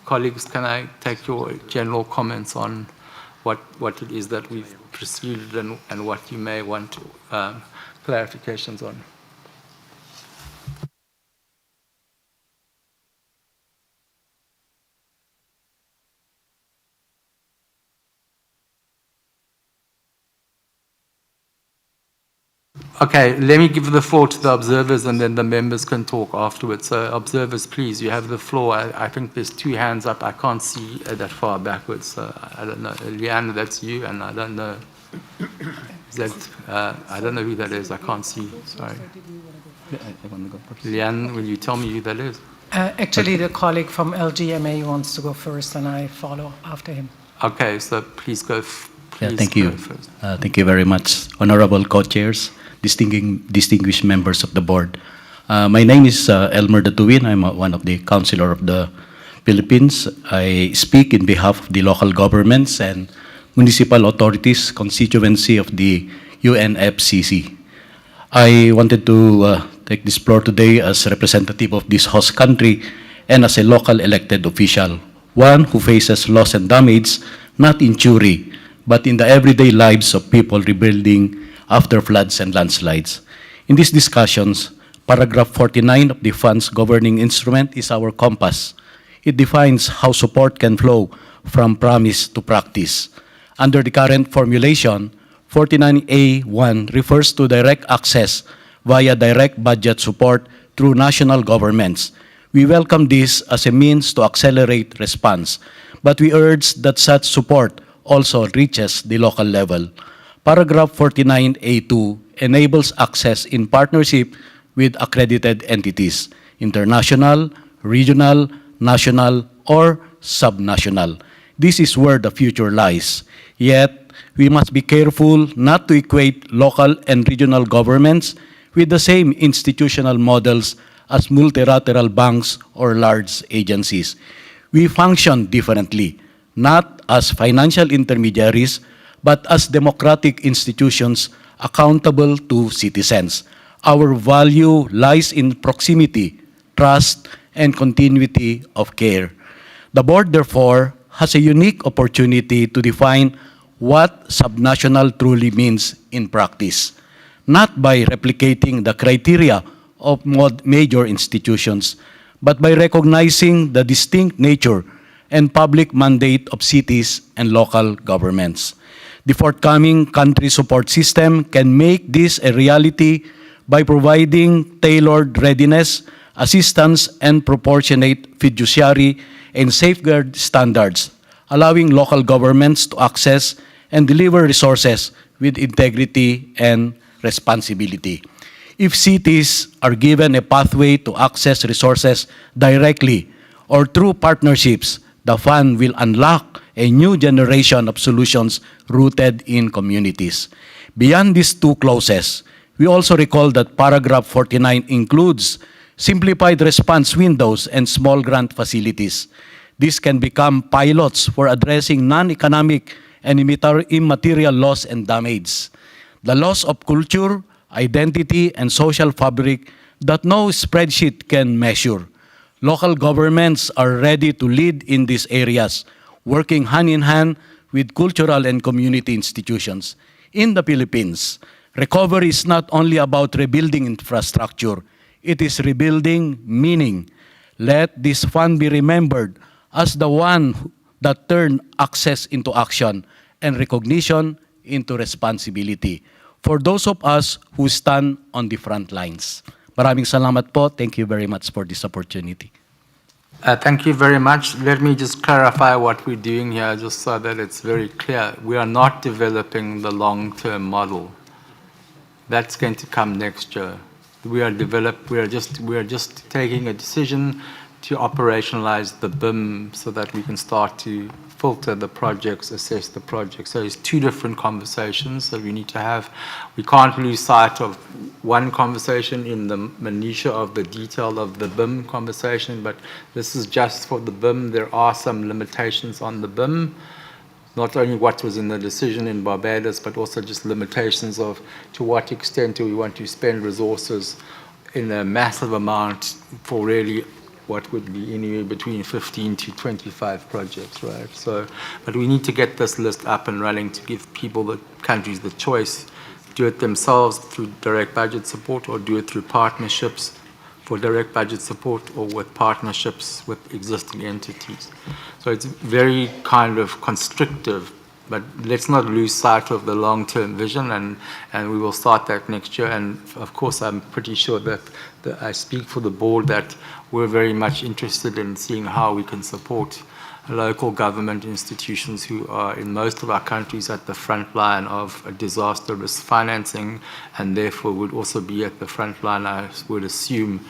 colleagues, can I take your general comments on what it is that we've pursued and what you may want clarifications on? Okay, let me give the floor to the observers, and then the members can talk afterwards. So observers, please, you have the floor. I think there's 2 hands up. I can't see that far backwards. So I don't know. Leanne, that's you, and I don't know. I don't know who that is. I can't see. Sorry. Leanne, will you tell me who that is? Actually, the colleague from LGMA wants to go first, and I follow after him. Okay, so please go. Thank you. Thank you very much, honorable co-chairs, distinguished members of the board. My name is Elmer Datuin. I'm one of the councilor of the Philippines. I speak in behalf of the local governments and municipal authorities constituency of the UNFCCC. I wanted to take this floor today as representative of this host country and as a local elected official, one who faces loss and damage not in theory, but in the everyday lives of people rebuilding after floods and landslides. In these discussions, paragraph 49 of the fund's governing instrument is our compass. It defines how support can flow from promise to practice. Under the current formulation, 49A1 refers to direct access via direct budget support through national governments. We welcome this as a means to accelerate response, but we urge that such support also reaches the local level. Paragraph 49A2 enables access in partnership with accredited entities, international, regional, national, or subnational. This is where the future lies. Yet, we must be careful not to equate local and regional governments with the same institutional models as multilateral banks or large agencies. We function differently, not as financial intermediaries, but as democratic institutions accountable to citizens. Our value lies in proximity, trust, and continuity of care. The board, therefore, has a unique opportunity to define what subnational truly means in practice, not by replicating the criteria of major institutions, but by recognizing the distinct nature and public mandate of cities and local governments. The forthcoming country support system can make this a reality by providing tailored readiness, assistance, and proportionate fiduciary and safeguard standards, allowing local governments to access and deliver resources with integrity and responsibility. If cities are given a pathway to access resources directly or through partnerships, the fund will unlock a new generation of solutions rooted in communities. Beyond these two clauses, we also recall that paragraph 49 includes simplified response windows and small grant facilities. These can become pilots for addressing non-economic and immaterial loss and damage. The loss of culture, identity, and social fabric that no spreadsheet can measure. Local governments are ready to lead in these areas, working hand in hand with cultural and community institutions. In the Philippines, recovery is not only about rebuilding infrastructure, it is rebuilding meaning. Let this fund be remembered as the one that turned access into action and recognition into responsibility for those of us who stand on the front lines. Maraming salamat po. Thank you very much for this opportunity. Thank you very much. Let me just clarify what we're doing here, just so that it's very clear. We are not developing the long-term model. That's going to come next year. We are just taking a decision to operationalize the BIM so that we can start to filter the projects, assess the projects. So it's two different conversations that we need to have. We can't lose sight of one conversation in the minutiae of the detail of the BIM conversation, but this is just for the BIM. There are some limitations on the BIM, not only what was in the decision in Barbados, but also just limitations of to what extent do we want to spend resources in a massive amount for really what would be anywhere between 15 to 25 projects, right? So, but we need to get this list up and running to give people, the countries, the choice. Do it themselves through direct budget support, or do it through partnerships for direct budget support, or with partnerships with existing entities. So it's very kind of constrictive, but let's not lose sight of the long-term vision, and we will start that next year. And of course, I'm pretty sure that I speak for the board that we're very much interested in seeing how we can support local government institutions who are in most of our countries at the front line of disaster risk financing, and therefore would also be at the front line, I would assume,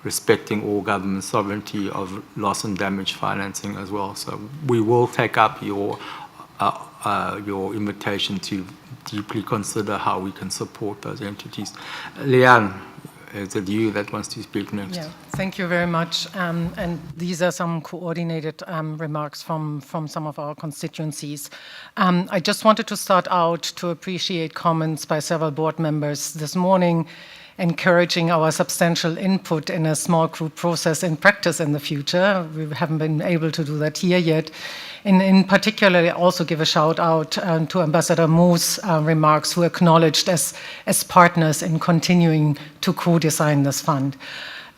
respecting all government sovereignty of loss and damage financing as well. So we will take up your invitation to deeply consider how we can support those entities. Leanne, is it you that wants to speak next? Yeah, thank you very much. And these are some coordinated remarks from some of our constituencies. I just wanted to start out to appreciate comments by several board members this morning, encouraging our substantial input in a small group process in practice in the future. We haven't been able to do that here yet. And in particular, I also give a shout out to Ambassador Mo's remarks, who acknowledged as partners in continuing to co-design this fund.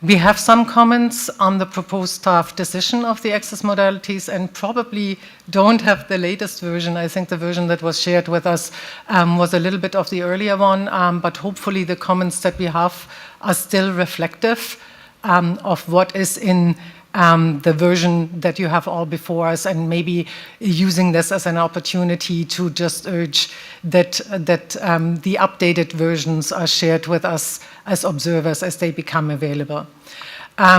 We have some comments on the proposed draft decision of the access modalities, and probably don't have the latest version. I think the version that was shared with us was a little bit of the earlier one, but hopefully the comments that we have are still reflective of what is in the version that you have all before us, and maybe using this as an opportunity to just urge that the updated versions are shared with us as observers as they become available.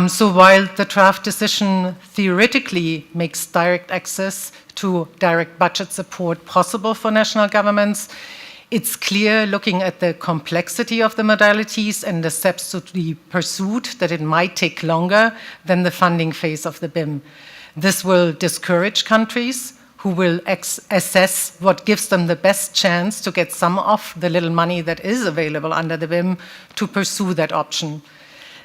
So while the draft decision theoretically makes direct access to direct budget support possible for national governments, it's clear, looking at the complexity of the modalities and the steps to be pursued, that it might take longer than the funding phase of the BIM. This will discourage countries who will assess what gives them the best chance to get some of the little money that is available under the BIM to pursue that option.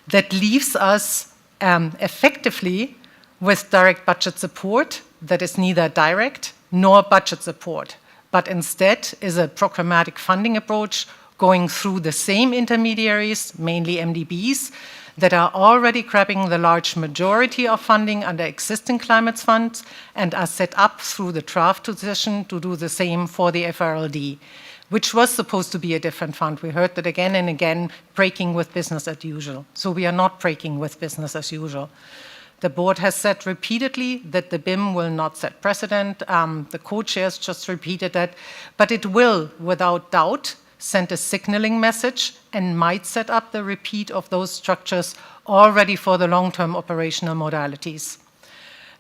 That leaves us effectively with direct budget support, that is neither direct nor budget support, but instead is a programmatic funding approach going through the same intermediaries, mainly MDBs, that are already grabbing the large majority of funding under existing climate funds and are set up through the draft decision to do the same for the FRLD, which was supposed to be a different fund. We heard that again and again, breaking with business as usual. So we are not breaking with business as usual. The board has said repeatedly that the BIM will not set precedent. The co-chairs just repeated that, but it will, without doubt, send a signaling message and might set up the repeat of those structures already for the long-term operational modalities.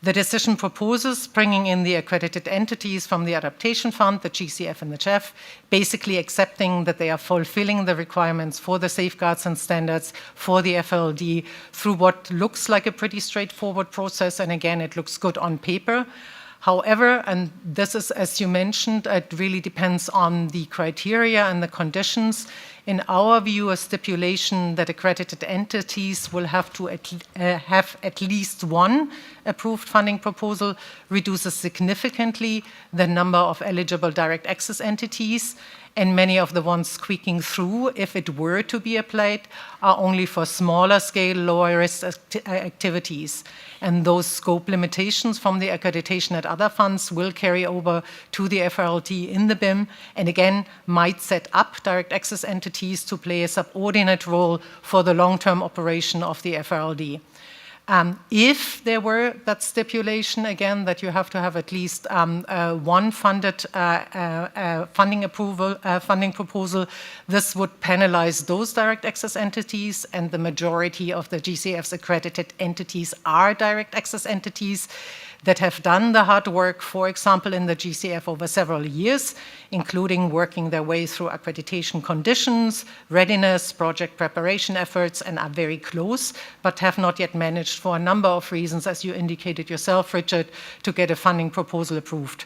The decision proposes bringing in the accredited entities from the Adaptation Fund, the GCF and the CHEF, basically accepting that they are fulfilling the requirements for the safeguards and standards for the FLD through what looks like a pretty straightforward process, and again, it looks good on paper. However, and this is, as you mentioned, it really depends on the criteria and the conditions. In our view, a stipulation that accredited entities will have to have at least one approved funding proposal reduces significantly the number of eligible direct access entities, and many of the ones squeaking through, if it were to be applied, are only for smaller scale, lower risk activities. And those scope limitations from the accreditation at other funds will carry over to the FRLT in the BIM, and again, might set up direct access entities to play a subordinate role for the long-term operation of the FRLD. If there were that stipulation, again, that you have to have at least one funded funding proposal, this would penalize those direct access entities, and the majority of the GCF's accredited entities are direct access entities that have done the hard work, for example, in the GCF over several years, including working their way through accreditation conditions, readiness, project preparation efforts, and are very close, but have not yet managed, for a number of reasons, as you indicated yourself, Richard, to get a funding proposal approved.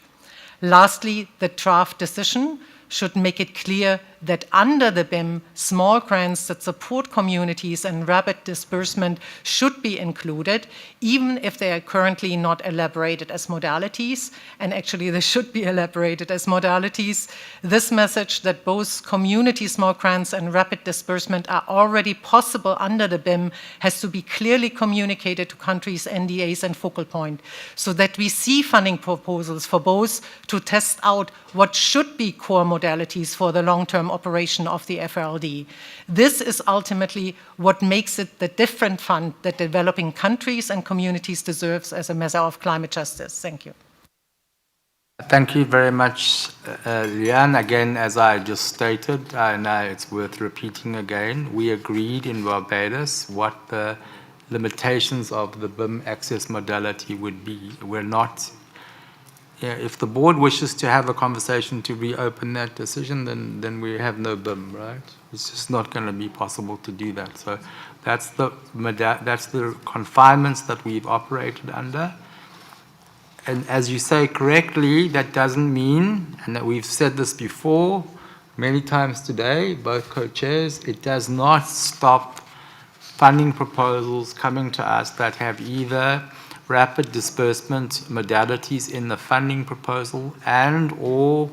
Lastly, the draft decision should make it clear that under the BIM, small grants that support communities and rapid disbursement should be included, even if they are currently not elaborated as modalities, and actually they should be elaborated as modalities. This message that both community small grants and rapid disbursement are already possible under the BIM has to be clearly communicated to countries, NDAs, and focal point, so that we see funding proposals for both to test out what should be core modalities for the long-term operation of the FRLD. This is ultimately what makes it the different fund that developing countries and communities deserves as a measure of climate justice. Thank you. Thank you very much, Liane. Again, as I just stated, and it's worth repeating again, we agreed in Barbados what the limitations of the BIM access modality would be. We're not. If the board wishes to have a conversation to reopen that decision, then we have no BIM, right? It's just not going to be possible to do that. So that's the confinements that we've operated under. And as you say correctly, that doesn't mean, and that we've said this before many times today, both co-chairs, it does not stop funding proposals coming to us that have either rapid disbursement modalities in the funding proposal and or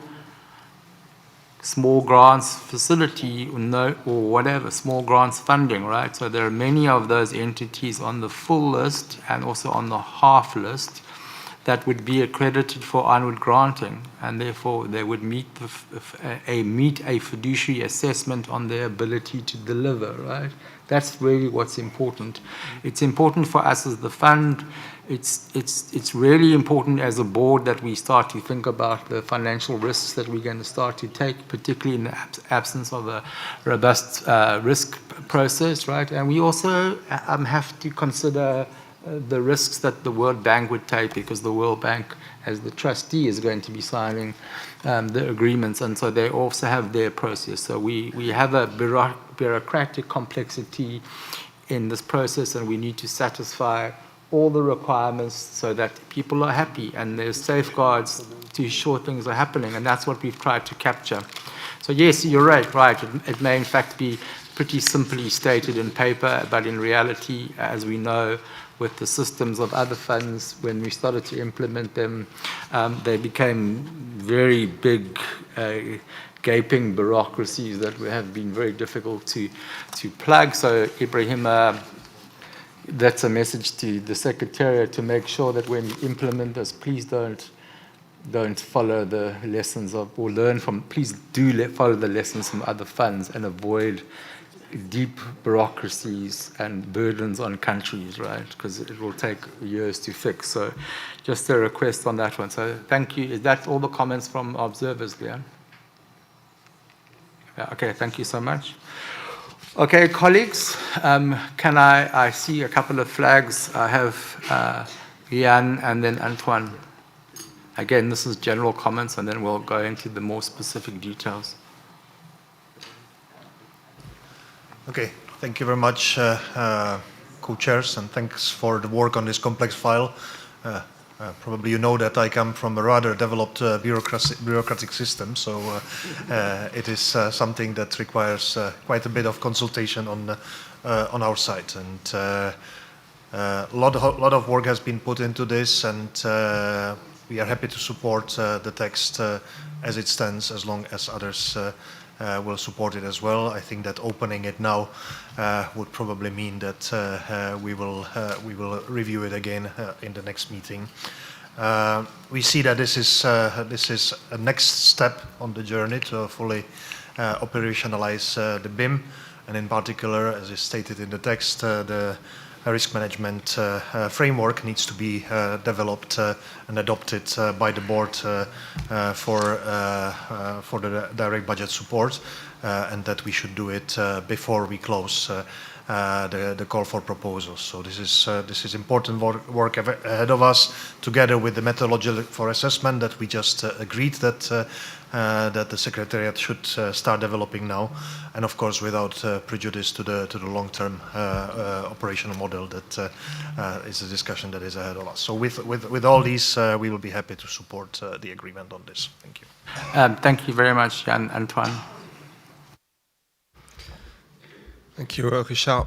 small grants facility or whatever, small grants funding, right? So there are many of those entities on the full list and also on the half list that would be accredited for onward granting, and therefore they would meet a fiduciary assessment on their ability to deliver, right? That's really what's important. It's important for us as the fund. It's really important as a board that we start to think about the financial risks that we're going to start to take, particularly in the absence of a robust risk process, right? And we also have to consider the risks that the World Bank would take, because the World Bank, as the trustee, is going to be signing the agreements, and so they also have their process. So we have a bureaucratic complexity in this process, and we need to satisfy all the requirements so that people are happy and there's safeguards to ensure things are happening, and that's what we've tried to capture. So yes, you're right. It may in fact be pretty simply stated in paper, but in reality, as we know, with the systems of other funds, when we started to implement them, they became very big, gaping bureaucracies that have been very difficult to plug. So Ibrahim, that's a message to the Secretariat to make sure that when you implement this, please don't follow the lessons of, or learn from, please do follow the lessons from other funds and avoid deep bureaucracies and burdens on countries, right? Because it will take years to fix. So just a request on that one. So thank you. Is that all the comments from observers, Leon? Yeah, okay, thank you so much. Okay, colleagues, I see a couple of flags. I have Jan and then Antoine. Again, this is general comments, and then we'll go into the more specific details. Okay, thank you very much, co-chairs, and thanks for the work on this complex file. Probably you know that I come from a rather developed bureaucratic system, so it is something that requires quite a bit of consultation on our side. And a lot of work has been put into this, and we are happy to support the text as it stands, as long as others will support it as well. I think that opening it now would probably mean that we will review it again in the next meeting. We see that this is a next step on the journey to fully operationalize the BIM, and in particular, as is stated in the text, the risk management framework needs to be developed and adopted by the board for the direct budget support, and that we should do it before we close the call for proposals. So this is important work ahead of us, together with the methodology for assessment that we just agreed that the Secretariat should start developing now, and of course without prejudice to the long-term operational model that is a discussion that is ahead of us. So with all these, we will be happy to support the agreement on this. Thank you. Thank you very much, Jan. Antoine. Thank you, Richard.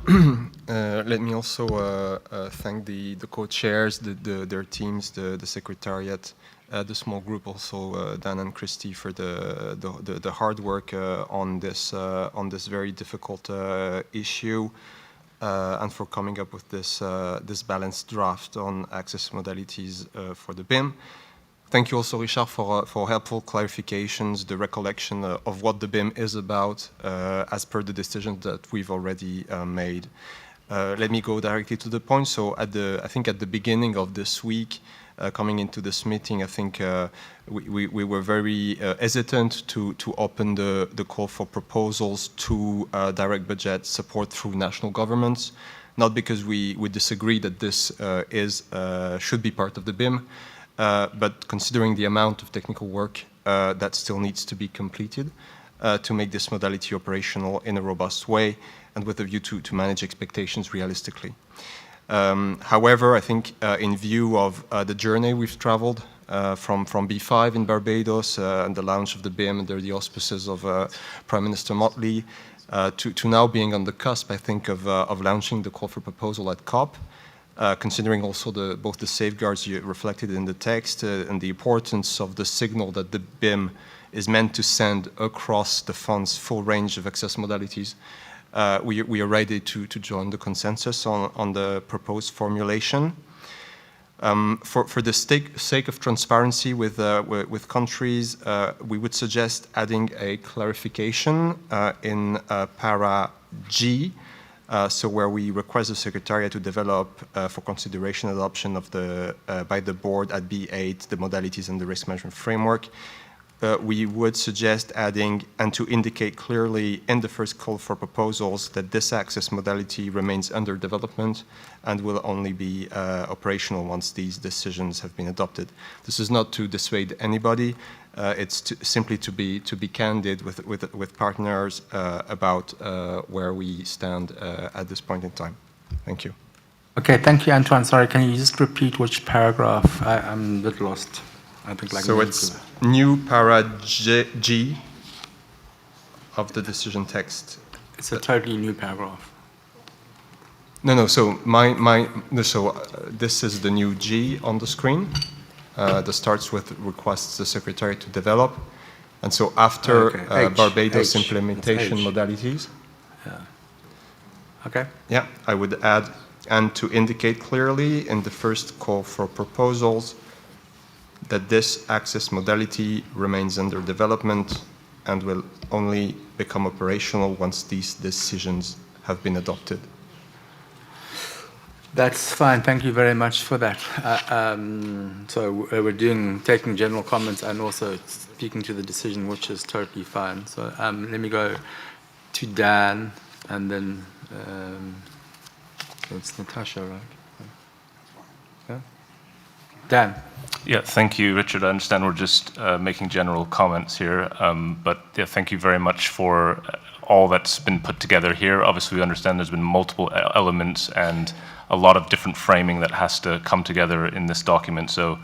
Let me also thank the co-chairs, their teams, the Secretariat, the small group also, Dan and Christy, for the hard work on this very difficult issue, and for coming up with this balanced draft on access modalities for the BIM. Thank you also, Richard, for helpful clarifications, the recollection of what the BIM is about, as per the decisions that we've already made. Let me go directly to the point. So I think at the beginning of this week, coming into this meeting, I think we were very hesitant to open the call for proposals to direct budget support through national governments, not because we disagree that this should be part of the BIM, but considering the amount of technical work that still needs to be completed to make this modality operational in a robust way, and with a view to manage expectations realistically. However, I think in view of the journey we've traveled from B5 in Barbados and the launch of the BIM under the auspices of Prime Minister Motley, to now being on the cusp, I think, of launching the call for proposal at COP, considering also both the safeguards reflected in the text and the importance of the signal that the BIM is meant to send across the fund's full range of access modalities. We are ready to join the consensus on the proposed formulation. For the sake of transparency with countries, we would suggest adding a clarification in para G, so where we request the Secretariat to develop for consideration adoption of by the board at B8 the modalities and the risk management framework. We would suggest adding, and to indicate clearly in the first call for proposals, that this access modality remains under development and will only be operational once these decisions have been adopted. This is not to dissuade anybody. It's simply to be candid with partners about where we stand at this point in time. Thank you. Okay, thank you, Antoine. Sorry, can you just repeat which paragraph? I'm a bit lost. I think like so it's new para G of the decision text. It's a totally new paragraph. No. So this is the new G on the screen. That starts with requests the Secretary to develop, and so after Barbados implementation modalities. Yeah. Okay. Yeah, I would add, and to indicate clearly in the first call for proposals that this access modality remains under development and will only become operational once these decisions have been adopted. That's fine. Thank you very much for that. So we're taking general comments and also speaking to the decision, which is totally fine. So let me go to Dan, and then it's Natasha, right? Yeah. Dan. Yeah, thank you, Richard. I understand we're just making general comments here, but yeah, thank you very much for all that's been put together here. Obviously, we understand there's been multiple elements and a lot of different framing that has to come together in this document. So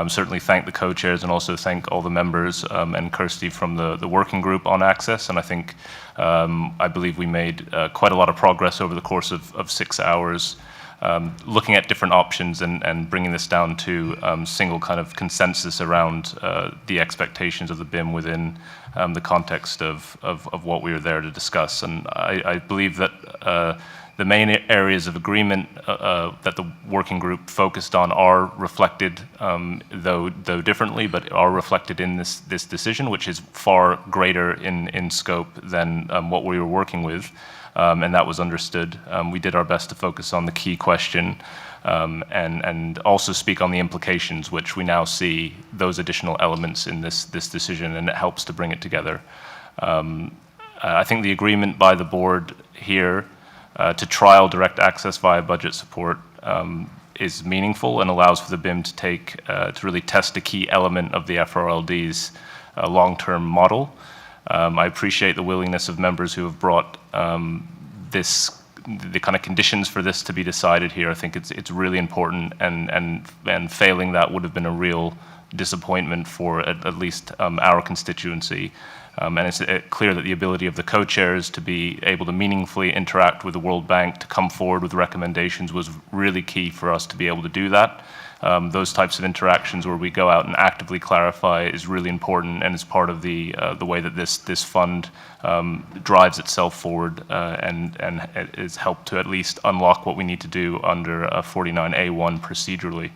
certainly thank the co-chairs and also thank all the members and Kirsty from the working group on access. And I think, I believe we made quite a lot of progress over the course of 6 hours, looking at different options and bringing this down to single kind of consensus around the expectations of the BIM within the context of what we were there to discuss. And I believe that the main areas of agreement that the working group focused on are reflected, though differently, but are reflected in this decision, which is far greater in scope than what we were working with, and that was understood. We did our best to focus on the key question and also speak on the implications, which we now see those additional elements in this decision, and it helps to bring it together. I think the agreement by the board here to trial direct access via budget support is meaningful and allows for the BIM to to really test a key element of the FRLD's long-term model. I appreciate the willingness of members who have brought the kind of conditions for this to be decided here. I think it's really important, and failing that would have been a real disappointment for at least our constituency. And it's clear that the ability of the co-chairs to be able to meaningfully interact with the World Bank, to come forward with recommendations, was really key for us to be able to do that. Those types of interactions where we go out and actively clarify is really important, and is part of the way that this fund drives itself forward and has helped to at least unlock what we need to do under 49A1 procedurally.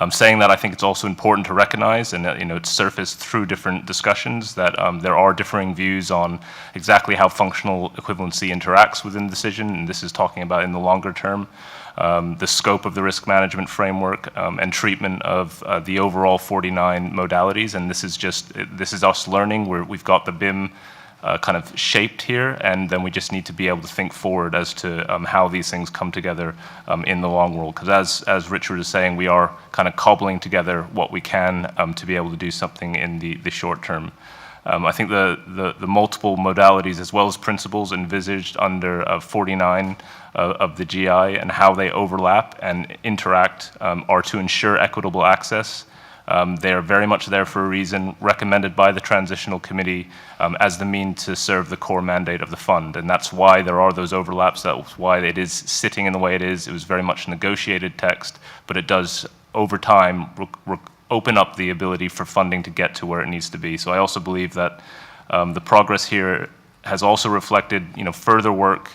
Saying that, I think it's also important to recognize, and it's surfaced through different discussions, that there are differing views on exactly how functional equivalency interacts within the decision, and this is talking about in the longer term. The scope of the risk management framework and treatment of the overall 49 modalities, and this is us learning. We've got the BIM kind of shaped here, and then we just need to be able to think forward as to how these things come together in the long run. Because as Richard is saying, we are kind of cobbling together what we can to be able to do something in the short term. I think the multiple modalities as well as principles envisaged under 49 of the GI and how they overlap and interact are to ensure equitable access. They are very much there for a reason, recommended by the Transitional Committee as the mean to serve the core mandate of the fund. And that's why there are those overlaps. That's why it is sitting in the way it is. It was very much a negotiated text, but it does, over time, open up the ability for funding to get to where it needs to be. So I also believe that the progress here has also reflected further work,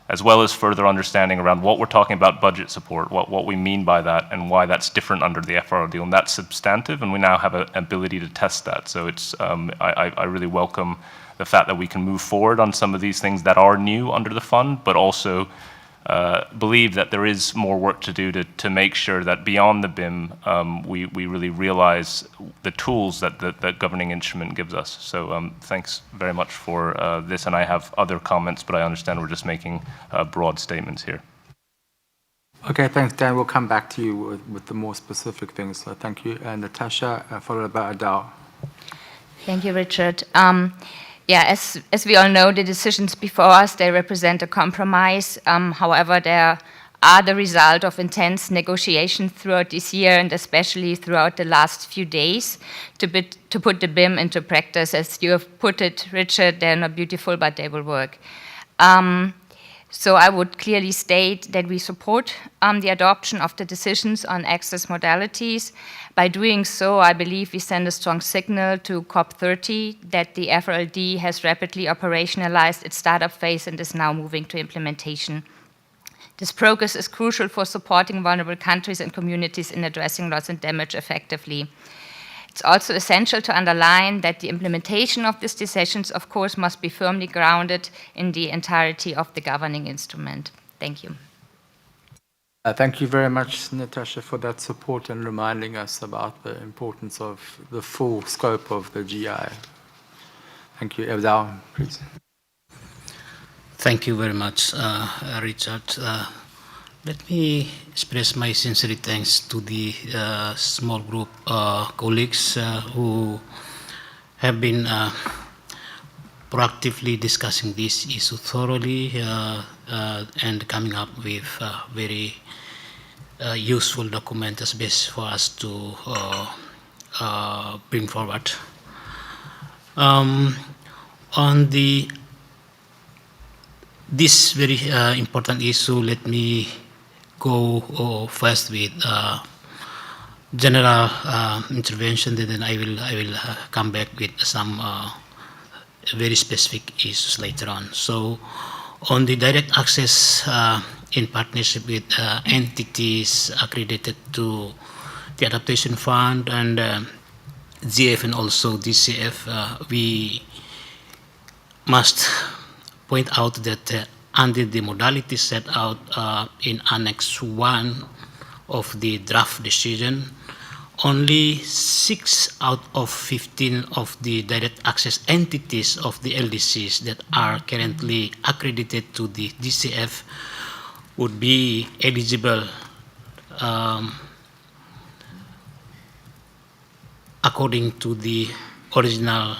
as well as further understanding around what we're talking about budget support, what we mean by that, and why that's different under the FRLD. And that's substantive, and we now have an ability to test that. So it's I really welcome the fact that we can move forward on some of these things that are new under the fund, but also believe that there is more work to do to make sure that beyond the BIM, we really realize the tools that the governing instrument gives us. So thanks very much for this, and I have other comments, but I understand we're just making broad statements here. Okay, thanks, Dan. We'll come back to you with the more specific things. So thank you. And Natasha, followed by Adele. Thank you, Richard. Yeah, as we all know, the decisions before us, they represent a compromise. However, they are the result of intense negotiation throughout this year, and especially throughout the last few days, to put the BIM into practice. As you have put it, Richard, they're not beautiful, but they will work. So I would clearly state that we support the adoption of the decisions on access modalities. By doing so, I believe we send a strong signal to COP30 that the FRLD has rapidly operationalized its startup phase and is now moving to implementation. This progress is crucial for supporting vulnerable countries and communities in addressing loss and damage effectively. It's also essential to underline that the implementation of these decisions, of course, must be firmly grounded in the entirety of the governing instrument. Thank you. Thank you very much, Natasha, for that support and reminding us about the importance of the full scope of the GI. Thank you. Evdal, please. Thank you very much, Richard. Let me express my sincere thanks to the small group colleagues who have been proactively discussing this issue thoroughly and coming up with very useful document as best for us to bring forward. On this very important issue, let me go first with general intervention, then I will come back with some very specific issues later on. So, on the direct access in partnership with entities accredited to the Adaptation Fund and GF and also DCF, we must point out that under the modality set out in Annex 1 of the draft decision, only 6 out of 15 of the direct access entities of the LDCs that are currently accredited to the DCF would be eligible according to the original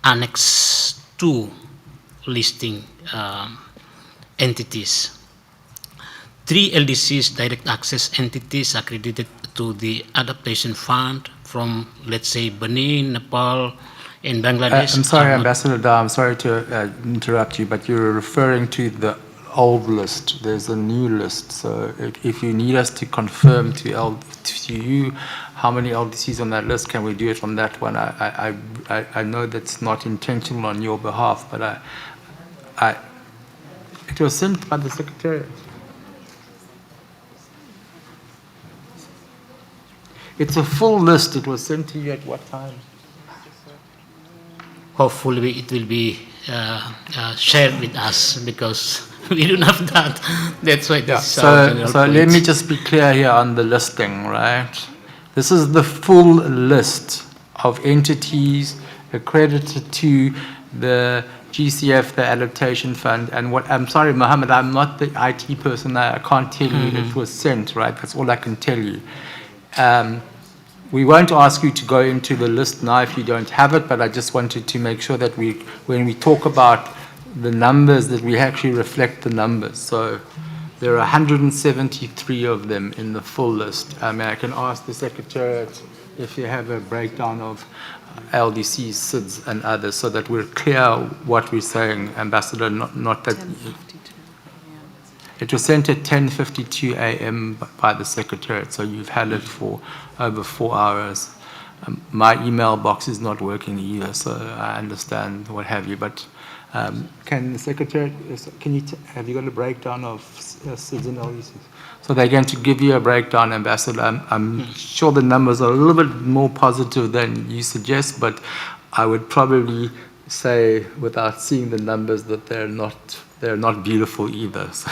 Annex 2 listing entities. 3 LDCs, direct access entities accredited to the Adaptation Fund from, let's say, Benin, Nepal, and Bangladesh. I'm sorry, Ambassador Da, I'm sorry to interrupt you, but you're referring to the old list. There's a new list. So if you need us to confirm to you how many LDCs on that list, can we do it on that one? I know that's not intentional on your behalf, but it was sent by the Secretariat. It's a full list. It was sent to you at what time? Hopefully it will be shared with us because we don't have that. That's why this is our general So point. let me just be clear here on the listing, right? This is the full list of entities accredited to the GCF, the Adaptation Fund, and what, I'm sorry, Mohammed, I'm not the IT person. I can't tell you it was sent, right? That's all I can tell you. We won't ask you to go into the list now if you don't have it, but I just wanted to make sure that when we talk about the numbers, that we actually reflect the numbers. So there are 173 of them in the full list. I mean, I can ask the Secretariat if you have a breakdown of LDCs, SIDS, and others, so that we're clear what we're saying, Ambassador, not that... It was sent at 10:52 a.m. by the Secretariat, so you've had it for over 4 hours. My email box is not working either, so I understand what have you. But can the Secretariat, have you got a breakdown of SIDS and LDCs? So they're going to give you a breakdown, Ambassador. I'm sure the numbers are a little bit more positive than you suggest, but I would probably say, without seeing the numbers, that they're not beautiful either. So,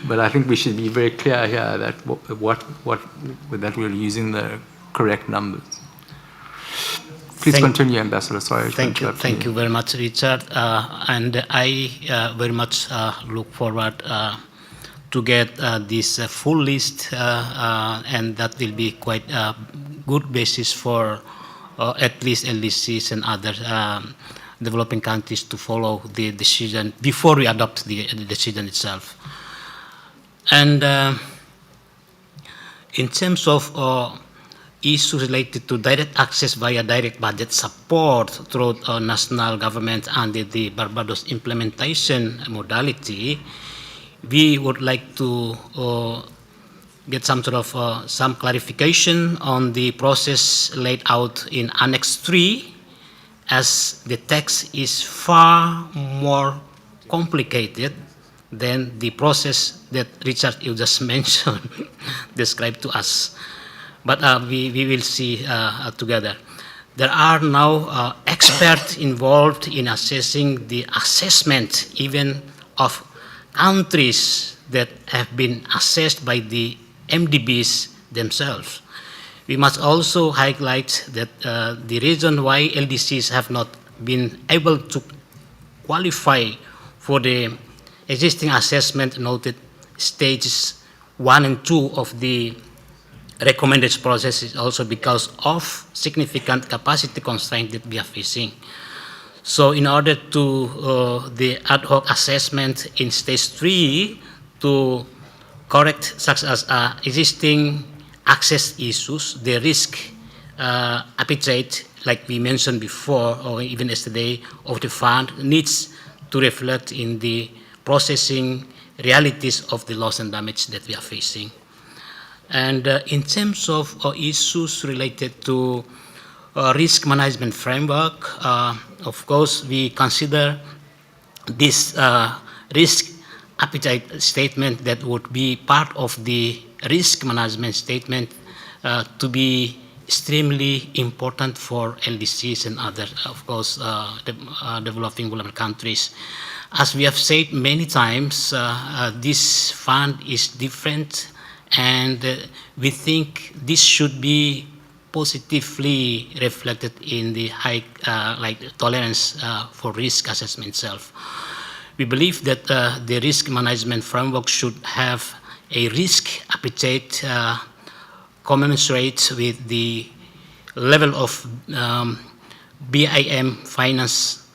but I think we should be very clear here that that we're using the correct numbers. Please continue, Ambassador. Sorry. Thank you very much, Richard. And I very much look forward to get this full list, and that will be quite a good basis for at least LDCs and other developing countries to follow the decision before we adopt the decision itself. And in terms of issues related to direct access via direct budget support through national government under the Barbados implementation modality, we would like to get some sort of some clarification on the process laid out in Annex 3, as the text is far more complicated than the process that Richard, you just mentioned, described to us. But we will see together. There are now experts involved in assessing the assessment even of countries that have been assessed by the MDBs themselves. We must also highlight that the reason why LDCs have not been able to qualify for the existing assessment noted stages 1 and 2 of the recommended process is also because of significant capacity constraint that we are facing. So in order to the ad hoc assessment in stage 3 to correct such as existing access issues, the risk appetite, like we mentioned before, or even yesterday, of the fund needs to reflect in the processing realities of the loss and damage that we are facing. And in terms of issues related to risk management framework, of course, we consider this risk appetite statement that would be part of the risk management statement to be extremely important for LDCs and other, of course, developing vulnerable countries. As we have said many times, this fund is different, and we think this should be positively reflected in the high like tolerance for risk assessment itself. We believe that the risk management framework should have a risk appetite commensurate with the level of BIM finance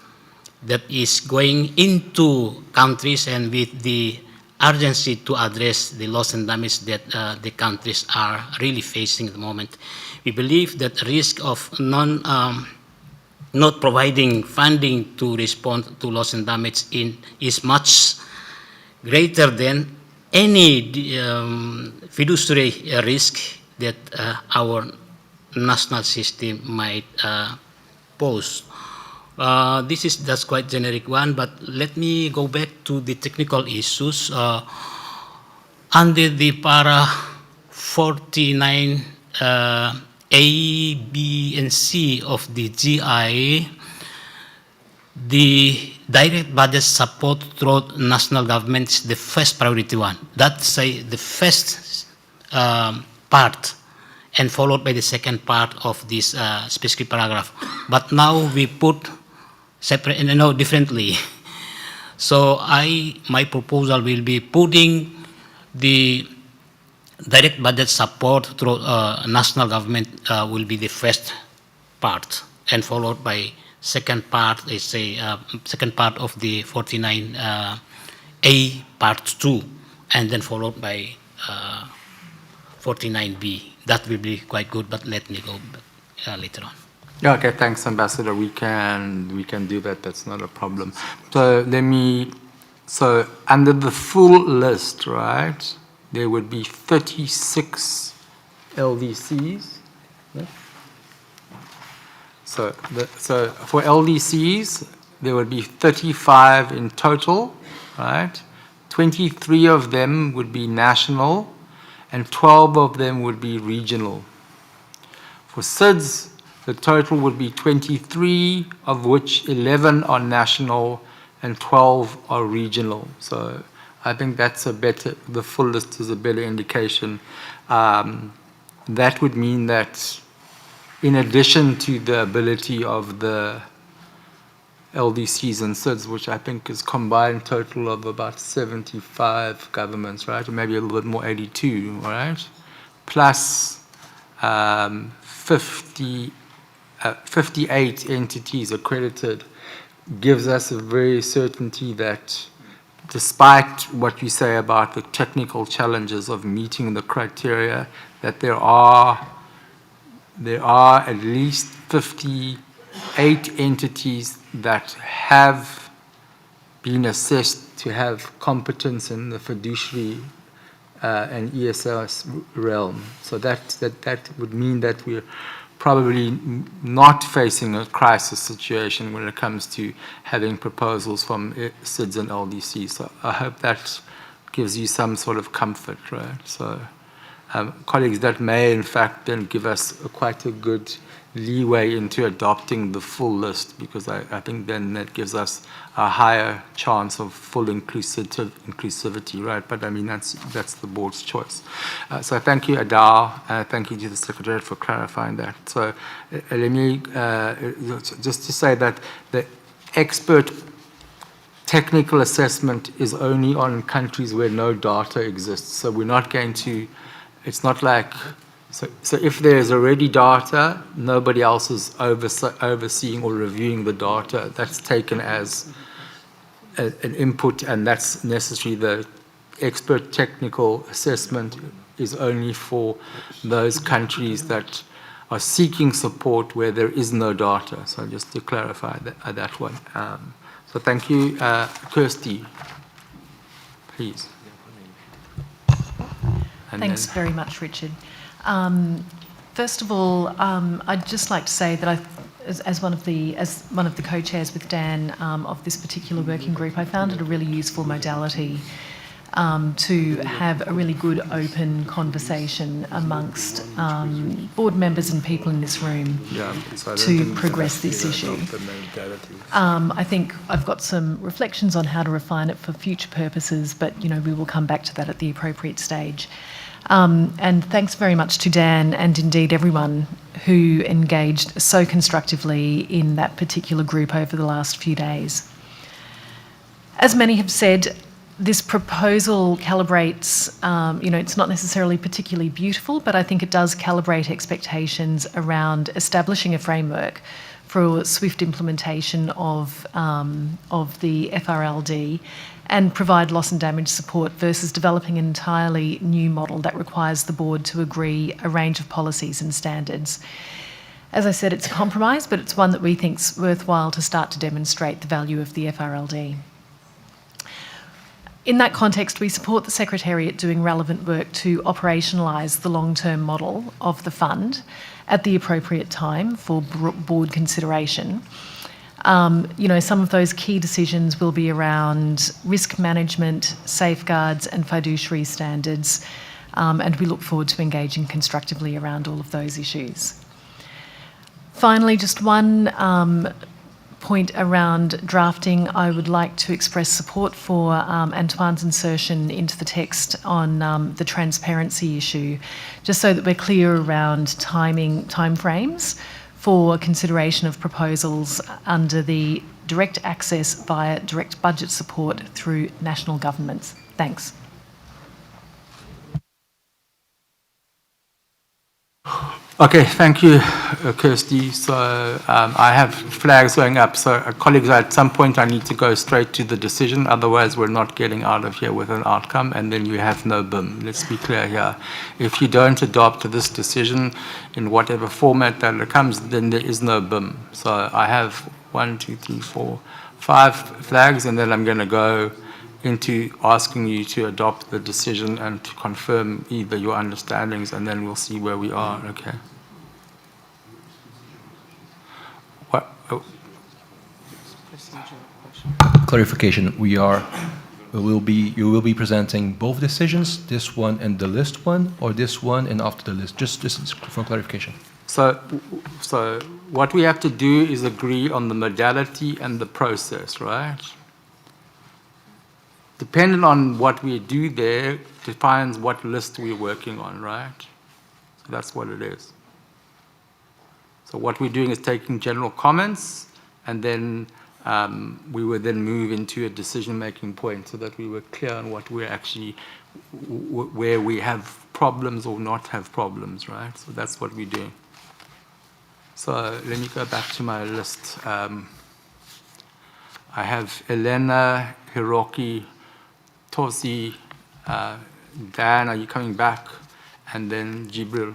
that is going into countries and with the urgency to address the loss and damage that the countries are really facing at the moment. We believe that risk of not providing funding to respond to loss and damage is much greater than any fiduciary risk that our national system might pose. This is just quite generic one, but let me go back to the technical issues. Under the para 49 A, B, and C of the GI, the direct budget support through national government is the first priority one. That's the first part, and followed by the second part of this specific paragraph. But now we put separate, differently. So my proposal will be putting the direct budget support through national government will be the first part, and followed by second part is second part of the 49 A part 2, and then followed by 49B. That will be quite good, but let me go back, later on. Yeah, okay, thanks, Ambassador. We can do that. That's not a problem. So under the full list, right, there would be 36 LDCs. Yeah? So for LDCs, there would be 35 in total, right? 23 of them would be national, and 12 of them would be regional. For SIDS, the total would be 23, of which 11 are national and 12 are regional. So I think that's the full list is a better indication. That would mean that in addition to the ability of the LDCs and SIDS, which I think is combined total of about 75 governments, right? Or maybe a little bit more, 82, right? Plus 58 entities accredited, gives us a very certainty that despite what you say about the technical challenges of meeting the criteria, that there are there are at least 58 entities that have been assessed to have competence in the fiduciary and ESS realm. So that would mean that we're probably not facing a crisis situation when it comes to having proposals from SIDS and LDC. So I hope that gives you some sort of comfort, right? So colleagues, that may in fact then give us quite a good leeway into adopting the full list, because I think then that gives us a higher chance of full inclusivity, right? But I mean, that's the board's choice. So thank you, Adal. Thank you to the Secretariat for clarifying that. So let me, just to say that the expert technical assessment is only on countries where no data exists. So we're not going to, it's not like, so if there's already data, nobody else is overseeing or reviewing the data. That's taken as an input, and that's necessary. The expert technical assessment is only for those countries that are seeking support where there is no data. So just to clarify that one. So thank you. Kirsty, please. And Thanks very much, Richard. First of all, I'd just like to say that as one of the co-chairs with Dan of this particular working group, I found it a really useful modality to have a really good open conversation amongst board members and people in this room to progress this issue. I think I've got some reflections on how to refine it for future purposes, but we will come back to that at the appropriate stage. And thanks very much to Dan and indeed everyone who engaged so constructively in that particular group over the last few days. As many have said, this proposal calibrates, it's not necessarily particularly beautiful, but I think it does calibrate expectations around establishing a framework for swift implementation of the FRLD and provide loss and damage support versus developing an entirely new model that requires the board to agree a range of policies and standards. As I said, it's a compromise, but it's one that we think is worthwhile to start to demonstrate the value of the FRLD. In that context, we support the Secretariat doing relevant work to operationalise the long-term model of the fund at the appropriate time for board consideration. Some of those key decisions will be around risk management, safeguards and fiduciary standards, and we look forward to engaging constructively around all of those issues. Finally, just one point around drafting. I would like to express support for Antoine's insertion into the text on the transparency issue, just so that we're clear around timeframes for consideration of proposals under the direct access via direct budget support through national governments. Thanks. Okay, thank you, Kirsty. So I have flags going up. So colleagues, at some point I need to go straight to the decision. Otherwise, we're not getting out of here with an outcome, and then you have no BIM. Let's be clear here. If you don't adopt this decision in whatever format that it comes, then there is no BIM. So I have 1, 2, 3, 4, 5 flags, and then I'm going to go into asking you to adopt the decision and to confirm either your understandings, and then we'll see where we are, okay? What? Oh. Clarification, you will be presenting both decisions, this one and the list one, or this one and after the list? Just for clarification. So what we have to do is agree on the modality and the process, right? Depending on what we do there defines what list we're working on, right? So that's what it is. So what we're doing is taking general comments, and then we would then move into a decision-making point so that we were clear on what we're actually, where we have problems or not have problems, right? So that's what we're doing. So let me go back to my list. I have Elena, Hiroki, Tosi, Dan, are you coming back? And then Jibril.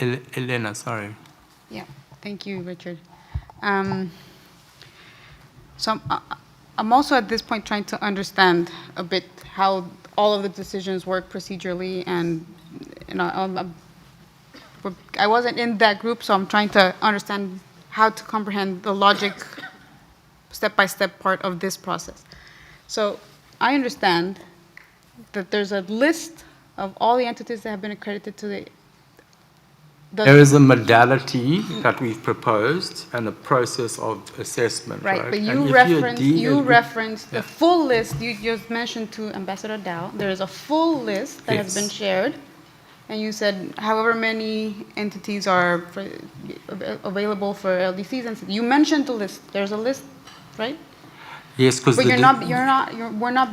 Elena, sorry. Yeah, thank you, Richard. So I'm also at this point trying to understand a bit how all of the decisions work procedurally, and I wasn't in that group, so I'm trying to understand how to comprehend the logic, step-by-step part of this process. So I understand that there's a list of all the entities that have been accredited to the there is a modality that we've proposed and a process of assessment, right? Right, but And you if referenced the full list. You just mentioned to Ambassador Dow, there is a full list that has been shared, and you said however many entities are available for LDCs, and you mentioned the list. There's a list, right? Yes, because But we're not,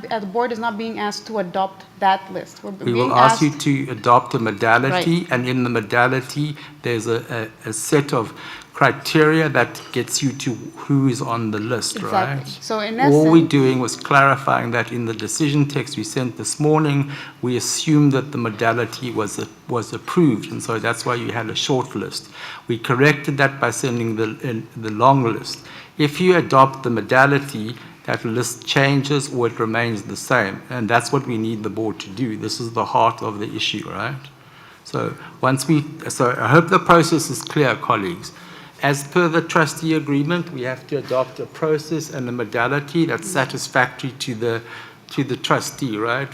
the board is not being asked to adopt that list. we will ask you to adopt a modality, Right. and in the modality, there's a set of criteria that gets you to who is on the list, Exactly. right? So in All we're essence, doing was clarifying that in the decision text we sent this morning, we assumed that the modality was approved, and so that's why you had a short list. We corrected that by sending the long list. If you adopt the modality, that list changes or it remains the same, and that's what we need the board to do. This is the heart of the issue, right? So I hope the process is clear, colleagues. As per the trustee agreement, we have to adopt a process and a modality that's satisfactory to the trustee, right?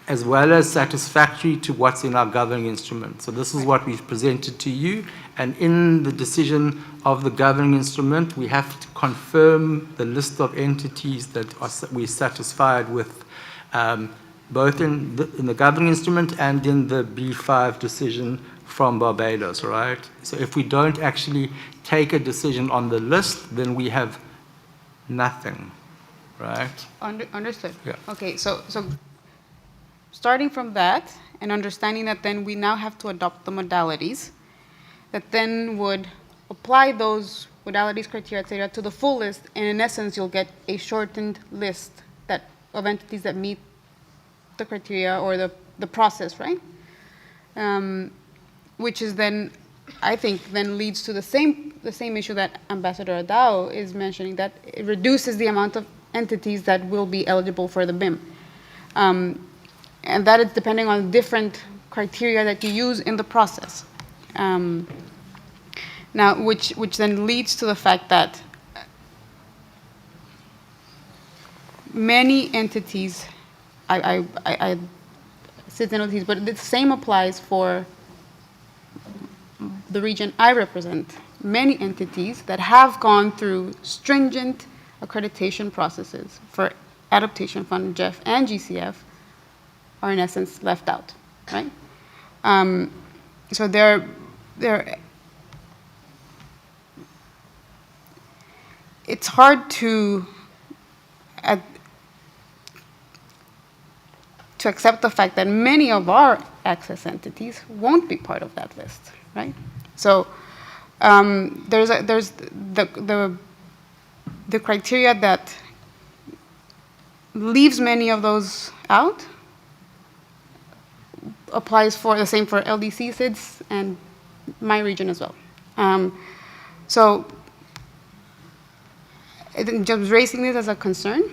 As well as satisfactory to what's in our governing instrument. So this is what we've presented to you, and in the decision of the governing instrument, we have to confirm the list of entities that we're satisfied with, both in the governing instrument and in the B5 decision from Barbados, right? So if we don't actually take a decision on the list, then we have nothing, right? Understood. Yeah. Okay, so starting from that and understanding that then we now have to adopt the modalities that then would apply those modalities, criteria, et cetera, to the full list, and in essence, you'll get a shortened list of entities that meet the criteria or the process, right? Which is then, I think, then leads to the same issue that Ambassador Adao is mentioning, that it reduces the amount of entities that will be eligible for the BIM. And that is depending on different criteria that you use in the process. Now, which then leads to the fact that many entities, I sit in entities, but the same applies for the region I represent. Many entities that have gone through stringent accreditation processes for Adaptation Fund, GEF, and GCF are in essence left out, right? So it's hard to accept the fact that many of our access entities won't be part of that list, right? So there's the criteria that leaves many of those out applies for the same for LDC SIDS and my region as well. So I think just raising this as a concern.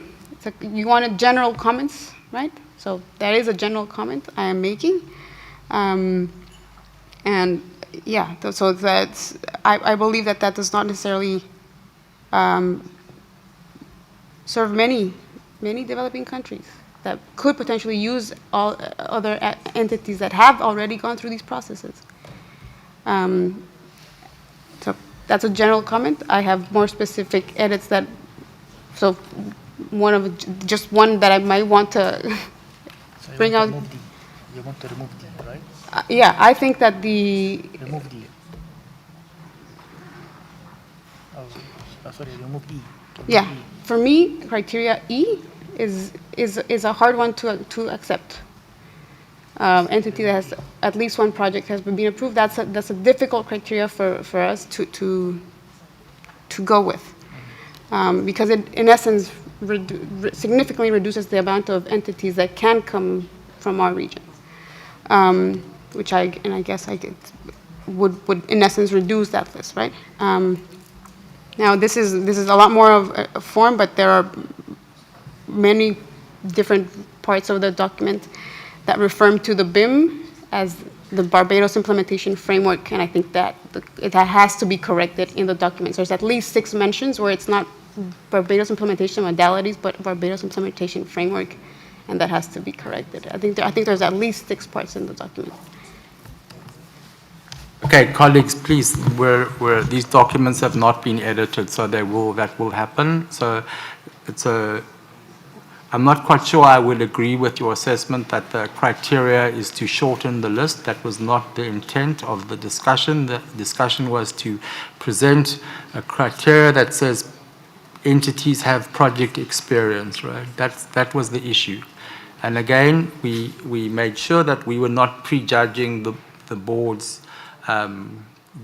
You wanted general comments, right? So that is a general comment I am making. And yeah, so that's, I believe that does not necessarily serve many developing countries that could potentially use all other entities that have already gone through these processes. So that's a general comment. I have more specific edits that, so just one that I might want to bring out. You want to remove D, right? Yeah, I think that remove D. Sorry, remove E. Yeah, for me, criteria E is a hard one to accept. Entity that has at least one project has been approved. That's a difficult criteria for us to go with, because it in essence significantly reduces the amount of entities that can come from our region, which I guess would in essence reduce that list, right? Now this is a lot more of a form, but there are many different parts of the document that refer to the BIM as the Barbados Implementation Framework, and I think that it has to be corrected in the documents. There's at least 6 mentions where it's not Barbados Implementation Modalities, but Barbados Implementation Framework, and that has to be corrected. I think there's at least 6 parts in the document. Okay, colleagues, please, these documents have not been edited, so that will happen. So I'm not quite sure I would agree with your assessment that the criteria is to shorten the list. That was not the intent of the discussion. The discussion was to present a criteria that says entities have project experience, right? That was the issue. And again, we made sure that we were not prejudging the board's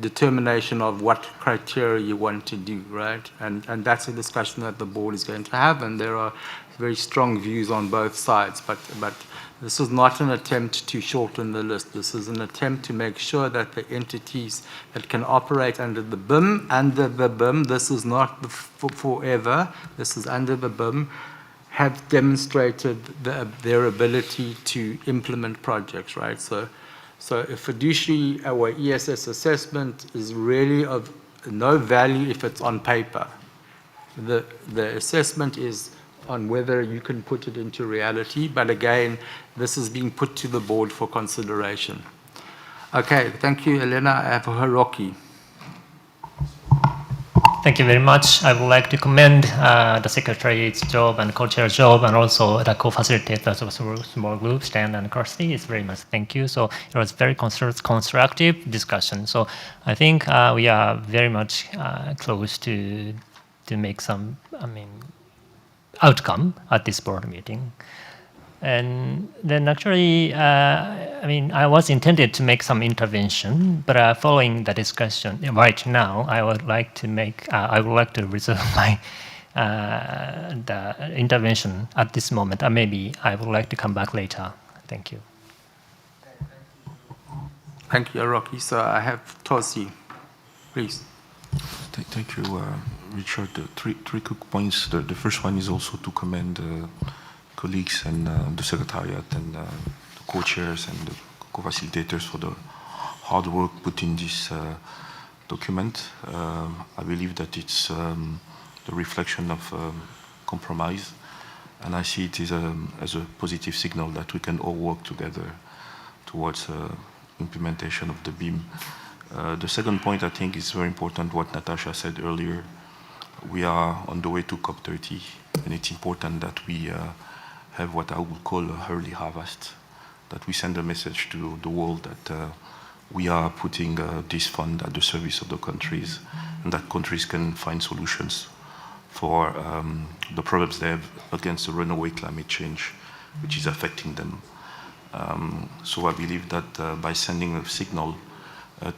determination of what criteria you want to do, right? And that's a discussion that the board is going to have, and there are very strong views on both sides. But this is not an attempt to shorten the list. This is an attempt to make sure that the entities that can operate under the BIM, this is not forever, this is under the BIM, have demonstrated their ability to implement projects, right? So a fiduciary or ESS assessment is really of no value if it's on paper. The assessment is on whether you can put it into reality, but again, this is being put to the board for consideration. Okay, thank you, Elena. I have Hiroki. Thank you very much. I would like to commend the Secretariat's job and co-chair's job, and also the co-facilitators of small groups, Dan and Kirsty. It's very much thank you. So it was very constructive discussion. So I think we are very much close to make some, outcome at this board meeting. And then actually, I was intended to make some intervention, but following the discussion right now, I would like to reserve my the intervention at this moment. Maybe I would like to come back later. Thank you. Thank you, Hiroki. So I have Tosi, please. Thank you, Richard. Three quick points. The first one is also to commend colleagues and the Secretariat and the co-chairs and the co-facilitators for the hard work put in this document. I believe that it's the reflection of compromise, and I see it as a positive signal that we can all work together towards implementation of the BIM. The second point, I think, is very important, what Natasha said earlier. We are on the way to COP30, and it's important that we have what I would call a early harvest, that we send a message to the world that we are putting this fund at the service of the countries, and that countries can find solutions for the problems they have against the runaway climate change, which is affecting them. So I believe that by sending a signal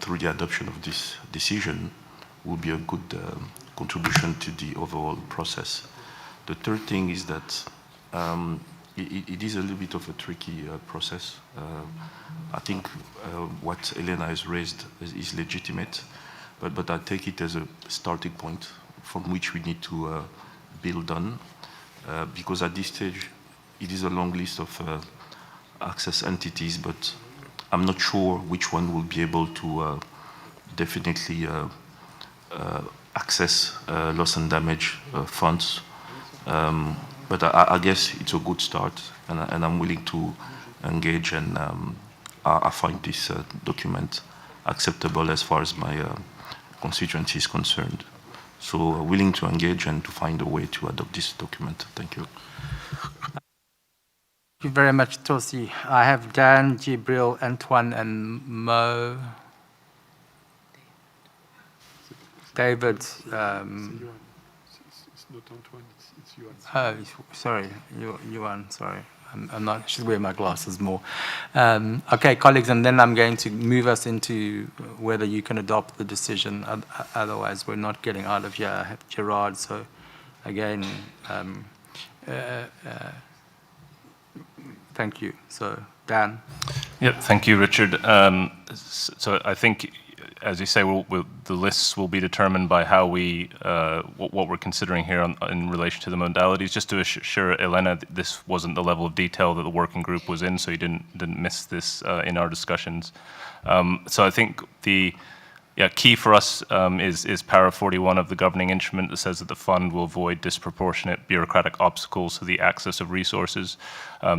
through the adoption of this decision will be a good contribution to the overall process. The third thing is that it is a little bit of a tricky process. I think what Elena has raised is legitimate, but I take it as a starting point from which we need to build on, because at this stage it is a long list of access entities, but I'm not sure which one will be able to definitely access loss and damage funds. But I guess it's a good start, and I'm willing to engage, and I find this document acceptable as far as my constituency is concerned. So willing to engage and to find a way to adopt this document. Thank you. Thank you very much, Tosi. I have Dan, Jibril, Antoine, and Mo. David. It's not Antoine, it's Yuan. Oh, sorry, Yuan, sorry. I'm not, I should wear my glasses more. Okay, colleagues, and then I'm going to move us into whether you can adopt the decision. Otherwise, we're not getting out of here. I have Gerard, so again, thank you. So, Dan. Yeah, thank you, Richard. So I think as you say, the lists will be determined by how we, what we're considering here in relation to the modalities. Just to assure Elena, this wasn't the level of detail that the working group was in, so you didn't miss this in our discussions. So I think the key for us is Para 41 of the governing instrument that says that the fund will avoid disproportionate bureaucratic obstacles to the access of resources.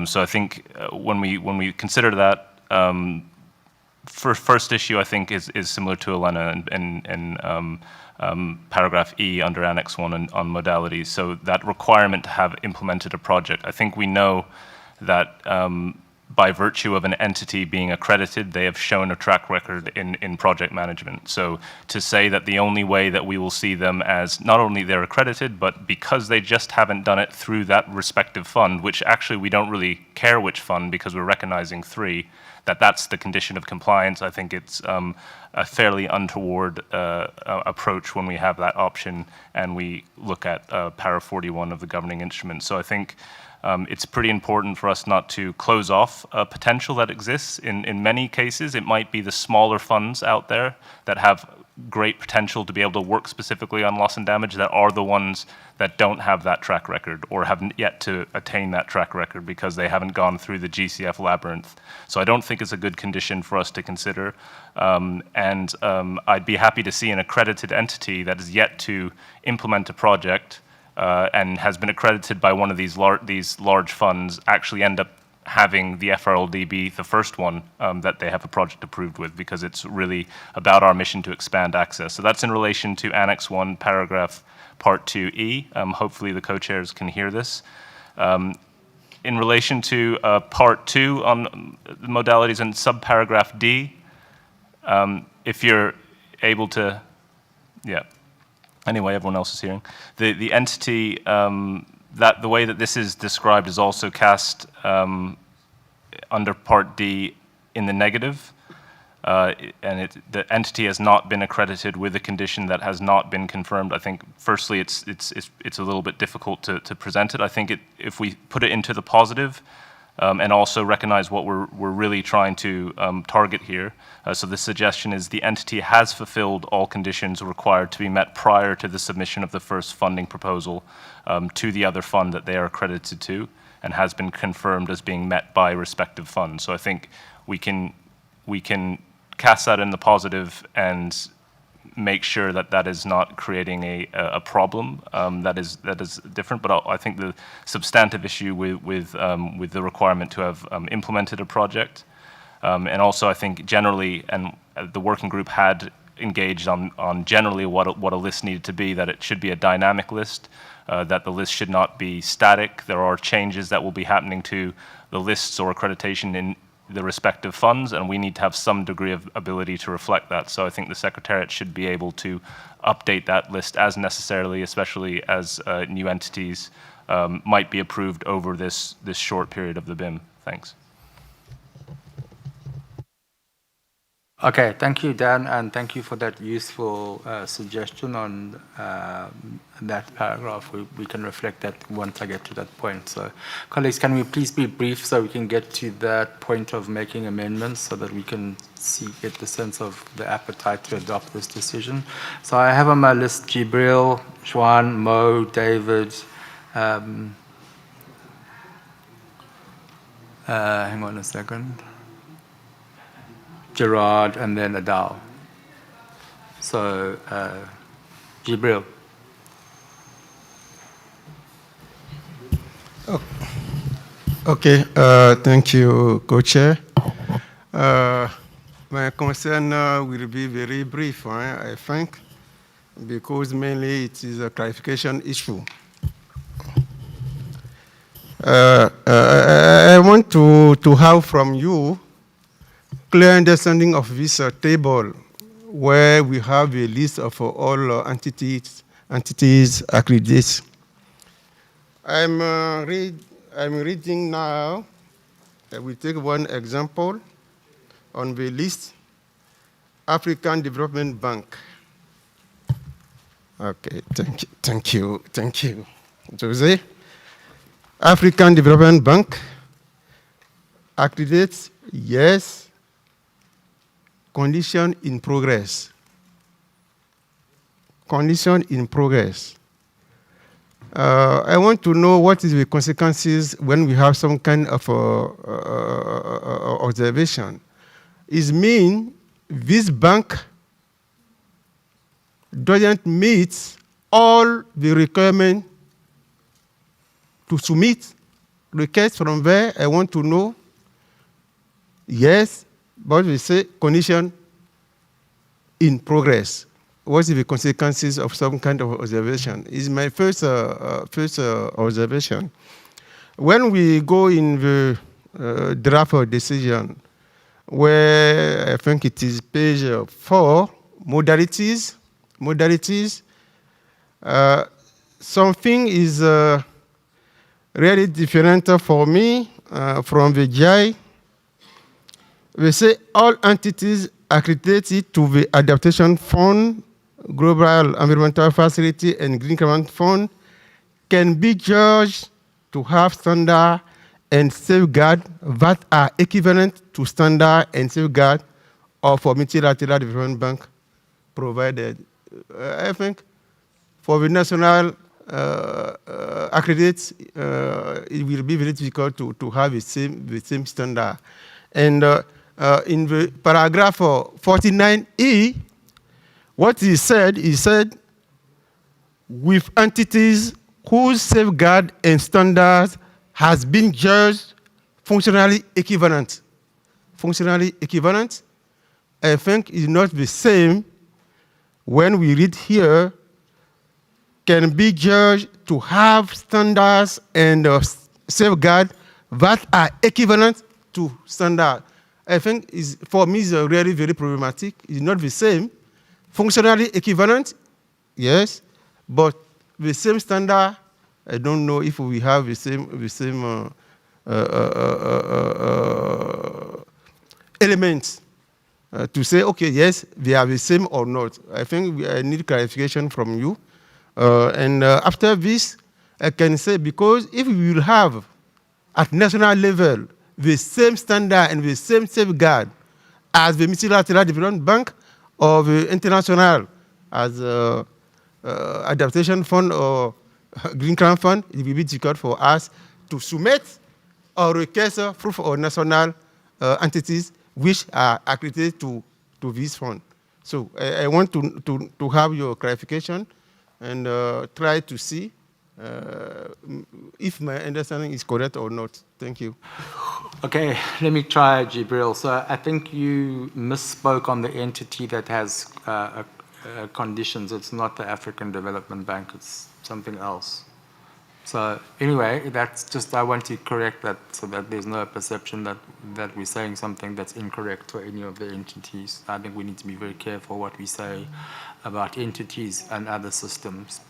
So I think when we consider that, first issue, I think, is similar to Elena in paragraph E under Annex 1 on modalities. So that requirement to have implemented a project. I think we know that by virtue of an entity being accredited, they have shown a track record in project management. So to say that the only way that we will see them as not only they're accredited, but because they just haven't done it through that respective fund, which actually we don't really care which fund because we're recognizing 3, that's the condition of compliance. I think it's a fairly untoward approach when we have that option and we look at Para 41 of the governing instrument. So I think it's pretty important for us not to close off a potential that exists. In many cases, it might be the smaller funds out there that have great potential to be able to work specifically on loss and damage that are the ones that don't have that track record or haven't yet to attain that track record because they haven't gone through the GCF labyrinth. So I don't think it's a good condition for us to consider. I'd be happy to see an accredited entity that is yet to implement a project and has been accredited by one of these large funds actually end up having the FRLD be the first one that they have a project approved with, because it's really about our mission to expand access. So that's in relation to Annex 1, paragraph Part 2E. Hopefully the co-chairs can hear this. In relation to Part 2 on modalities and subparagraph D, if you're able to, anyway, everyone else is hearing. The entity, the way that this is described is also cast under Part D in the negative, and the entity has not been accredited with a condition that has not been confirmed. I think, firstly, it's a little bit difficult to present it. I think if we put it into the positive, and also recognize what we're really trying to target here. So the suggestion is the entity has fulfilled all conditions required to be met prior to the submission of the first funding proposal to the other fund that they are accredited to, and has been confirmed as being met by respective funds. So I think we can cast that in the positive and make sure that that is not creating a problem that is different. But I think the substantive issue with the requirement to have implemented a project, and also I think generally, and the working group had engaged on generally what a list needed to be, that it should be a dynamic list, that the list should not be static. There are changes that will be happening to the lists or accreditation in the respective funds, and we need to have some degree of ability to reflect that. So I think the Secretariat should be able to update that list as necessarily, especially as new entities might be approved over this short period of the BIM. Thanks. Okay, thank you, Dan, and thank you for that useful suggestion on that paragraph. We can reflect that once I get to that point. So, colleagues, can we please be brief so we can get to that point of making amendments so that we can get the sense of the appetite to adopt this decision. So I have on my list Jibril, Juan, Mo, David, hang on a second. Gerard, and then Adal. So, Jibril. Okay, thank you, Co-Chair. My concern will be very brief, I think, because mainly it is a clarification issue. I want to have from you clear understanding of this table where we have a list of all entities accredited. I'm reading now. I will take one example on the list. African Development Bank. Okay, thank you, Jose. African Development Bank accredits, yes. condition in progress. Condition in progress. I want to know what is the consequences when we have some kind of observation. It means this bank doesn't meet all the requirements to submit requests from there. I want to know, yes, but we say condition in progress. What is the consequences of some kind of observation? Is my first observation. When we go in the draft of decision, where I think it is page 4, modalities, something is really different for me from the GI. We say all entities accredited to the Adaptation Fund, Global Environmental Facility, and Green Climate Fund can be judged to have standard and safeguard that are equivalent to standard and safeguard of a multilateral development bank provided. I think for the national accredited, it will be very difficult to have the same standard. And in the paragraph 49E, what he said, with entities whose safeguard and standards has been judged functionally equivalent. Functionally equivalent, I think, is not the same when we read here, can be judged to have standards and safeguard that are equivalent to standard. I think for me is really very problematic. It's not the same. Functionally equivalent, yes, but the same standard, I don't know if we have the same elements to say, okay, yes, they are the same or not. I think I need clarification from you. And after this, I can say, because if we will have at national level the same standard and the same safeguard as the Multilateral Development Bank or the international as Adaptation Fund or Green Climate Fund, it will be difficult for us to submit or request proof of national entities which are accredited to this fund. So I want to have your clarification and try to see if my understanding is correct or not. Thank you. Okay, let me try, Jibril. So I think you misspoke on the entity that has conditions. It's not the African Development Bank, it's something else. So anyway, that's just, I want to correct that so that there's no perception that we're saying something that's incorrect for any of the entities. I think we need to be very careful what we say about entities and other systems.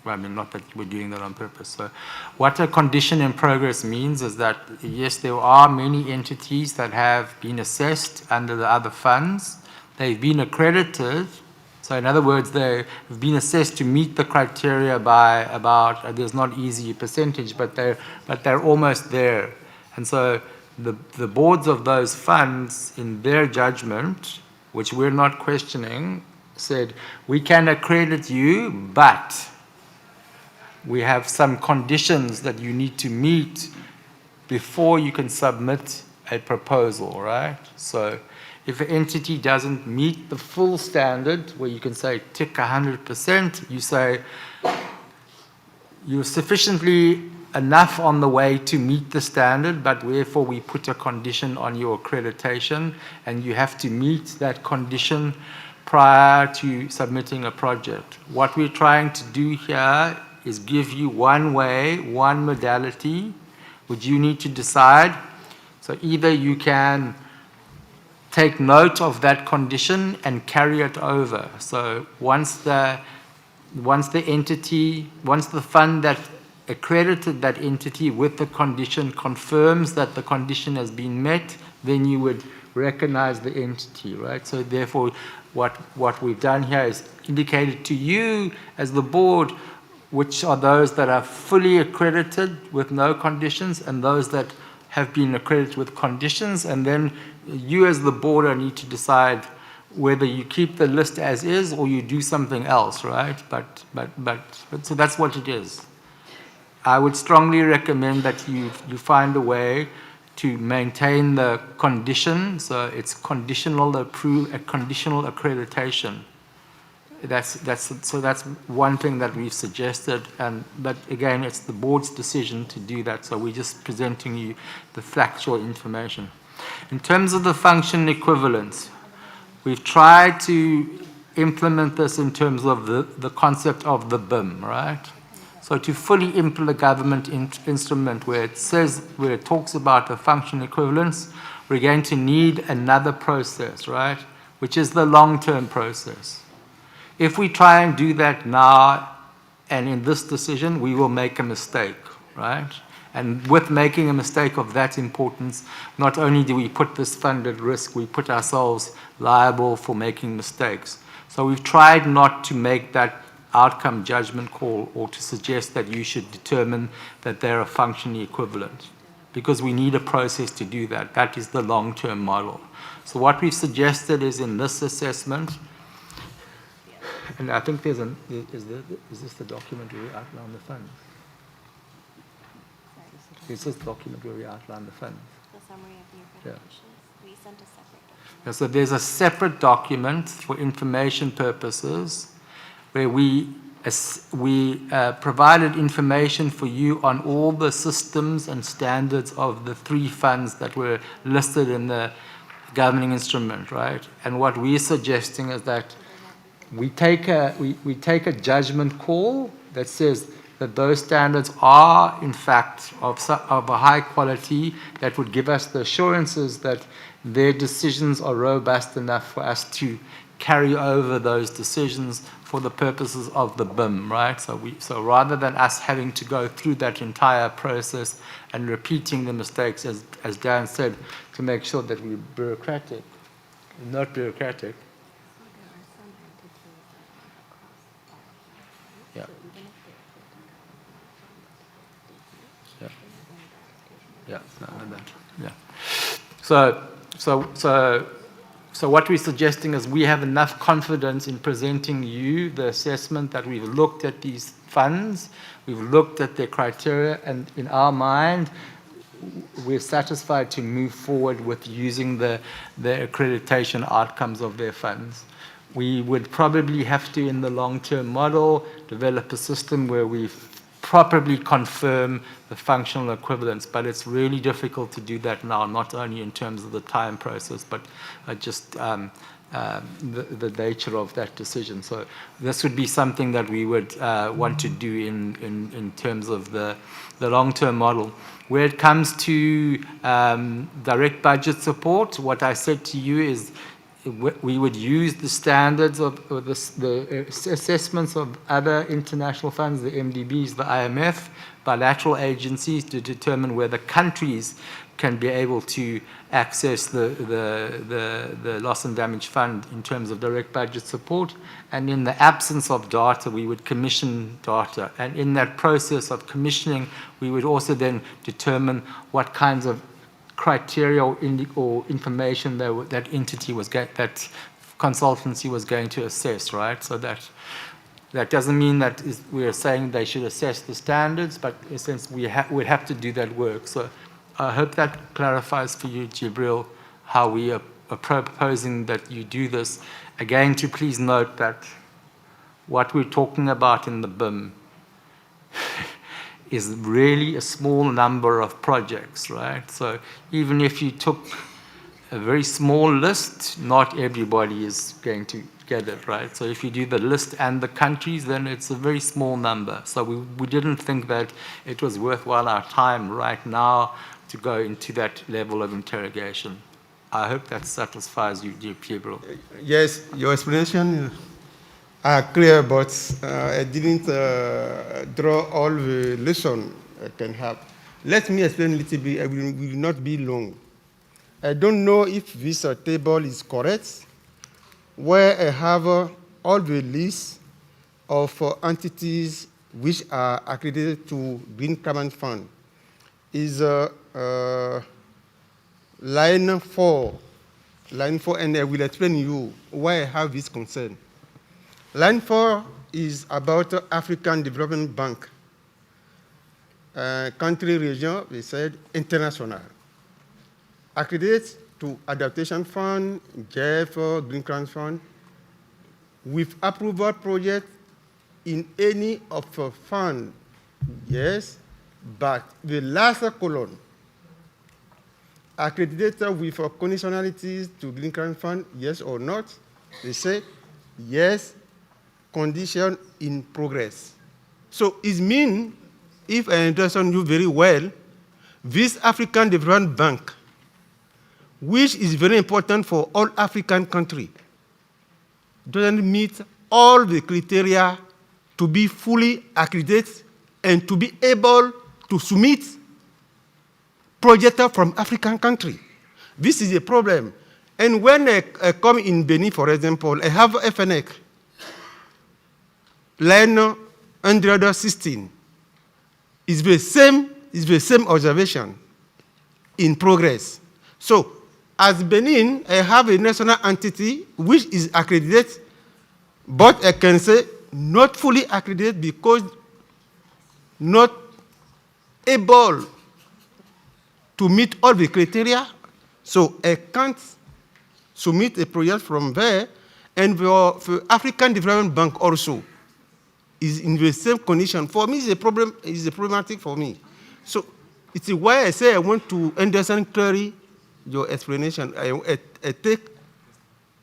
Not that we're doing that on purpose. So what a condition in progress means is that, yes, there are many entities that have been assessed under the other funds. They've been accredited. So in other words, they've been assessed to meet the criteria by about, there's not easy percentage, but they're almost there. And so the boards of those funds, in their judgment, which we're not questioning, said, we can accredit you, but we have some conditions that you need to meet before you can submit a proposal, right? So if an entity doesn't meet the full standard, where you can say tick 100%, you say you're sufficiently enough on the way to meet the standard, but therefore we put a condition on your accreditation, and you have to meet that condition prior to submitting a project. What we're trying to do here is give you one way, one modality, which you need to decide. So either you can take note of that condition and carry it over. So once the fund that accredited that entity with the condition confirms that the condition has been met, then you would recognize the entity, right? So therefore, what we've done here is indicated to you as the board which are those that are fully accredited with no conditions and those that have been accredited with conditions, and then you as the board need to decide whether you keep the list as is or you do something else, right? So that's what it is. I would strongly recommend that you find a way to maintain the condition, so it's conditional accreditation. So that's one thing that we've suggested, but again, it's the board's decision to do that. So we're just presenting you the factual information. In terms of the function equivalence, we've tried to implement this in terms of the concept of the BIM, right? So to fully implement a government instrument where it talks about the function equivalence, we're going to need another process, right? Which is the long-term process. If we try and do that now and in this decision, we will make a mistake, right? And with making a mistake of that importance, not only do we put this fund at risk, we put ourselves liable for making mistakes. So we've tried not to make that outcome judgment call or to suggest that you should determine that they're a functionally equivalent, because we need a process to do that. That is the long-term model. So what we've suggested is in this assessment, and I think there's is this the document where we outline the funds? Is this document where we outline the funds? The summary of the accreditations. We sent a separate document. Yeah, so there's a separate document for information purposes where we provided information for you on all the systems and standards of the 3 funds that were listed in the governing instrument, right? And what we're suggesting is that we take a judgment call that says that those standards are, in fact, of a high quality that would give us the assurances that their decisions are robust enough for us to carry over those decisions for the purposes of the BIM, right? So rather than us having to go through that entire process and repeating the mistakes, as Dan said, to make sure that we're bureaucratic, not bureaucratic. Yeah. Yeah. Yeah. No, that. Yeah. So what we're suggesting is we have enough confidence in presenting you the assessment that we've looked at these funds, we've looked at their criteria, and in our mind, we're satisfied to move forward with using the accreditation outcomes of their funds. We would probably have to, in the long-term model, develop a system where we properly confirm the functional equivalence, but it's really difficult to do that now, not only in terms of the time process, but just the nature of that decision. So this would be something that we would want to do in terms of the long-term model. Where it comes to direct budget support, what I said to you is we would use the standards of the assessments of other international funds, the MDBs, the IMF, bilateral agencies, to determine whether countries can be able to access the loss and damage fund in terms of direct budget support. And in the absence of data, we would commission data. And in that process of commissioning, we would also then determine what kinds of criteria or information that entity was that consultancy was going to assess, right? So that doesn't mean that we are saying they should assess the standards, but in a sense we'd have to do that work. So I hope that clarifies for you, Jibril, how we are proposing that you do this. Again, to please note that what we're talking about in the BIM is really a small number of projects, right? So even if you took a very small list, not everybody is going to get it, right? So if you do the list and the countries, then it's a very small number. So we didn't think that it was worthwhile our time right now to go into that level of interrogation. I hope that satisfies you, Jibril. Yes, your explanation are clear, but I didn't draw all the lesson I can have. Let me explain a little bit. I will not be long. I don't know if this table is correct, where I have all the lists of entities which are accredited to Green Carbon Fund. Is line 4 Line 4, and I will explain you why I have this concern. Line 4 is about African Development Bank. Country, region, we said international. Accredit to Adaptation Fund, JEF, Green Grant Fund, with approval project in any of the fund, yes, but the last column, accredited with conditionalities to Green Grant Fund, yes or not, they say yes, condition in progress. So it means, if I understand you very well, this African Development Bank, which is very important for all African countries, doesn't meet all the criteria to be fully accredited and to be able to submit projects from African countries. This is a problem. And when I come in Benin, for example, I have FNEC, line 116. It's the same observation in progress. So, as Benin, I have a national entity which is accredited, but I can say not fully accredited because not able to meet all the criteria. So I can't submit a project from there. And for African Development Bank also is in the same condition. For me, it's a problem. It's a problematic for me. So it's why I say I want to understand clearly your explanation. I take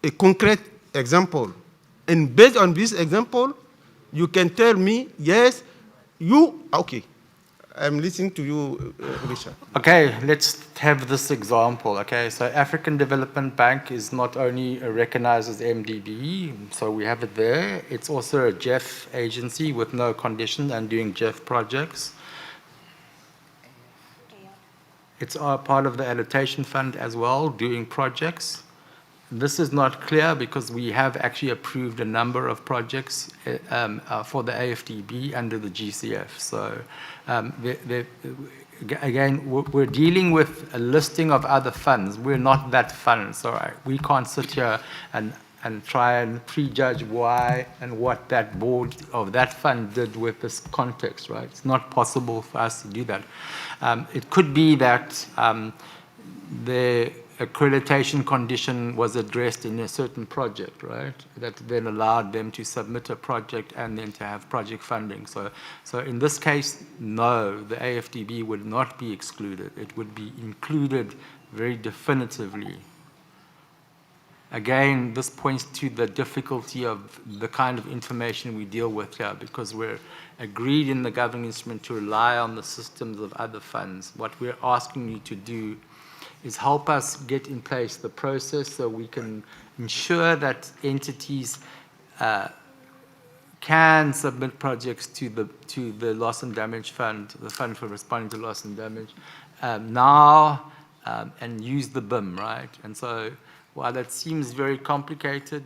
a concrete example. And based on this example, you can tell me, yes, okay. I'm listening to you, Richard. Okay, let's have this example. Okay, so African Development Bank is not only recognized as MDB, so we have it there. It's also a JEF agency with no condition and doing JEF projects. It's part of the Adaptation Fund as well, doing projects. This is not clear because we have actually approved a number of projects for the AFDB under the GCF. So again, we're dealing with a listing of other funds. We're not that fund, so we can't sit here and try and prejudge why and what that board of that fund did with this context, right? It's not possible for us to do that. It could be that the accreditation condition was addressed in a certain project, right? That then allowed them to submit a project and then to have project funding. So in this case, no, the AFDB would not be excluded. It would be included very definitively. Again, this points to the difficulty of the kind of information we deal with here because we're agreed in the governing instrument to rely on the systems of other funds. What we're asking you to do is help us get in place the process so we can ensure that entities can submit projects to the Loss and Damage Fund, the Fund for Responding to Loss and Damage, now and use the BIM, right? And so while that seems very complicated,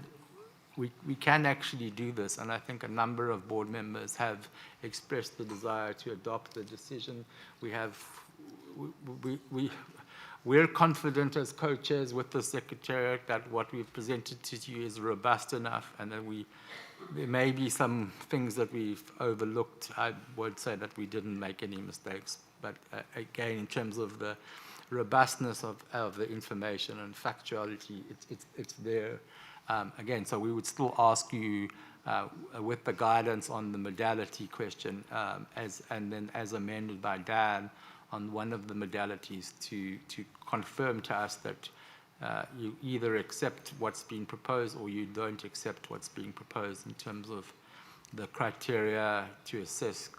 we can actually do this. And I think a number of board members have expressed the desire to adopt the decision. We're confident as co-chairs with the Secretariat that what we've presented to you is robust enough, and that there may be some things that we've overlooked. I would say that we didn't make any mistakes, but again, in terms of the robustness of the information and factuality, it's there. Again, so we would still ask you with the guidance on the modality question, and then as amended by Dan, on one of the modalities to confirm to us that you either accept what's being proposed or you don't accept what's being proposed in terms of the criteria to assess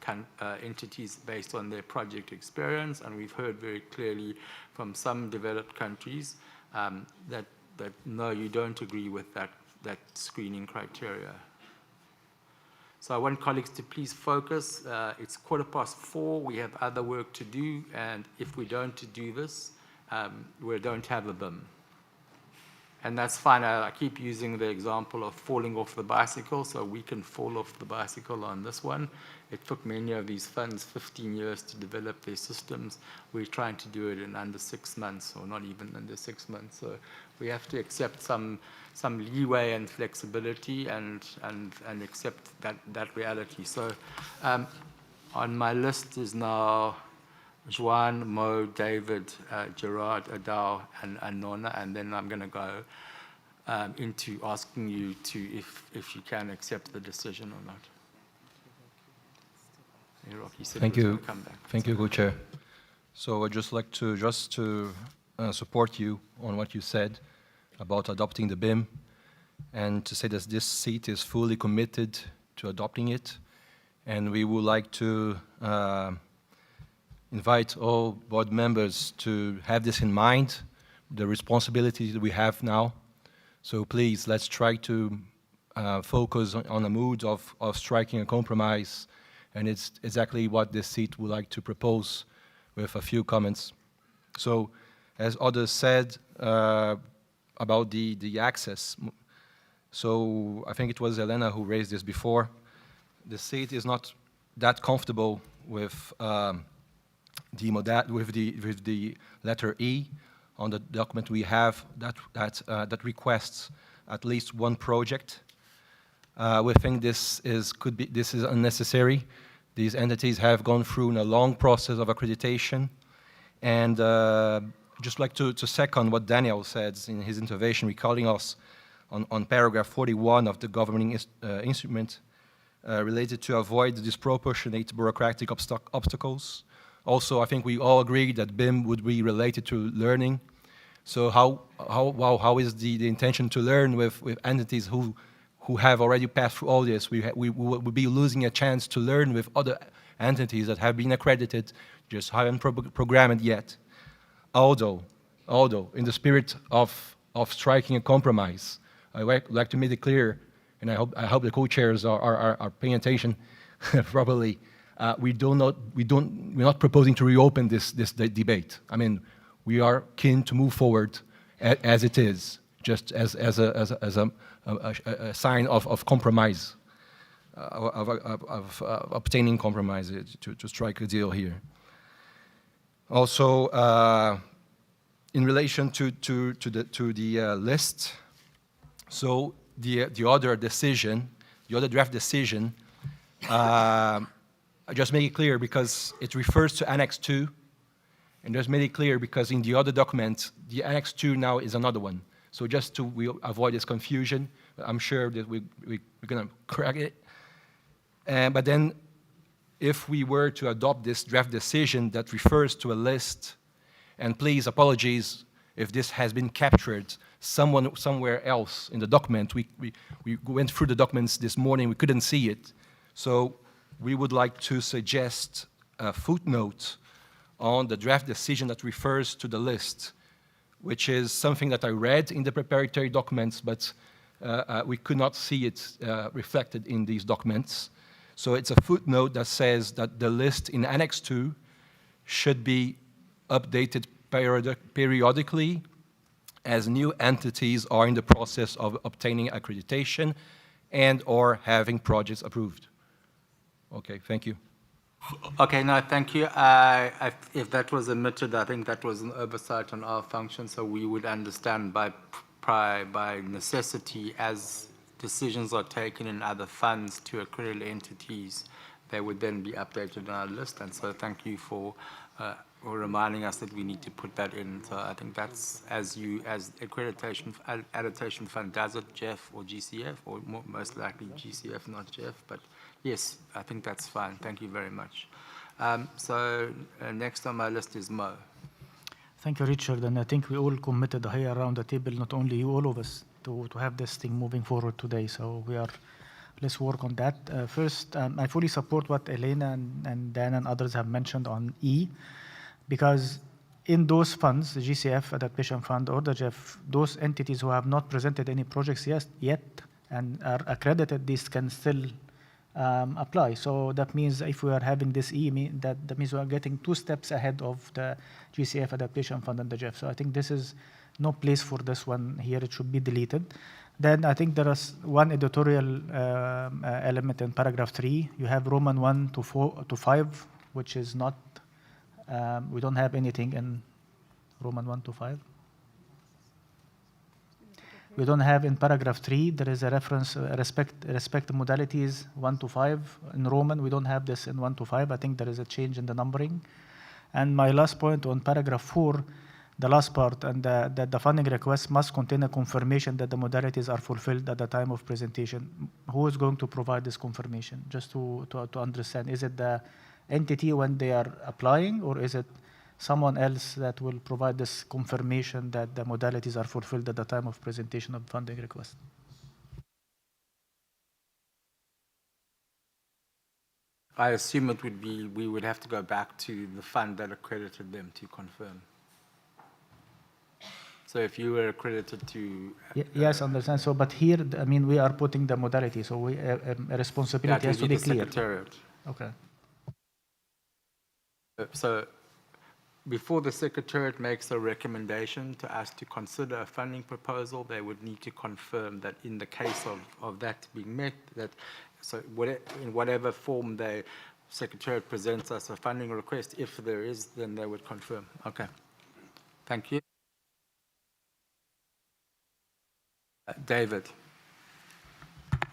entities based on their project experience. And we've heard very clearly from some developed countries that no, you don't agree with that screening criteria. So I want colleagues to please focus. It's 4:15. We have other work to do, and if we don't do this, we don't have a BIM. And that's fine. I keep using the example of falling off the bicycle, so we can fall off the bicycle on this one. It took many of these funds 15 years to develop their systems. We're trying to do it in under 6 months, or not even under 6 months. So we have to accept some leeway and flexibility and accept that reality. So on my list is now Juan, Mo, David, Gerard, Adao, and Nona, and then I'm going to go into asking you to if you can accept the decision or not. Rocky said Thank he was you. gonna come back. Thank you, Co-Chair. So I'd just like to support you on what you said about adopting the BIM, and to say that this seat is fully committed to adopting it, and we would like to invite all board members to have this in mind, the responsibilities that we have now. So please, let's try to focus on a mood of striking a compromise, and it's exactly what this seat would like to propose with a few comments. So, as others said about the access, so I think it was Elena who raised this before, the seat is not that comfortable with the letter E on the document we have that requests at least one project. We think this is unnecessary. These entities have gone through a long process of accreditation, and just like to second what Daniel said in his intervention, recalling us on paragraph 41 of the governing instrument related to avoid disproportionate bureaucratic obstacles. Also, I think we all agree that BIM would be related to learning. So how is the intention to learn with entities who have already passed through all this? We would be losing a chance to learn with other entities that have been accredited, just haven't programmed yet. Although, in the spirit of striking a compromise, I would like to make it clear, and I hope the co-chairs are paying attention properly. We're not proposing to reopen this debate. I mean, we are keen to move forward as it is, just as a sign of compromise, of obtaining compromise to strike a deal here. Also, in relation to the list, so the other draft decision, I just make it clear because it refers to Annex 2, and just make it clear because in the other document, the Annex 2 now is another one. So just to avoid this confusion, I'm sure that we're going to correct it. But then if we were to adopt this draft decision that refers to a list, and please, apologies if this has been captured somewhere else in the document. We went through the documents this morning, we couldn't see it. So we would like to suggest a footnote on the draft decision that refers to the list, which is something that I read in the preparatory documents, but we could not see it reflected in these documents. So it's a footnote that says that the list in Annex 2 should be updated periodically as new entities are in the process of obtaining accreditation and or having projects approved. Okay, thank you. Okay, no, thank you. If that was omitted, I think that was an oversight on our function, so we would understand by necessity as decisions are taken in other funds to accredited entities, they would then be updated on our list. And so thank you for reminding us that we need to put that in. So I think that's as accreditation fund does it, Jeff or GCF, or most likely GCF, not Jeff, but yes, I think that's fine. Thank you very much. So next on my list is Mo. Thank you, Richard, and I think we all committed here around the table, not only you, all of us, to have this thing moving forward today. So let's work on that. First, I fully support what Elena and Dan and others have mentioned on E, because in those funds, the GCF Adaptation Fund or the GEF, those entities who have not presented any projects yet and are accredited, these can still apply. So that means if we are having this E, that means we are getting 2 steps ahead of the GCF Adaptation Fund and the GEF. So I think this is no place for this one here. It should be deleted. Then I think there is one editorial element in paragraph 3. You have Roman 1 to 5, which is not, we don't have anything in Roman 1 to 5. We don't have in paragraph 3, there is a reference, respect modalities 1 to 5. In Roman, we don't have this in 1 to 5. I think there is a change in the numbering. And my last point on paragraph 4, the last part, and that the funding request must contain a confirmation that the modalities are fulfilled at the time of presentation. Who is going to provide this confirmation? Just to understand, is it the entity when they are applying, or is it someone else that will provide this confirmation that the modalities are fulfilled at the time of presentation of funding request? I assume it would be, we would have to go back to the fund that accredited them to confirm. So if you were accredited to... Yes, understand. So, but here, I mean, we are putting the modality, so we, a responsibility has to be clear. Secretariat. Okay. So before the Secretariat makes a recommendation to us to consider a funding proposal, they would need to confirm that in the case of that being met, that so in whatever form the Secretariat presents us a funding request, if there is, then they would confirm. Okay. Thank you. David.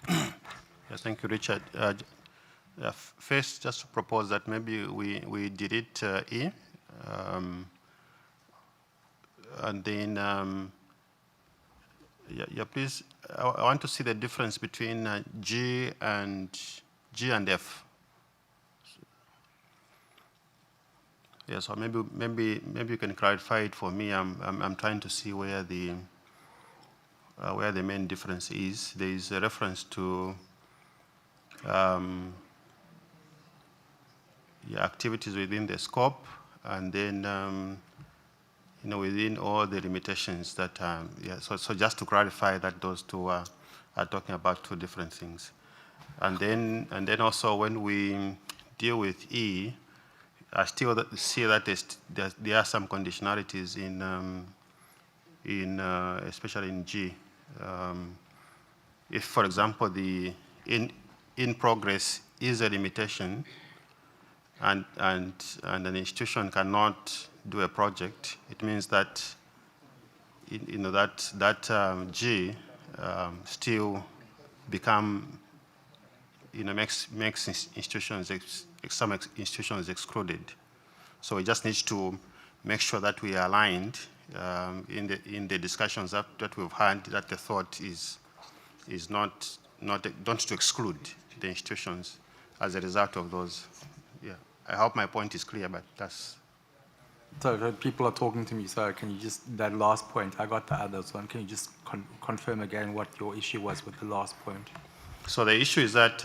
Yes, thank you, Richard. First, just to propose that maybe we delete E, and then, please, I want to see the difference between G and F. Yeah, so maybe you can clarify it for me. I'm trying to see where the main difference is. There is a reference to activities within the scope, and then within all the limitations that so just to clarify that those two are talking about two different things. And then also when we deal with E, I still see that there are some conditionalities in especially in G. If, for example, the in progress is a limitation, and an institution cannot do a project, it means that that G still become makes institutions some institutions excluded. So we just need to make sure that we are aligned in the discussions that we've had, that the thought is not to exclude the institutions as a result of those. Yeah, I hope my point is clear, but that's. So people are talking to me, so can you just, that last point, I got the others one, can you just confirm again what your issue was with the last point? So the issue is that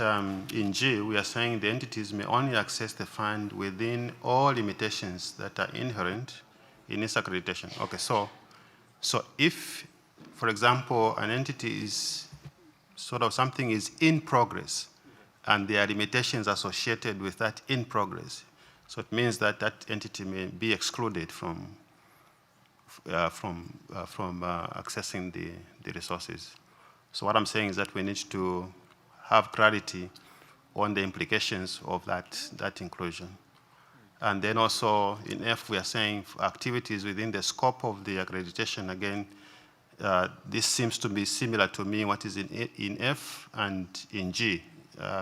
in G, we are saying the entities may only access the fund within all limitations that are inherent in its accreditation. Okay, so if, for example, an entity is something is in progress, and there are limitations associated with that in progress, so it means that that entity may be excluded from accessing the resources. So what I'm saying is that we need to have clarity on the implications of that inclusion. And then also in F, we are saying activities within the scope of the accreditation. Again, this seems to be similar to me what is in F and in G.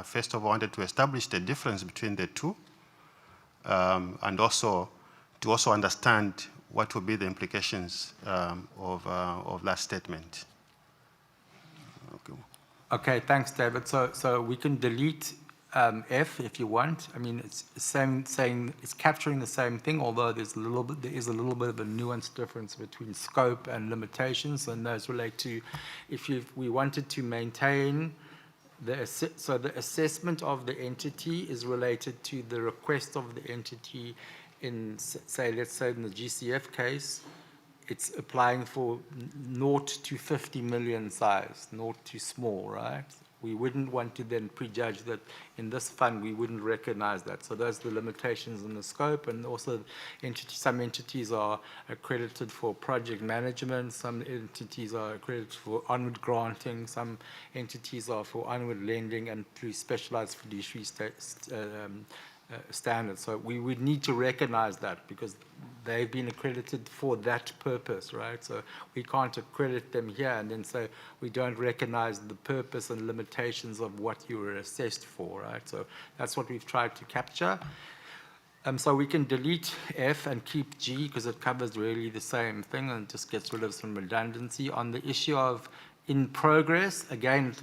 First of all, I wanted to establish the difference between the two, and also to understand what will be the implications of that statement. Okay. Okay, thanks, David. So we can delete F if you want. I mean, it's saying it's capturing the same thing, although there is a little bit of a nuanced difference between scope and limitations, and those relate to if we wanted to maintain so the assessment of the entity is related to the request of the entity in, let's say in the GCF case, it's applying for 0 to 50 million size, 0 to small, right? We wouldn't want to then prejudge that in this fund we wouldn't recognize that. So those are the limitations in the scope, and also some entities are accredited for project management, some entities are accredited for onward granting, some entities are for onward lending and through specialized fiduciary standards. So we would need to recognize that because they've been accredited for that purpose, right? So we can't accredit them here and then say we don't recognize the purpose and limitations of what you were assessed for, right? So that's what we've tried to capture. So we can delete F and keep G because it covers really the same thing and just gets rid of some redundancy. On the issue of in progress, again,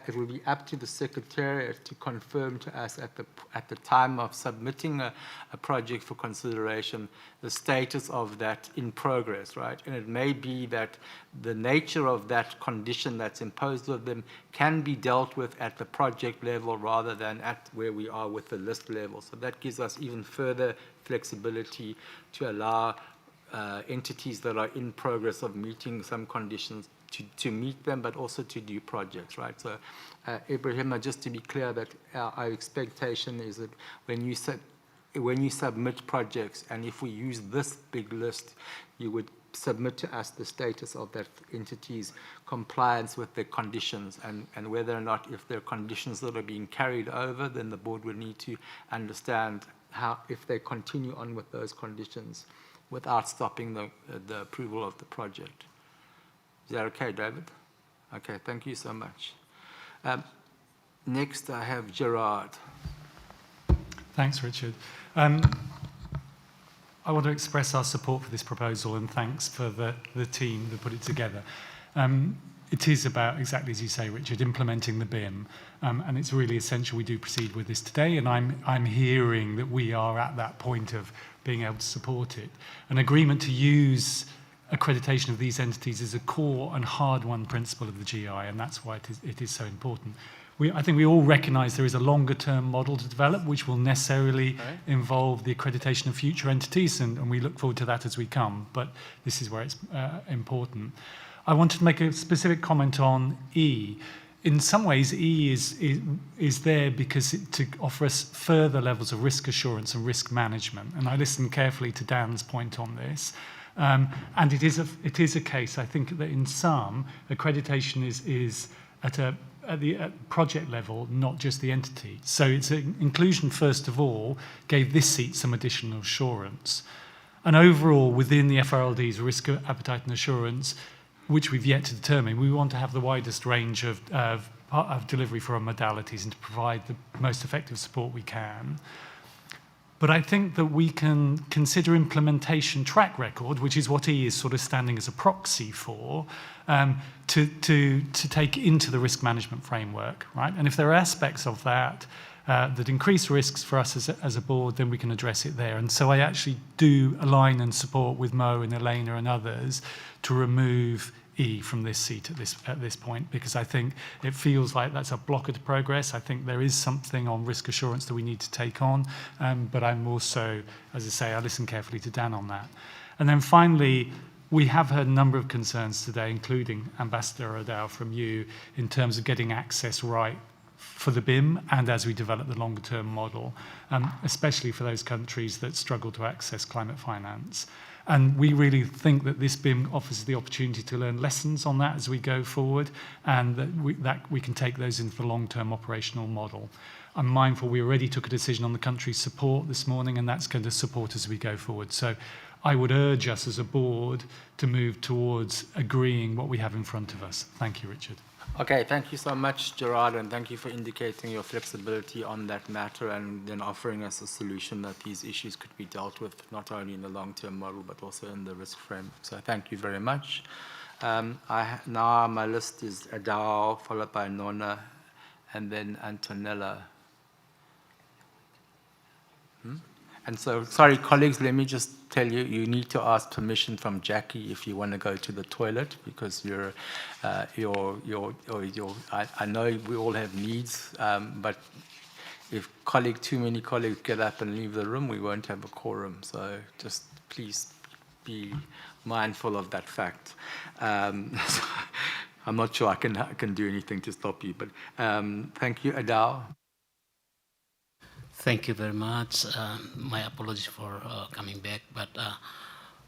it will be up to the Secretariat to confirm to us at the time of submitting a project for consideration the status of that in progress, right? And it may be that the nature of that condition that's imposed of them can be dealt with at the project level rather than at where we are with the list level. So that gives us even further flexibility to allow entities that are in progress of meeting some conditions to meet them, but also to do projects, right? So, Ibrahima, just to be clear that our expectation is that when you submit projects, and if we use this big list, you would submit to us the status of that entity's compliance with the conditions, and whether or not if there are conditions that are being carried over, then the board would need to understand how, if they continue on with those conditions without stopping the approval of the project. Is that okay, David? Okay, thank you so much. Next, I have Gerard. Thanks, Richard. I want to express our support for this proposal and thanks for the team that put it together. It is about, exactly as you say, Richard, implementing the BIM, and it's really essential we do proceed with this today, and I'm hearing that we are at that point of being able to support it. An agreement to use accreditation of these entities is a core and hard-won principle of the GI, and that's why it is so important. I think we all recognise there is a longer-term model to develop, which will necessarily involve the accreditation of future entities, and we look forward to that as we come, but this is where it's important. I wanted to make a specific comment on E. In some ways, E is there because to offer us further levels of risk assurance and risk management, and I listened carefully to Dan's point on this. And it is a case, I think, that in some, accreditation is at the project level, not just the entity. So its inclusion, first of all, gave this seat some additional assurance. And overall, within the FRLD's risk appetite and assurance, which we've yet to determine, we want to have the widest range of delivery for our modalities and to provide the most effective support we can. But I think that we can consider implementation track record, which is what E is sort of standing as a proxy for, to take into the risk management framework, right? And if there are aspects of that that increase risks for us as a board, then we can address it there. And so I actually do align and support with Mo and Elena and others to remove E from this seat at this point, because I think it feels like that's a blocker to progress. I think there is something on risk assurance that we need to take on, but I'm also, as I say, I listened carefully to Dan on that. And then finally, we have heard a number of concerns today, including Ambassador O'Dowd from you, in terms of getting access right for the BIM and as we develop the longer term model, especially for those countries that struggle to access climate finance. And we really think that this BIM offers the opportunity to learn lessons on that as we go forward, and that we can take those into the long-term operational model. I'm mindful we already took a decision on the country's support this morning, and that's going to support as we go forward. So I would urge us as a board to move towards agreeing what we have in front of us. Thank you, Richard. Okay, thank you so much, Gerard, and thank you for indicating your flexibility on that matter and then offering us a solution that these issues could be dealt with not only in the long-term model but also in the risk framework. So thank you very much. Now my list is Adao, followed by Nona, and then Antonella. And so, sorry, colleagues, let me just tell you, you need to ask permission from Jackie if you want to go to the toilet, because I know we all have needs, but if too many colleagues get up and leave the room, we won't have a quorum. So just please be mindful of that fact. I'm not sure I can do anything to stop you, but thank you, Adao. Thank you very much. My apologies for coming back, but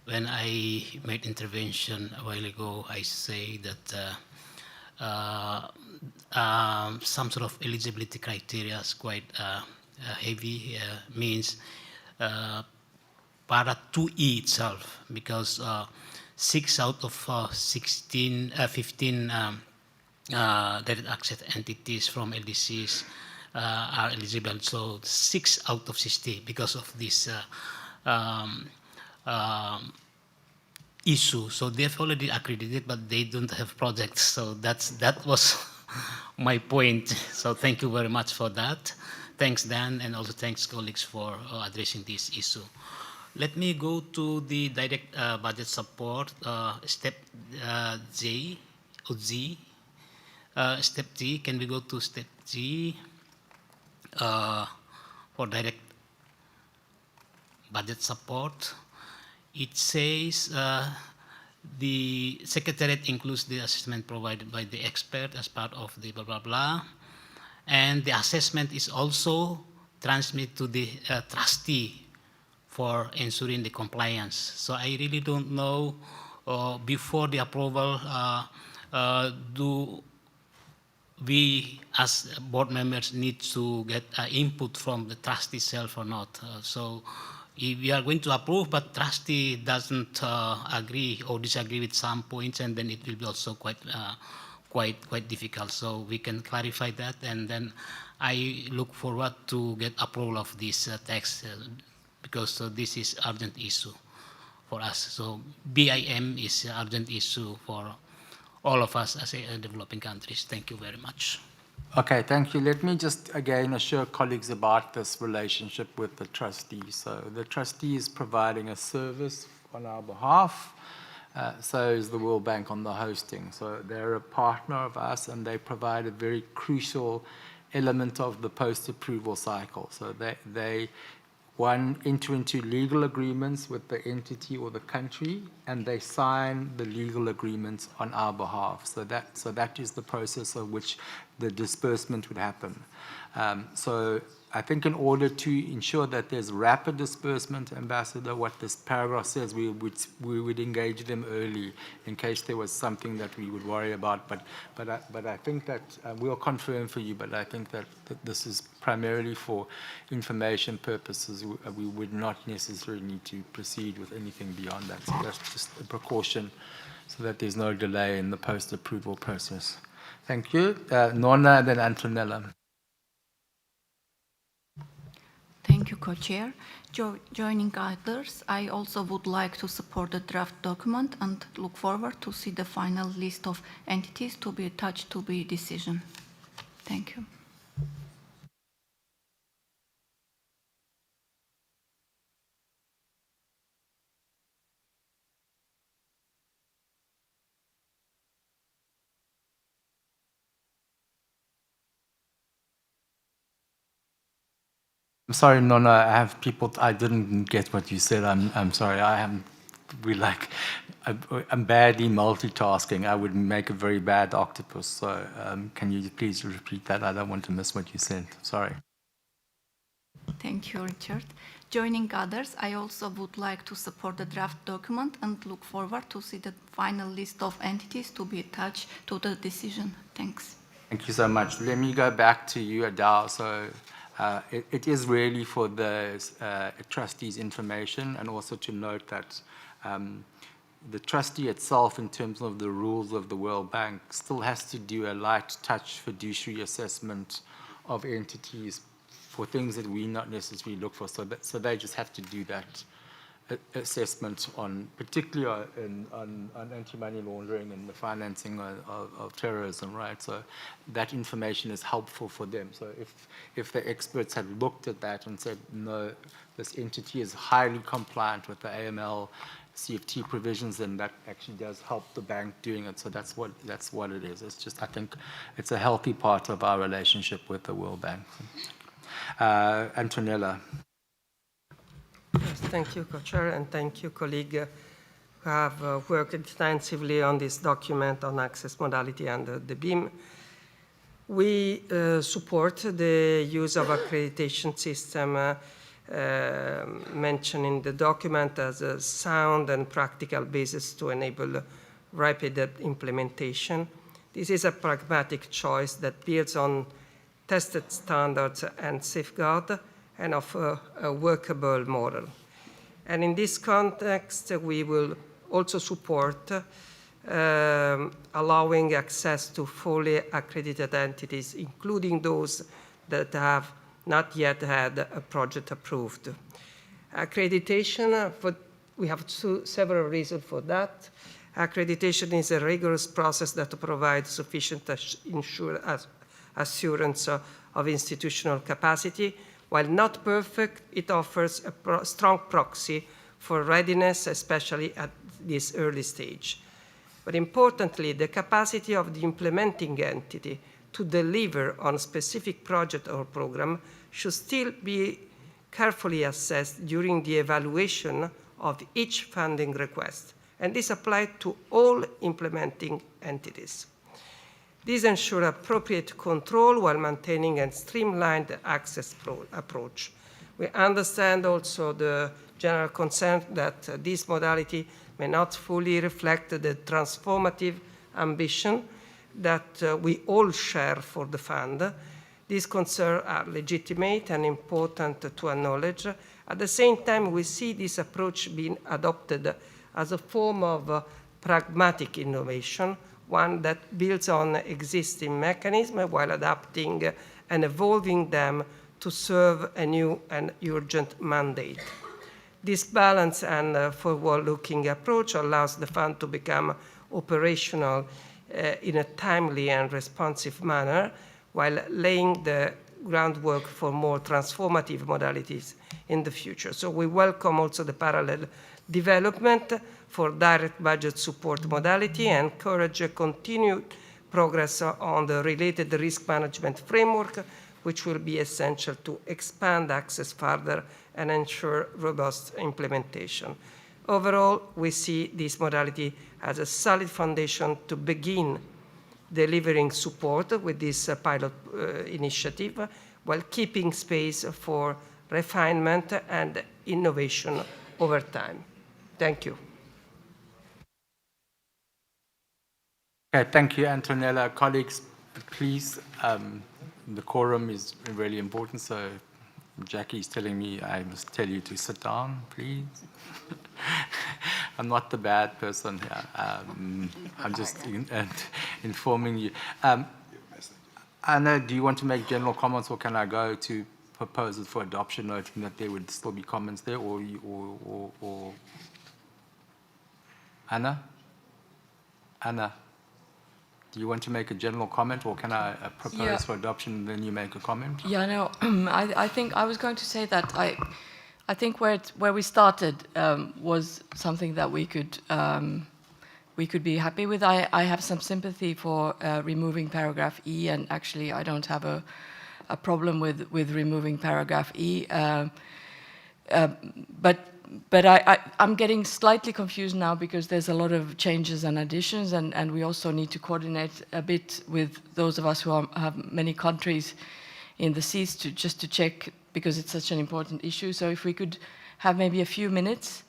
when I made intervention a while ago, I say that some sort of eligibility criteria is quite heavy, means para 2E itself, because 6 out of 15 direct access entities from LDCs are eligible. So 6 out of 60 because of this issue. So they've already accredited, but they don't have projects. So that was my point. So thank you very much for that. Thanks, Dan, and also thanks, colleagues, for addressing this issue. Let me go to the direct budget support, step J or Z. Step G, can we go to step G for direct budget support? It says the Secretariat includes the assessment provided by the expert as part of the blah, blah, blah. And the assessment is also transmitted to the trustee for ensuring the compliance. So I really don't know, before the approval, do we as board members need to get input from the trustee itself or not? So if we are going to approve, but trustee doesn't agree or disagree with some points, and then it will be also quite difficult. So we can clarify that, and then I look forward to get approval of this text because this is urgent issue for us. So BIM is an urgent issue for all of us as developing countries. Thank you very much. Okay, thank you. Let me just again assure colleagues about this relationship with the trustee. So the trustee is providing a service on our behalf. So is the World Bank on the hosting. So they're a partner of us, and they provide a very crucial element of the post-approval cycle. So they enter into legal agreements with the entity or the country, and they sign the legal agreements on our behalf. So that is the process of which the disbursement would happen. So I think in order to ensure that there's rapid disbursement, Ambassador, what this paragraph says, we would engage them early in case there was something that we would worry about. But I think that we'll confirm for you, but I think that this is primarily for information purposes. We would not necessarily need to proceed with anything beyond that. So that's just a precaution so that there's no delay in the post-approval process. Thank you. Nona, then Antonella. Thank you, Co-Chair. Joining others, I also would like to support the draft document and look forward to see the final list of entities to be attached to the decision. Thank you. I'm sorry, Nona, I have people, I didn't get what you said. I'm sorry, I'm badly multitasking. I would make a very bad octopus. So can you please repeat that? I don't want to miss what you said. Sorry. Thank you, Richard. Joining others, I also would like to support the draft document and look forward to see the final list of entities to be attached to the decision. Thanks. Thank you so much. Let me go back to you, Adao. So it is really for the trustees' information, and also to note that the trustee itself, in terms of the rules of the World Bank, still has to do a light touch fiduciary assessment of entities for things that we not necessarily look for. So they just have to do that assessment on, particularly on anti-money laundering and the financing of terrorism, right? So that information is helpful for them. So if the experts had looked at that and said, no, this entity is highly compliant with the AML, CFT provisions, then that actually does help the bank doing it. So that's what it is. It's just, I think it's a healthy part of our relationship with the World Bank. Antonella. Yes, thank you, Co-Chair, and thank you, colleague, who who have worked extensively on this document on access modality under the BIM. We support the use of accreditation system mentioned in the document as a sound and practical basis to enable rapid implementation. This is a pragmatic choice that builds on tested standards and safeguard and offer a workable model. And in this context, we will also support allowing access to fully accredited entities, including those that have not yet had a project approved. Accreditation, we have several reasons for that. Accreditation is a rigorous process that provides sufficient assurance of institutional capacity. While not perfect, it offers a strong proxy for readiness, especially at this early stage. But importantly, the capacity of the implementing entity to deliver on a specific project or program should still be carefully assessed during the evaluation of each funding request, and this applies to all implementing entities. This ensures appropriate control while maintaining a streamlined access approach. We understand also the general concern that this modality may not fully reflect the transformative ambition that we all share for the fund. These concerns are legitimate and important to acknowledge. At the same time, we see this approach being adopted as a form of pragmatic innovation, one that builds on existing mechanisms while adapting and evolving them to serve a new and urgent mandate. This balanced and forward-looking approach allows the fund to become operational in a timely and responsive manner, while laying the groundwork for more transformative modalities in the future. So we welcome also the parallel development for direct budget support modality and encourage a continued progress on the related risk management framework, which will be essential to expand access further and ensure robust implementation. Overall, we see this modality as a solid foundation to begin delivering support with this pilot initiative, while keeping space for refinement and innovation over time. Thank you. Okay, thank you, Antonella. Colleagues, please, the quorum is really important, so Jackie is telling me I must tell you to sit down, please. I'm not the bad person here. I'm just informing you. Anna, do you want to make general comments, or can I go to proposals for adoption, noting that there would still be comments there, or Anna? Anna, do you want to make a general comment, or can I propose for adoption and then you make a comment? Yeah, no, I think I was going to say that I think where we started was something that we could be happy with. I have some sympathy for removing paragraph E, and actually I don't have a problem with removing paragraph E. But I'm getting slightly confused now because there's a lot of changes and additions, and we also need to coordinate a bit with those of us who have many countries in the seas just to check, because it's such an important issue. So if we could have maybe a few minutes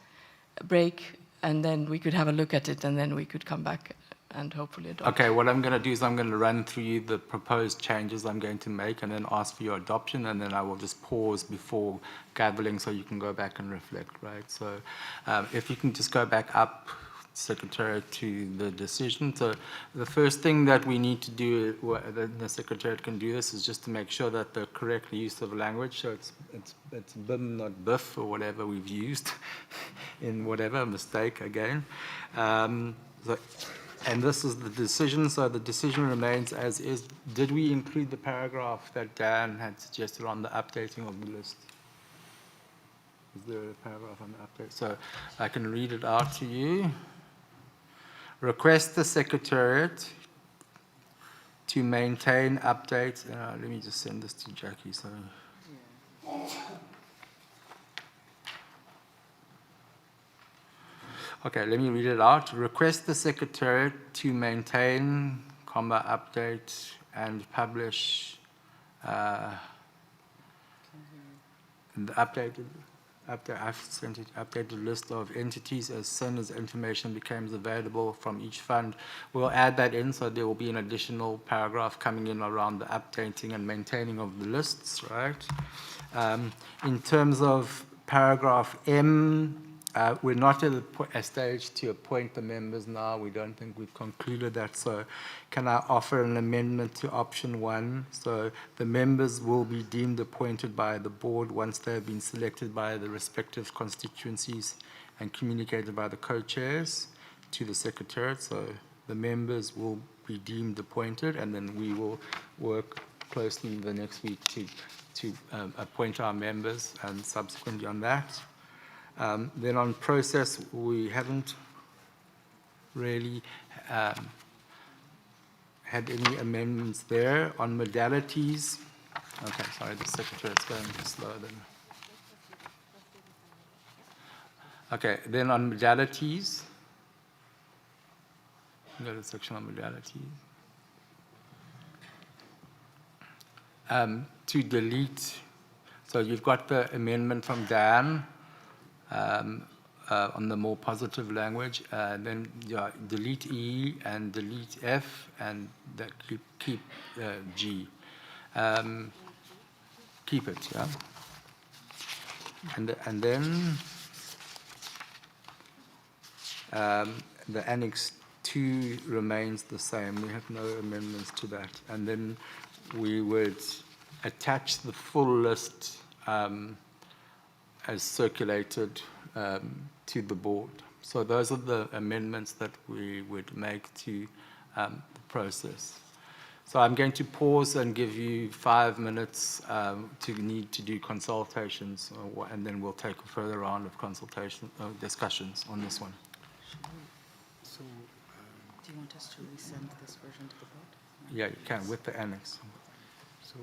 break, and then we could have a look at it, and then we could come back and hopefully adopt. Okay, what I'm going to do is I'm going to run through you the proposed changes I'm going to make, and then ask for your adoption, and then I will just pause before gathering so you can go back and reflect, right? So if you can just go back up, Secretariat, to the decision. So the first thing that we need to do, the Secretariat can do this, is just to make sure that the correct use of language, so it's BIM, not BIF, or whatever we've used in whatever mistake again. And this is the decision, so the decision remains as is. Did we include the paragraph that Dan had suggested on the updating of the list? Is there a paragraph on the update? So I can read it out to you. Request the Secretariat to maintain updates. Let me just send this to Jackie. So. Okay, let me read it out. Request the Secretariat to maintain, update, and publish the I've sent it, updated list of entities as soon as information becomes available from each fund. We'll add that in, so there will be an additional paragraph coming in around the updating and maintaining of the lists, right? In terms of paragraph M, we're not at a stage to appoint the members now. We don't think we've concluded that. So can I offer an amendment to option 1? So the members will be deemed appointed by the board once they have been selected by the respective constituencies and communicated by the co-chairs to the Secretariat. So the members will be deemed appointed, and then we will work closely the next week to appoint our members and subsequently on that. Then on process, we haven't really had any amendments there. On modalities, okay, sorry, the Secretariat's going slow then. Okay, then on modalities, go to the section on modalities. To delete, so you've got the amendment from Dan, on the more positive language, then delete E and delete F and keep G. Keep it, yeah. And then the Annex 2 remains the same. We have no amendments to that. And then we would attach the full list as circulated to the board. So those are the amendments that we would make to the process. So I'm going to pause and give you 5 minutes to do consultations, and then we'll take a further round of consultation discussions on this one. So, do you want us to resend this version to the board? Yeah, you can, with the annex. So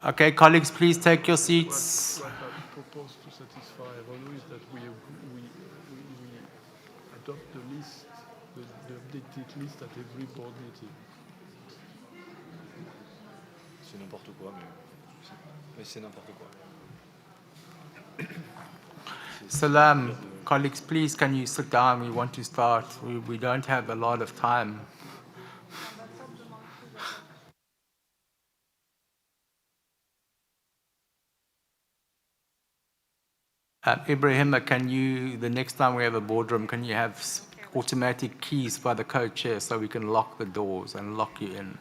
Okay, colleagues, please take your seats. What I propose to satisfy Renaud is that we adopt the list, the updated list at every board meeting. C'est n'importe quoi, mais c'est n'importe quoi. Salam, colleagues, please can you sit down? We want to start. We don't have a lot of time. Ibrahima, can you, the next time we have a boardroom, can you have automatic keys by the co-chair so we can lock the doors and lock you in?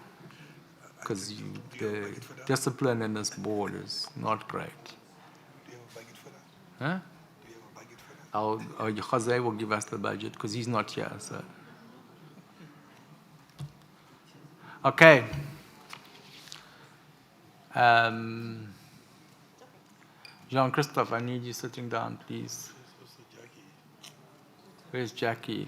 Because the discipline in this board is not great. Huh? Jose will give us the budget because he's not here. So, okay. Jean-Christophe, I need you sitting down, please. Where's Jackie?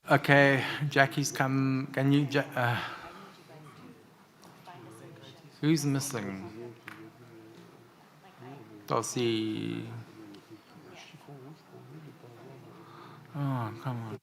Okay, Jackie's come. Can you? Who's missing? Dulcie. Oh, come on.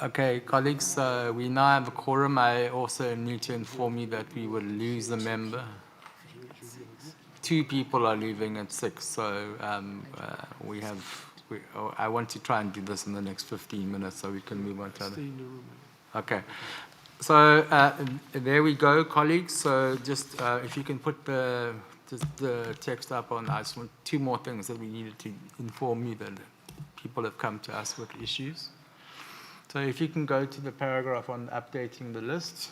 Okay, colleagues, we now have a quorum. I also need to inform you that we will lose a member. 2 people are leaving at 6, so I want to try and do this in the next 15 minutes so we can move on to other. Okay, so there we go, colleagues. So just if you can put the text up on, I just want 2 more things that we needed to inform you that people have come to us with issues. So if you can go to the paragraph on updating the list.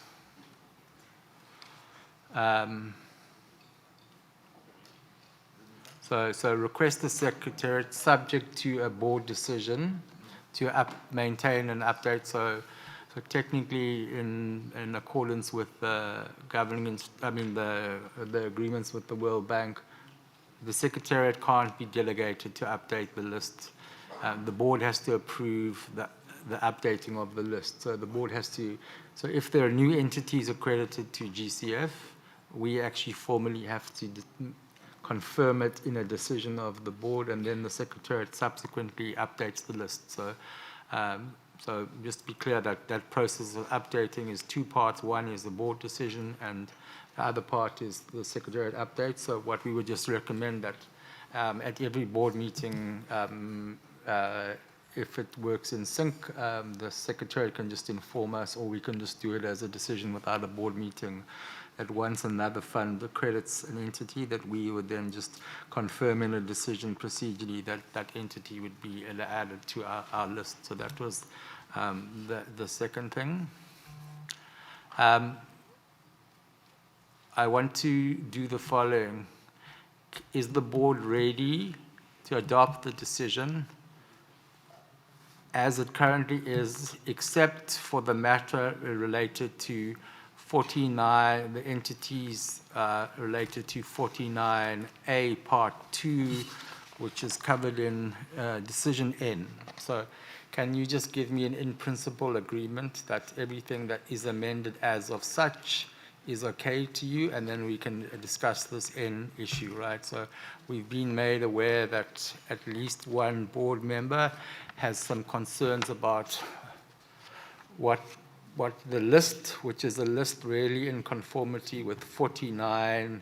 So request the Secretariat, subject to a board decision, to maintain and update. So technically, in accordance with the the agreements with the World Bank, the Secretariat can't be delegated to update the list. The board has to approve the updating of the list. So the board has to, so if there are new entities accredited to GCF, we actually formally have to confirm it in a decision of the board, and then the Secretariat subsequently updates the list. So just to be clear, that process of updating is 2 parts. One is the board decision, and the other part is the Secretariat update. So what we would just recommend that at every board meeting, if it works in sync, the secretary can just inform us, or we can just do it as a decision without a board meeting. That once another fund accredits an entity, that we would then just confirm in a decision procedurally that that entity would be added to our list. So that was the second thing. I want to do the following. Is the board ready to adopt the decision as it currently is, except for the matter related to 49, the entities related to 49A Part 2, which is covered in Decision N. So can you just give me an in-principle agreement that everything that is amended as of such is okay to you, and then we can discuss this N issue, right? So we've been made aware that at least one board member has some concerns about what the list, which is a list really in conformity with 49B.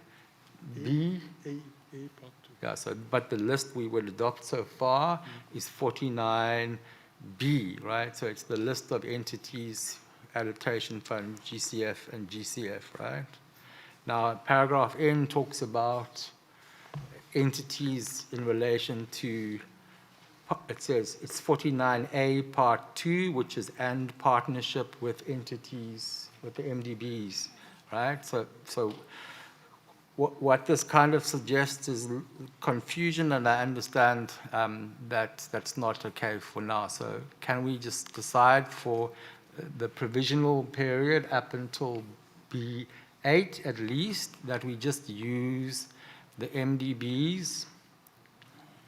Yeah, so, but the list we would adopt so far is 49B, right? So it's the list of entities, Adaptation Fund, GCF, and GCF, right? Now, paragraph N talks about entities in relation to, it says it's 49A Part 2, which is and partnership with entities, with the MDBs, right? So what this kind of suggests is confusion, and I understand that that's not okay for now. So can we just decide for the provisional period up until B8 at least, that we just use the MDBs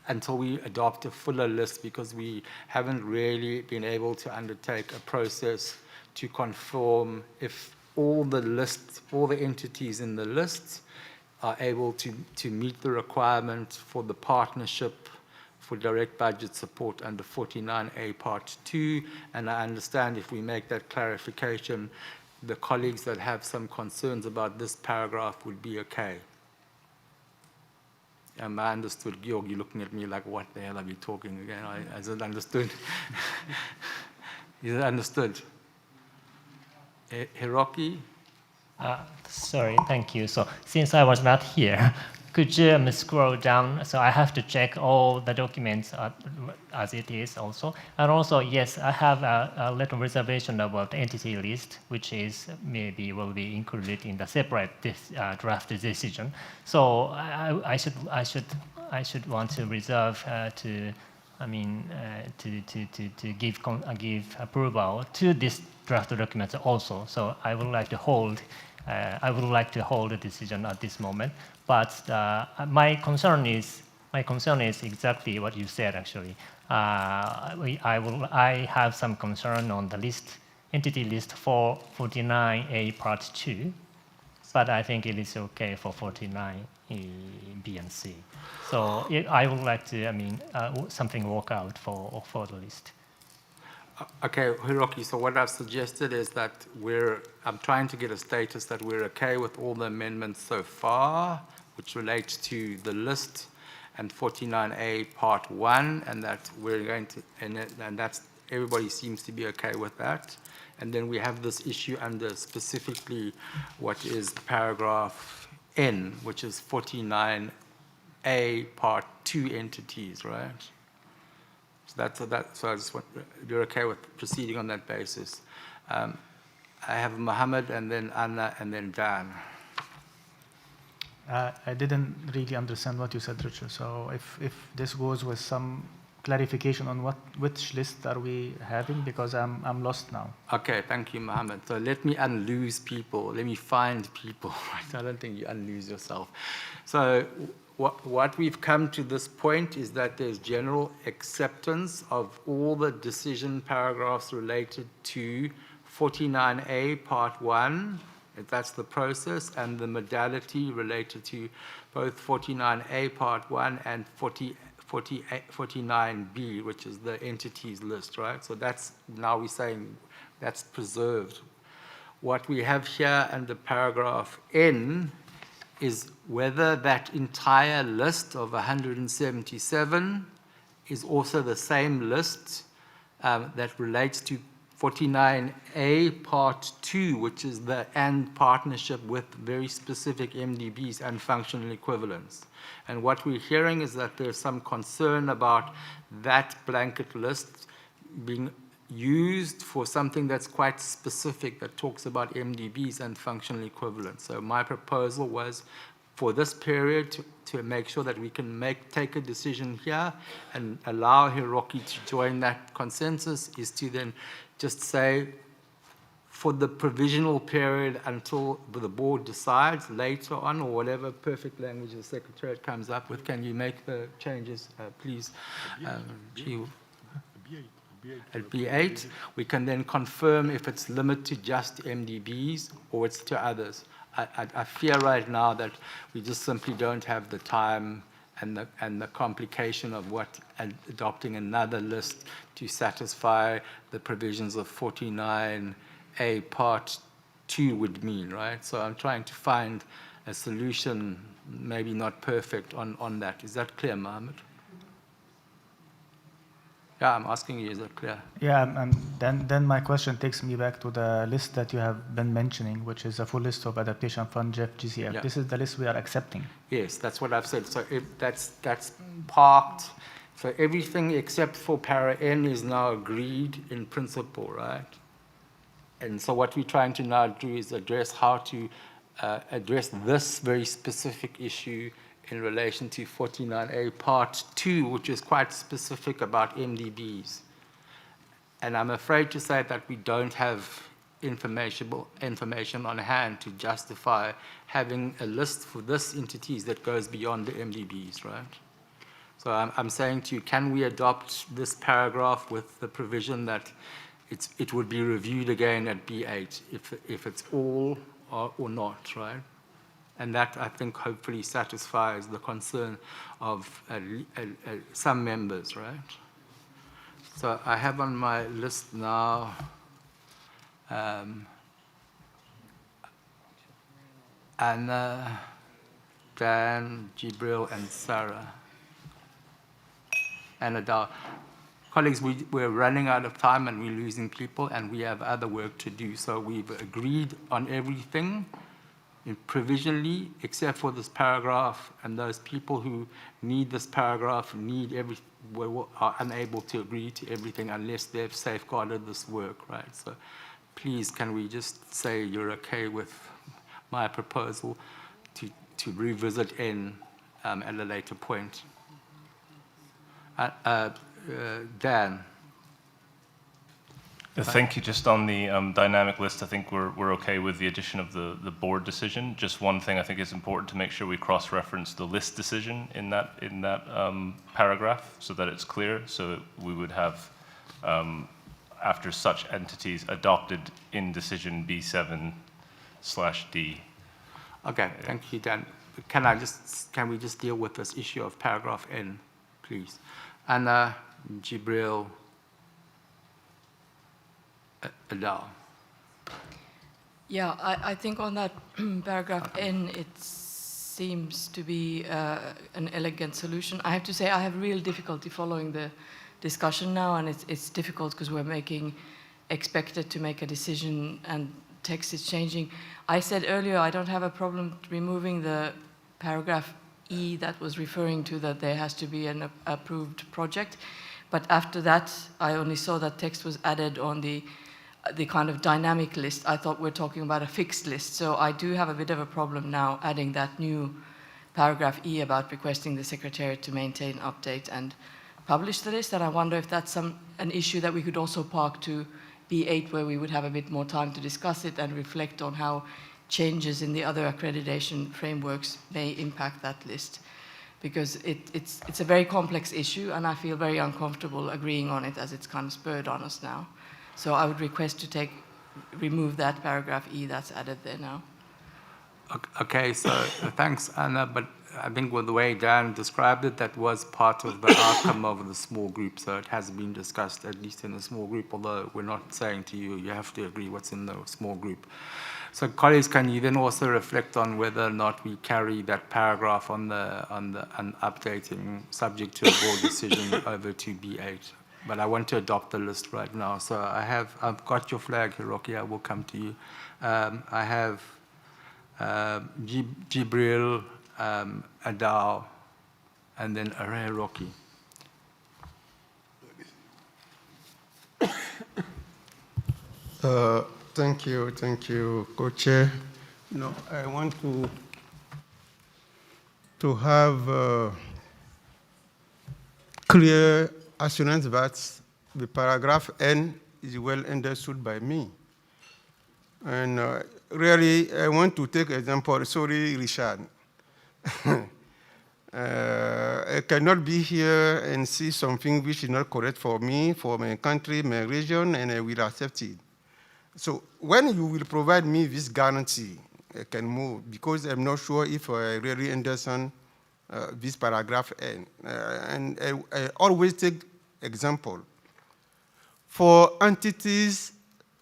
until we adopt a fuller list, because we haven't really been able to undertake a process to confirm if all the lists, all the entities in the list are able to meet the requirement for the partnership for direct budget support under 49A Part 2. And I understand if we make that clarification, the colleagues that have some concerns about this paragraph would be okay. And I understood, Georg, you're looking at me like, what the hell are we talking again? I said, understood. Is it understood? Hiroki? Sorry, thank you. So since I was not here, could you scroll down? So I have to check all the documents as it is also. And also, yes, I have a little reservation about the entity list, which is maybe will be included in the separate draft decision. So I should want to reserve to give approval to this draft document also. So I would like to hold. I would like to hold a decision at this moment, but my concern is exactly what you said. Actually, I have some concern on the list, entity list for 49A Part 2, but I think it is okay for 49B and C. So I would like to, something work out for the list. Okay, Hiroki, so what I've suggested is that I'm trying to get a status that we're okay with all the amendments so far, which relates to the list and 49A Part 1, and that we're going to, and that's, everybody seems to be okay with that. And then we have this issue under specifically what is paragraph N, which is 49A Part 2 entities, right? So I just want, you're okay with proceeding on that basis. I have Mohammed, and then Anna, and then Dan. I didn't really understand what you said, Richard. So if this goes with some clarification on which list are we having, because I'm lost now. Okay, thank you, Mohammed. So let me unlose people. Let me find people. I don't think you unlose yourself. So what we've come to this point is that there's general acceptance of all the decision paragraphs related to 49A Part 1, if that's the process, and the modality related to both 49A Part 1 and 49B, which is the entities list, right? So that's, now we're saying that's preserved. What we have here under paragraph N is whether that entire list of 177 is also the same list that relates to 49A Part 2, which is the AND partnership with very specific MDBs and functional equivalents. And what we're hearing is that there's some concern about that blanket list being used for something that's quite specific, that talks about MDBs and functional equivalents. So my proposal was for this period to make sure that we can take a decision here and allow Hiroki to join that consensus, is to then just say, for the provisional period until the board decides later on, or whatever perfect language the Secretariat comes up with, can you make the changes, please? At B8, we can then confirm if it's limited to just MDBs or it's to others. I fear right now that we just simply don't have the time and the complication of what adopting another list to satisfy the provisions of 49A Part 2 would mean, right? So I'm trying to find a solution, maybe not perfect, on that. Is that clear, Mohammed? Yeah, I'm asking you, is that clear? Yeah, and then my question takes me back to the list that you have been mentioning, which is a full list of adaptation fund, GEF, GCF. Yeah. This is the list we are accepting. Yes, that's what I've said. So if that's parked. So everything except for para N is now agreed in principle, right? And so what we're trying to now do is address how to address this very specific issue in relation to 49A Part 2, which is quite specific about MDBs. And I'm afraid to say that we don't have information on hand to justify having a list for this entities that goes beyond the MDBs, right? So I'm saying to you, can we adopt this paragraph with the provision that it would be reviewed again at B8 if it's all or not, right? And that, I think, hopefully satisfies the concern of some members, right? So I have on my list now Anna, Dan, Jibril, and Sarah. And Adal. Colleagues, we're running out of time and we're losing people and we have other work to do. So we've agreed on everything provisionally, except for this paragraph, and those people who need this paragraph are unable to agree to everything unless they've safeguarded this work, right? So please, can we just say you're okay with my proposal to revisit N at a later point? Dan. Thank you. Just on the dynamic list, I think we're okay with the addition of the board decision. Just one thing I think is important to make sure we cross-reference the list decision in that paragraph so that it's clear. So we would have, after such entities adopted in decision B7/D. Okay, thank you, Dan. Can we just deal with this issue of paragraph N, please? Anna, Jibril, Adal. Yeah, I think on that paragraph N, it seems to be an elegant solution. I have to say I have real difficulty following the discussion now, and it's difficult because we're expected to make a decision and text is changing. I said earlier I don't have a problem removing the paragraph E that was referring to that there has to be an approved project. But after that, I only saw that text was added on the kind of dynamic list. I thought we're talking about a fixed list. So I do have a bit of a problem now adding that new paragraph E about requesting the Secretariat to maintain, update, and publish the list. And I wonder if that's an issue that we could also park to B8, where we would have a bit more time to discuss it and reflect on how changes in the other accreditation frameworks may impact that list. Because it's a very complex issue, and I feel very uncomfortable agreeing on it as it's kind of spurred on us now. So I would request to remove that paragraph E that's added there now. Okay, so thanks, Anna, but I think with the way Dan described it, that was part of the outcome of the small group, so it has been discussed, at least in the small group, although we're not saying to you, you have to agree what's in the small group. So colleagues, can you then also reflect on whether or not we carry that paragraph on updating subject to a board decision over to B8? But I want to adopt the list right now. So I've got your flag, Hiroki. I will come to you. I have Jibril, Adao, and then Hiroki. Thank you, co-chair. No, I want to have clear assurance that the paragraph N is well understood by me. And really, I want to take example. Sorry, Richard. I cannot be here and see something which is not correct for me, for my country, my region, and I will accept it. So when you will provide me this guarantee, I can move, because I'm not sure if I really understand this paragraph N. And I always take example. For entities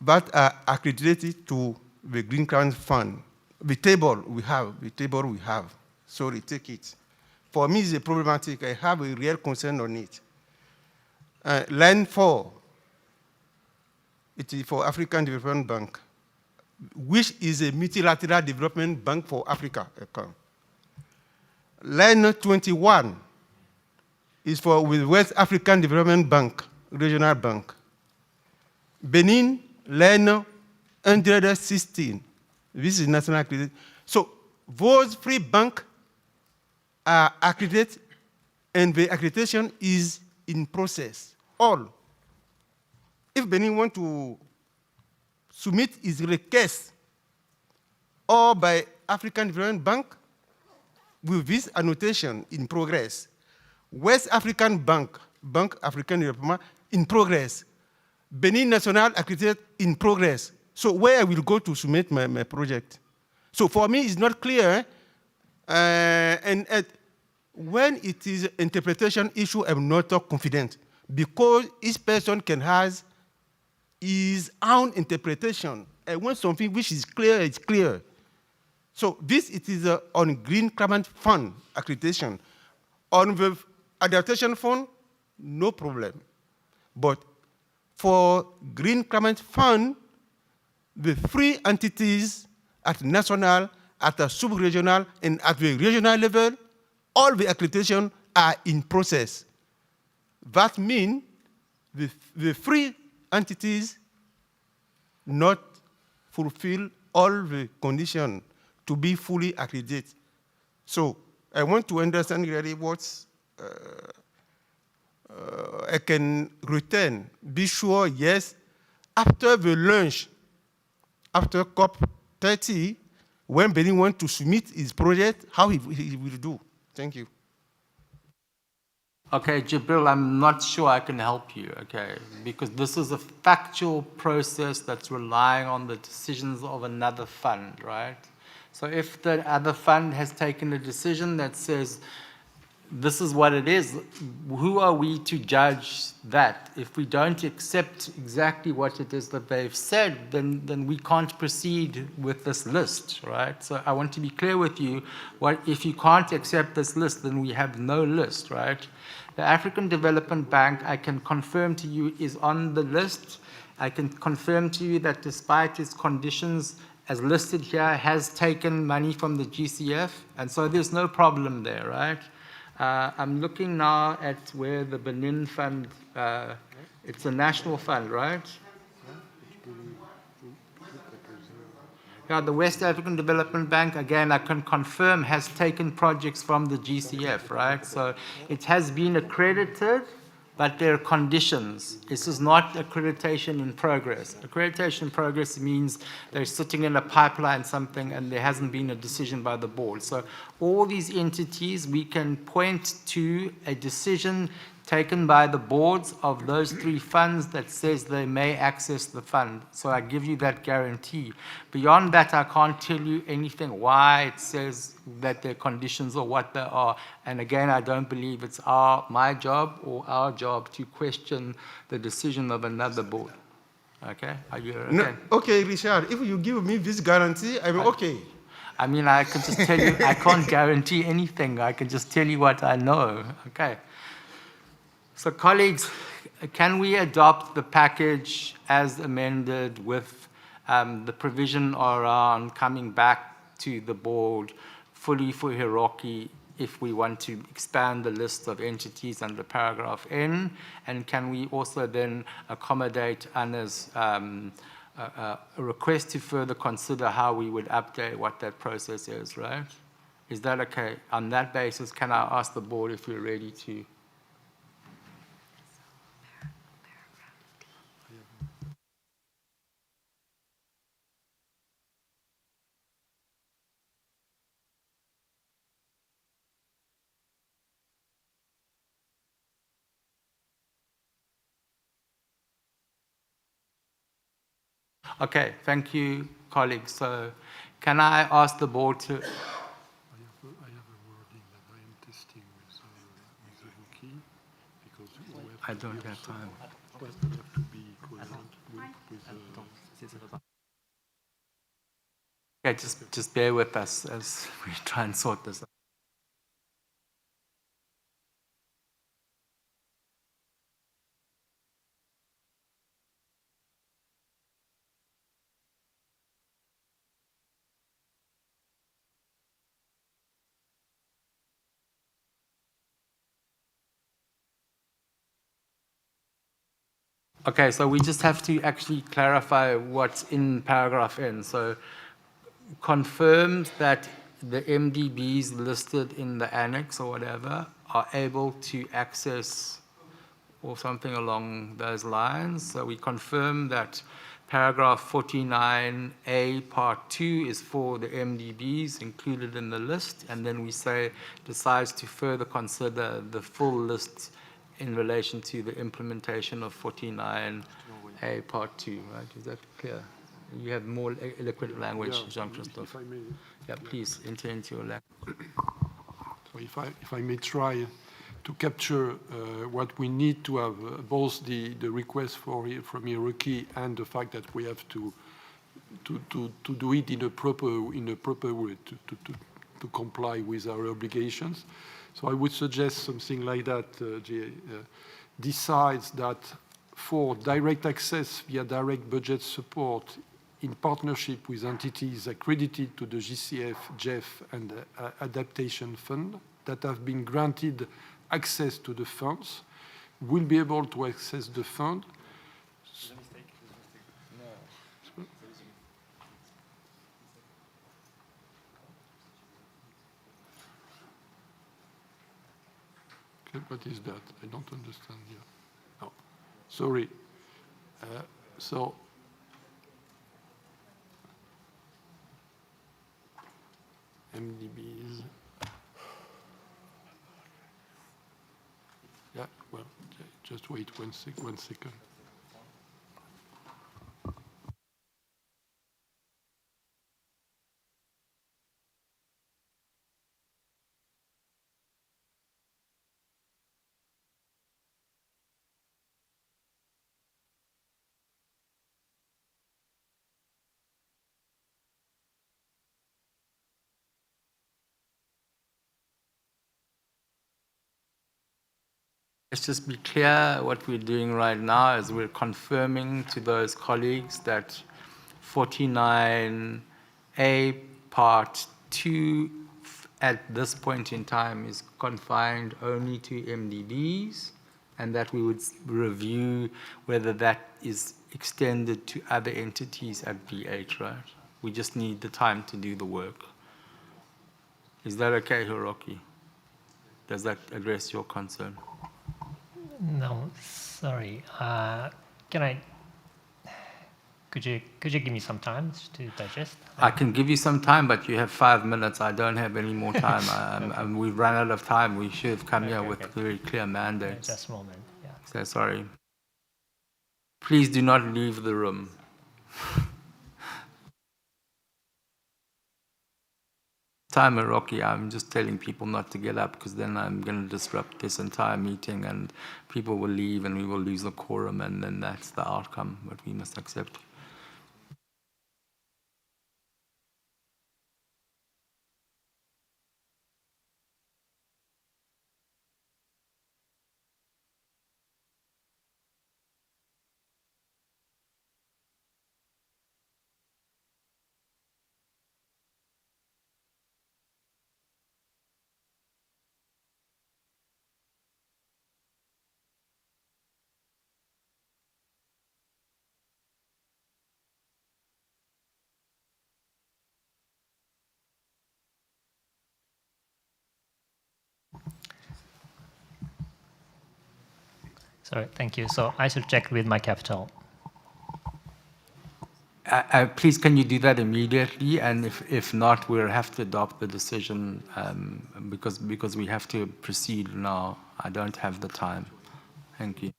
that are accredited to the Green Climate Fund, the table we have, sorry, take it. For me, it's problematic. I have a real concern on it. Line 4, it is for African Development Bank, which is a multilateral development bank for Africa. Line 21 is for with West African Development Bank, regional bank. Benin, line 116, this is national accredited. So those three banks are accredited, and the accreditation is in process, all. If Benin want to submit its request, or by African Development Bank, with this annotation in progress, West African Bank, Bank African Development, in progress, Benin National accredited in progress. So where I will go to submit my project? So for me, it's not clear. And when it is interpretation issue, I'm not confident, because each person can have his own interpretation. I want something which is clear, it's clear. So this, it is on Green Climate Fund accreditation. On the adaptation fund, no problem. But for Green Climate Fund, the three entities at national, at a sub-regional, and at the regional level, all the accreditation are in process. That means the three entities not fulfill all the conditions to be fully accredited. So I want to understand really what I can return. Be sure, yes, after the launch, after COP30, when Benin wants to submit his project, how he will do. Thank you. Okay, Jibril, I'm not sure I can help you, okay, because this is a factual process that's relying on the decisions of another fund, right? So if the other fund has taken a decision that says, this is what it is, who are we to judge that? If we don't accept exactly what it is that they've said, then we can't proceed with this list, right? So I want to be clear with you, if you can't accept this list, then we have no list, right? The African Development Bank, I can confirm to you, is on the list. I can confirm to you that despite its conditions as listed here, has taken money from the GCF, and so there's no problem there, right? I'm looking now at where the Benin Fund, it's a national fund, right? Yeah, the West African Development Bank, again, I can confirm, has taken projects from the GCF, right? So it has been accredited, but there are conditions. This is not accreditation in progress. Accreditation in progress means they're sitting in a pipeline something and there hasn't been a decision by the board. So all these entities, we can point to a decision taken by the boards of those three funds that says they may access the fund. So I give you that guarantee. Beyond that, I can't tell you anything why it says that their conditions or what they are. And again, I don't believe it's my job or our job to question the decision of another board. Okay, are you okay? No, okay, Richard, if you give me this guarantee, I'm okay. I mean, I can just tell you, I can't guarantee anything. I can just tell you what I know. Okay. So colleagues, can we adopt the package as amended with the provision around coming back to the board fully for Hiroki if we want to expand the list of entities under paragraph N? And can we also then accommodate Anna's a request to further consider how we would update what that process is, right? Is that okay? On that basis, can I ask the board if you're ready to? Okay, thank you, colleagues. So can I ask the board to... I have a wording that I am testing with the rookie because I don't have time. We have to be coherent with Okay, just bear with us as we try and sort this out. Okay, so we just have to actually clarify what's in paragraph N. So confirms that the MDBs listed in the annex or whatever are able to access or something along those lines. So we confirm that paragraph 49A part 2 is for the MDBs included in the list, and then we say decides to further consider the full list in relation to the implementation of 49A part 2, right? Is that clear? You have more eloquent language, Yeah, Jean-Christophe. if I may. Yeah, please enter into your language. So if I may try to capture what we need to have, both the request from Hiroki and the fact that we have to do it in a proper way to comply with our obligations. So I would suggest something like that. Decides that for direct access via direct budget support in partnership with entities accredited to the GCF, GEF, and Adaptation Fund that have been granted access to the funds will be able to access the fund. Okay, what is that? I don't understand here. Oh, sorry. So MDBs. Yeah, well, just wait one second. Let's just be clear, what we're doing right now is we're confirming to those colleagues that 49A part 2 at this point in time is confined only to MDBs, and that we would review whether that is extended to other entities at B8, right? We just need the time to do the work. Is that okay, Hiroki? Does that address your concern? No, sorry. Could you give me some time to digest? I can give you some time, but you have 5 minutes. I don't have any more time. We've run out of time. We should have come here with very clear mandates. Just a moment. Yeah. So sorry. Please do not leave the room. time, Rocky, I'm just telling people not to get up because then I'm going to disrupt this entire meeting and people will leave and we will lose the quorum and then that's the outcome that we must accept. Sorry, thank you. So I should check with my capital. Please, can you do that immediately? And if not, we'll have to adopt the decision because we have to proceed now. I don't have the time. Thank you.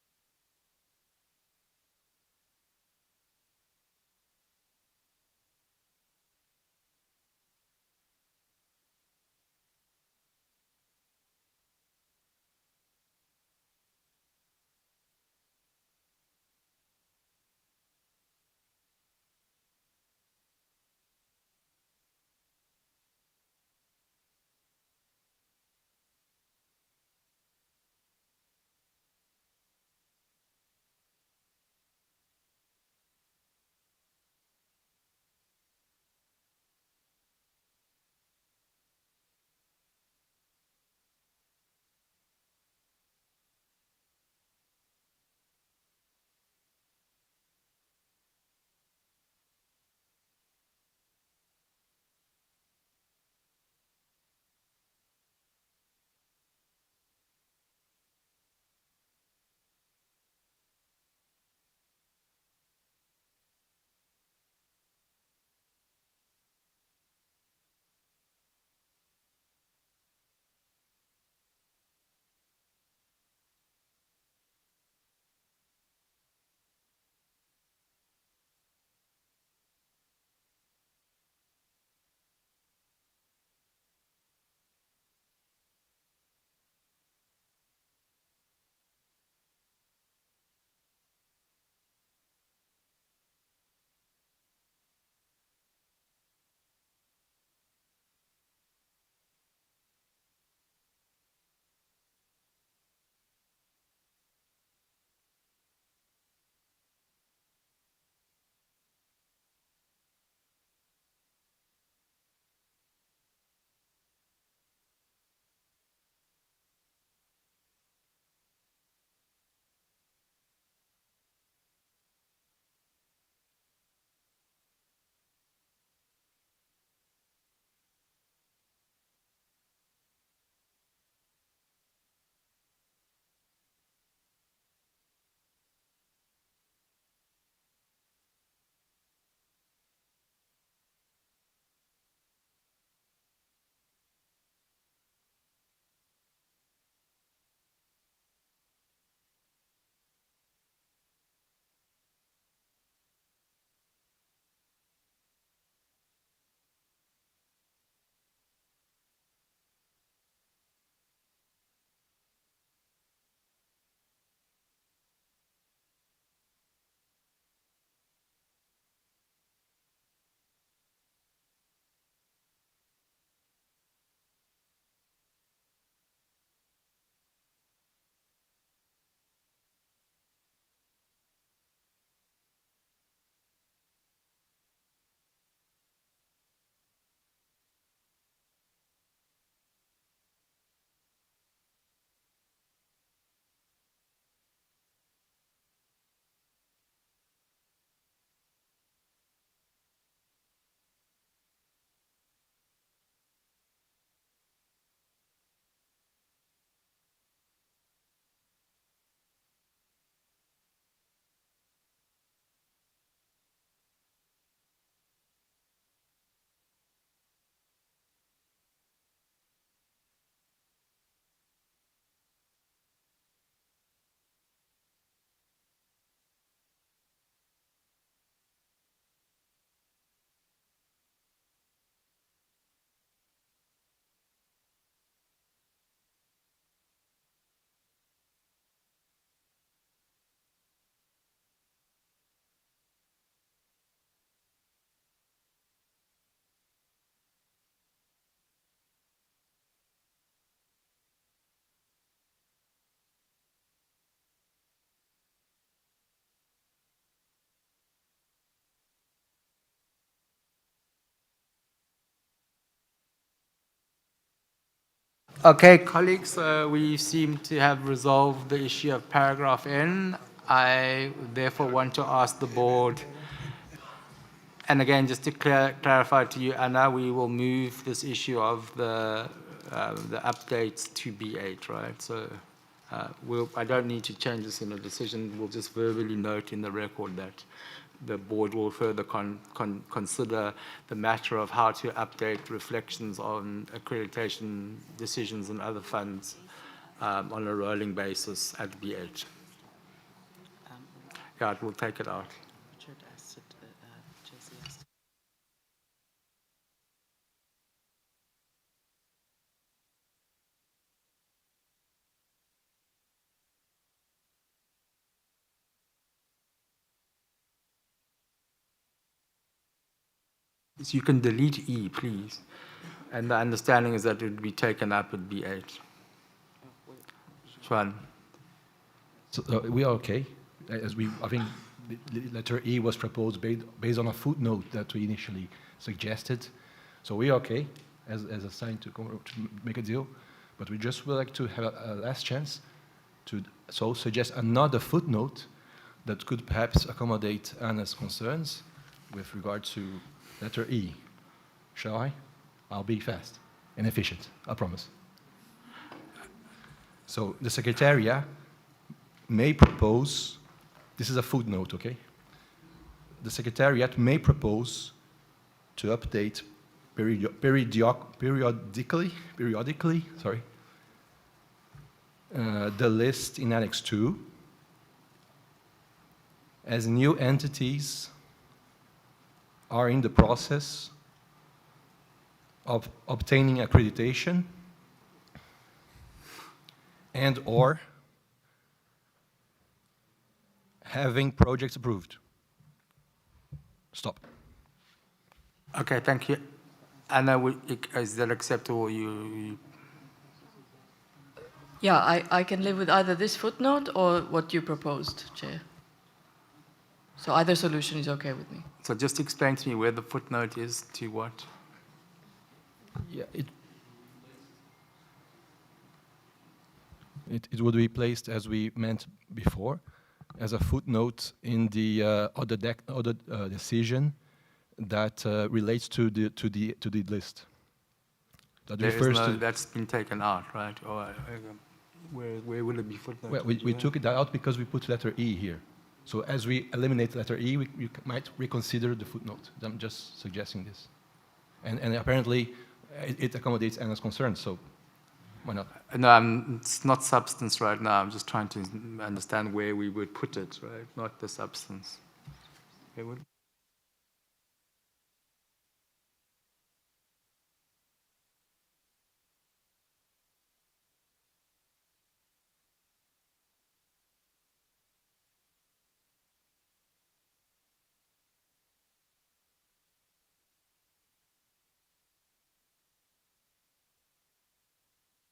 Okay, colleagues, we seem to have resolved the issue of paragraph N. I therefore want to ask the board, and again, just to clarify to you, Anna, we will move this issue of the updates to B8, right? So I don't need to change this in a decision. We'll just verbally note in the record that the board will further consider the matter of how to update reflections on accreditation decisions and other funds on a rolling basis at B8. Yeah, it will take it out. Richard asked it, Chelsea asked it. So you can delete E, please. And the understanding is that it would be taken up at B8. Juan. So we are okay. I think the letter E was proposed based on a footnote that we initially suggested. So we are okay as a sign to make a deal. But we just would like to have a last chance to suggest another footnote that could perhaps accommodate Anna's concerns with regard to letter E. Shall I? I'll be fast and efficient, I promise. So the Secretariat may propose, this is a footnote, okay? The Secretariat may propose to update periodically, the list in Annex 2 as new entities are in the process of obtaining accreditation and or having projects approved. Stop. Okay, thank you. Anna, is that acceptable? Yeah, I can live with either this footnote or what you proposed, Chair. So either solution is okay with me. So just explain to me where the footnote is to what? Yeah, it would be placed as we meant before, as a footnote in the other decision that relates to the list. That refers to. That's been taken out, right? Or where will it be footnoted? Well, we took it out because we put letter E here. So as we eliminate letter E, we might reconsider the footnote. I'm just suggesting this, and apparently it accommodates Anna's concerns. So why not? No, it's not substance right now. I'm just trying to understand where we would put it, right? Not the substance. Where would?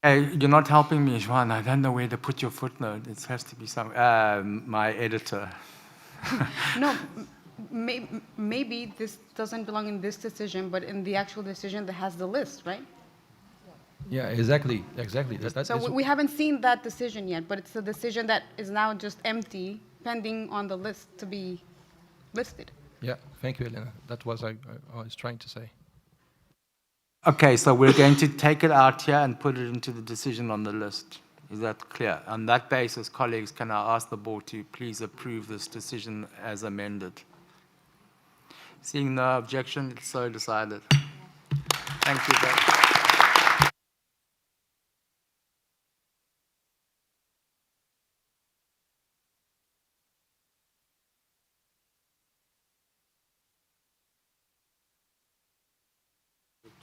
You're not helping me, Juan. I don't know where to put your footnote. It has to be my editor. No, maybe this doesn't belong in this decision, but in the actual decision that has the list, right? Yeah, exactly. So we haven't seen that decision yet, but it's a decision that is now just empty, pending on the list to be listed. Yeah, thank you, Elena. That was I was trying to say. Okay, so we're going to take it out here and put it into the decision on the list. Is that clear? On that basis, colleagues, can I ask the board to please approve this decision as amended? Seeing no objection, it's so decided. Thank you very much.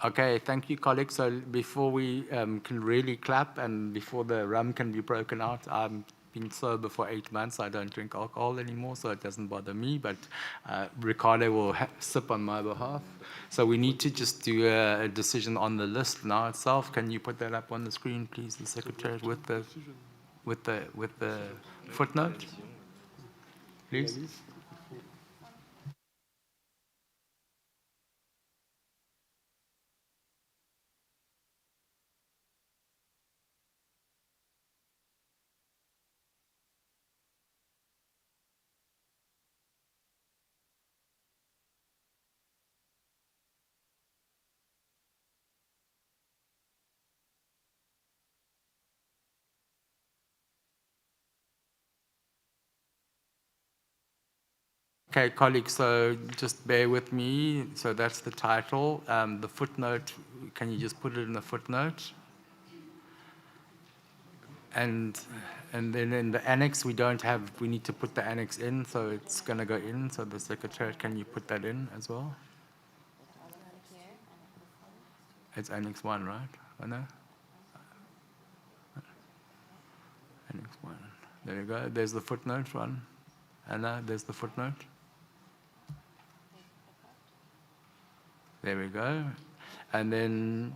Okay, thank you, colleagues. So before we can really clap and before the rum can be broken out, I've been sober for 8 months. I don't drink alcohol anymore, so it doesn't bother me, but Ricardo will sip on my behalf. So we need to just do a decision on the list now itself. Can you put that up on the screen, please, the Secretary, with the footnote, please? Okay, colleagues, so just bear with me. So that's the title. The footnote, can you just put it in the footnote? And then in the annex, we need to put the annex in, so it's going to go in. So the Secretariat, can you put that in as well? It's Annex 1, right? I know. Annex 1. There you go. There's the footnote one. Anna, there's the footnote. There we go. And then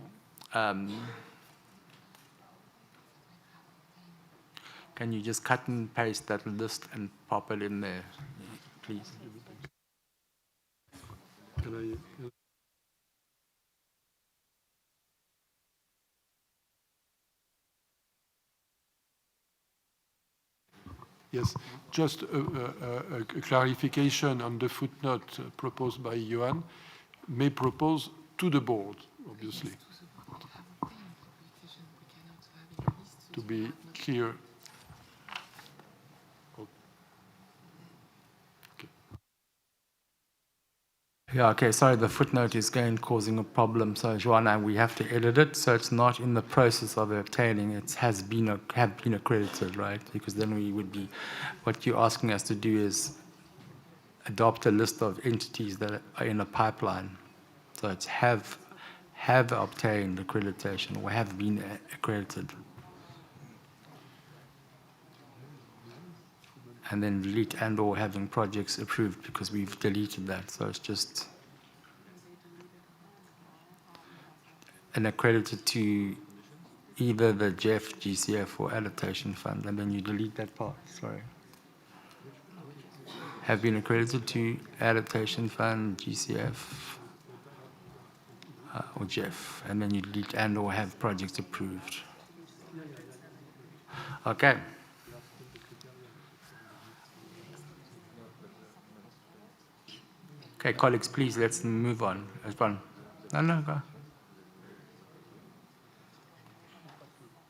can you just cut and paste that list and pop it in there, please? Yes, just a clarification on the footnote proposed by Johan. May propose to the board, obviously. To be clear. Yeah, okay, sorry, the footnote is causing a problem. So, Joanna, we have to edit it so it's not in the process of obtaining. It have been accredited, right? Because then we would be, what you're asking us to do is adopt a list of entities that are in a pipeline. So it's have obtained accreditation or have been accredited. And then delete and or having projects approved because we've deleted that. So it's just an accredited to either the GEF, GCF or adaptation fund. And then you delete that part, sorry. Have been accredited to adaptation fund, GCF or GEF. And then you delete and or have projects approved. Okay. Okay, colleagues, please, let's move on. No, go.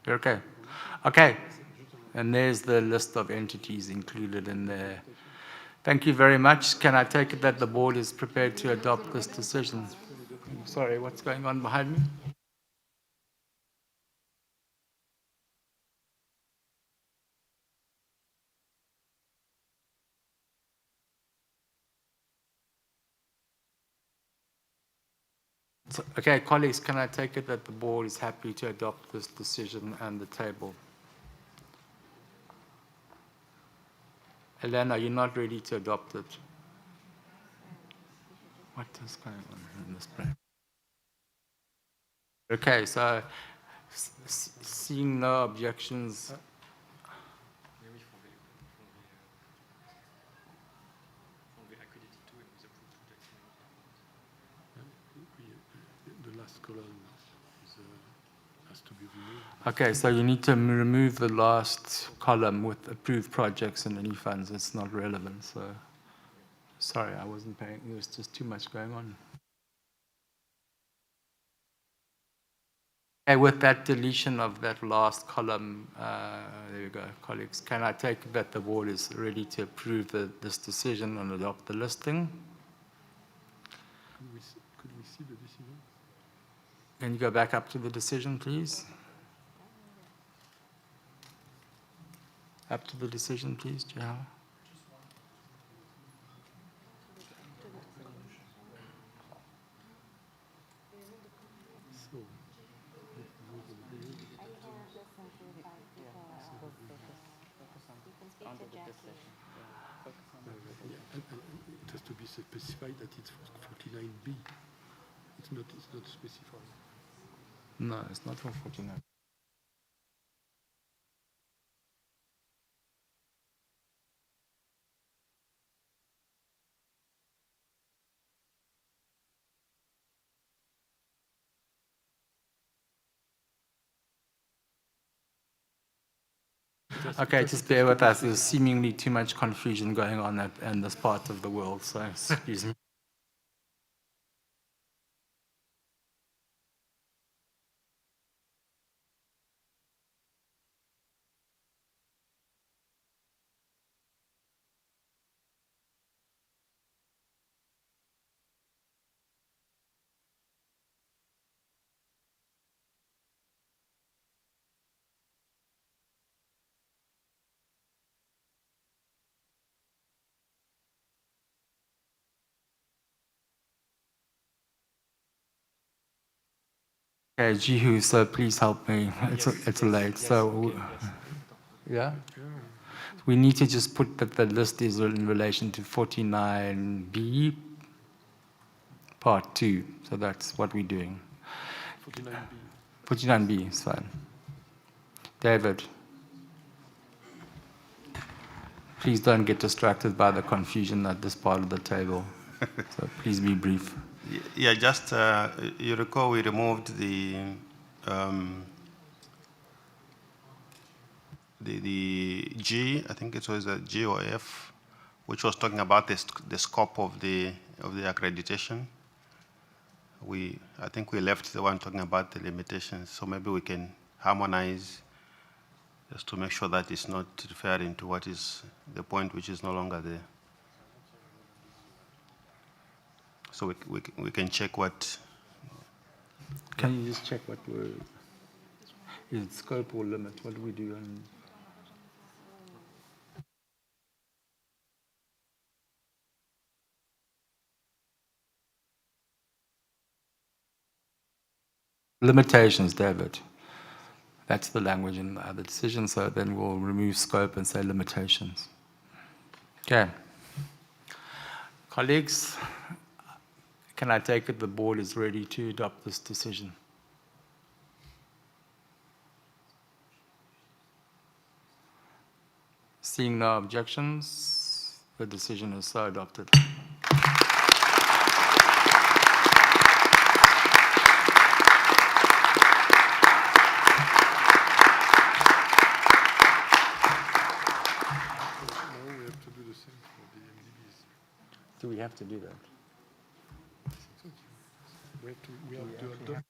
You're okay. Okay, and there's the list of entities included in there. Thank you very much. Can I take it that the board is prepared to adopt this decision? Sorry, what's going on behind me? Okay, colleagues, can I take it that the board is happy to adopt this decision and the table? Elena, you're not ready to adopt it. What is going on in this brain? Okay, so seeing no objections. The last column has to be removed. Okay, so you need to remove the last column with approved projects and any funds. It's not relevant. So, sorry, I wasn't paying. There was just too much going on. Okay, with that deletion of that last column, there you go, colleagues. Can I take that the board is ready to approve this decision and adopt the listing? Could we see the decision? Can you go back up to the decision, please? Up to the decision, please, Jihao. It has to be specified that it's 49B. It's not specified. No, it's not for 49. Okay, just bear with us. There's seemingly too much confusion going on in this part of the world, so excuse me. Okay, Jihu, so please help me. It's late, so yeah. We need to just put that the list is in relation to 49B, part 2. So that's what we're doing. 49B is fine. David, please don't get distracted by the confusion at this part of the table. So please be brief. Yeah, just you recall we removed the G, I think it was a G or F, which was talking about the scope of the accreditation. I think we left the one talking about the limitations, so maybe we can harmonize just to make sure that it's not referring to what is the point which is no longer there. So we can check what. Can you just check what we're, is it scope or limit? What do we do? Limitations, David. That's the language in the decision, so then we'll remove scope and say limitations. Okay. Colleagues, can I take it the board is ready to adopt this decision? Seeing no objections, the decision is so adopted. Do we have to do that? We have to adopt.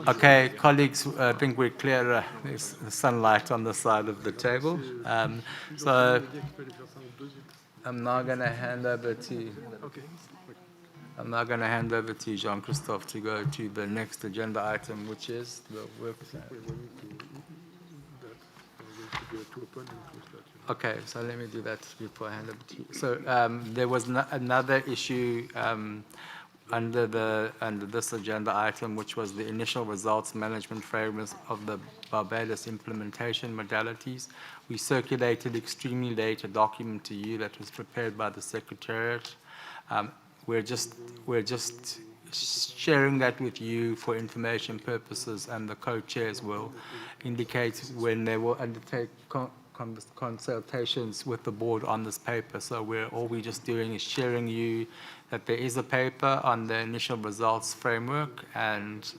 Okay, colleagues, I think we're clear. There's sunlight on the side of the table. So I'm now going to hand over to Jean-Christophe to go to the next agenda item, which is the work plan. Okay, so let me do that before I hand over to you. So there was another issue under this agenda item, which was the initial results management framework of the Barbados implementation modalities. We circulated extremely late a document to you that was prepared by the Secretariat. We're just sharing that with you for information purposes, and the co-chairs will indicate when they will undertake consultations with the board on this paper. So all we're just doing is sharing you that there is a paper on the initial results framework, and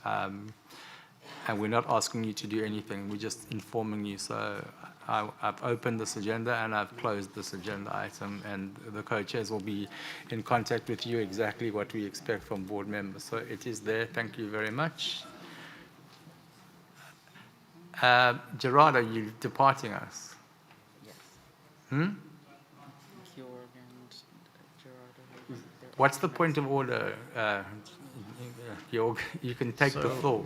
we're not asking you to do anything. We're just informing you. So I've opened this agenda and I've closed this agenda item, and the co-chairs will be in contact with you exactly what we expect from board members. So it is there. Thank you very much. Gerard, are you departing us? What's the point of order? You can take the floor,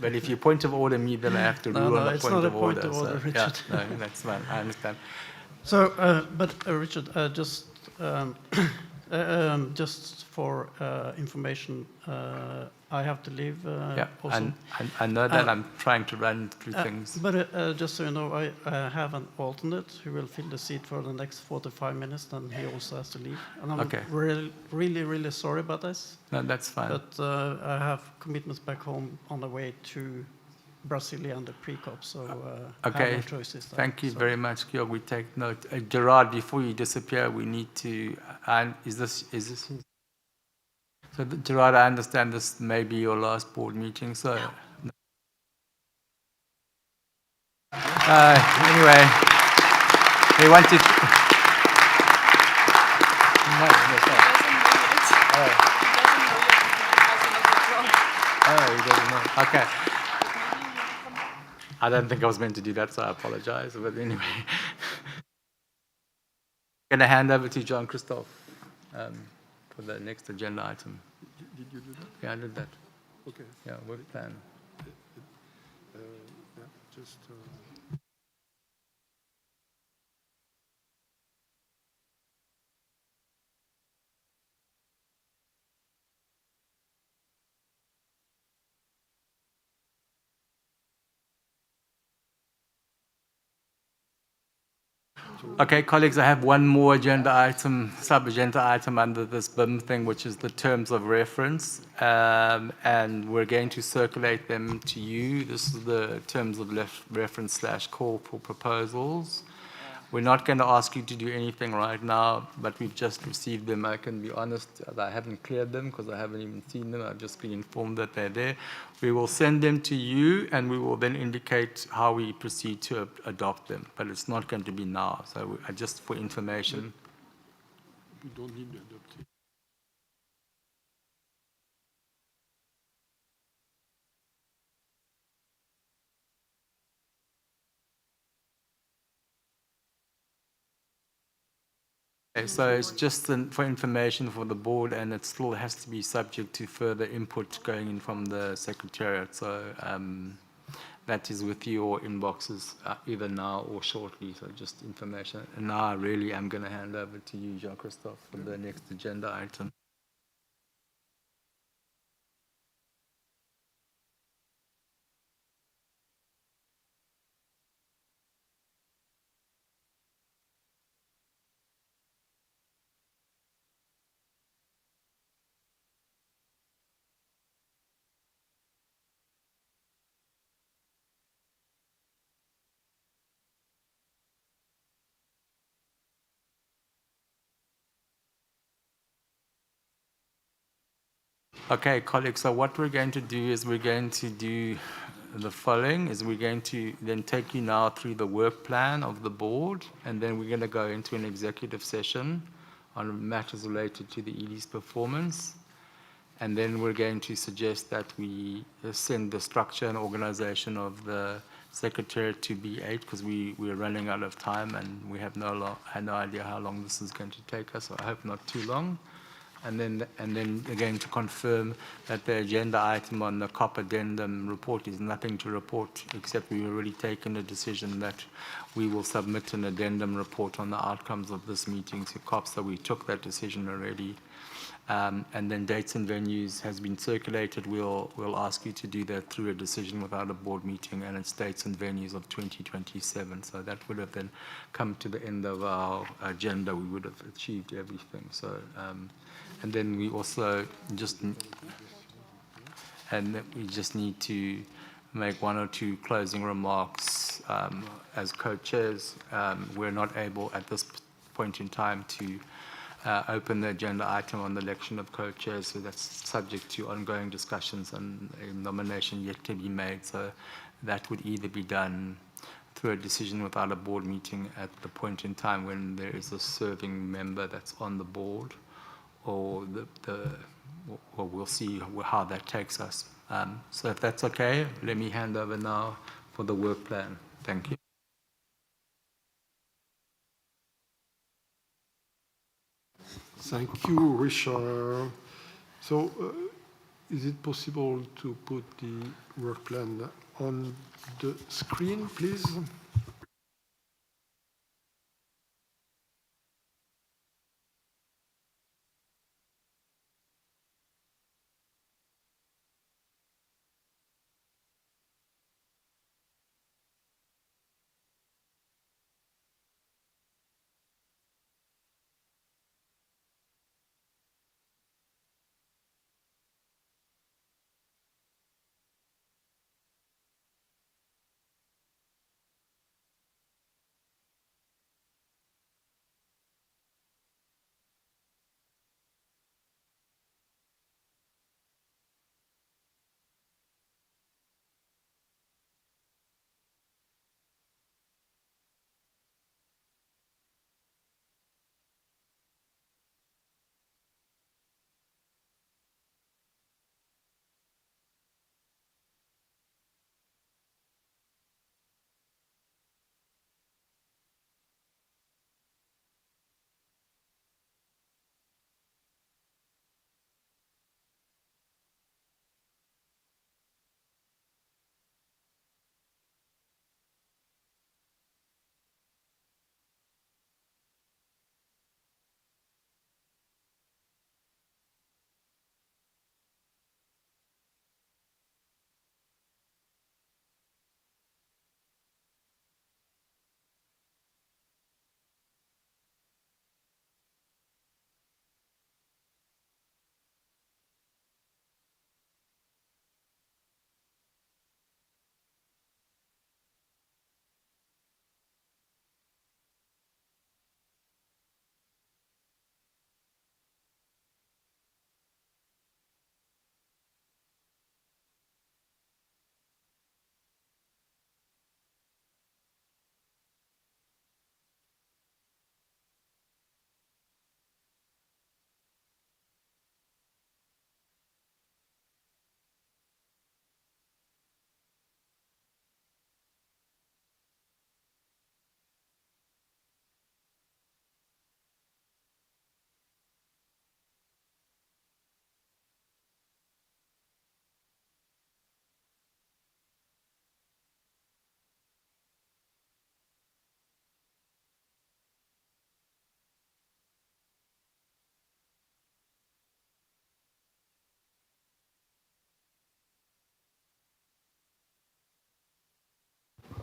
but if you point of order me, then I have to rule on the point of order. No, Richard. Yeah, no, that's fine. I understand. So, Richard, just for information, I have to leave. Yeah, also. and I know that I'm trying to run through things. But just so you know, I have an alternate who will fill the seat for the next 45 minutes, then he also has to leave. And I'm really sorry about this. No, that's fine. But I have commitments back home on the way to Brasilia and the pre-COP, so I have no choice this time. Thank you very much, Georg. We take note. Gerard, before you disappear, we need to. Is this? So, Gerard, I understand this may be your last board meeting. So, anyway. He wanted. No, that's not. Oh, he doesn't know. Okay. I don't think I was meant to do that, so I apologize. But anyway, I'm going to hand over to Jean-Christophe for the next agenda item. Did you do that? Yeah, I did that. Okay. Yeah, work plan. Yeah, just. Okay, colleagues, I have one more agenda item, sub-agenda item under this BIM thing, which is the terms of reference. And we're going to circulate them to you. This is the terms of reference / call for proposals. We're not going to ask you to do anything right now, but we've just received them. I can be honest, I haven't cleared them because I haven't even seen them. I've just been informed that they're there. We will send them to you, and we will then indicate how we proceed to adopt them. But it's not going to be now. So just for information. We don't need to adopt it. Okay, so it's just for information for the board, and it still has to be subject to further input going in from the Secretariat. So that is with your inboxes either now or shortly, so just information. And now I really am going to hand over to you, Jean-Christophe, for the next agenda item. Okay, colleagues, so what we're going to do is we're going to do the following, is we're going to then take you now through the work plan of the board, and then we're going to go into an executive session on matters related to the ED's performance. And then we're going to suggest that we send the structure and organization of the Secretariat to B8 because we're running out of time and we have no idea how long this is going to take us, so I hope not too long. And then again to confirm that the agenda item on the COP addendum report is nothing to report, except we've already taken a decision that we will submit an addendum report on the outcomes of this meeting to COP, so we took that decision already. And then dates and venues has been circulated. We'll ask you to do that through a decision without a board meeting, and it's dates and venues of 2027. So that would have then come to the end of our agenda. We would have achieved everything. So, and then we also just need to make one or two closing remarks as co-chairs. We're not able at this point in time to open the agenda item on the election of co-chairs, so that's subject to ongoing discussions and a nomination yet to be made. So that would either be done through a decision without a board meeting at the point in time when there is a serving member that's on the board, or well, we'll see how that takes us. So if that's okay, let me hand over now for the work plan. Thank you. Thank you, Richard. So, is it possible to put the work plan on the screen, please?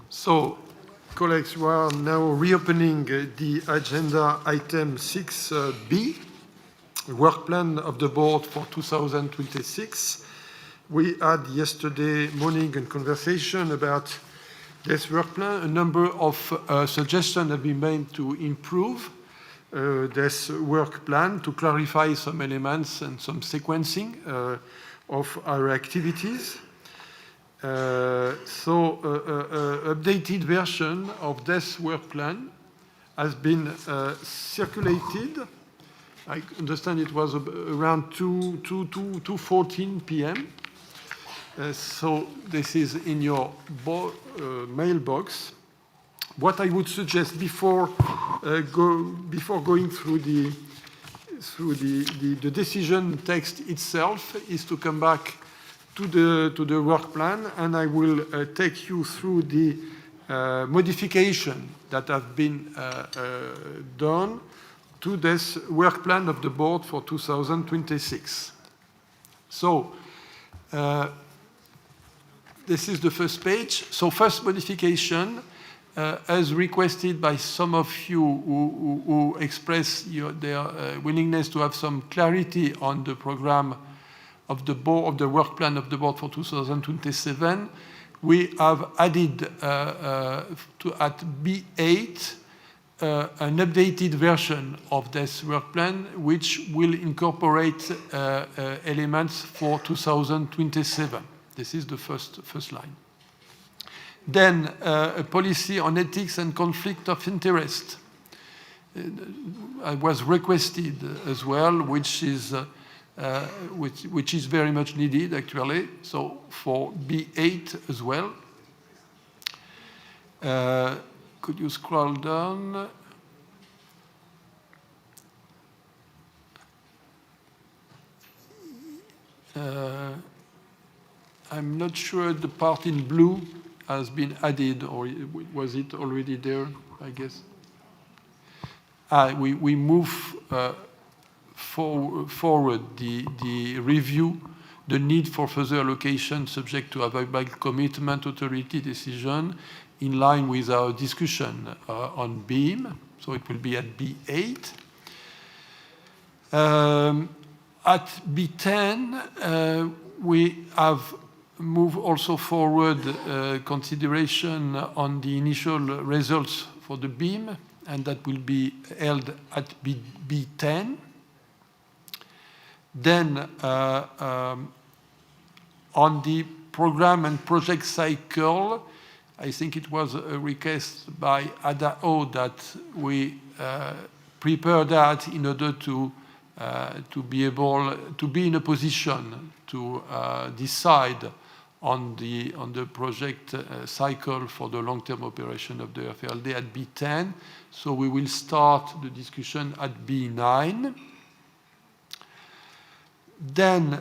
So, colleagues, we are now reopening the agenda item 6B, work plan of the board for 2026. We had yesterday morning a conversation about this work plan. A number of suggestions have been made to improve this work plan, to clarify some elements and some sequencing of our activities. Updated version of this work plan has been circulated. I understand it was around 2:14 p.m. So this is in your mailbox. What I would suggest before going through the decision text itself is to come back to the work plan, and I will take you through the modification that have been done to this work plan of the board for 2026. So this is the first page. So first modification, as requested by some of you who express their willingness to have some clarity on the program of the board, of the work plan of the board for 2027, we have added at B8 an updated version of this work plan, which will incorporate elements for 2027. This is the first line. Then a policy on ethics and conflict of interest was requested as well, which is very much needed actually. So for B8 as well. Could you scroll down? I'm not sure the part in blue has been added, or was it already there, I guess? We move forward the review, the need for further allocation subject to available commitment authority decision in line with our discussion on BEAM. So it will be at B8. At B10, we have moved also forward consideration on the initial results for the BEAM, and that will be held at B10. Then on the program and project cycle, I think it was a request by ADAO that we prepare that in order to be able to be in a position to decide on the project cycle for the long-term operation of the FLD at B10. So we will start the discussion at B9. Then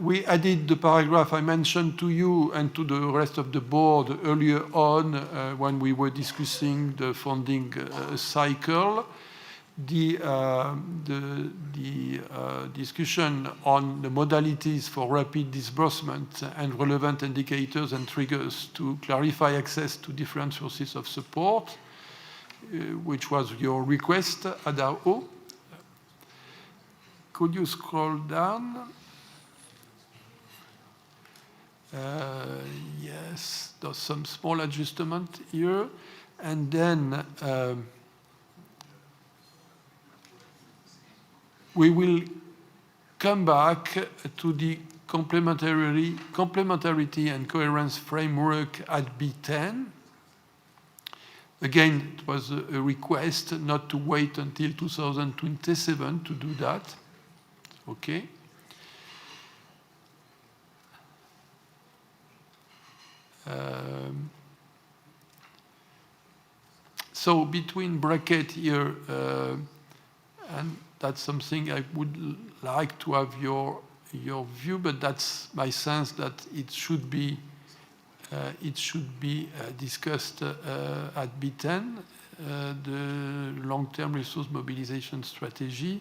we added the paragraph I mentioned to you and to the rest of the board earlier on when we were discussing the funding cycle. The discussion on the modalities for rapid disbursement and relevant indicators and triggers to clarify access to different sources of support, which was your request, ADAO. Could you scroll down? Yes, there's some small adjustment here. And then we will come back to the complementarity and coherence framework at B10. Again, it was a request not to wait until 2027 to do that. Okay. So between bracket here, and that's something I would like to have your view, but that's my sense that it should be discussed at B10, the long-term resource mobilization strategy.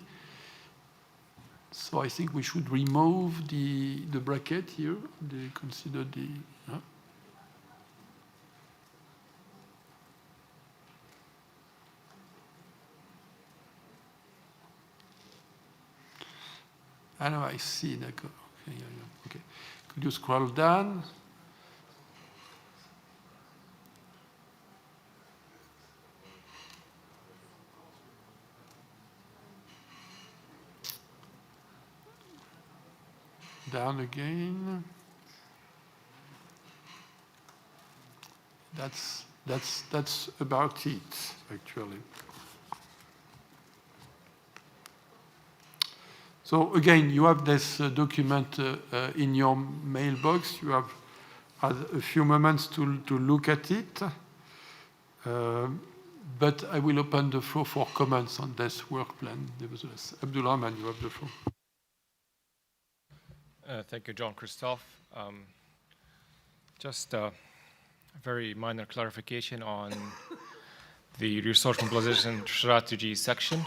So I think we should remove the bracket here. Consider the. I know, I see. Okay. Could you scroll down? Down again. That's about it, actually. So again, you have this document in your mailbox. You have had a few moments to look at it. But I will open the floor for comments on this work plan. Nevertheless, Abdulrahman, you have the floor. Thank you, Jean-Christophe. Just a very minor clarification on the resource mobilization strategy section.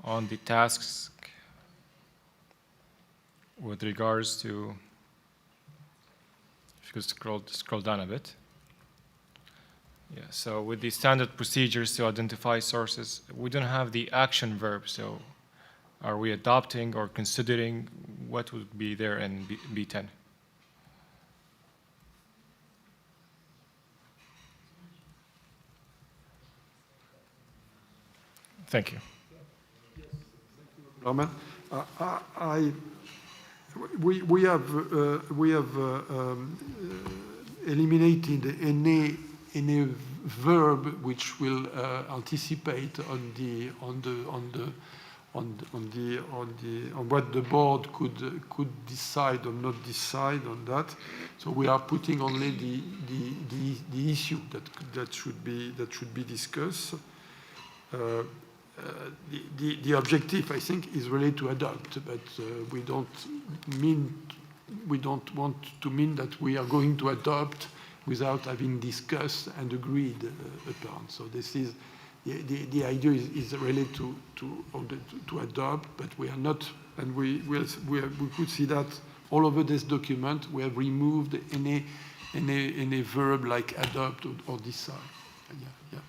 On the tasks with regards to, if you could scroll down a bit. Yeah, so with the standard procedures to identify sources, we don't have the action verb, so are we adopting or considering what would be there in B10? Thank you. Roman, we have eliminated any verb which will anticipate on what the board could decide or not decide on that. So we are putting only the issue that should be discussed. The objective, I think, is really to adopt, but we don't want to mean that we are going to adopt without having discussed and agreed upon. So this is the idea is really to adopt, but we are not, and we could see that all over this document we have removed any verb like adopt or decide. Yeah.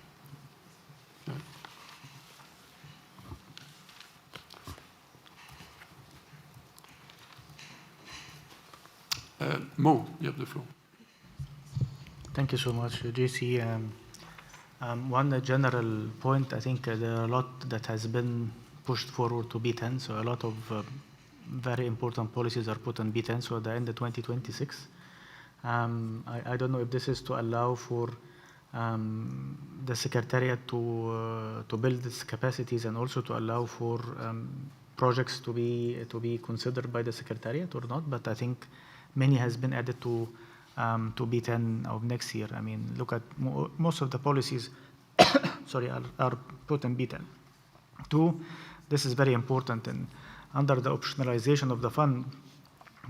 Mo, you have the floor. Thank you so much, JC. One general point, I think there are a lot that has been pushed forward to B10, so a lot of very important policies are put on B10, so at the end of 2026. I don't know if this is to allow for the Secretariat to build its capacities and also to allow for projects to be considered by the Secretariat or not, but I think many has been added to B10 of next year. I mean, look at most of the policies sorry, are put in B10. Two, this is very important, and under the optionalization of the fund,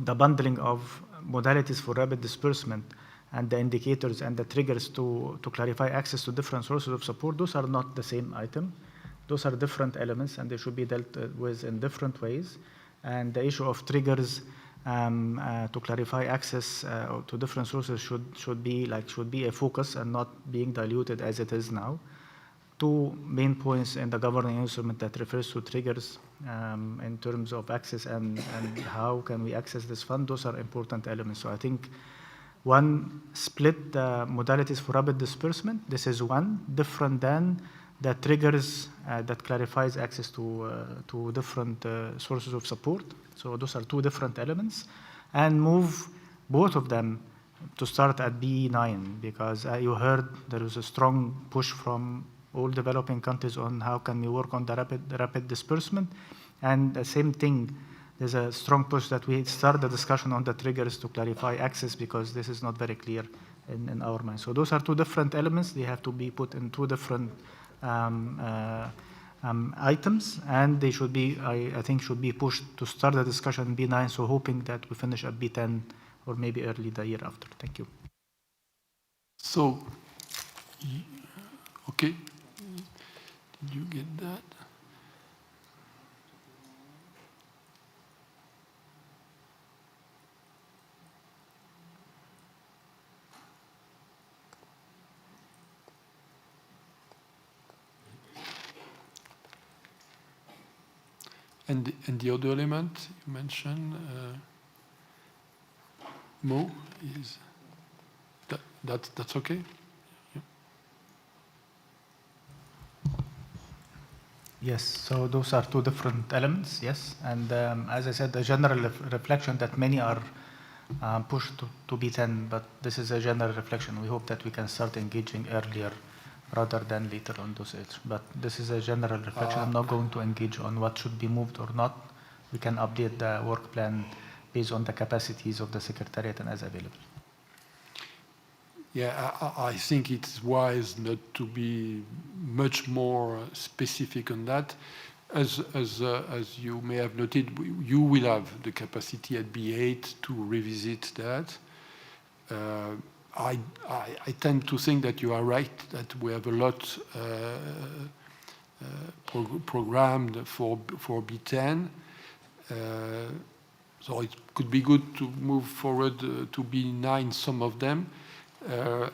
the bundling of modalities for rapid disbursement and the indicators and the triggers to clarify access to different sources of support, those are not the same item. Those are different elements and they should be dealt with in different ways. And the issue of triggers to clarify access to different sources should be a focus and not being diluted as it is now. Two main points in the governing instrument that refers to triggers in terms of access and how can we access this fund, those are important elements. So I think one, split the modalities for rapid disbursement. This is one, different than the triggers that clarifies access to different sources of support. So those are two different elements, and move both of them to start at B9, because you heard there is a strong push from all developing countries on how can we work on the rapid disbursement, and the same thing, there's a strong push that we start the discussion on the triggers to clarify access, because this is not very clear in our mind. So those are two different elements. They have to be put in two different items, and they should be, I think, should be pushed to start the discussion in B9, so hoping that we finish at B10 or maybe early the year after. Thank you. So, okay, did you get that? And the other element you mentioned, Mo, is that's okay? Yeah. Yes, so those are two different elements, yes. And as I said, the general reflection that many are pushed to B10, but this is a general reflection. We hope that we can start engaging earlier rather than later on dosage. But this is a general reflection. I'm not going to engage on what should be moved or not. We can update the work plan based on the capacities of the Secretariat and as available. Yeah, I think it's wise not to be much more specific on that. As you may have noted, you will have the capacity at B8 to revisit that. I tend to think that you are right, that we have a lot programmed for B10. So it could be good to move forward to B9 some of them.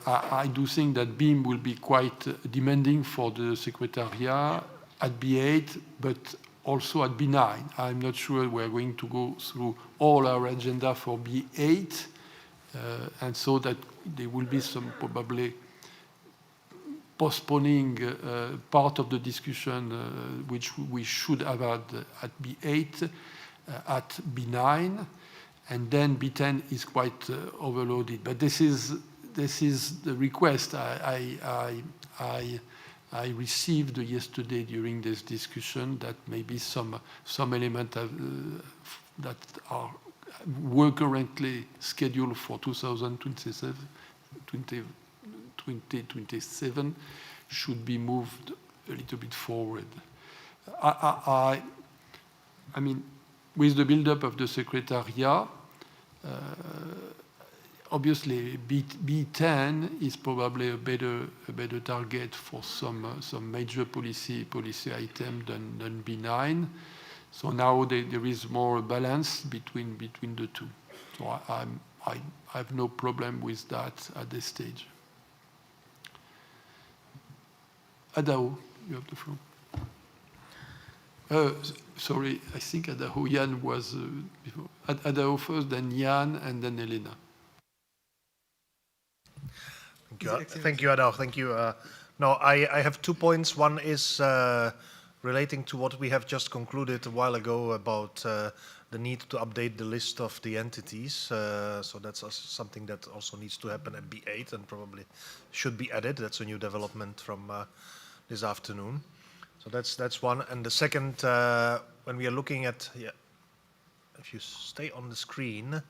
I do think that BEAM will be quite demanding for the Secretariat at B8, but also at B9. I'm not sure we're going to go through all our agenda for B8, and so that there will be some probably postponing part of the discussion which we should have had at B8 at B9, and then B10 is quite overloaded. But this is the request I received yesterday during this discussion, that maybe some element that were currently scheduled for 2027 should be moved a little bit forward. I mean, with the build-up of the Secretariat, obviously, B10 is probably a better target for some major policy item than B9. So now there is more balance between the two. So I have no problem with that at this stage. Adao, you have the floor. Sorry, I think Adao Yan was before. Adao first, then Yan, and then Elena. Thank you, Adao. Thank you. No, I have 2 points. One is relating to what we have just concluded a while ago about the need to update the list of the entities. So that's something that also needs to happen at B8 and probably should be added. That's a new development from this afternoon. So that's one. And the second, when we are looking at, if you stay on the screen,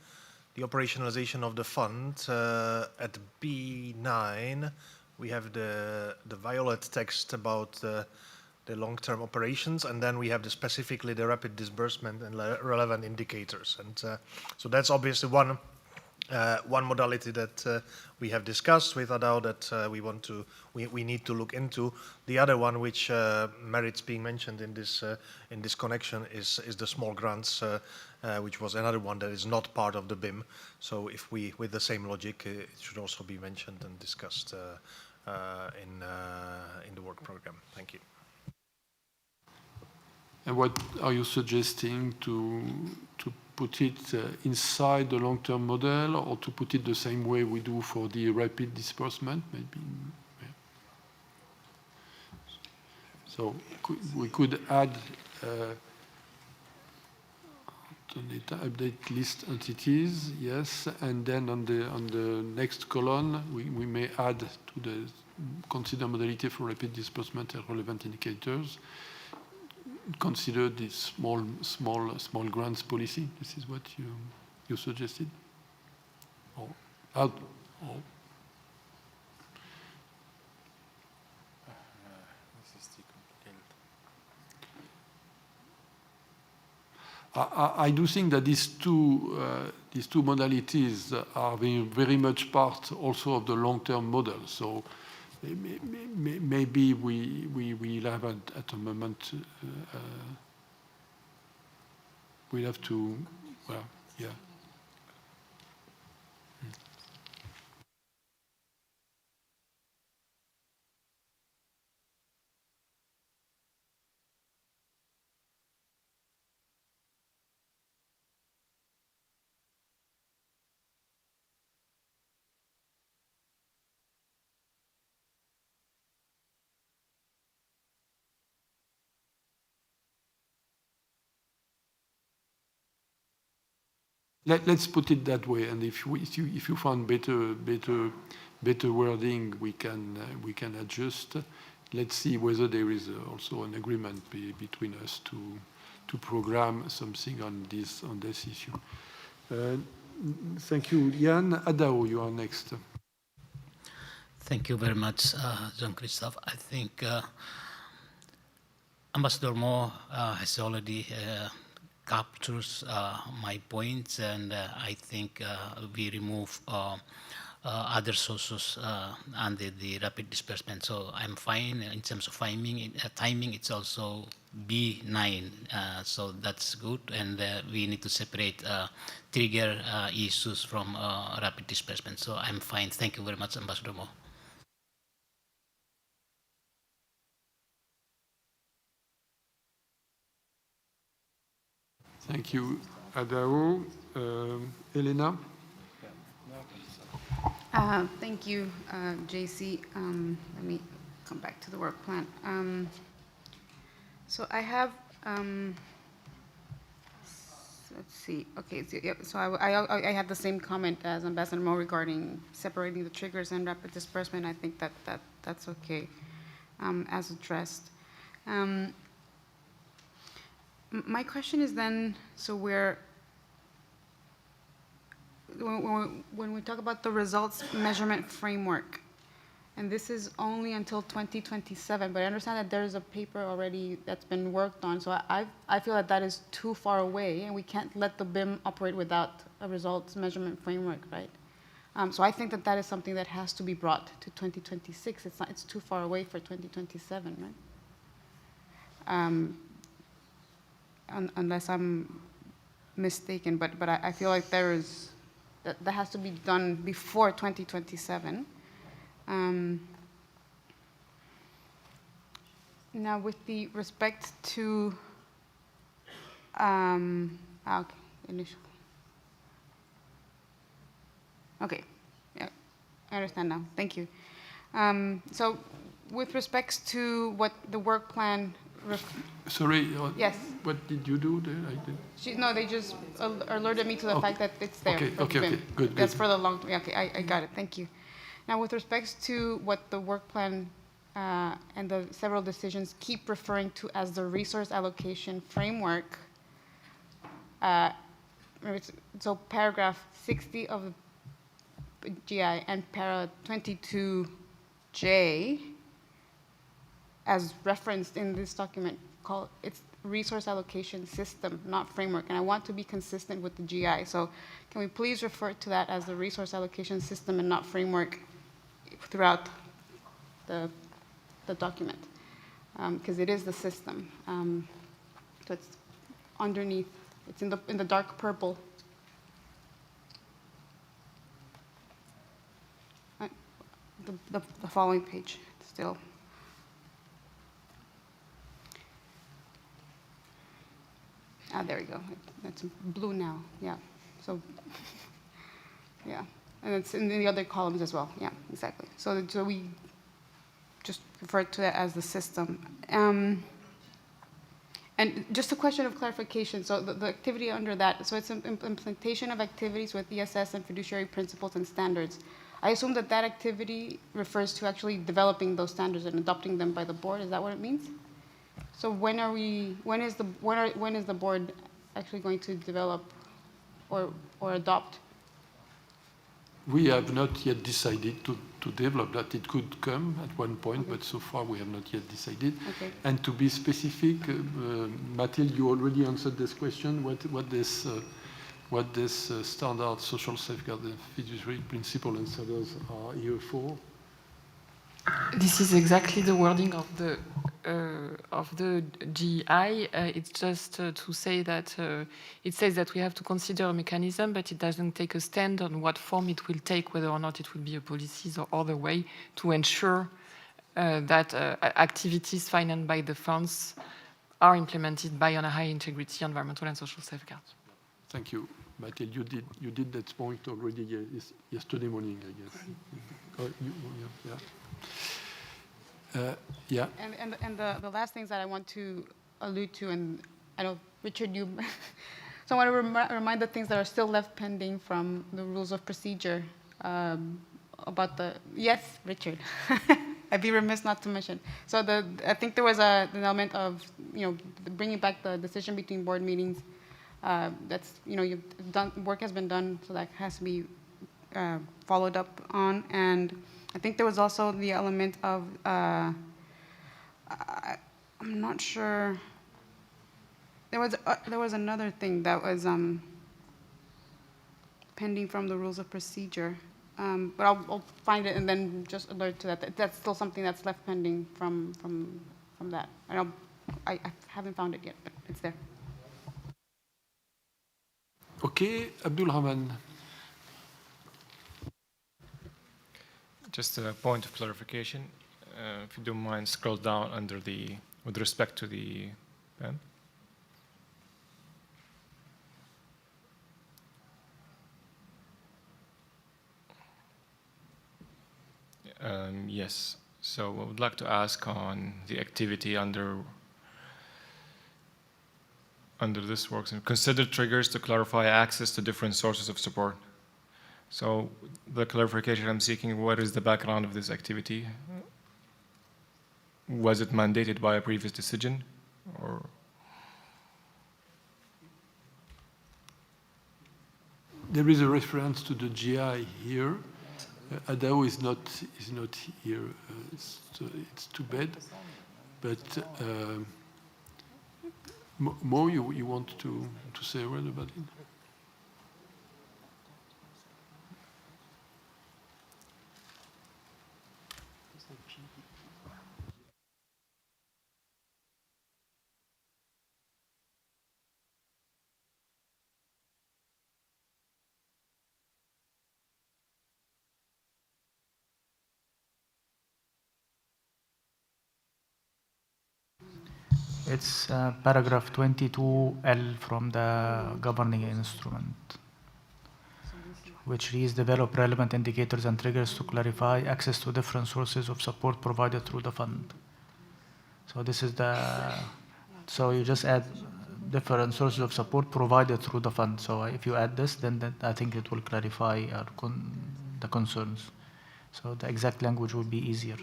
the operationalization of the fund at B9, we have the violet text about the long-term operations, and then we have specifically the rapid disbursement and relevant indicators. And so that's obviously one modality that we have discussed with Adao that we need to look into. The other one, which merits being mentioned in this connection, is the small grants, which was another one that is not part of the BIM. So if we, with the same logic, it should also be mentioned and discussed in the work program. Thank you. And what are you suggesting, to put it inside the long-term model, or to put it the same way we do for the rapid disbursement, maybe? Yeah. So we could add update list entities, yes, and then on the next column we may add to the consider modality for rapid disbursement and relevant indicators. Consider this small grants policy. This is what you suggested. I do think that these two modalities are very much part also of the long-term model. So maybe we'll have at a moment, we'll have to, well, yeah. let's put it that way. And if you find better wording, we can adjust. Let's see whether there is also an agreement between us to program something on this issue. Thank you, Jan. Adao, you are next. Thank you very much, Jean-Christophe. I think Ambassador Mo has already captured my points, and I think we remove other sources under the rapid disbursement. So I'm fine in terms of timing. It's also B9, so that's good. And we need to separate trigger issues from rapid disbursement. So I'm fine. Thank you very much, Ambassador Mo. Thank you, Adao. Elena? Thank you, JC. Let me come back to the work plan. So I have, let's see. Okay, so I have the same comment as Ambassador Mo regarding separating the triggers and rapid disbursement. I think that's okay as addressed. My question is then, so when we talk about the results measurement framework, and this is only until 2027, but I understand that there is a paper already that's been worked on, so I feel that is too far away, and we can't let the BIM operate without a results measurement framework, right? So I think that is something that has to be brought to 2026. It's too far away for 2027, right? Unless I'm mistaken, but I feel like that has to be done before 2027. Now, with the respect to okay, initial. Okay, yeah, I understand now. Thank you. So, with respects to what the work plan. Sorry. Yes. What did you do there? No, they just alerted me to the fact that it's there. Okay, good. That's for the long. Okay, I got it. Thank you. Now, with respects to what the work plan and the several decisions keep referring to as the resource allocation framework, so paragraph 60 of the GI and para 22J, as referenced in this document, it's resource allocation system, not framework. And I want to be consistent with the GI. So can we please refer to that as the resource allocation system and not framework throughout the document? Because it is the system. So it's underneath. It's in the dark purple. The following page still. There we go. It's blue now. Yeah. So, yeah. And it's in the other columns as well. Yeah, exactly. So we just refer to it as the system. And just a question of clarification. So the activity under that, so it's implementation of activities with ESS and fiduciary principles and standards. I assume that activity refers to actually developing those standards and adopting them by the board. Is that what it means? So when is the board actually going to develop or adopt? We have not yet decided to develop that. It could come at one point, but so far we have not yet decided. Okay. And to be specific, Mathilde, you already answered this question. What this standard social safeguard and fiduciary principle and standards are here for? This is exactly the wording of the GI. It's just to say that it says that we have to consider a mechanism, but it doesn't take a stand on what form it will take, whether or not it will be a policies or other way to ensure that activities financed by the funds are implemented by a high integrity environmental and social safeguards. Thank you, Mathilde. You did that point already yesterday morning, I guess. Yeah. And the last things that I want to allude to, and I know, Richard, you So I want to remind the things that are still left pending from the rules of procedure about the, yes, Richard. I'd be remiss not to mention. So I think there was an element of, bringing back the decision between board meetings. That's, work has been done, so that has to be followed up on. And I think there was also the element of, I'm not sure, there was another thing that was pending from the rules of procedure. But I'll find it and then just alert to that. That's still something that's left pending from that. I haven't found it yet, but it's there. Okay, Abdul Rahman. Just a point of clarification. If you don't mind, scroll down under with respect to the pen. Yes. So I would like to ask on the activity under this works, and consider triggers to clarify access to different sources of support. So the clarification I'm seeking, what is the background of this activity? Was it mandated by a previous decision, or? There is a reference to the GI here. Adao is not here. It's too bad. But Mo, you want to say a word about it? It's paragraph 22L from the governing instrument, which reads develop relevant indicators and triggers to clarify access to different sources of support provided through the fund. So this is so you just add different sources of support provided through the fund. So if you add this, then I think it will clarify the concerns. So the exact language will be easier.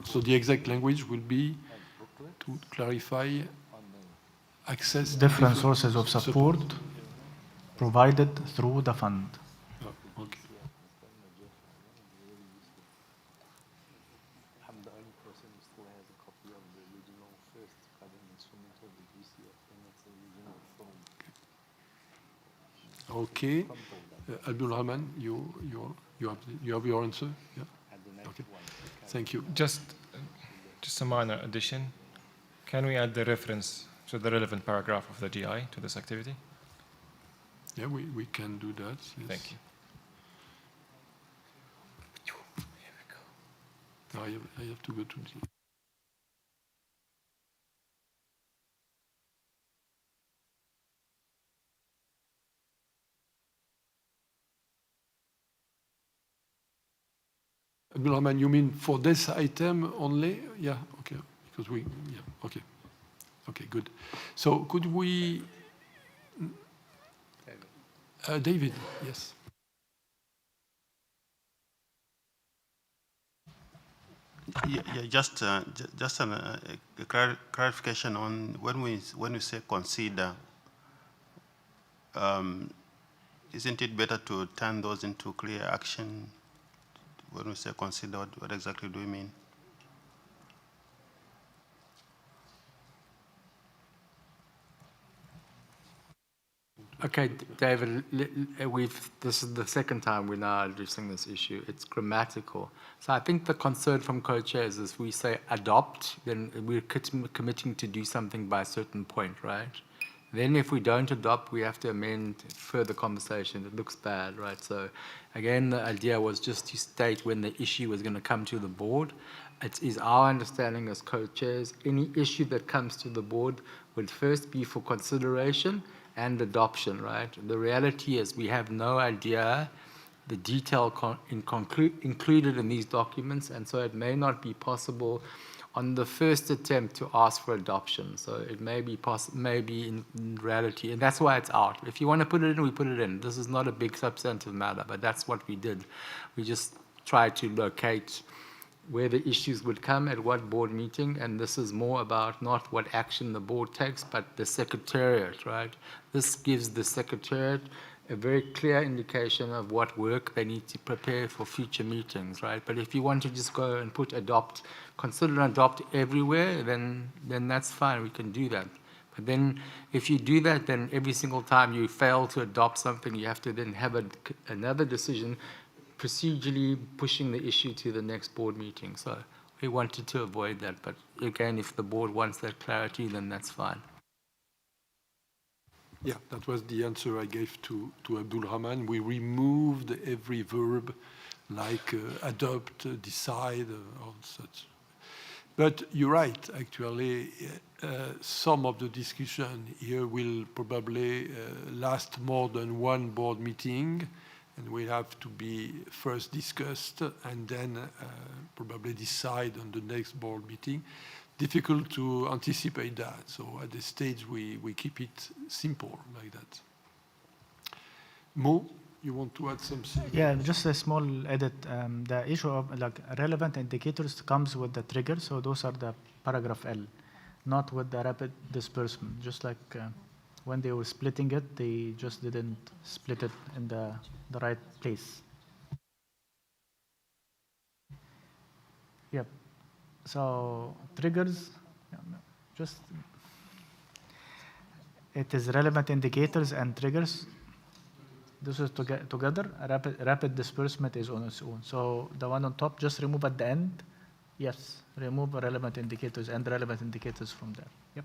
So the exact language will be to clarify access to different sources of support provided through the fund. Oh, okay. Okay. Abdul Rahman, you have your answer? Yeah. Okay. Thank you. Just a minor addition. Can we add the reference to the relevant paragraph of the GI to this activity? Yeah, we can do that. Yes. Thank you. I have to go to the... Abdul Rahman, you mean for this item only? Yeah, okay. Because okay. Okay, good. So could we... David, yes. Yeah, just a clarification on when we say consider. Isn't it better to turn those into clear action? When we say consider, what exactly do we mean? Okay, David, this is the second time we're now addressing this issue. It's grammatical. So I think the concern from co-chairs is we say adopt, then we're committing to do something by a certain point, right? Then if we don't adopt, we have to amend further conversation. It looks bad, right? So again, the idea was just to state when the issue was going to come to the board. It is our understanding as co-chairs, any issue that comes to the board would first be for consideration and adoption, right? The reality is we have no idea the detail included in these documents, and so it may not be possible on the first attempt to ask for adoption. So it may be maybe in reality, and that's why it's out. If you want to put it in, we put it in. This is not a big substantive matter, but that's what we did. We just tried to locate where the issues would come at what board meeting, and this is more about not what action the board takes, but the secretariat, right? This gives the secretariat a very clear indication of what work they need to prepare for future meetings, right? But if you want to just go and put adopt, consider adopt everywhere, then that's fine, we can do that. But then if you do that, then every single time you fail to adopt something, you have to then have another decision procedurally pushing the issue to the next board meeting. So we wanted to avoid that. But again, if the board wants that clarity, then that's fine. Yeah, that was the answer I gave to Abdul Rahman. We removed every verb like adopt, decide, or such. But you're right, actually, some of the discussion here will probably last more than one board meeting, and will have to be first discussed and then probably decide on the next board meeting. Difficult to anticipate that. So at this stage, we keep it simple like that. Mo, you want to add something? Yeah, just a small edit. The issue of like relevant indicators comes with the trigger. So those are the paragraph L, not with the rapid disbursement. Just like when they were splitting it, they just didn't split it in the right place. Yep. So triggers, just it is relevant indicators and triggers. This is together. Rapid disbursement is on its own. So the one on top, just remove at the end. Yes, remove relevant indicators and relevant indicators from there. Yep.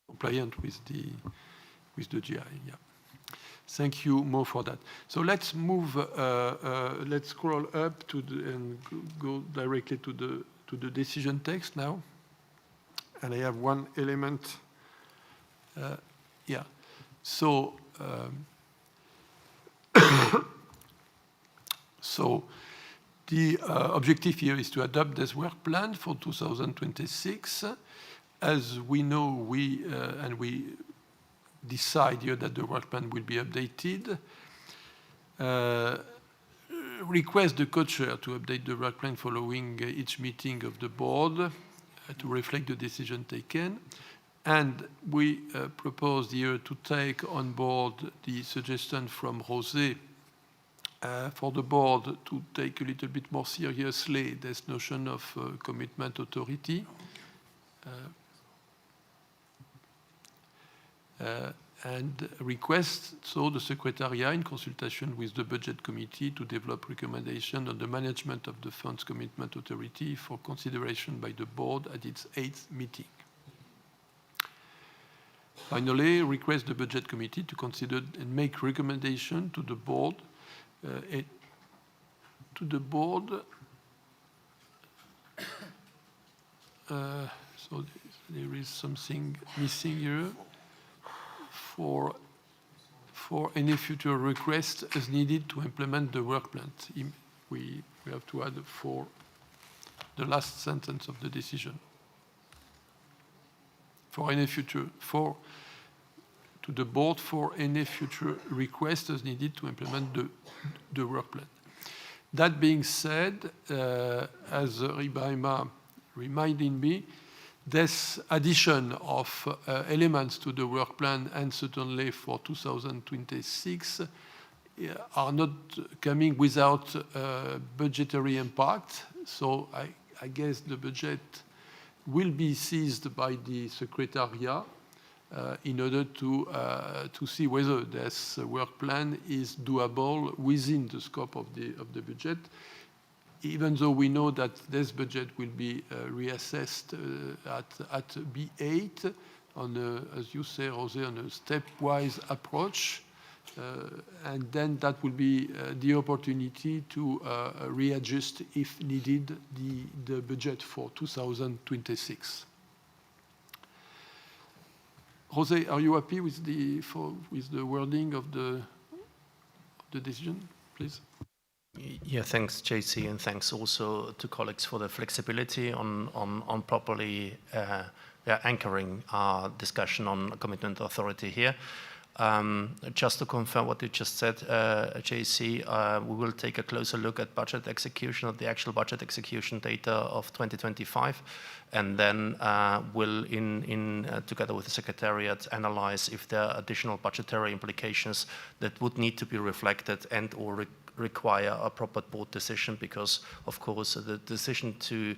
Compliant with the GI, yeah. Thank you, Mo, for that. So let's move. Let's scroll up to and go directly to the decision text now. And I have one element. Yeah. So. So the objective here is to adopt this work plan for 2026. As we know, we decide here that the work plan will be updated. Request the co-chair to update the work plan following each meeting of the board to reflect the decision taken. And we propose here to take on board the suggestion from José for the board to take a little bit more seriously this notion of commitment authority. And request so the Secretariat, in consultation with the Budget Committee, to develop recommendations on the management of the Funds Commitment Authority for consideration by the board at its 8th meeting. Finally, request the Budget Committee to consider and make recommendation to the board. So there is something missing here. For any future request as needed to implement the work plan. We have to add for the last sentence of the decision. For any future, to the board for any future request as needed to implement the work plan. That being said, as Ibrahima reminded me, this addition of elements to the work plan, and certainly for 2026, are not coming without budgetary impact. So I guess the budget will be seized by the Secretariat in order to see whether this work plan is doable within the scope of the budget. Even though we know that this budget will be reassessed at B8 on as you say, José, on a stepwise approach, and then that will be the opportunity to readjust, if needed, the budget for 2026. José, are you happy with the wording of the the decision, please. Yeah, thanks, JC, and thanks also to colleagues for the flexibility on properly anchoring our discussion on commitment authority here. Just to confirm what you just said, JC, we will take a closer look at budget execution, of the actual budget execution data of 2025, and then we'll, together with the Secretariat, analyze if there are additional budgetary implications that would need to be reflected and or require a proper board decision, because, of course, the decision to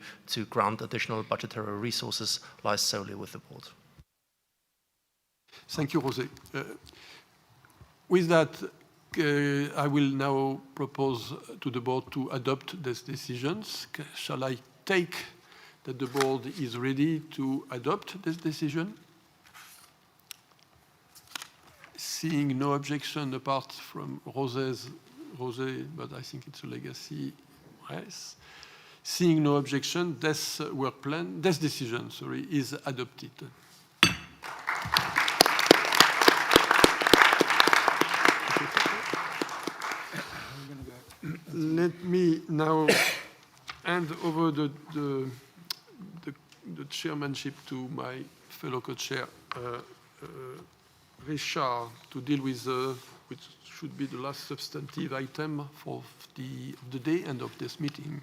grant additional budgetary resources lies solely with the board. Thank you, José. With that, I will now propose to the board to adopt these decisions. Shall I take that the board is ready to adopt this decision? Seeing no objection apart from José, but I think it's a legacy. Yes. Seeing no objection, this work plan, this decision, sorry, is adopted. Let me now hand over the chairmanship to my fellow co-chair, Richard, to deal with which should be the last substantive item for the day and of this meeting.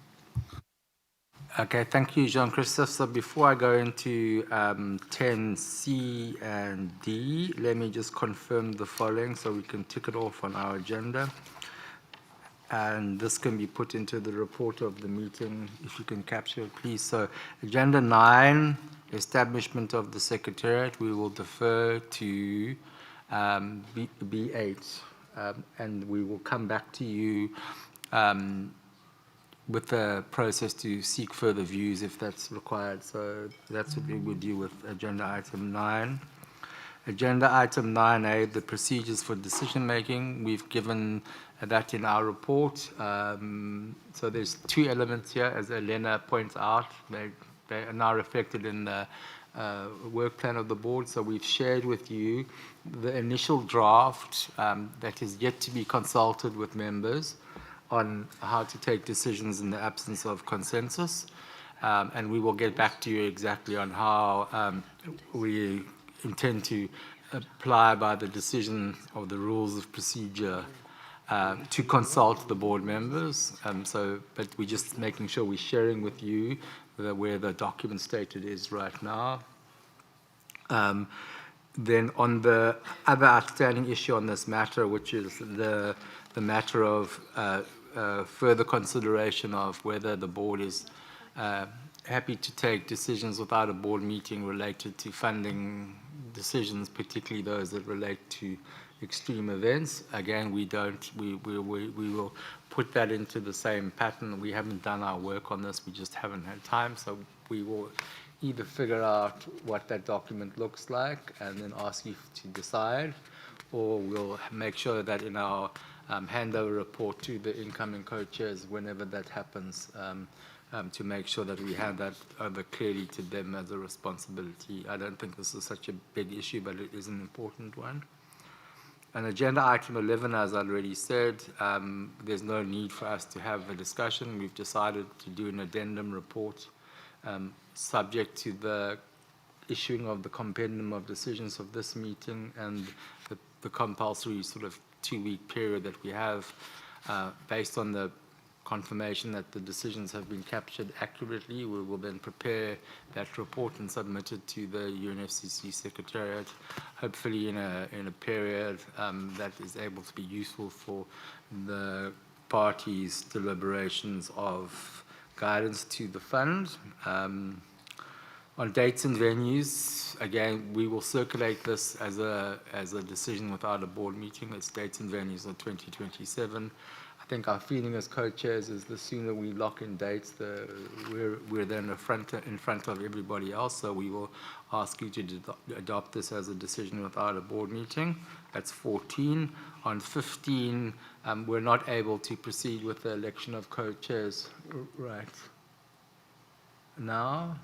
Okay, thank you, Jean-Christophe. So before I go into 10C and D, let me just confirm the following so we can tick it off on our agenda. And this can be put into the report of the meeting, if you can capture it, please. So agenda 9, establishment of the Secretariat, we will defer to B8. And we will come back to you with the process to seek further views if that's required. So that's what we would do with agenda item 9. Agenda item 9A, the procedures for decision making. We've given that in our report. So there's two elements here, as Elena points out. They are now reflected in the work plan of the board. So we've shared with you the initial draft that is yet to be consulted with members on how to take decisions in the absence of consensus. And we will get back to you exactly on how we intend to apply by the decision of the rules of procedure to consult the board members. But we're just making sure we're sharing with you where the document stated is right now. Then on the other outstanding issue on this matter, which is the matter of further consideration of whether the board is happy to take decisions without a board meeting related to funding decisions, particularly those that relate to extreme events. Again, we will put that into the same pattern. We haven't done our work on this, we just haven't had time, so we will either figure out what that document looks like and then ask you to decide, or we'll make sure that in our handover report to the incoming co-chairs, whenever that happens, to make sure that we have that over clearly to them as a responsibility. I don't think this is such a big issue, but it is an important one. And agenda item 11, as I already said, there's no need for us to have a discussion. We've decided to do an addendum report subject to the issuing of the compendium of decisions of this meeting and the compulsory sort of 2-week period that we have based on the confirmation that the decisions have been captured accurately. We will then prepare that report and submit it to the UNFCCC Secretariat, hopefully in a period that is able to be useful for the parties' deliberations of guidance to the fund. On dates and venues, again, we will circulate this as a decision without a board meeting. Its dates and venues are 2027. I think our feeling as co-chairs is the sooner we lock in dates, we're then in front of everybody else. So we will ask you to adopt this as a decision without a board meeting. That's 14. On 15, we're not able to proceed with the election of co-chairs right now.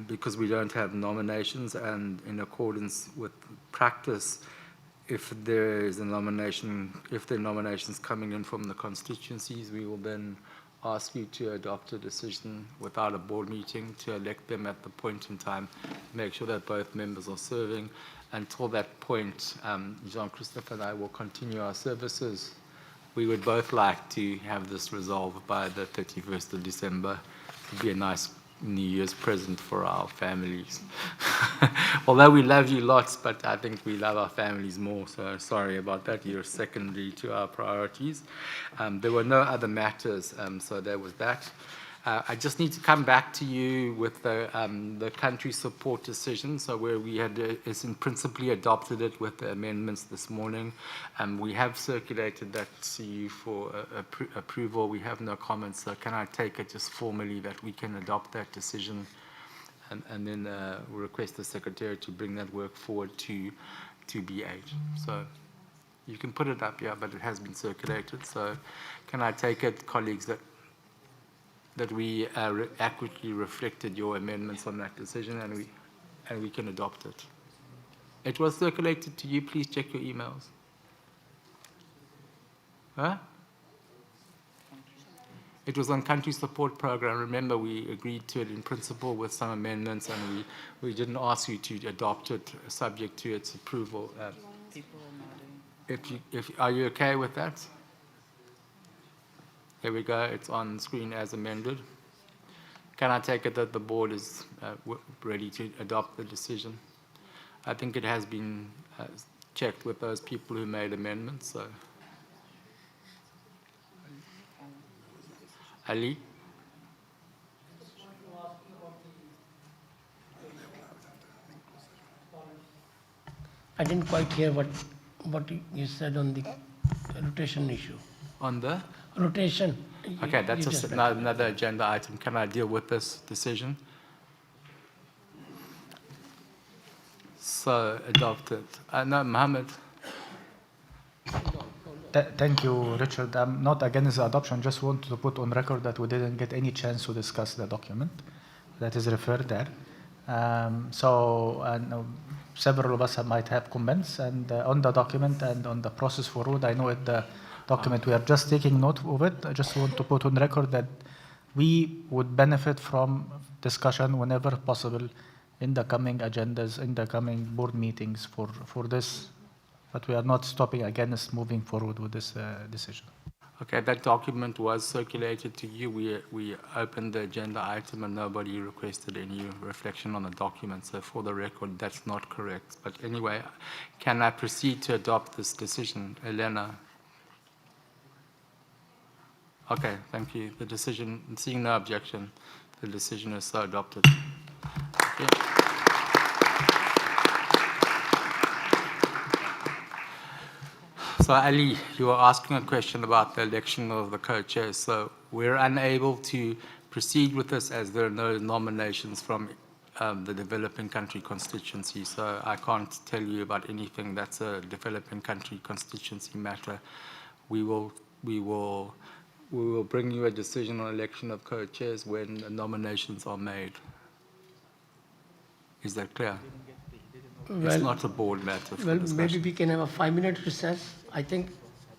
Because we don't have nominations, and in accordance with practice, if there is a nomination, if there are nominations coming in from the constituencies, we will then ask you to adopt a decision without a board meeting to elect them at the point in time, make sure that both members are serving. Until that point, Jean-Christophe and I will continue our services. We would both like to have this resolved by the 31st of December. It would be a nice New Year's present for our families. Although we love you lots, but I think we love our families more, so sorry about that. You're secondary to our priorities. There were no other matters, so there was that. I just need to come back to you with the country support decision, so where we had principally adopted it with the amendments this morning. We have circulated that to you for approval. We have no comments, so can I take it just formally that we can adopt that decision and then we'll request the Secretary to bring that work forward to B8. So you can put it up here, but it has been circulated. So can I take it, colleagues, that we accurately reflected your amendments on that decision and we can adopt it. It was circulated to you. Please check your emails. Huh? It was on country support program. Remember, we agreed to it in principle with some amendments, and we didn't ask you to adopt it subject to its approval. Are you okay with that? Here we go. It's on screen as amended. Can I take it that the board is ready to adopt the decision? I think it has been checked with those people who made amendments. So, Ali? I didn't quite hear what you said on the rotation issue. On the? Rotation. Okay, that's another agenda item. Can I deal with this decision? So, adopted. No, Mohammed. Thank you, Richard. I'm not against the adoption. Just want to put on record that we didn't get any chance to discuss the document that is referred there. Several of us might have comments and on the document and on the process forward. I know the document, we are just taking note of it. I just want to put on record that we would benefit from discussion whenever possible in the coming agendas, in the coming board meetings for this, but we are not stopping against moving forward with this decision. Okay, that document was circulated to you. We opened the agenda item and nobody requested any reflection on the document. So for the record, that's not correct. But anyway, can I proceed to adopt this decision? Elena? Okay, thank you. The decision, seeing no objection, the decision is so adopted. Okay. So Ali, you were asking a question about the election of the co-chairs. So we're unable to proceed with this as there are no nominations from the developing country constituency. So I can't tell you about anything that's a developing country constituency matter. We will bring you a decision on election of co-chairs when the nominations are made. Is that clear? It's not a board matter. Well, maybe we can have a 5-minute recess. I think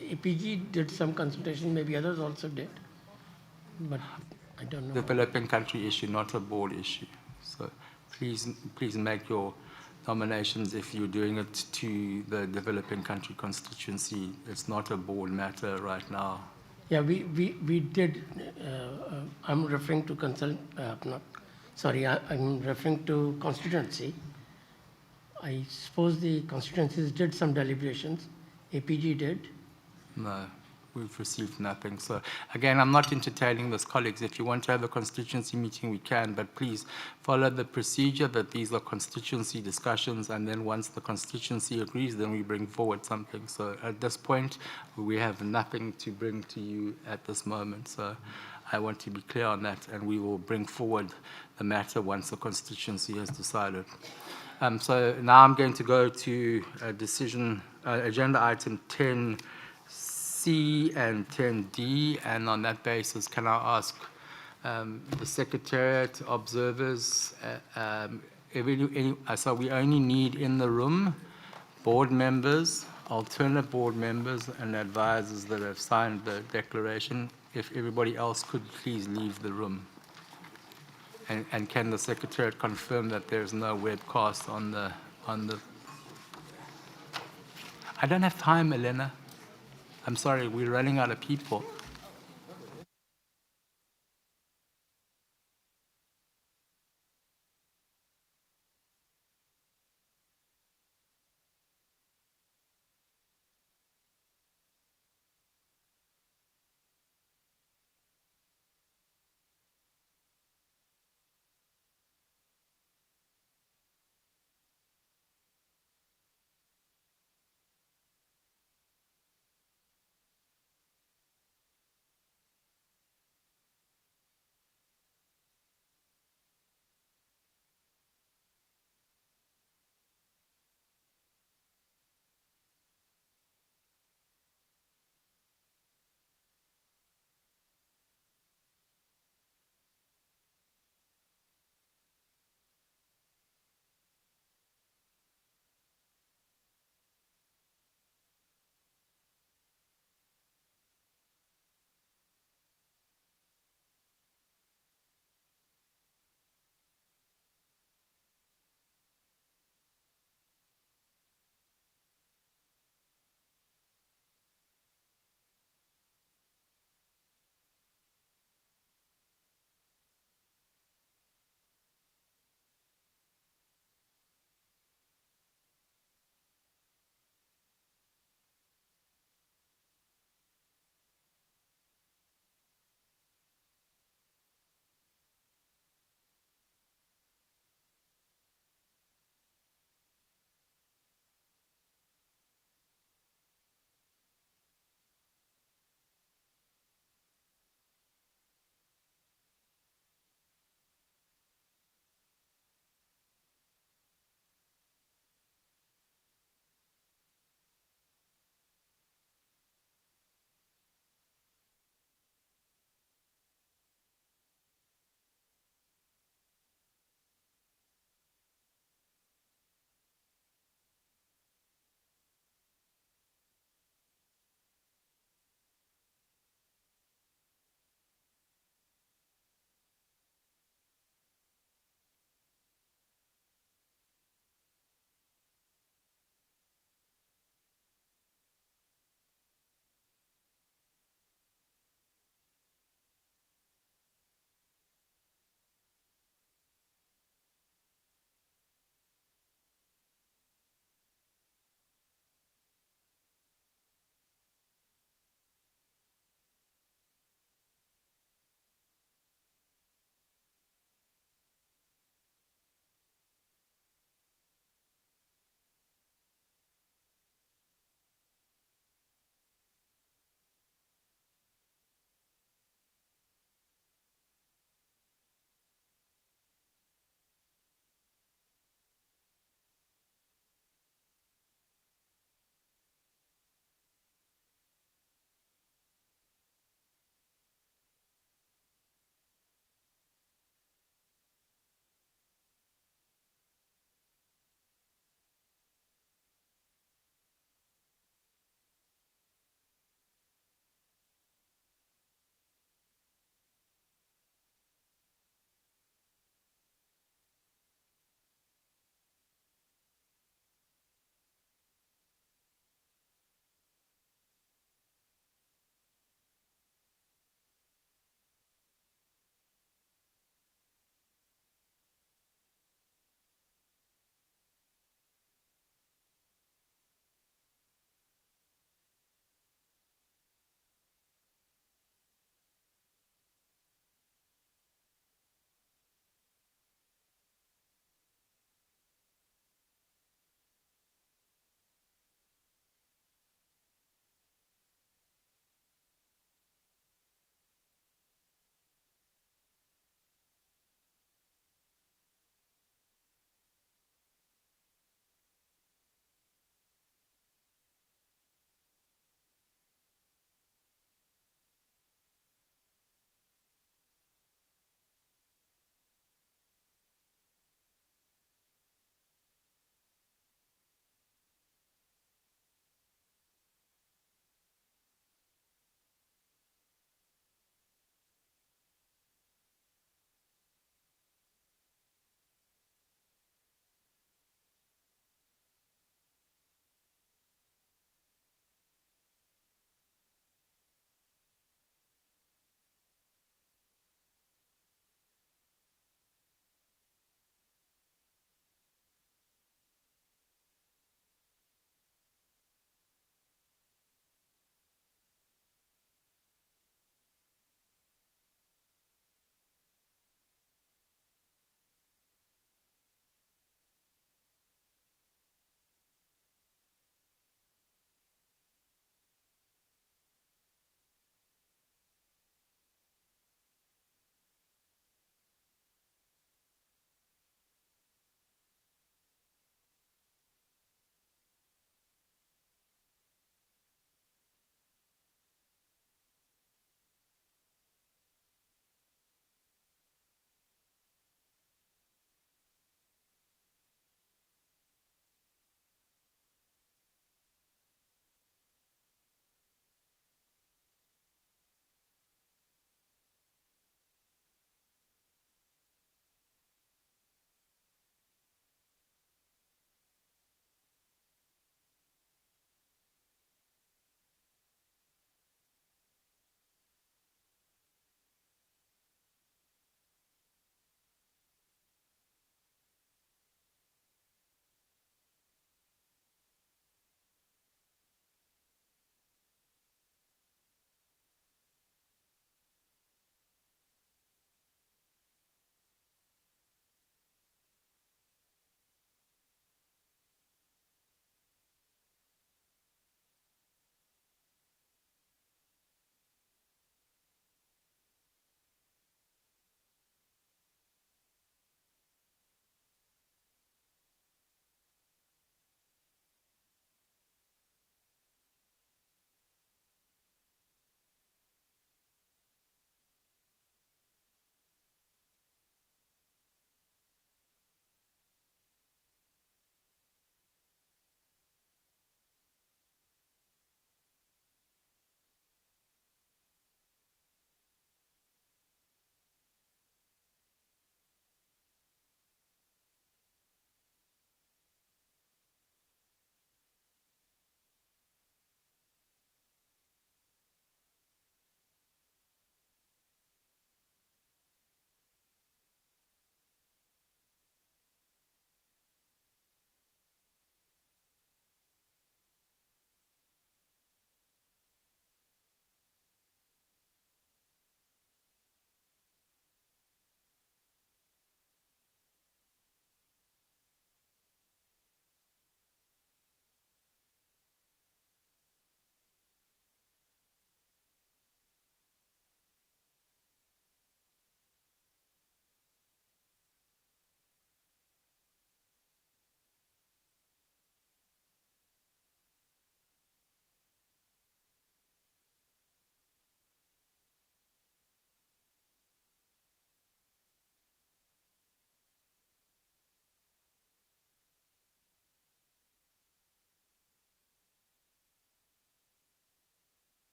APG did some consultation, maybe others also did, but I don't know. Developing country issue, not a board issue. So please make your nominations if you're doing it to the developing country constituency. It's not a board matter right now. Yeah, we did. I'm referring to I'm referring to constituency. I suppose the constituencies did some deliberations. APG did. No, we've received nothing. So again, I'm not entertaining this, colleagues. If you want to have a constituency meeting, we can, but please follow the procedure that these are constituency discussions, and then once the constituency agrees, then we bring forward something. So at this point, we have nothing to bring to you at this moment. So I want to be clear on that, and we will bring forward the matter once the constituency has decided. So now I'm going to go to a decision, agenda item 10C and 10D, and on that basis, can I ask the Secretariat, observers, so we only need in the room board members, alternate board members and advisors that have signed the declaration, if everybody else could please leave the room. And can the Secretariat confirm that there's no webcast on the... I don't have time, Elena. I'm sorry, we're running out of people.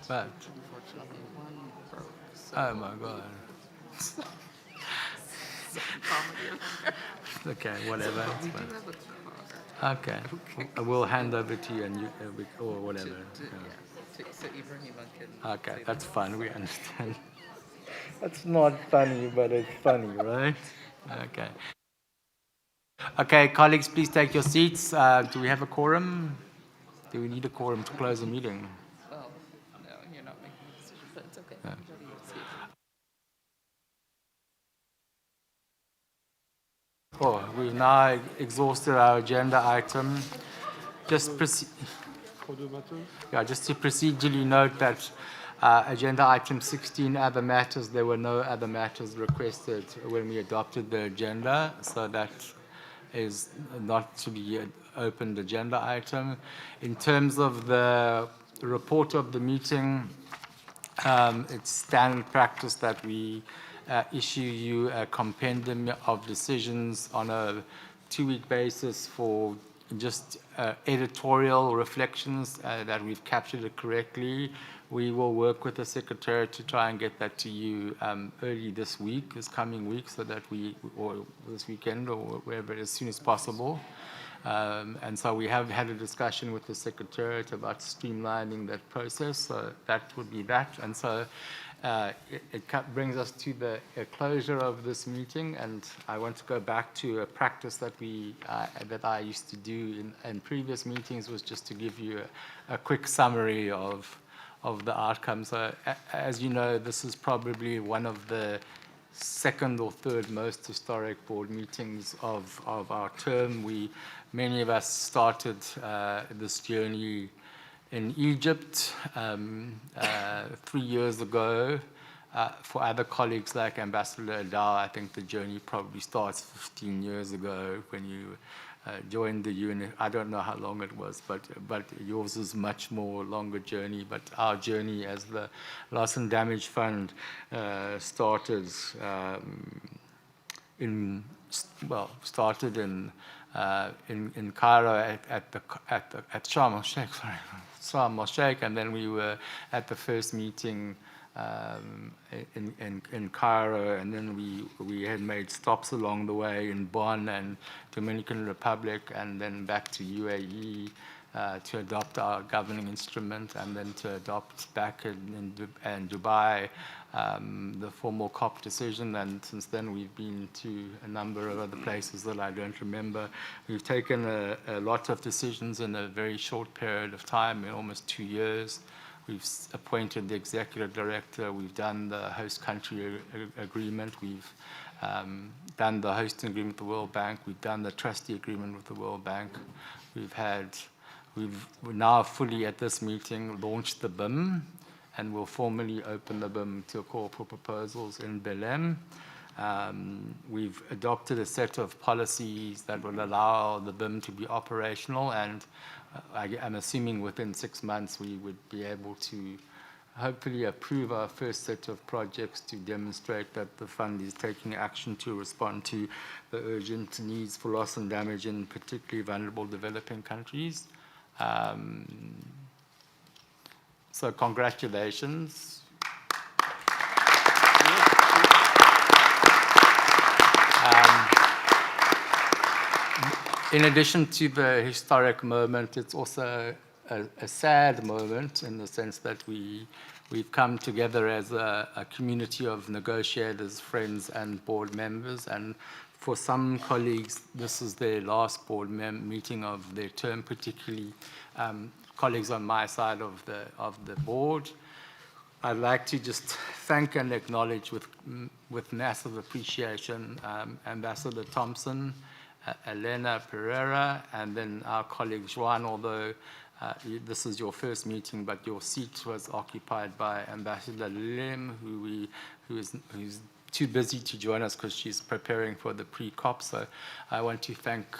But, oh my God. Okay, whatever. It's fine. Okay, we'll hand over to you and you, or whatever. So Ibrahim can. Okay, that's fun. We understand. That's not funny, but it's funny, right? Okay. Okay, colleagues, please take your seats. Do we have a quorum? Do we need a quorum to close the meeting? Well, no, you're not making a decision, but it's okay. Yeah. Oh, we've now exhausted our agenda item. Just to procedurally note that agenda item 16, other matters, there were no other matters requested when we adopted the agenda, so that is not to be an opened agenda item. In terms of the report of the meeting, it's standard practice that we issue you a compendium of decisions on a 2-week basis for just editorial reflections that we've captured it correctly. We will work with the Secretary to try and get that to you early this week, this coming week, so that or this weekend, or wherever, as soon as possible. And so we have had a discussion with the Secretariat about streamlining that process, so that would be that. And so it brings us to the closure of this meeting, and I want to go back to a practice that that I used to do in previous meetings, was just to give you a quick summary of the outcomes. So, as you know, this is probably one of the second or third most historic board meetings of our term. Many of us started this journey in Egypt 3 years ago. For other colleagues like Ambassador Adal, I think the journey probably starts 15 years ago when you joined the unit. I don't know how long it was, but yours is much more longer journey. But our journey as the Loss and Damage Fund started in Cairo at Sharm el Sheikh, and then we were at the first meeting in Cairo, and then we had made stops along the way in Bonn and Dominican Republic, and then back to UAE to adopt our governing instrument, and then to adopt back in Dubai the formal COP decision. And since then we've been to a number of other places that I don't remember. We've taken a lot of decisions in a very short period of time, in almost 2 years. We've appointed the executive director. We've done the host country agreement. We've done the hosting agreement with the World Bank. We've done the trustee agreement with the World Bank. We've now fully at this meeting launched the BIM, and we'll formally open the BIM to a call for proposals in Belém. We've adopted a set of policies that will allow the BIM to be operational, and I'm assuming within 6 months we would be able to hopefully approve our first set of projects to demonstrate that the fund is taking action to respond to the urgent needs for loss and damage in particularly vulnerable developing countries. So congratulations. In addition to the historic moment, it's also a sad moment in the sense that we've come together as a community of negotiators, friends, and board members. And for some colleagues, this is their last board meeting of their term, particularly colleagues on my side of the board. I'd like to just thank and acknowledge with massive appreciation Ambassador Thompson, Elena Pereira, and then our colleague Juan, although this is your first meeting, but your seat was occupied by Ambassador Lim, who's too busy to join us because she's preparing for the pre-COP. So I want to thank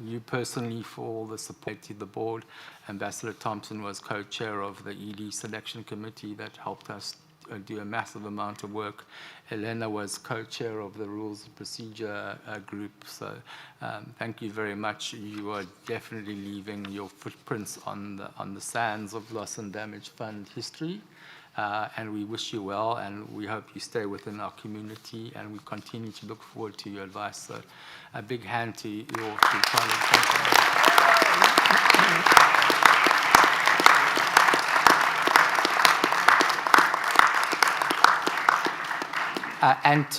you personally for all the support to the board. Ambassador Thompson was co-chair of the ED selection committee that helped us do a massive amount of work. Elena was co-chair of the Rules of Procedure group, so thank you very much. You are definitely leaving your footprints on the sands of Loss and Damage Fund history. And we wish you well, and we hope you stay within our community, and we continue to look forward to your advice. So a big hand to your two colleagues.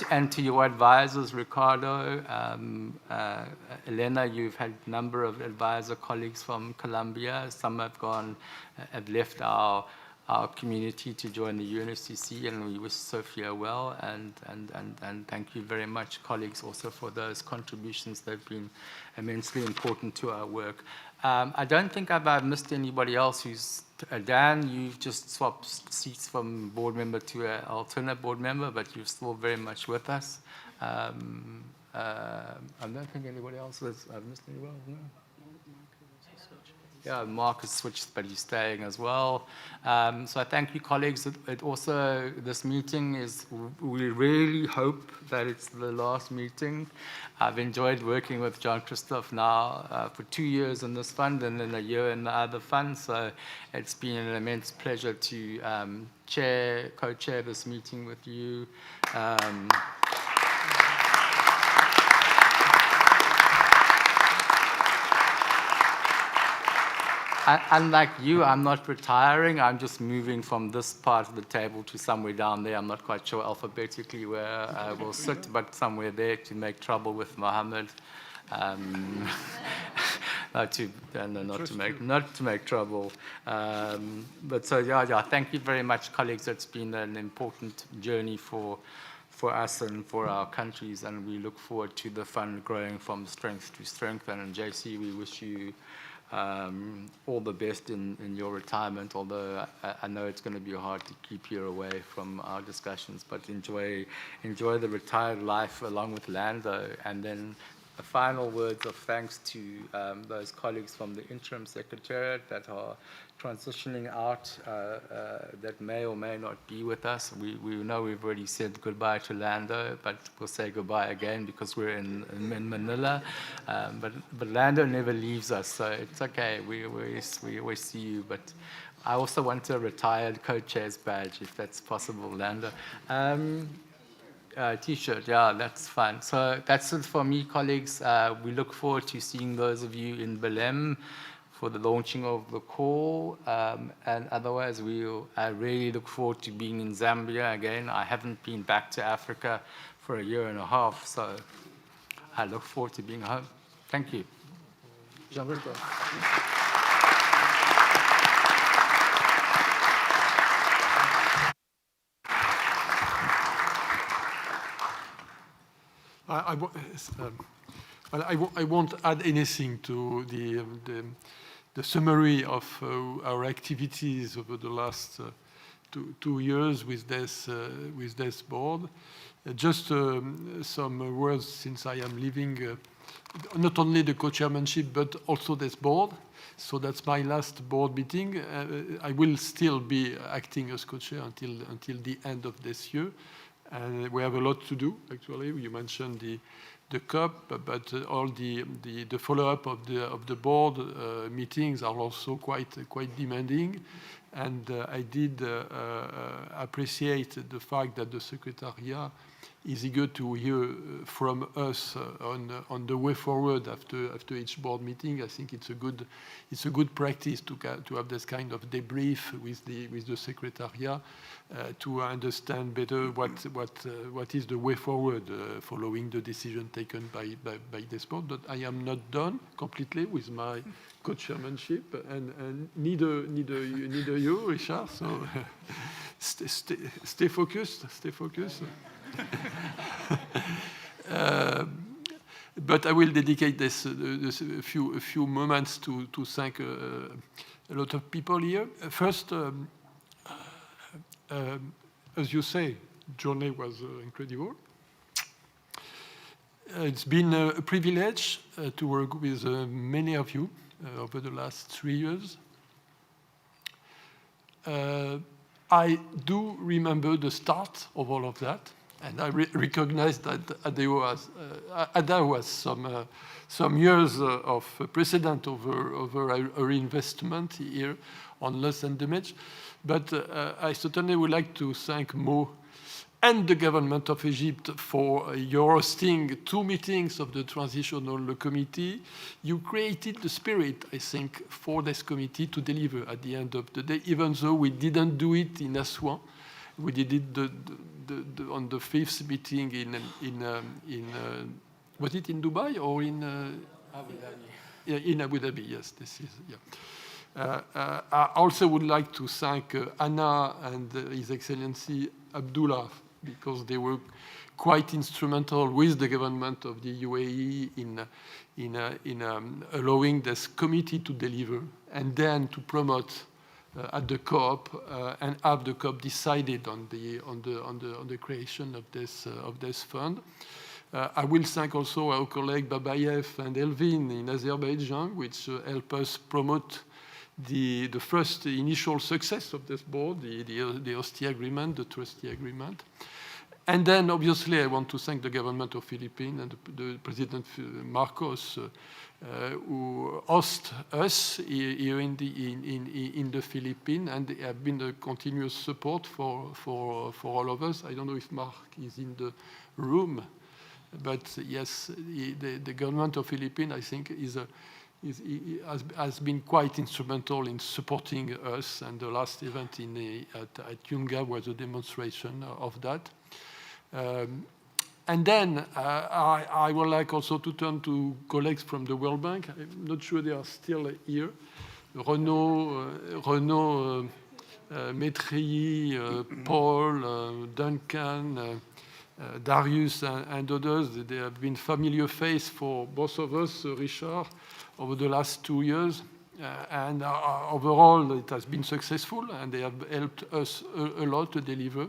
And to your advisors, Ricardo, Elena, you've had a number of advisor colleagues from Colombia. Some have left our community to join the UNFCCC, and we wish Sophia well, and thank you very much, colleagues, also for those contributions. They've been immensely important to our work. I don't think I've missed anybody else who's, Dan, you've just swapped seats from board member to an alternate board member, but you're still very much with us. I don't think anybody else I've missed anybody else, no? Yeah, Mark has switched, but he's staying as well. So I thank you, colleagues. This meeting is, we really hope that it's the last meeting. I've enjoyed working with Jean-Christophe now for 2 years in this fund and then a year in the other fund. So it's been an immense pleasure to co-chair this meeting with you. Unlike you, I'm not retiring. I'm just moving from this part of the table to somewhere down there. I'm not quite sure alphabetically where I will sit, but somewhere there to make trouble with Mohammed. Not to make trouble. But so yeah, thank you very much, colleagues. It's been an important journey for us and for our countries, and we look forward to the fund growing from strength to strength. And JC, we wish you all the best in your retirement, although I know it's going to be hard to keep you away from our discussions, but enjoy the retired life along with Lando. And then the final words of thanks to those colleagues from the interim secretariat that are transitioning out, that may or may not be with us. We know we've already said goodbye to Lando, but we'll say goodbye again because we're in Manila. But Lando never leaves us, so it's okay. We always see you. But I also want a retired co-chair's badge, if that's possible, Lando. T-shirt, yeah, that's fine. So that's it for me, colleagues. We look forward to seeing those of you in Belém for the launching of the call, and otherwise I really look forward to being in Zambia again. I haven't been back to Africa for a year and a half, so I look forward to being home. Thank you. Jean-Christophe. I won't add anything to the summary of our activities over the last 2 years with this board. Just some words, since I am leaving not only the co-chairmanship but also this board. So that's my last board meeting. I will still be acting as co-chair until the end of this year. And we have a lot to do, actually. You mentioned the COP, but all the follow-up of the board meetings are also quite demanding. And I did appreciate the fact that the Secretariat is eager to hear from us on the way forward after each board meeting. I think it's a good practice to have this kind of debrief with the Secretariat to understand better what is the way forward following the decision taken by this board. But I am not done completely with my co-chairmanship, and neither you, Richard. So stay focused. Stay focused. But I will dedicate a few moments to thank a lot of people here. First, as you say, journey was incredible. It's been a privilege to work with many of you over the last 3 years. I do remember the start of all of that, and I recognize that Ada was some years of precedent over our investment here on loss and damage. But I certainly would like to thank Mo and the government of Egypt for your hosting 2 meetings of the Transitional Committee. You created the spirit, I think, for this committee to deliver at the end of the day, even though we didn't do it in Aswan. We did it on the 5th meeting was it in Dubai or in Abu Dhabi? Yeah, in Abu Dhabi, yes, this is, yeah. I also would like to thank Anna and His Excellency Abdullah, because they were quite instrumental with the government of the UAE in allowing this committee to deliver and then to promote at the COP and have the COP decided on the creation of this fund. I will thank also our colleague Babayev and Elvin in Azerbaijan, which help us promote the first initial success of this board, the Hosty agreement, the trustee agreement. And then, obviously, I want to thank the government of Philippines and the President Marcos, who host us here in the Philippines, and they have been a continuous support for all of us. I don't know if Mark is in the room, but yes, the government of Philippines, I think, has been quite instrumental in supporting us, and the last event at Yunga was a demonstration of that. And then I would like also to turn to colleagues from the World Bank. I'm not sure they are still here. Renaud, Maitreyi, Paul, Duncan, Darius, and others. They have been familiar face for both of us, Richard, over the last 2 years. And overall, it has been successful, and they have helped us a lot to deliver.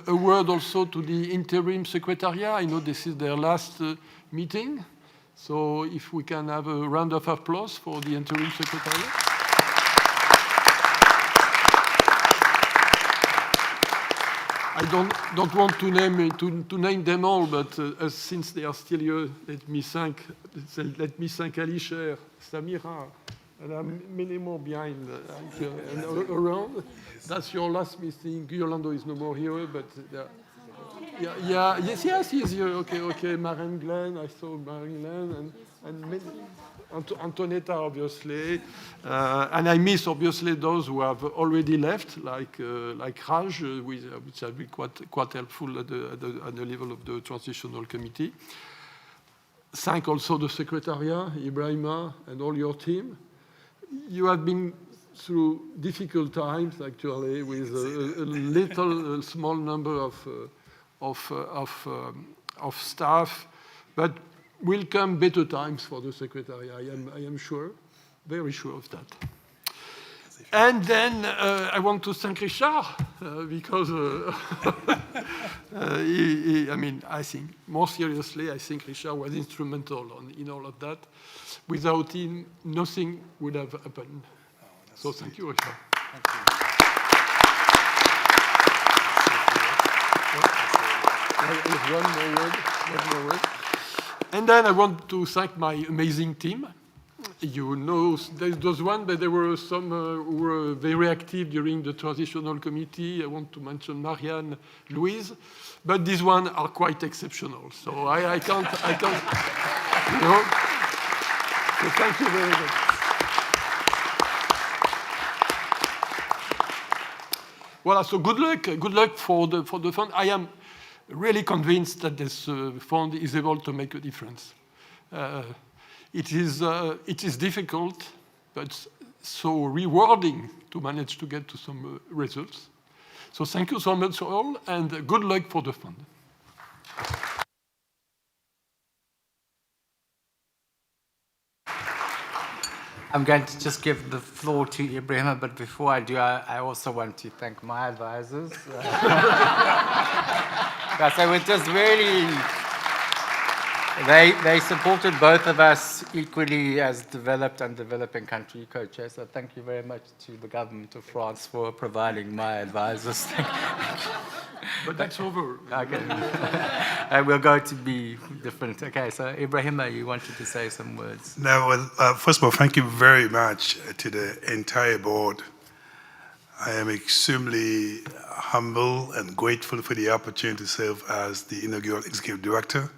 A word also to the interim secretariat. I know this is their last meeting, so if we can have a round of applause for the interim secretariat. I don't want to name them all, but since they are still here, let me thank Alisher, Samira, and there are many more behind and around. That's your last meeting. Yolando is no more here, but yes, he's here. Okay. Maren Glenn, I saw Maren Glenn, and many, Antonetta, obviously, and I miss obviously those who have already left, like Raj, which have been quite helpful at the level of the Transitional Committee. Thank also the Secretariat, Ibrahima, and all your team. You have been through difficult times, actually, with a small number of staff, but will come better times for the Secretariat. I am sure, very sure of that. And then I want to thank Richard because I think more seriously, I think Richard was instrumental in all of that. Without him, nothing would have happened. So thank you, Richard. Thank you. One more word. And then I want to thank my amazing team. You know, there's one, but there were some who were very active during the Transitional Committee. I want to mention Marianne, Louise, but these ones are quite exceptional. So I can't, you know. So thank you very much. Well, so good luck for the fund. I am really convinced that this fund is able to make a difference. It is difficult, but so rewarding to manage to get to some results. So thank you so much all, and good luck for the fund. I'm going to just give the floor to Ibrahima, but before I do, I also want to thank my advisors. Because I was just really They supported both of us equally as developed and developing country co-chairs. So thank you very much to the government of France for providing my advisors. But that's over. Okay. We're going to be different. Okay, so Ibrahima, you wanted to say some words. No, well, first of all, thank you very much to the entire board. I am extremely humble and grateful for the opportunity to serve as the inaugural executive director.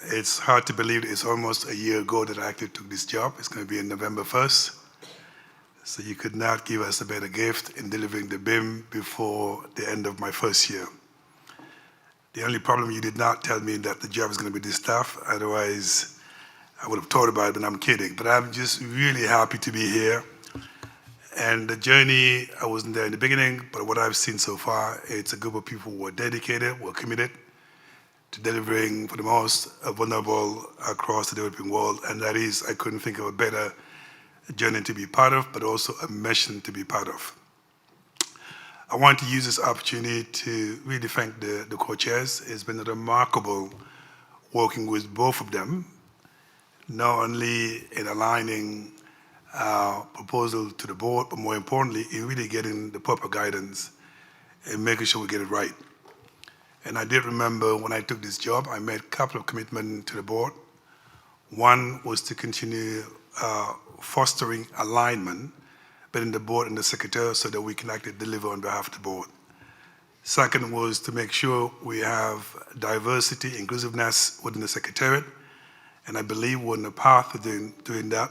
It's hard to believe it's almost a year ago that I actually took this job. It's going to be on November 1st. So you could not give us a better gift in delivering the BIM before the end of my first year. The only problem, you did not tell me that the job is going to be this tough. Otherwise, I would have thought about it, but I'm kidding. But I'm just really happy to be here. And the journey, I wasn't there in the beginning, but what I've seen so far, it's a group of people who are dedicated, who are committed to delivering for the most vulnerable across the developing world. And that is, I couldn't think of a better journey to be part of, but also a mission to be part of. I want to use this opportunity to really thank the co-chairs. It's been remarkable working with both of them, not only in aligning proposal to the board, but more importantly, in really getting the proper guidance and making sure we get it right. And I did remember when I took this job, I made a couple of commitments to the board. One was to continue fostering alignment between the board and the secretary so that we can actually deliver on behalf of the board. Second was to make sure we have diversity, inclusiveness within the secretariat, and I believe we're on the path of doing that.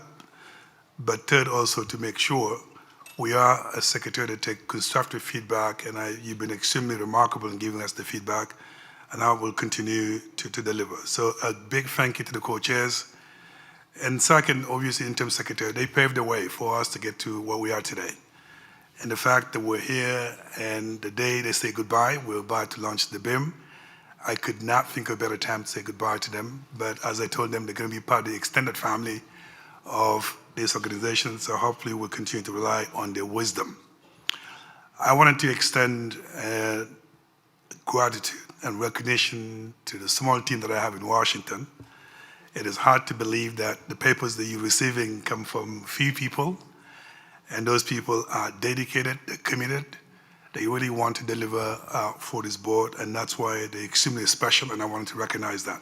But third, also to make sure we are a secretary to take constructive feedback, and you've been extremely remarkable in giving us the feedback, and I will continue to deliver. So a big thank you to the co-chairs. And second, obviously, interim secretary, they paved the way for us to get to where we are today. And the fact that we're here and the day they say goodbye, we're about to launch the BIM. I could not think of a better time to say goodbye to them, but as I told them, they're going to be part of the extended family of this organization, so hopefully we'll continue to rely on their wisdom. I wanted to extend gratitude and recognition to the small team that I have in Washington. It is hard to believe that the papers that you're receiving come from few people, and those people are dedicated, they're committed, they really want to deliver for this board, and that's why they're extremely special, and I wanted to recognize that.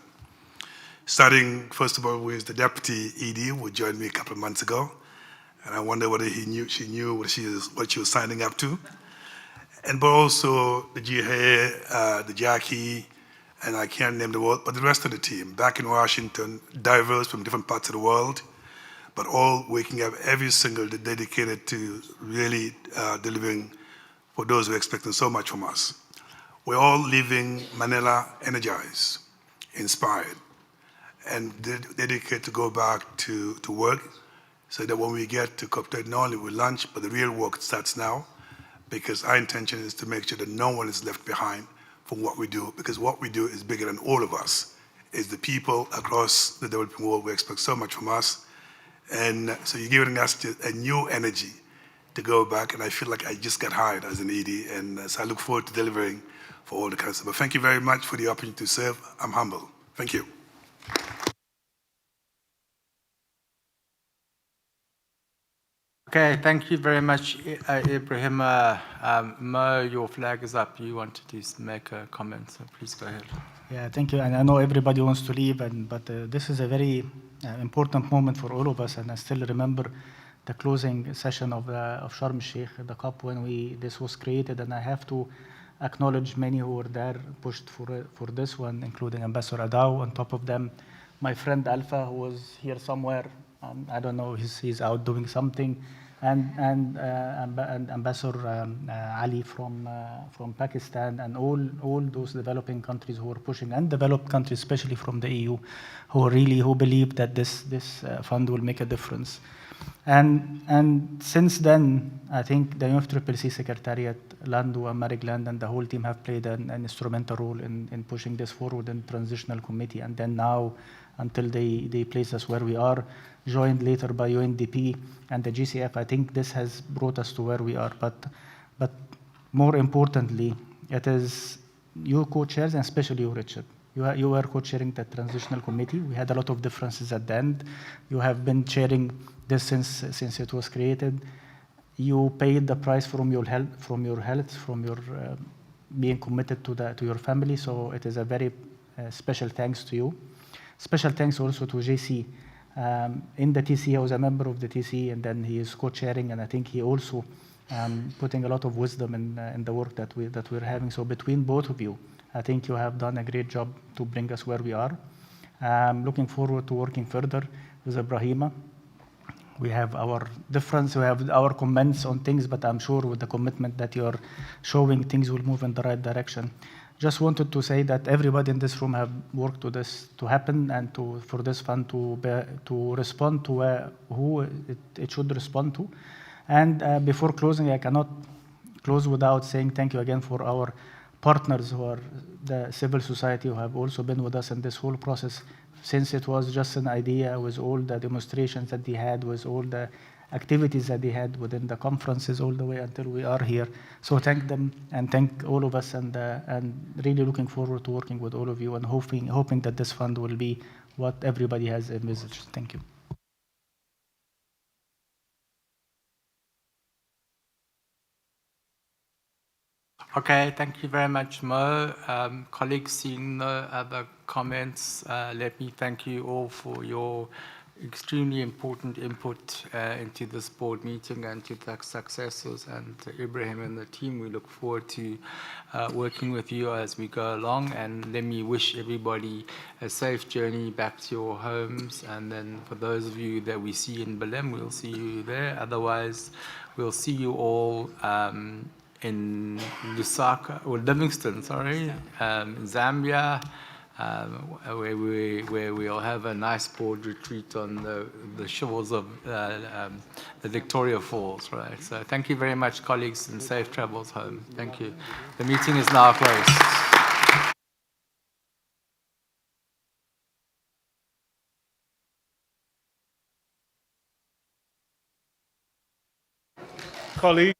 Starting, first of all, with the deputy ED, who joined me a couple of months ago, and I wonder whether she knew what she was signing up to. But also the GHA, the Jackie, and I can't name the word, but the rest of the team, back in Washington, diverse from different parts of the world, but all waking up every single day dedicated to really delivering for those who are expecting so much from us. We're all leaving Manila energized, inspired, and dedicated to go back to work so that when we get to COP30, not only we lunch, but the real work starts now, because our intention is to make sure that no one is left behind from what we do, because what we do is bigger than all of us. It's the people across the developing world who expect so much from us. And so you're giving us a new energy to go back, and I feel like I just got hired as an ED, and so I look forward to delivering for all the council. But thank you very much for the opportunity to serve. I'm humble. Thank you. Okay, thank you very much, Ibrahim. Mo, your flag is up. You wanted to make a comment, so please go ahead. Yeah, thank you. And I know everybody wants to leave, but this is a very important moment for all of us. And I still remember the closing session of Sharm el-Sheikh, the COP, when this was created. And I have to acknowledge many who were there, pushed for this one, including Ambassador Adaw. On top of them, my friend Alpha, who was here somewhere. I don't know, he's out doing something, and Ambassador Ali from Pakistan, and all those developing countries who are pushing, and developed countries, especially from the EU, who believe that this fund will make a difference. And since then, I think the UNFCCC Secretariat, Lando and Marie-Glande, and the whole team have played an instrumental role in pushing this forward in transitional committee, and then now, until they place us where we are, joined later by UNDP and the GCF. I think this has brought us to where we are. But more importantly, it is you co-chairs, and especially you, Richard. You were co-chairing the transitional committee. We had a lot of differences at the end. You have been chairing this since it was created. You paid the price from your health, from your being committed to your family. So it is a very special thanks to you. Special thanks also to JC. In the TC, I was a member of the TC, and then he is co-chairing, and I think he also putting a lot of wisdom in the work that we're having. So between both of you, I think you have done a great job to bring us where we are. Looking forward to working further with Ibrahima. We have our difference, we have our comments on things, but I'm sure with the commitment that you're showing, things will move in the right direction. Just wanted to say that everybody in this room have worked to this to happen and for this fund to respond to who it should respond to. And before closing, I cannot close without saying thank you again for our partners who are the civil society who have also been with us in this whole process since it was just an idea, with all the demonstrations that they had, with all the activities that they had within the conferences all the way until we are here. So thank them and thank all of us, and really looking forward to working with all of you and hoping that this fund will be what everybody has envisaged. Thank you. Okay, thank you very much, Mo. Colleagues, seeing no other comments, let me thank you all for your extremely important input into this board meeting and to the successors, and Ibrahim and the team. We look forward to working with you as we go along, and let me wish everybody a safe journey back to your homes, and then for those of you that we see in Belém, we'll see you there. Otherwise, we'll see you all in Lusaka, or Livingston, sorry, Zambia, where we'll have a nice board retreat on the shores of the Victoria Falls, right? So thank you very much, colleagues, and safe travels home. Thank you. The meeting is now closed. Colleagues.